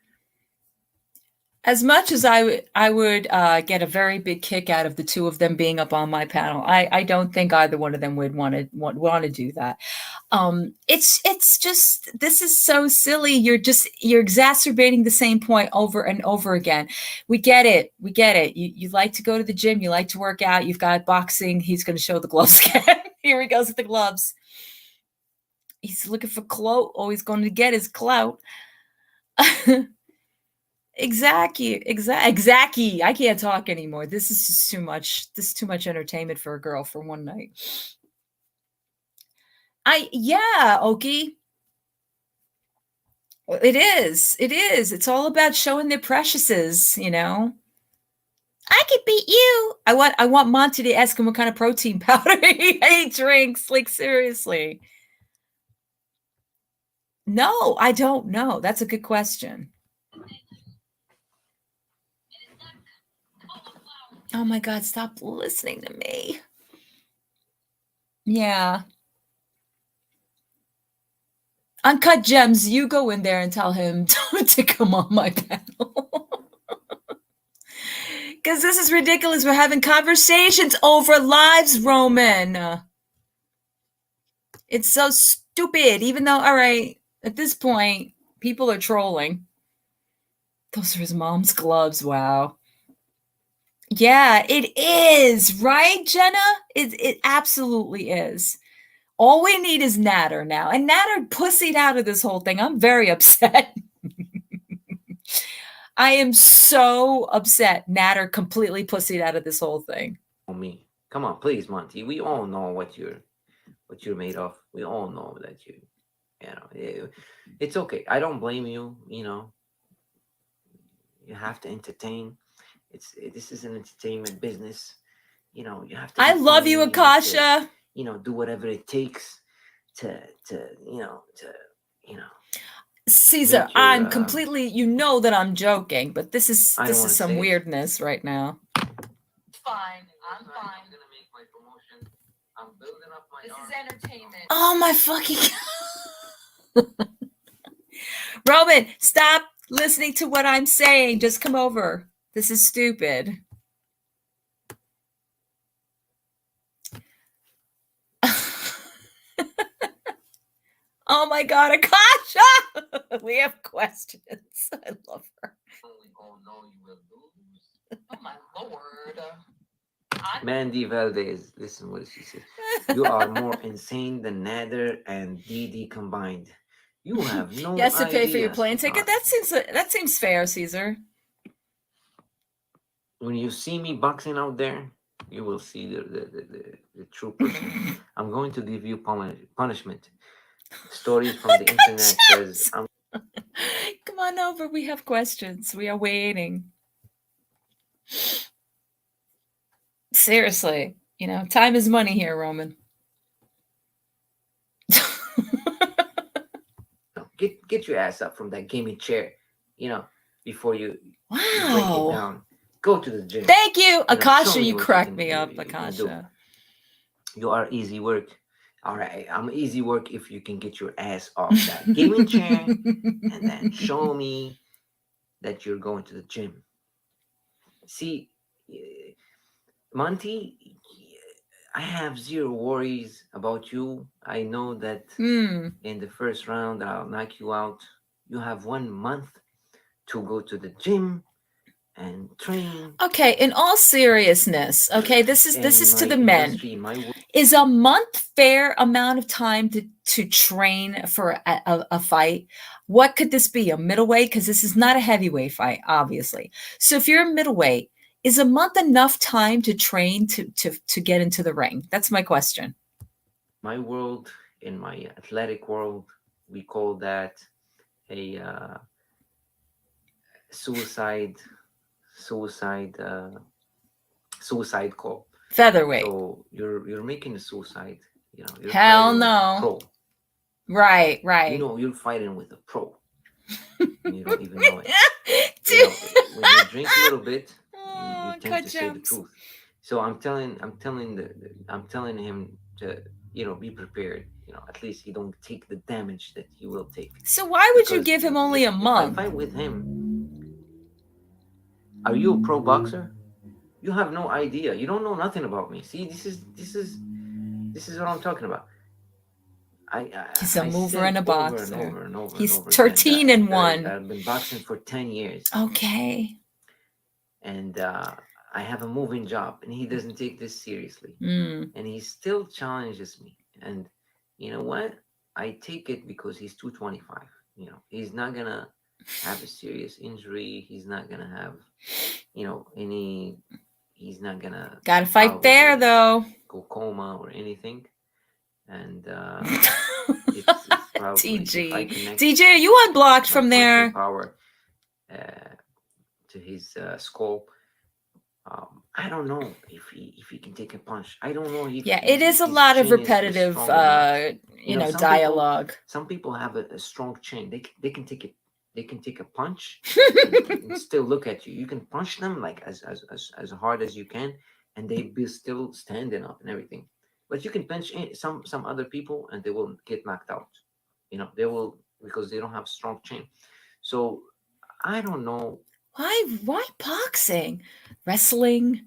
As much as I would get a very big kick out of the two of them being up on my panel, I don't think either one of them would want to do that. It's just, this is so silly. You're exacerbating the same point over and over again. We get it. You like to go to the gym. You like to work out. You've got boxing. He's going to show the gloves again. Here he goes with the gloves. He's looking for clout. All he's going to get is clout. Exactly. Exactly. I can't talk anymore. This is just too much. This is too much entertainment for a girl for one night. Yeah, Okie. It is. It is. It's all about showing their preciouses, you know. I could beat you. I want Monty to ask him what kind of protein powder he drinks. Like, seriously. No, I don't know. That's a good question. Oh my God, stop listening to me. Yeah. Uncut Gems, you go in there and tell him to come on my panel. Because this is ridiculous. We're having conversations over lives, Roman. It's so stupid. Even though, all right, at this point, people are trolling. Those are his mom's gloves. Wow. Yeah, it is, right, Jenna? It absolutely is. All we need is Natter now. And Natter pussied out of this whole thing. I'm very upset. I am so upset. Natter completely pussied out of this whole thing. Me. Come on, please, Monty. We all know what you're made of. We all know that it's okay. I don't blame you. You know, you have to entertain. This is an entertainment business. You know, you have to. I love you, Akasha. Do whatever it takes to Caesar, I'm completely, you know that I'm joking, but this is some weirdness right now. Fine. I'm fine. I'm gonna make my promotion. I'm building up my. This is entertainment. Oh my fucking God. Roman, stop listening to what I'm saying. Just come over. This is stupid. Oh my God, Akasha! We have questions. I love her. Oh no, you will lose. Oh my Lord. Mandy Valdez, listen what she said. You are more insane than Nader and Didi combined. You have no Yes, to pay idea, for your plane ticket. That seems fair, Caesar. When you see me boxing out there, you will see the true person. I'm going to give you punishment. Stories from the internet says I'm. Come on over. We have questions. We are waiting. Seriously, time is money here, Roman. Get your ass up from that gaming chair, before you break it down. Go to the gym. Thank you, Akasha. You cracked me up, Akasha. You are easy work. All right, I'm easy work if you can get your ass off that gaming chair and then show me that you're going to the gym. See, Monty, I have zero worries about you. I know that in the first round I'll knock you out. You have 1 month to go to the gym and train. Okay, in all seriousness, okay, this is to the men. Is a month fair amount of time to train for a fight? What could this be? A middleweight? Because this is not a heavyweight fight, obviously. So if you're a middleweight, is a month enough time to train to get into the ring? That's my question. My world, in my athletic world, we call that a suicide call. Featherweight. So you're making a suicide. You're Hell no. Pro. Right. You're fighting with a pro. And you don't even know it. When you drink a little bit, you tend to say the truth. So I'm telling him to be prepared. At least he don't take the damage that he will take. So why would you give him only a month? If I fight with him. Are you a pro boxer? You have no idea. You don't know nothing about me. See, this is what I'm talking about. He's a mover and a boxer. Over He's 13 and 1. I've been boxing for 10 years. Okay. And I have a moving job, and he doesn't take this seriously. And he still challenges me. And you know what? I take it because he's 225. He's not gonna have a serious injury. He's not gonna have, any. He's not gonna Gotta fight fair, though. go coma or anything. And it's probably if I TG. connect TG, are you unblocked my from punching there? power to his skull. I don't know if he can take a punch. I don't know if Yeah, it is a his lot of chin is repetitive, strong enough. Some dialogue. Some people have a strong chin. They can take it. They can take a punch and still look at you. You can punch them like as hard as you can, and they be still standing up and everything. But you can punch some other people, and they will get knocked out. They will, because they don't have strong chin. So I don't know. Why boxing? Wrestling,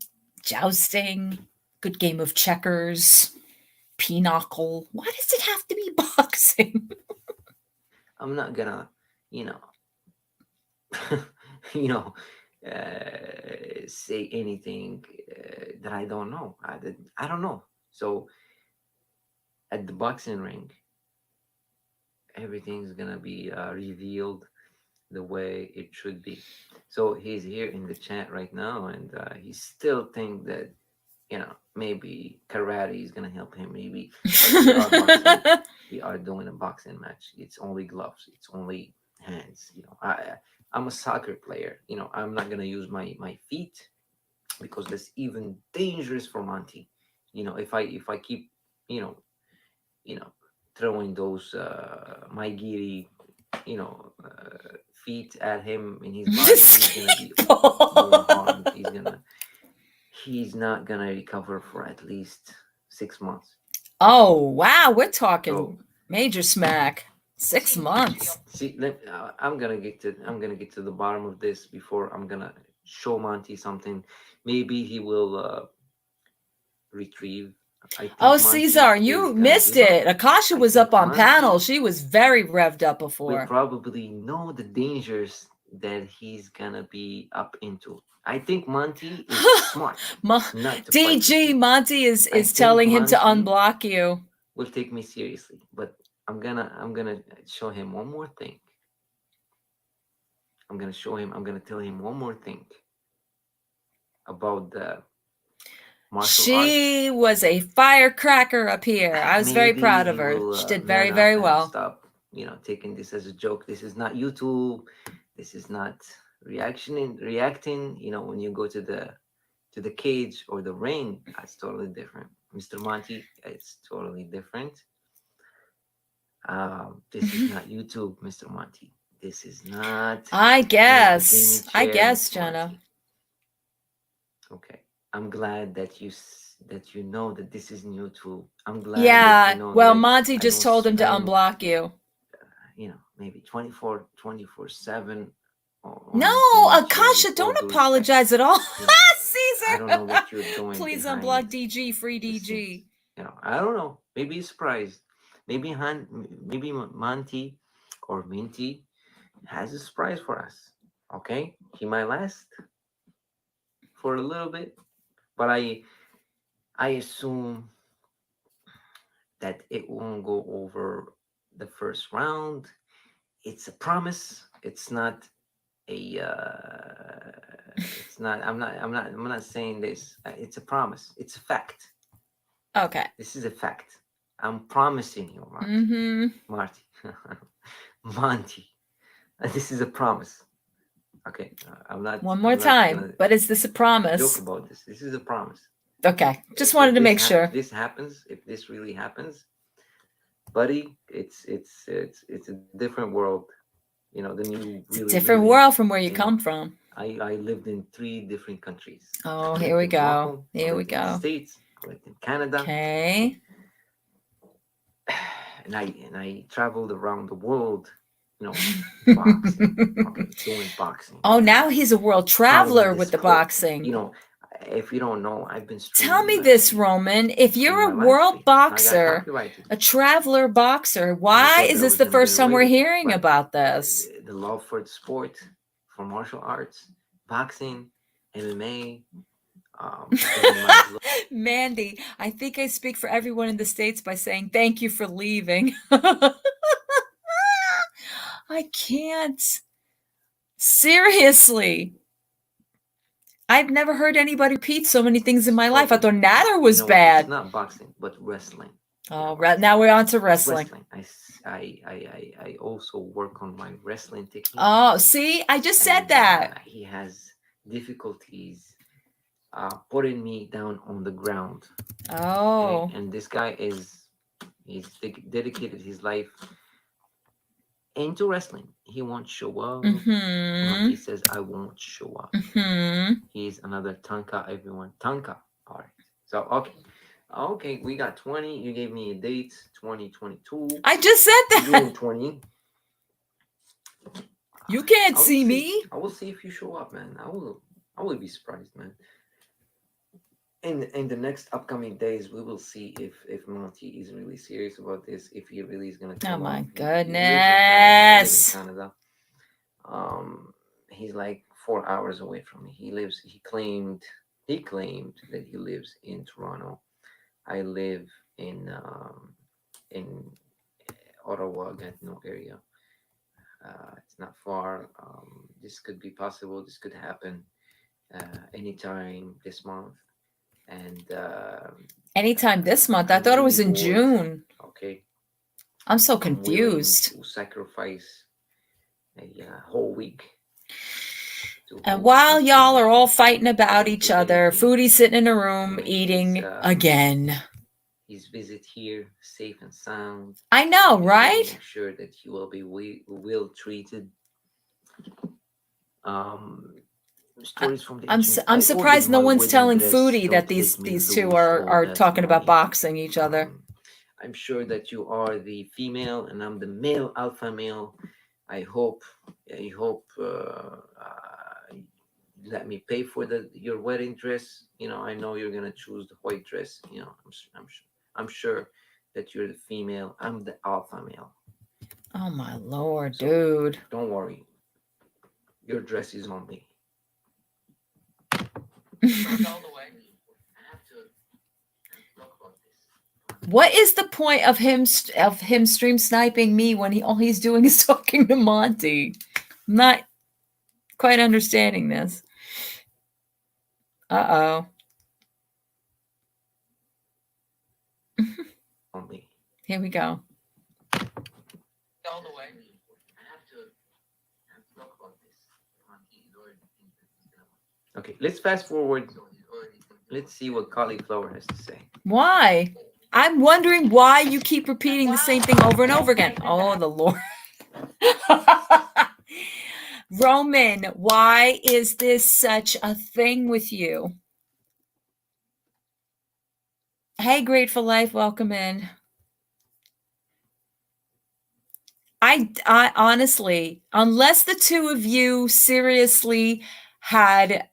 jousting, good game of checkers, pinochle. Why does it have to be boxing? I'm not gonna, say anything that I don't know. I don't know. So at the boxing ring, everything's gonna be revealed the way it should be. So he's here in the chat right now, and he still think that maybe karate is gonna help him. Maybe we are doing a boxing match. It's only gloves. It's only hands. I'm a soccer player. I'm not gonna use my feet because that's even dangerous for Monty. If I keep throwing those my giri feet at him in his body, he's gonna be more harmed. He's not gonna recover for at least 6 months. Oh wow, we're talking major smack. 6 months. See, I'm gonna get to the bottom of this before I'm gonna show Monty something. Maybe he will retrieve. Caesar, you missed it. Akasha was up on panel. She was very revved up before. We probably know the dangers that he's gonna be up into. I think Monty is smart. DG Monty is telling him to unblock you. Will take me seriously, but I'm gonna show him one more thing. I'm gonna tell him one more thing about the martial arts. She was a firecracker up here. I was very proud of her. She did very, very well. Stop, taking this as a joke. This is not YouTube. This is not reacting. When you go to the cage or the ring, that's totally different. Mr. Monty, it's totally different. This is not YouTube, Mr. Monty. This is not. I guess, Jenna. Okay, I'm glad that you know that this is new too. I'm glad. Yeah. Well, Monty just told him to unblock you. Maybe 24/7. No, Akasha, don't apologize at all. Caesar, I don't know what you're doing. Please unblock DG, free DG. I don't know. Maybe he's surprised. Maybe Monty or Minty has a surprise for us. Okay, he might last for a little bit, but I assume that it won't go over the first round. It's a promise. It's not a. It's not. I'm not saying this. It's a promise. It's a fact. Okay. This is a fact. I'm promising you, Marty. Monty. This is a promise. Okay. I'm not. One more time. But is this a promise? Joke about this. This is a promise. Okay. Just wanted to make sure. If this happens, if this really happens, buddy, it's a different world. Than you really. It's a different world from where you come from. I lived in 3 different countries. Oh, here we go. Here we go. In the States. I lived in Canada. Okay. And I traveled around the world, boxing. Doing boxing. Oh, now he's a world traveler with the boxing. If you don't know, I've been. Tell me this, Roman. If you're a world boxer, a traveler boxer, why is this the first time we're hearing about this? The love for the sport, for martial arts, boxing, MMA. Mandy, I think I speak for everyone in the States by saying thank you for leaving. I can't. Seriously. I've never heard anybody repeat so many things in my life. I thought Natter was You know what? bad. It's not boxing, but wrestling. Oh, now we're on to wrestling. I also work on my wrestling technique. Oh, see, I just said that. He has difficulties putting me down on the ground. Oh. Okay? And this guy he's dedicated his life into wrestling. He won't show up. He says, I won't show up. He's another Tanka, everyone. Tanka. All right. So, okay, we got 20. You gave me a date, 2022. I just said that. June 20. You can't see me. I will see if you show up, man. I will be surprised, man. In the next upcoming days, we will see if Monty is really serious about this. If he really is gonna come. Oh my up. goodness! He lives in Canada. He's like 4 hours away from me. He claimed that he lives in Toronto. I live in Ottawa, Gatineau area. It's not far. This could be possible. This could happen anytime this month. And anytime this month. I thought it was in June. Okay. I'm so confused. To sacrifice a whole week. And while y'all are all fighting about each other, Foodie's sitting in a room eating again. His visit here, safe and sound. I know, right? Make sure that he will be well treated. Stories from the I'm surprised no one's telling Foodie that these two are talking about boxing each other. I'm sure that you are the female and I'm the male, alpha male. I hope let me pay for your wedding dress. You know, I know you're gonna choose the white dress. You know, I'm sure that you're the female. I'm the alpha male. Oh my lord, dude! Don't worry, your dress is on me. What is the point of him stream sniping me when all he's doing is talking to Monty? I'm not quite understanding this. Uh-oh. Here we go. Okay, let's fast forward. Let's see what CholyFlower has to say. Why? I'm wondering why you keep repeating the same thing over and over again. Oh, the Lord. Roman, why is this such a thing with you? Hey, Grateful Life, welcome in. I honestly, unless the two of you seriously had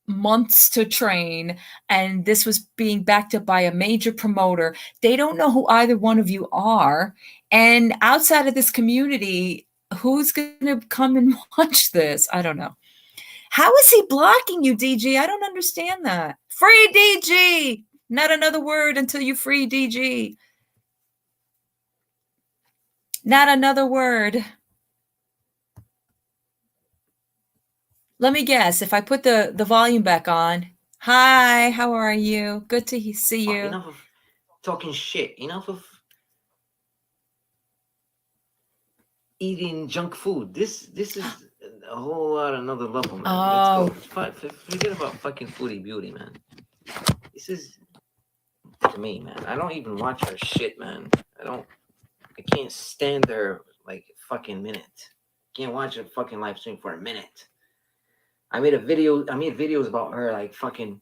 months to train and this was being backed up by a major promoter, they don't know who either one of you are. And outside of this community, who's going to come and watch this? I don't know. How is he blocking you, DG? I don't understand that. Free DG! Not another word until you free DG. Not another word. Let me guess. If I put the volume back on. Hi, how are you? Good to see you. Enough of talking shit. Enough of eating junk food. This is a whole lot another level, man. Oh. Let's go. Forget about fucking Foodie Beauty, man. This is to me, man. I don't even watch her shit, man. I can't stand her like a fucking minute. Can't watch a fucking live stream for a minute. I made videos about her, like fucking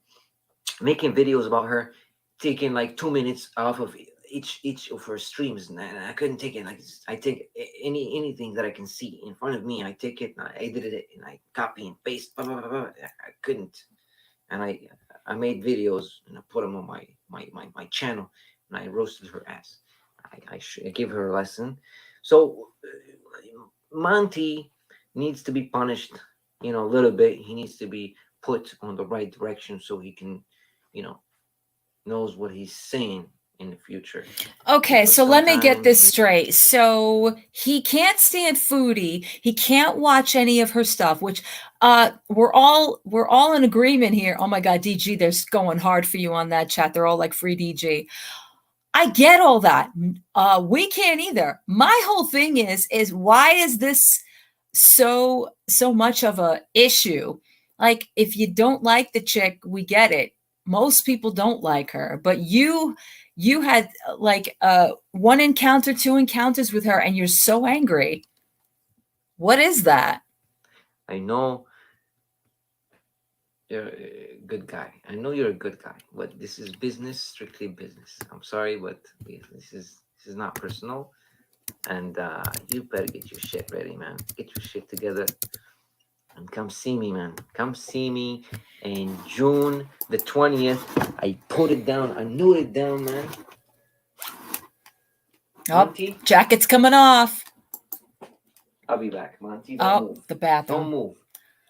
making videos about her, taking like 2 minutes off of each of her streams, and I couldn't take it. Like I take anything that I can see in front of me, I take it and I edited it and I copy and paste. Blah, blah, blah, blah. I couldn't, and I made videos and I put them on my channel and I roasted her ass. I give her a lesson. So Monty needs to be punished, a little bit. He needs to be put on the right direction so he can, knows what he's saying. in the future. Okay, Because so let me get this sometimes straight. So he can't stand Foodie. He can't watch any of her stuff, which we're all in agreement here. Oh my God, DG, they're going hard for you on that chat. They're all like free DG. I get all that. We can't either. My whole thing is why is this so much of a issue? Like, if you don't like the chick, we get it. Most people don't like her, but you had like one encounter, two encounters with her, and you're so angry. What is that? I know you're a good guy. I know you're a good guy, but this is business, strictly business. I'm sorry, but this is not personal. And you better get your shit ready, man. Get your shit together and come see me, man. Come see me in June the 20th. I put it down. I noted it down, man. Oh, Monty, jacket's coming off. I'll be back, Monty. Don't move. The bathroom. Don't move.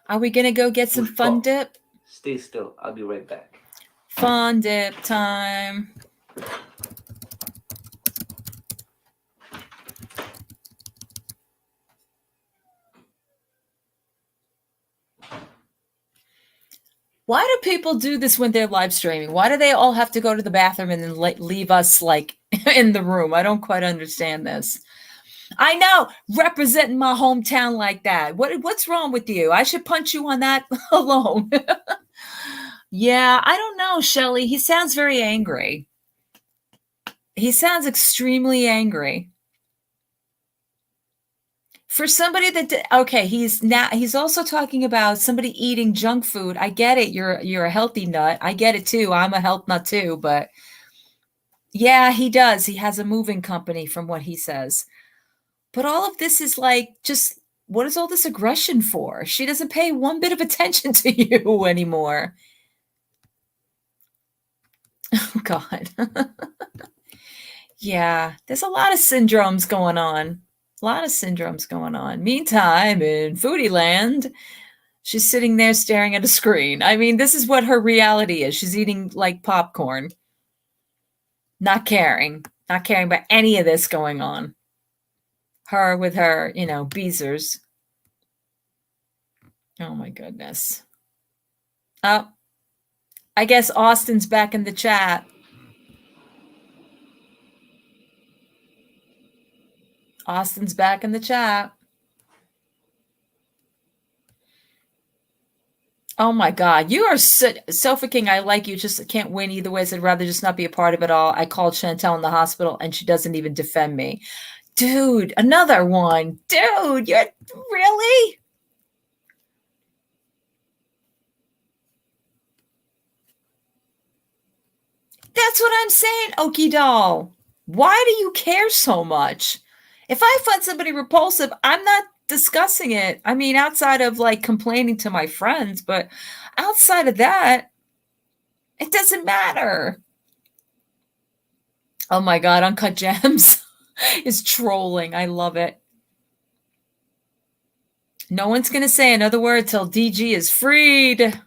Are we gonna go get some fun dip? Stay still. I'll be right back. Fun dip time. Why do people do this when they're live streaming? Why do they all have to go to the bathroom and then leave us like in the room? I don't quite understand this. I know, representing my hometown like that. What's wrong with you? I should punch you on that alone. Yeah, I don't know, Shelly. He sounds very angry. He sounds extremely angry. For somebody that okay, he's also talking about somebody eating junk food. I get it. You're a healthy nut. I get it too. I'm a health nut too, but yeah, he does. He has a moving company from what he says. But all of this is like, just what is all this aggression for? She doesn't pay one bit of attention to you anymore. Oh God. Yeah, there's a lot of syndromes going on. A lot of syndromes going on. Meantime, in Foodie Land, she's sitting there staring at a screen. I mean, this is what her reality is. She's eating like popcorn. Not caring about any of this going on. Her with her, Beezers. Oh my goodness. Oh, I guess Austin's back in the chat. Austin's back in the chat. Oh my God. You are Sofa King. I like you. Just can't win either way. So I'd rather just not be a part of it all. I called Chantel in the hospital and she doesn't even defend me. Dude, another one. Dude, you're really? That's what I'm saying, Okie doll. Why do you care so much? If I find somebody repulsive, I'm not discussing it. I mean, outside of like complaining to my friends, but outside of that, it doesn't matter. Oh my God, Uncut Gems is trolling. I love it. No one's going to say another word till DG is freed.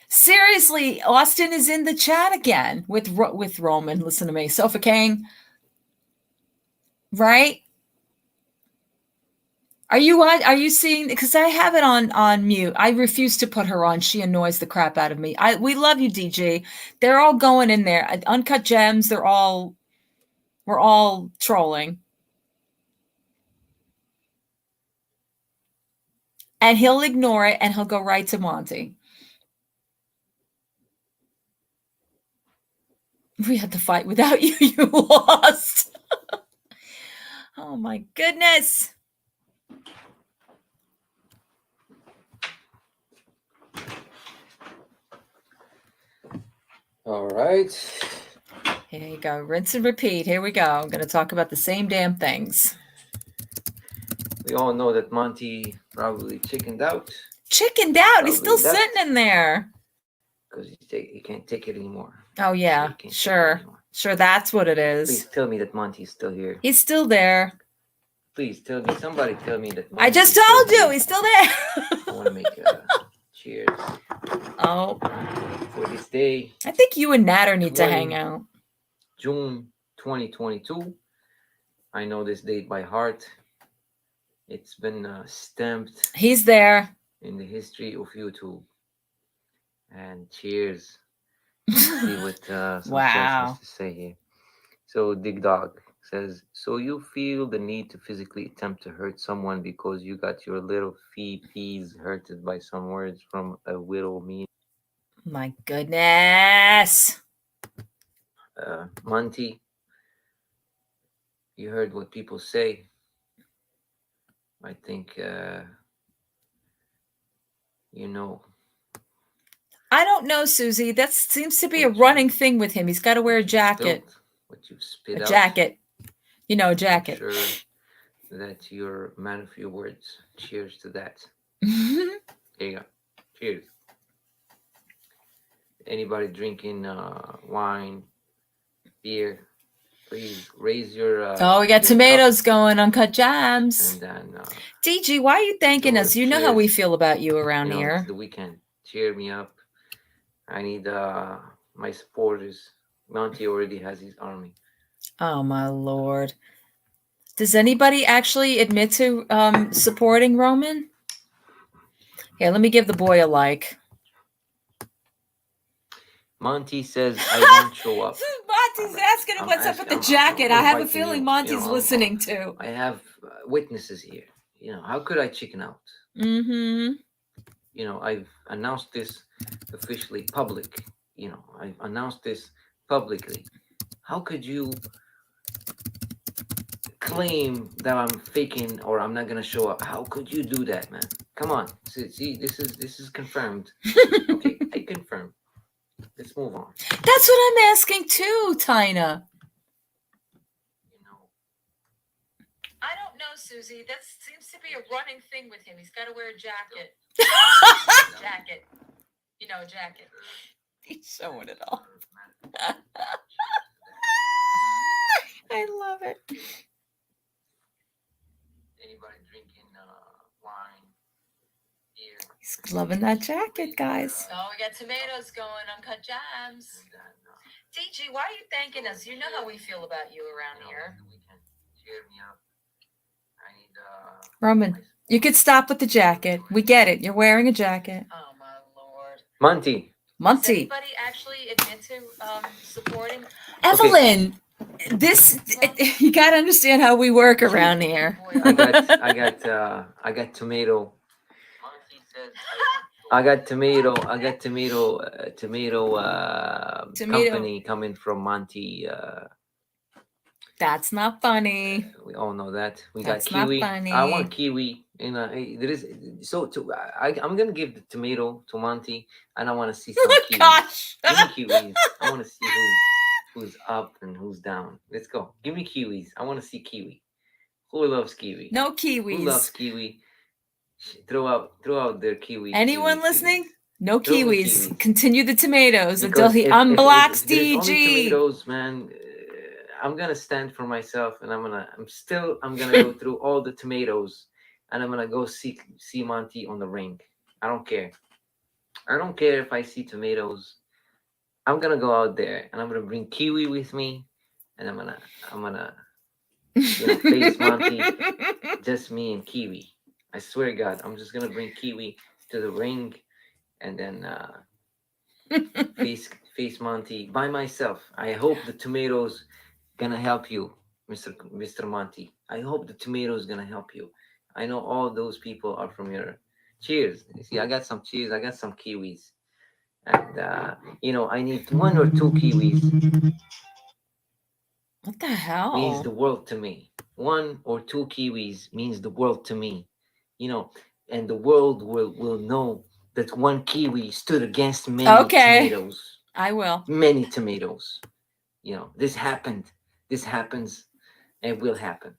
Seriously, Austin is in the chat again with Roman. Listen to me, Sofa King. Right? Are you seeing? Because I have it on mute. I refuse to put her on. She annoys the crap out of me. We love you, DJ. They're all going in there. Uncut Gems. We're all trolling. And he'll ignore it and he'll go right to Monty. We had to fight without you. You lost. Oh my goodness. All right. Here you go. Rinse and repeat. Here we go. I'm going to talk about the same damn things. We all know that Monty probably chickened out. Chickened out? He's still sitting in there. Because he can't take it anymore. Oh, yeah. Sure. Sure, that's what it is. Please tell me that Monty's still here. He's still there. Please tell me. Somebody tell me that. I just Monty's told still you here. he's still there. I want to make cheers Oh, for this day, I think you and Natter need to hang out. June 2022. I know this date by heart. It's been stamped He's there. in the history of YouTube. And cheers. Let's see what some Wow. has to say here. So Dig Dog says, so you feel the need to physically attempt to hurt someone because you got your little peas hurted by some words from a widow mean. My goodness. Monty, you heard what people say. I think you know. I don't know, Susie. That seems to be a running thing with him. He's got to wear a jacket. What you spit A out. jacket. You know, a jacket. Sure that you're a man of your words. Cheers to that. Mhm. There you go. Cheers. Anybody drinking wine, beer, please raise your Oh, we got your tomatoes going, uncut jams. cup, and then DG, why are you thanking so us? You know how we cheers. feel about you around You know, here. it's the weekend. Cheer me up. I need my supporters. Monty already has his army. Oh, my Lord. Does anybody actually admit to supporting Roman? Yeah, let me give the boy a like. Monty says I won't show up. Monty's asking him I'm what's up with the I'm jacket. I have a inviting feeling you. Monty's I'm- listening too. I have witnesses here. You know, how could I chicken out? Mm-hmm. You know, I've announced this officially public. You know, I've announced this publicly. How could you claim that I'm faking or I'm not gonna show up? How could you do that, man? Come on. See, this is confirmed. Okay, I confirm. Let's move on. That's what I'm asking too, Tina. I don't know, Susie. That seems to be a running thing with him. He's got to wear a jacket. Jacket. You know, a jacket. He's showing it all. I love it. Anybody drinking wine, beer? He's loving that jacket, guys. Oh, we got tomatoes going, uncut jams. DG, why are you thanking us? You know how we feel about you around here. Cheer me up. I need Roman, you could stop with the jacket. We get it. You're wearing a jacket. Oh, my Lord. Monty. Does Monty. anybody actually admit to supporting? Evelyn, this you got to understand how we work around here. I got tomato. I got tomato company coming from Monty. That's not funny. We all know that. We That's got kiwi. not funny. I want kiwi. And there is I'm gonna give the tomato to Monty, and I want to see some kiwi. Gosh. Give me kiwis. I want to see who's up and who's down. Let's go. Give me kiwis. I want to see kiwi. Who loves kiwi? No Who loves kiwis. kiwi? Throw out their kiwi. Anyone kiwi, listening? No Throw the kiwis. kiwis. Continue the tomatoes until Because he if unblocks there's only DG. tomatoes, man, I'm gonna stand for myself, and I'm gonna go through all the tomatoes, and I'm gonna go see Monty on the ring. I don't care. I don't care if I see tomatoes. I'm gonna go out there, and I'm gonna bring kiwi with me, and I'm gonna face Monty, just me and kiwi. I swear to God, I'm just gonna bring kiwi to the ring, and then face Monty by myself. I hope the tomatoes gonna help you, Mr. Monty. I hope the tomatoes gonna help you. I know all those people are from your cheers. You see, I got some cheers, I got some kiwis. And I need 1 or 2 kiwis. What the hell? Means the world to me. 1 or 2 kiwis means the world to me. And the world will know that 1 kiwi stood against many tomatoes. I will. Many tomatoes. This happened. This happens. It will happen.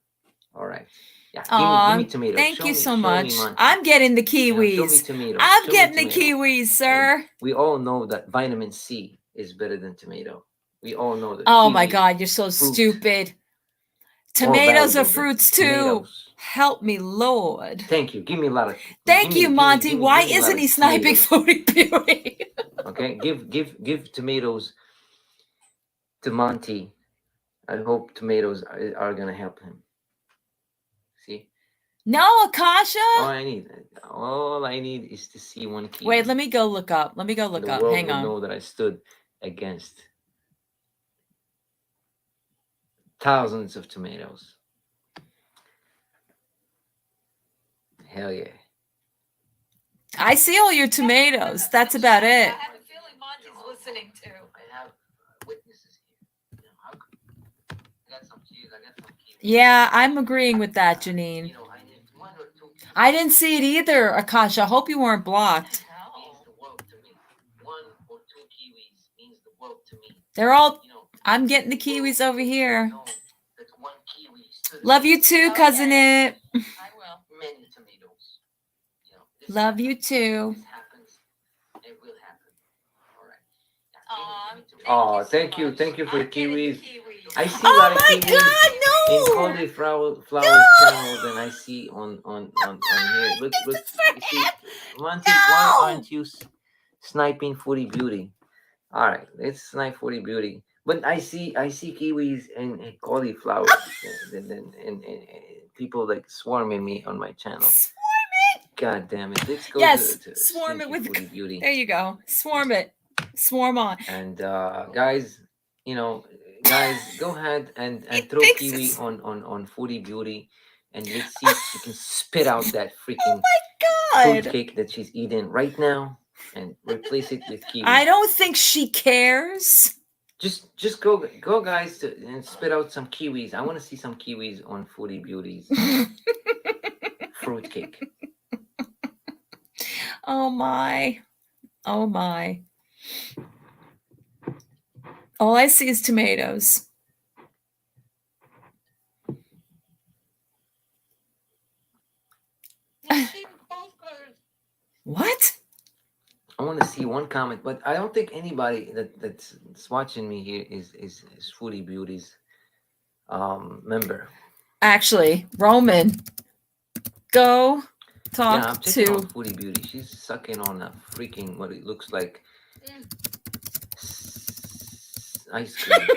All right. Yeah. Give me tomatoes. Thank you so show me much. Monty. I'm getting the Show me kiwis. tomatoes. I'm Show me getting the tomatoes. kiwis, sir. We all know that vitamin C is better than tomato. We all know that. Oh my Kiwi, God, you're so fruit, stupid. more Tomatoes are valuable than fruits too. tomatoes. Help me, Lord. Thank you. Give me a lot of. Thank you, Monty. Why give me a lot isn't of he sniping tomatoes. Foodie Beauty? Okay, give tomatoes to Monty. I hope tomatoes are gonna help him. See? No, Akasha. All I need is to see one kiwi. Wait, let me go look up. Let me go look The up. world Hang will on. know that I stood against thousands of tomatoes. Hell yeah. I see all your tomatoes. That's about it. I have a feeling Monty's listening too. I have witnesses here. You know, I got some cheese. I got some kiwi. Yeah, I'm agreeing with that, Janine. You know, I need one or two. I didn't see it either, Akasha. I hope you weren't blocked. Means the world to me. One or two kiwis means the world to me. They're all. You know, I'm getting the kiwis over here. know that one kiwi stood Love you against too, cousin It. I will. many tomatoes. You know, this Love you too. This happens. It will happen. All right. Aw, Oh, thank you so thank you much. for the I'm getting kiwis. kiwis. I see a lot Oh of my kiwis God, in no! CholyFlower's No! channel than I see on here. Look, you see, Monty, why No! aren't you sniping Foodie Beauty? All right, let's snipe Foodie Beauty. But I see kiwis and cauliflower, and people like swarming me on my channel. Swarm it. God damn it! Let's go Yes, to swarm it Stinky with. Foodie Beauty. There you go. Swarm it. Swarm on. And guys, you know, go ahead and throw thinks kiwi it's- on Foodie Beauty, and let's see if she can spit out that Oh freaking my fruit God. cake that she's eating right now and replace it with kiwi. I don't think she cares. Just go guys and spit out some kiwis. I want to see some kiwis on Foodie Beauty's fruit cake. Oh my. Oh my. All I see is tomatoes. What? I want to see one comment, but I don't think anybody that's watching me here is Foodie Beauty's member. Actually, Roman, go talk Yeah, I'm checking to. on Foodie Beauty. She's sucking on a freaking what it looks like ice cream.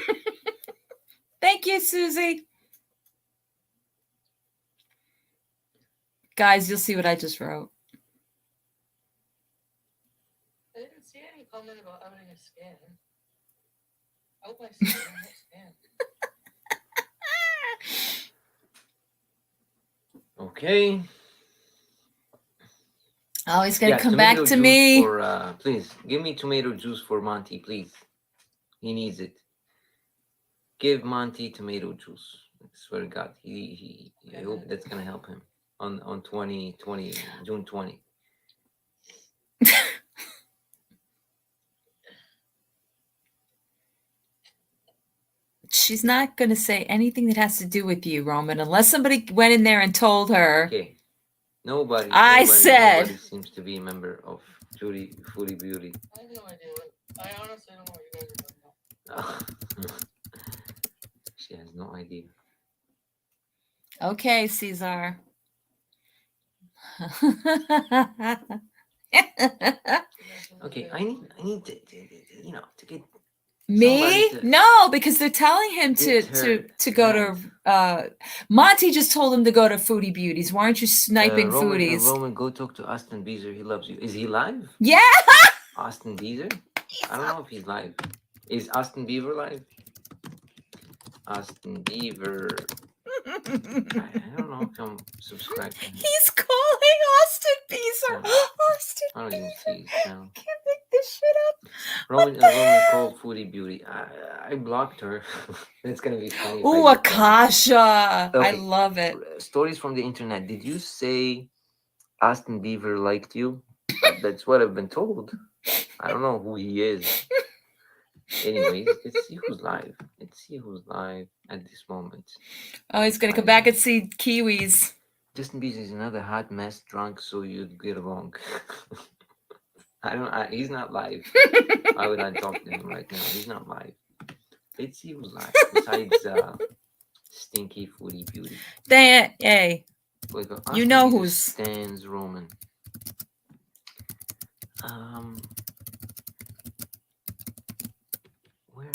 Thank you, Susie. Guys, you'll see what I just wrote. I didn't see any comment about owning a skin. I hope I see it on her skin. Okay. Oh, he's gonna come tomato back to juice me. For, please give me tomato juice for Monty, please. He needs it. Give Monty tomato juice. I swear to God, he I hope that's gonna help him on 2020 June 20. She's not going to say anything that has to do with you, Roman, unless somebody went in there and told her. Okay. Nobody seems to be a member of Foodie Beauty. I have no idea. I honestly don't know what you guys are talking about. She has no idea. Okay, Caesar. Okay, I need to get me? No, because they're telling him to go to Monty just told him to go to Foodie Beauties. Why aren't you sniping foodies? Roman, go talk to Austin Beezer. He loves you. Is he live? Yeah. Austin Beezer? I don't know if he's live. Is Austin Beaver live? Austin Beaver. I don't know if I'm subscribed to him. He's calling Austin Beezer. Yeah. Austin I don't even see his channel. can't make this shit up. Roman called Foodie Beauty. I blocked her. That's gonna be funny. Ooh, Akasha. Okay. I love it. Stories from the internet. Did you say Austin Beaver liked you? That's what I've been told. I don't know who he is. Anyways, let's see who's live. At this moment. Oh, he's gonna come back and see kiwis. Justin Bieber is another hot mess drunk, so you'd get along. He's not live. Why would I talk to him right now? He's not live. Let's see who's live besides Stinky Foodie Beauty. Hey, you know who's stands Roman. Where?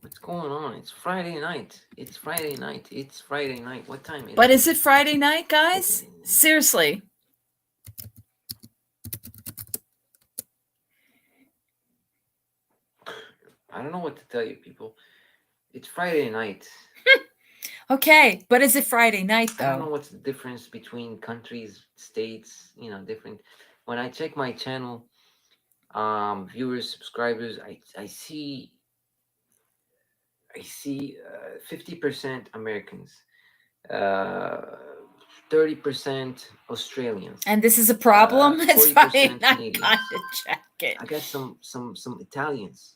What's going on? It's Friday night. It's Friday night. It's Friday night. What time is it? But is it Friday night, guys? Seriously. I don't know what to tell you, people. It's Friday night. Okay, but is it Friday night, though? I don't know what's the difference between countries, states, different. When I check my channel, viewers, subscribers, I see 50% Americans, 30% Australians. And this is a problem? It's Friday night. Canadians. Gotta check it. I got some Italians.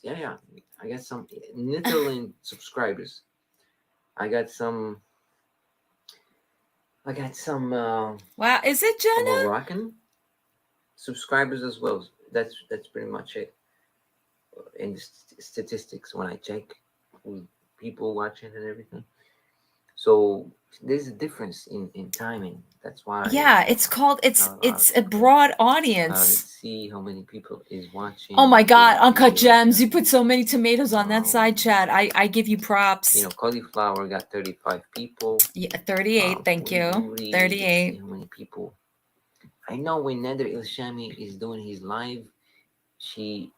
Yeah. I got some Netherlands subscribers. I got some. Wow, is it Jenna? Moroccan subscribers as well. That's pretty much it. In the statistics, when I check with people watching and everything, so there's a difference in timing. That's why. Yeah, it's a broad audience. Let's see how many people is watching. Oh my God, Uncut Gems! You put so many tomatoes on that side chat. I give you props. CholyFlower got 35 people. Yeah, 38. Thank you. 38. How many people? I know when Nether Ilshami is doing his live, she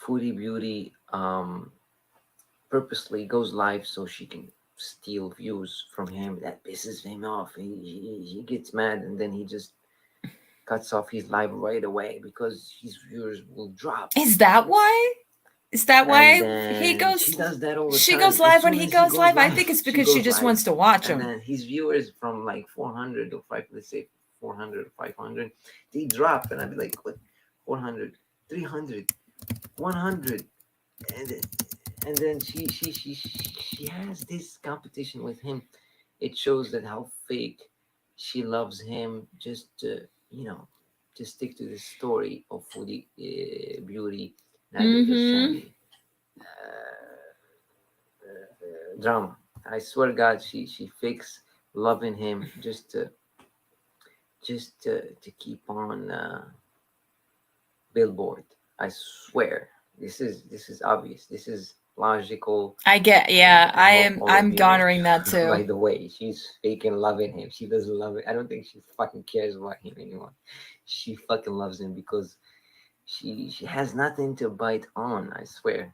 Foodie Beauty purposely goes live so she can steal views from him. That pisses him off. He gets mad and then he just cuts off his live right away because his viewers will drop. Is that why? He goes? She does that all the she time. goes live when he goes live. I think it's because she just wants to watch him. And then his viewers from like 400 or 400 or 500, they drop, and I'd be like, what? 400, 300, 100, and then she has this competition with him. It shows that how fake she loves him. Just to stick to the story of Foodie Beauty. Drama. I swear to God, she fakes loving him just to keep on billboard. I swear, this is obvious. This is logical. I get. Yeah, I'm garnering that too. By the way, she's faking loving him. She doesn't love it. I don't think she fucking cares about him anymore. She fucking loves him because she has nothing to bite on. I swear.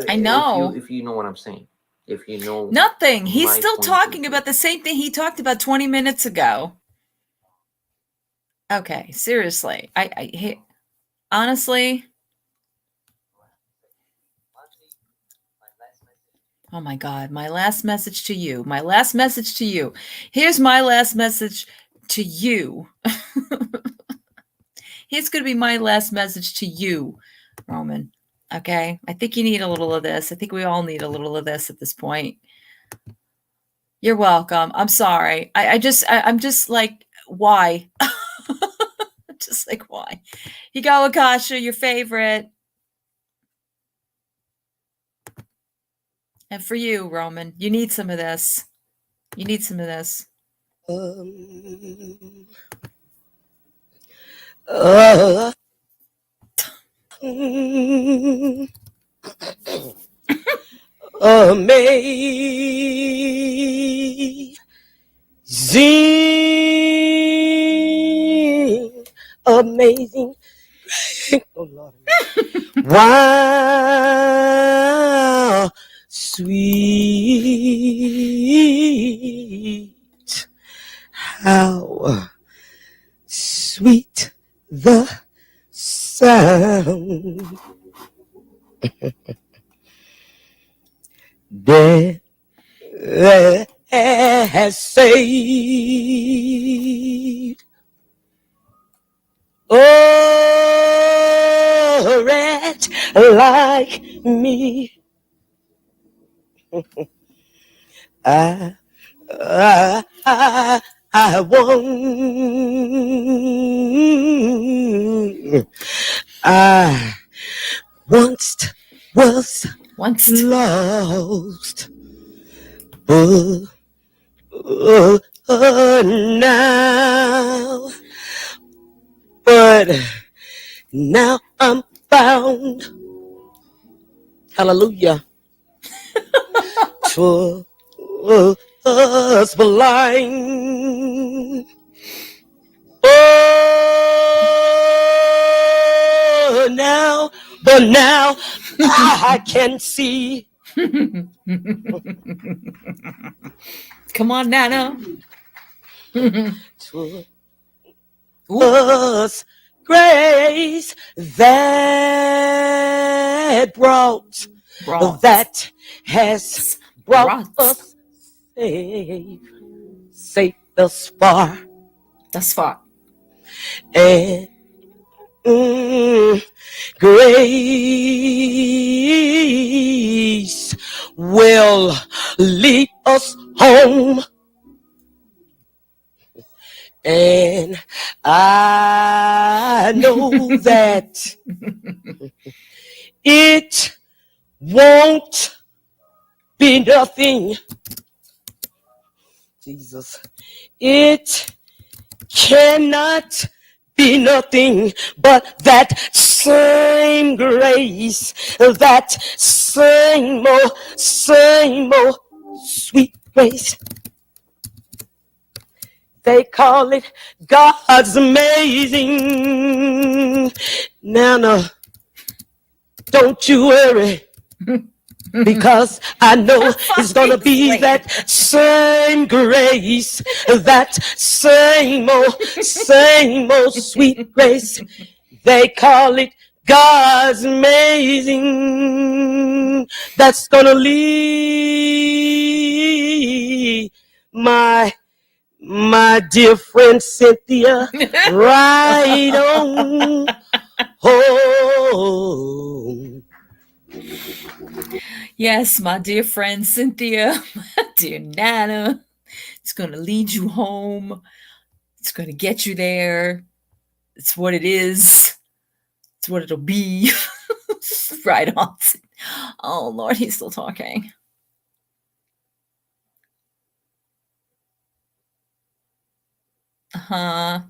I know. If you know what I'm saying. If you know nothing. He's still talking about the same thing he talked about 20 minutes ago. Okay, seriously. I honestly. Oh my God, my last message to you. My last message to you. Here's my last message to you. Here's going to be my last message to you, Roman. Okay? I think you need a little of this. I think we all need a little of this at this point. You're welcome. I'm sorry. I'm just like, why? Just like, why? Higawa Kasha, your favorite. And for you, Roman, you need some of this. You need some of this. Amazing. Oh Lord. Wow, sweet. How sweet the sound. That has saved a wretch like me. I I want. I once was lost, but now, but now I'm found. Hallelujah. Was blind. Oh, now, but now I can see. Come on, Nana. Was grace that brought. That has brought us safe thus far. Thus far. And grace will lead us home. And I know that it won't be nothing. Jesus. It cannot be nothing but that same grace, that same old sweet grace. They call it God's amazing. Nana, don't you worry, because I know it's gonna be that same grace, that same old sweet grace. They call it God's amazing. That's gonna lead my dear friend Cynthia right on home. Yes, my dear friend Cynthia, my dear Nana. It's going to lead you home. It's going to get you there. It's what it is. It's what it'll be. Right on. Oh, Lord, he's still talking. Uh-huh.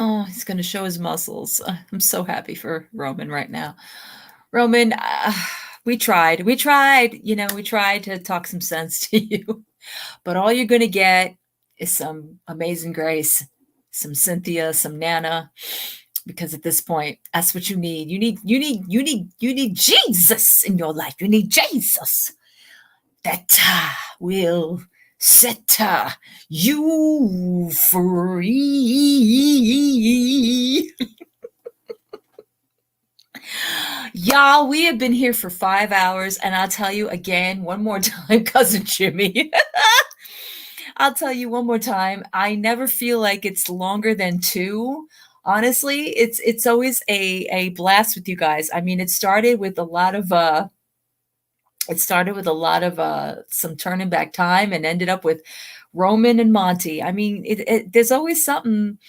Oh, he's going to show his muscles. I'm so happy for Roman right now. Roman, we tried. We tried to talk some sense to you. But all you're going to get is some amazing grace, some Cynthia, some Nana, because at this point, that's what you need. You need Jesus in your life. You need Jesus that will set you free. Y'all, we have been here for 5 hours, and I'll tell you again one more time, Cousin Jimmy. I'll tell you one more time. I never feel like it's longer than 2. Honestly, it's always a blast with you guys. I mean, it started with a lot of some turning back time and ended up with Roman and Monty. I mean, there's always something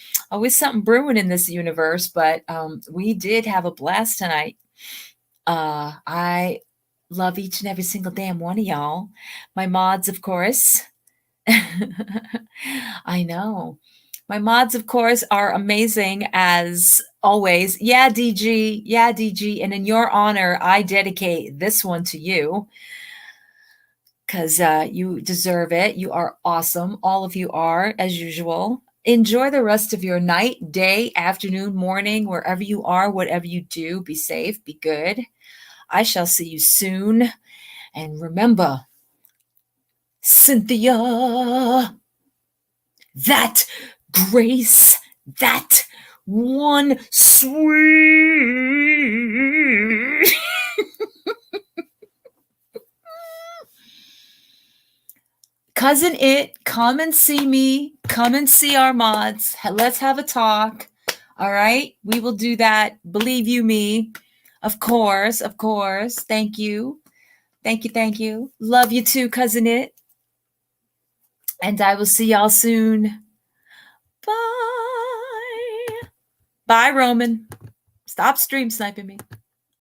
brewing in this universe, but we did have a blast tonight. I love each and every single damn one of y'all. My mods, of course. I know. My mods, of course, are amazing as always. Yeah, DG. Yeah, DG. And in your honor, I dedicate this one to you because you deserve it. You are awesome. All of you are, as usual. Enjoy the rest of your night, day, afternoon, morning, wherever you are, whatever you do. Be safe. Be good. I shall see you soon. And remember, Cynthia, that grace, that one sweet. Cousin It, come and see me. Come and see our mods. Let's have a talk. All right? We will do that. Believe you me. Of course, of course. Thank you. Thank you, thank you. Love you too, cousin it. And I will see y'all soon. Bye. Bye, Roman. Stop stream sniping me.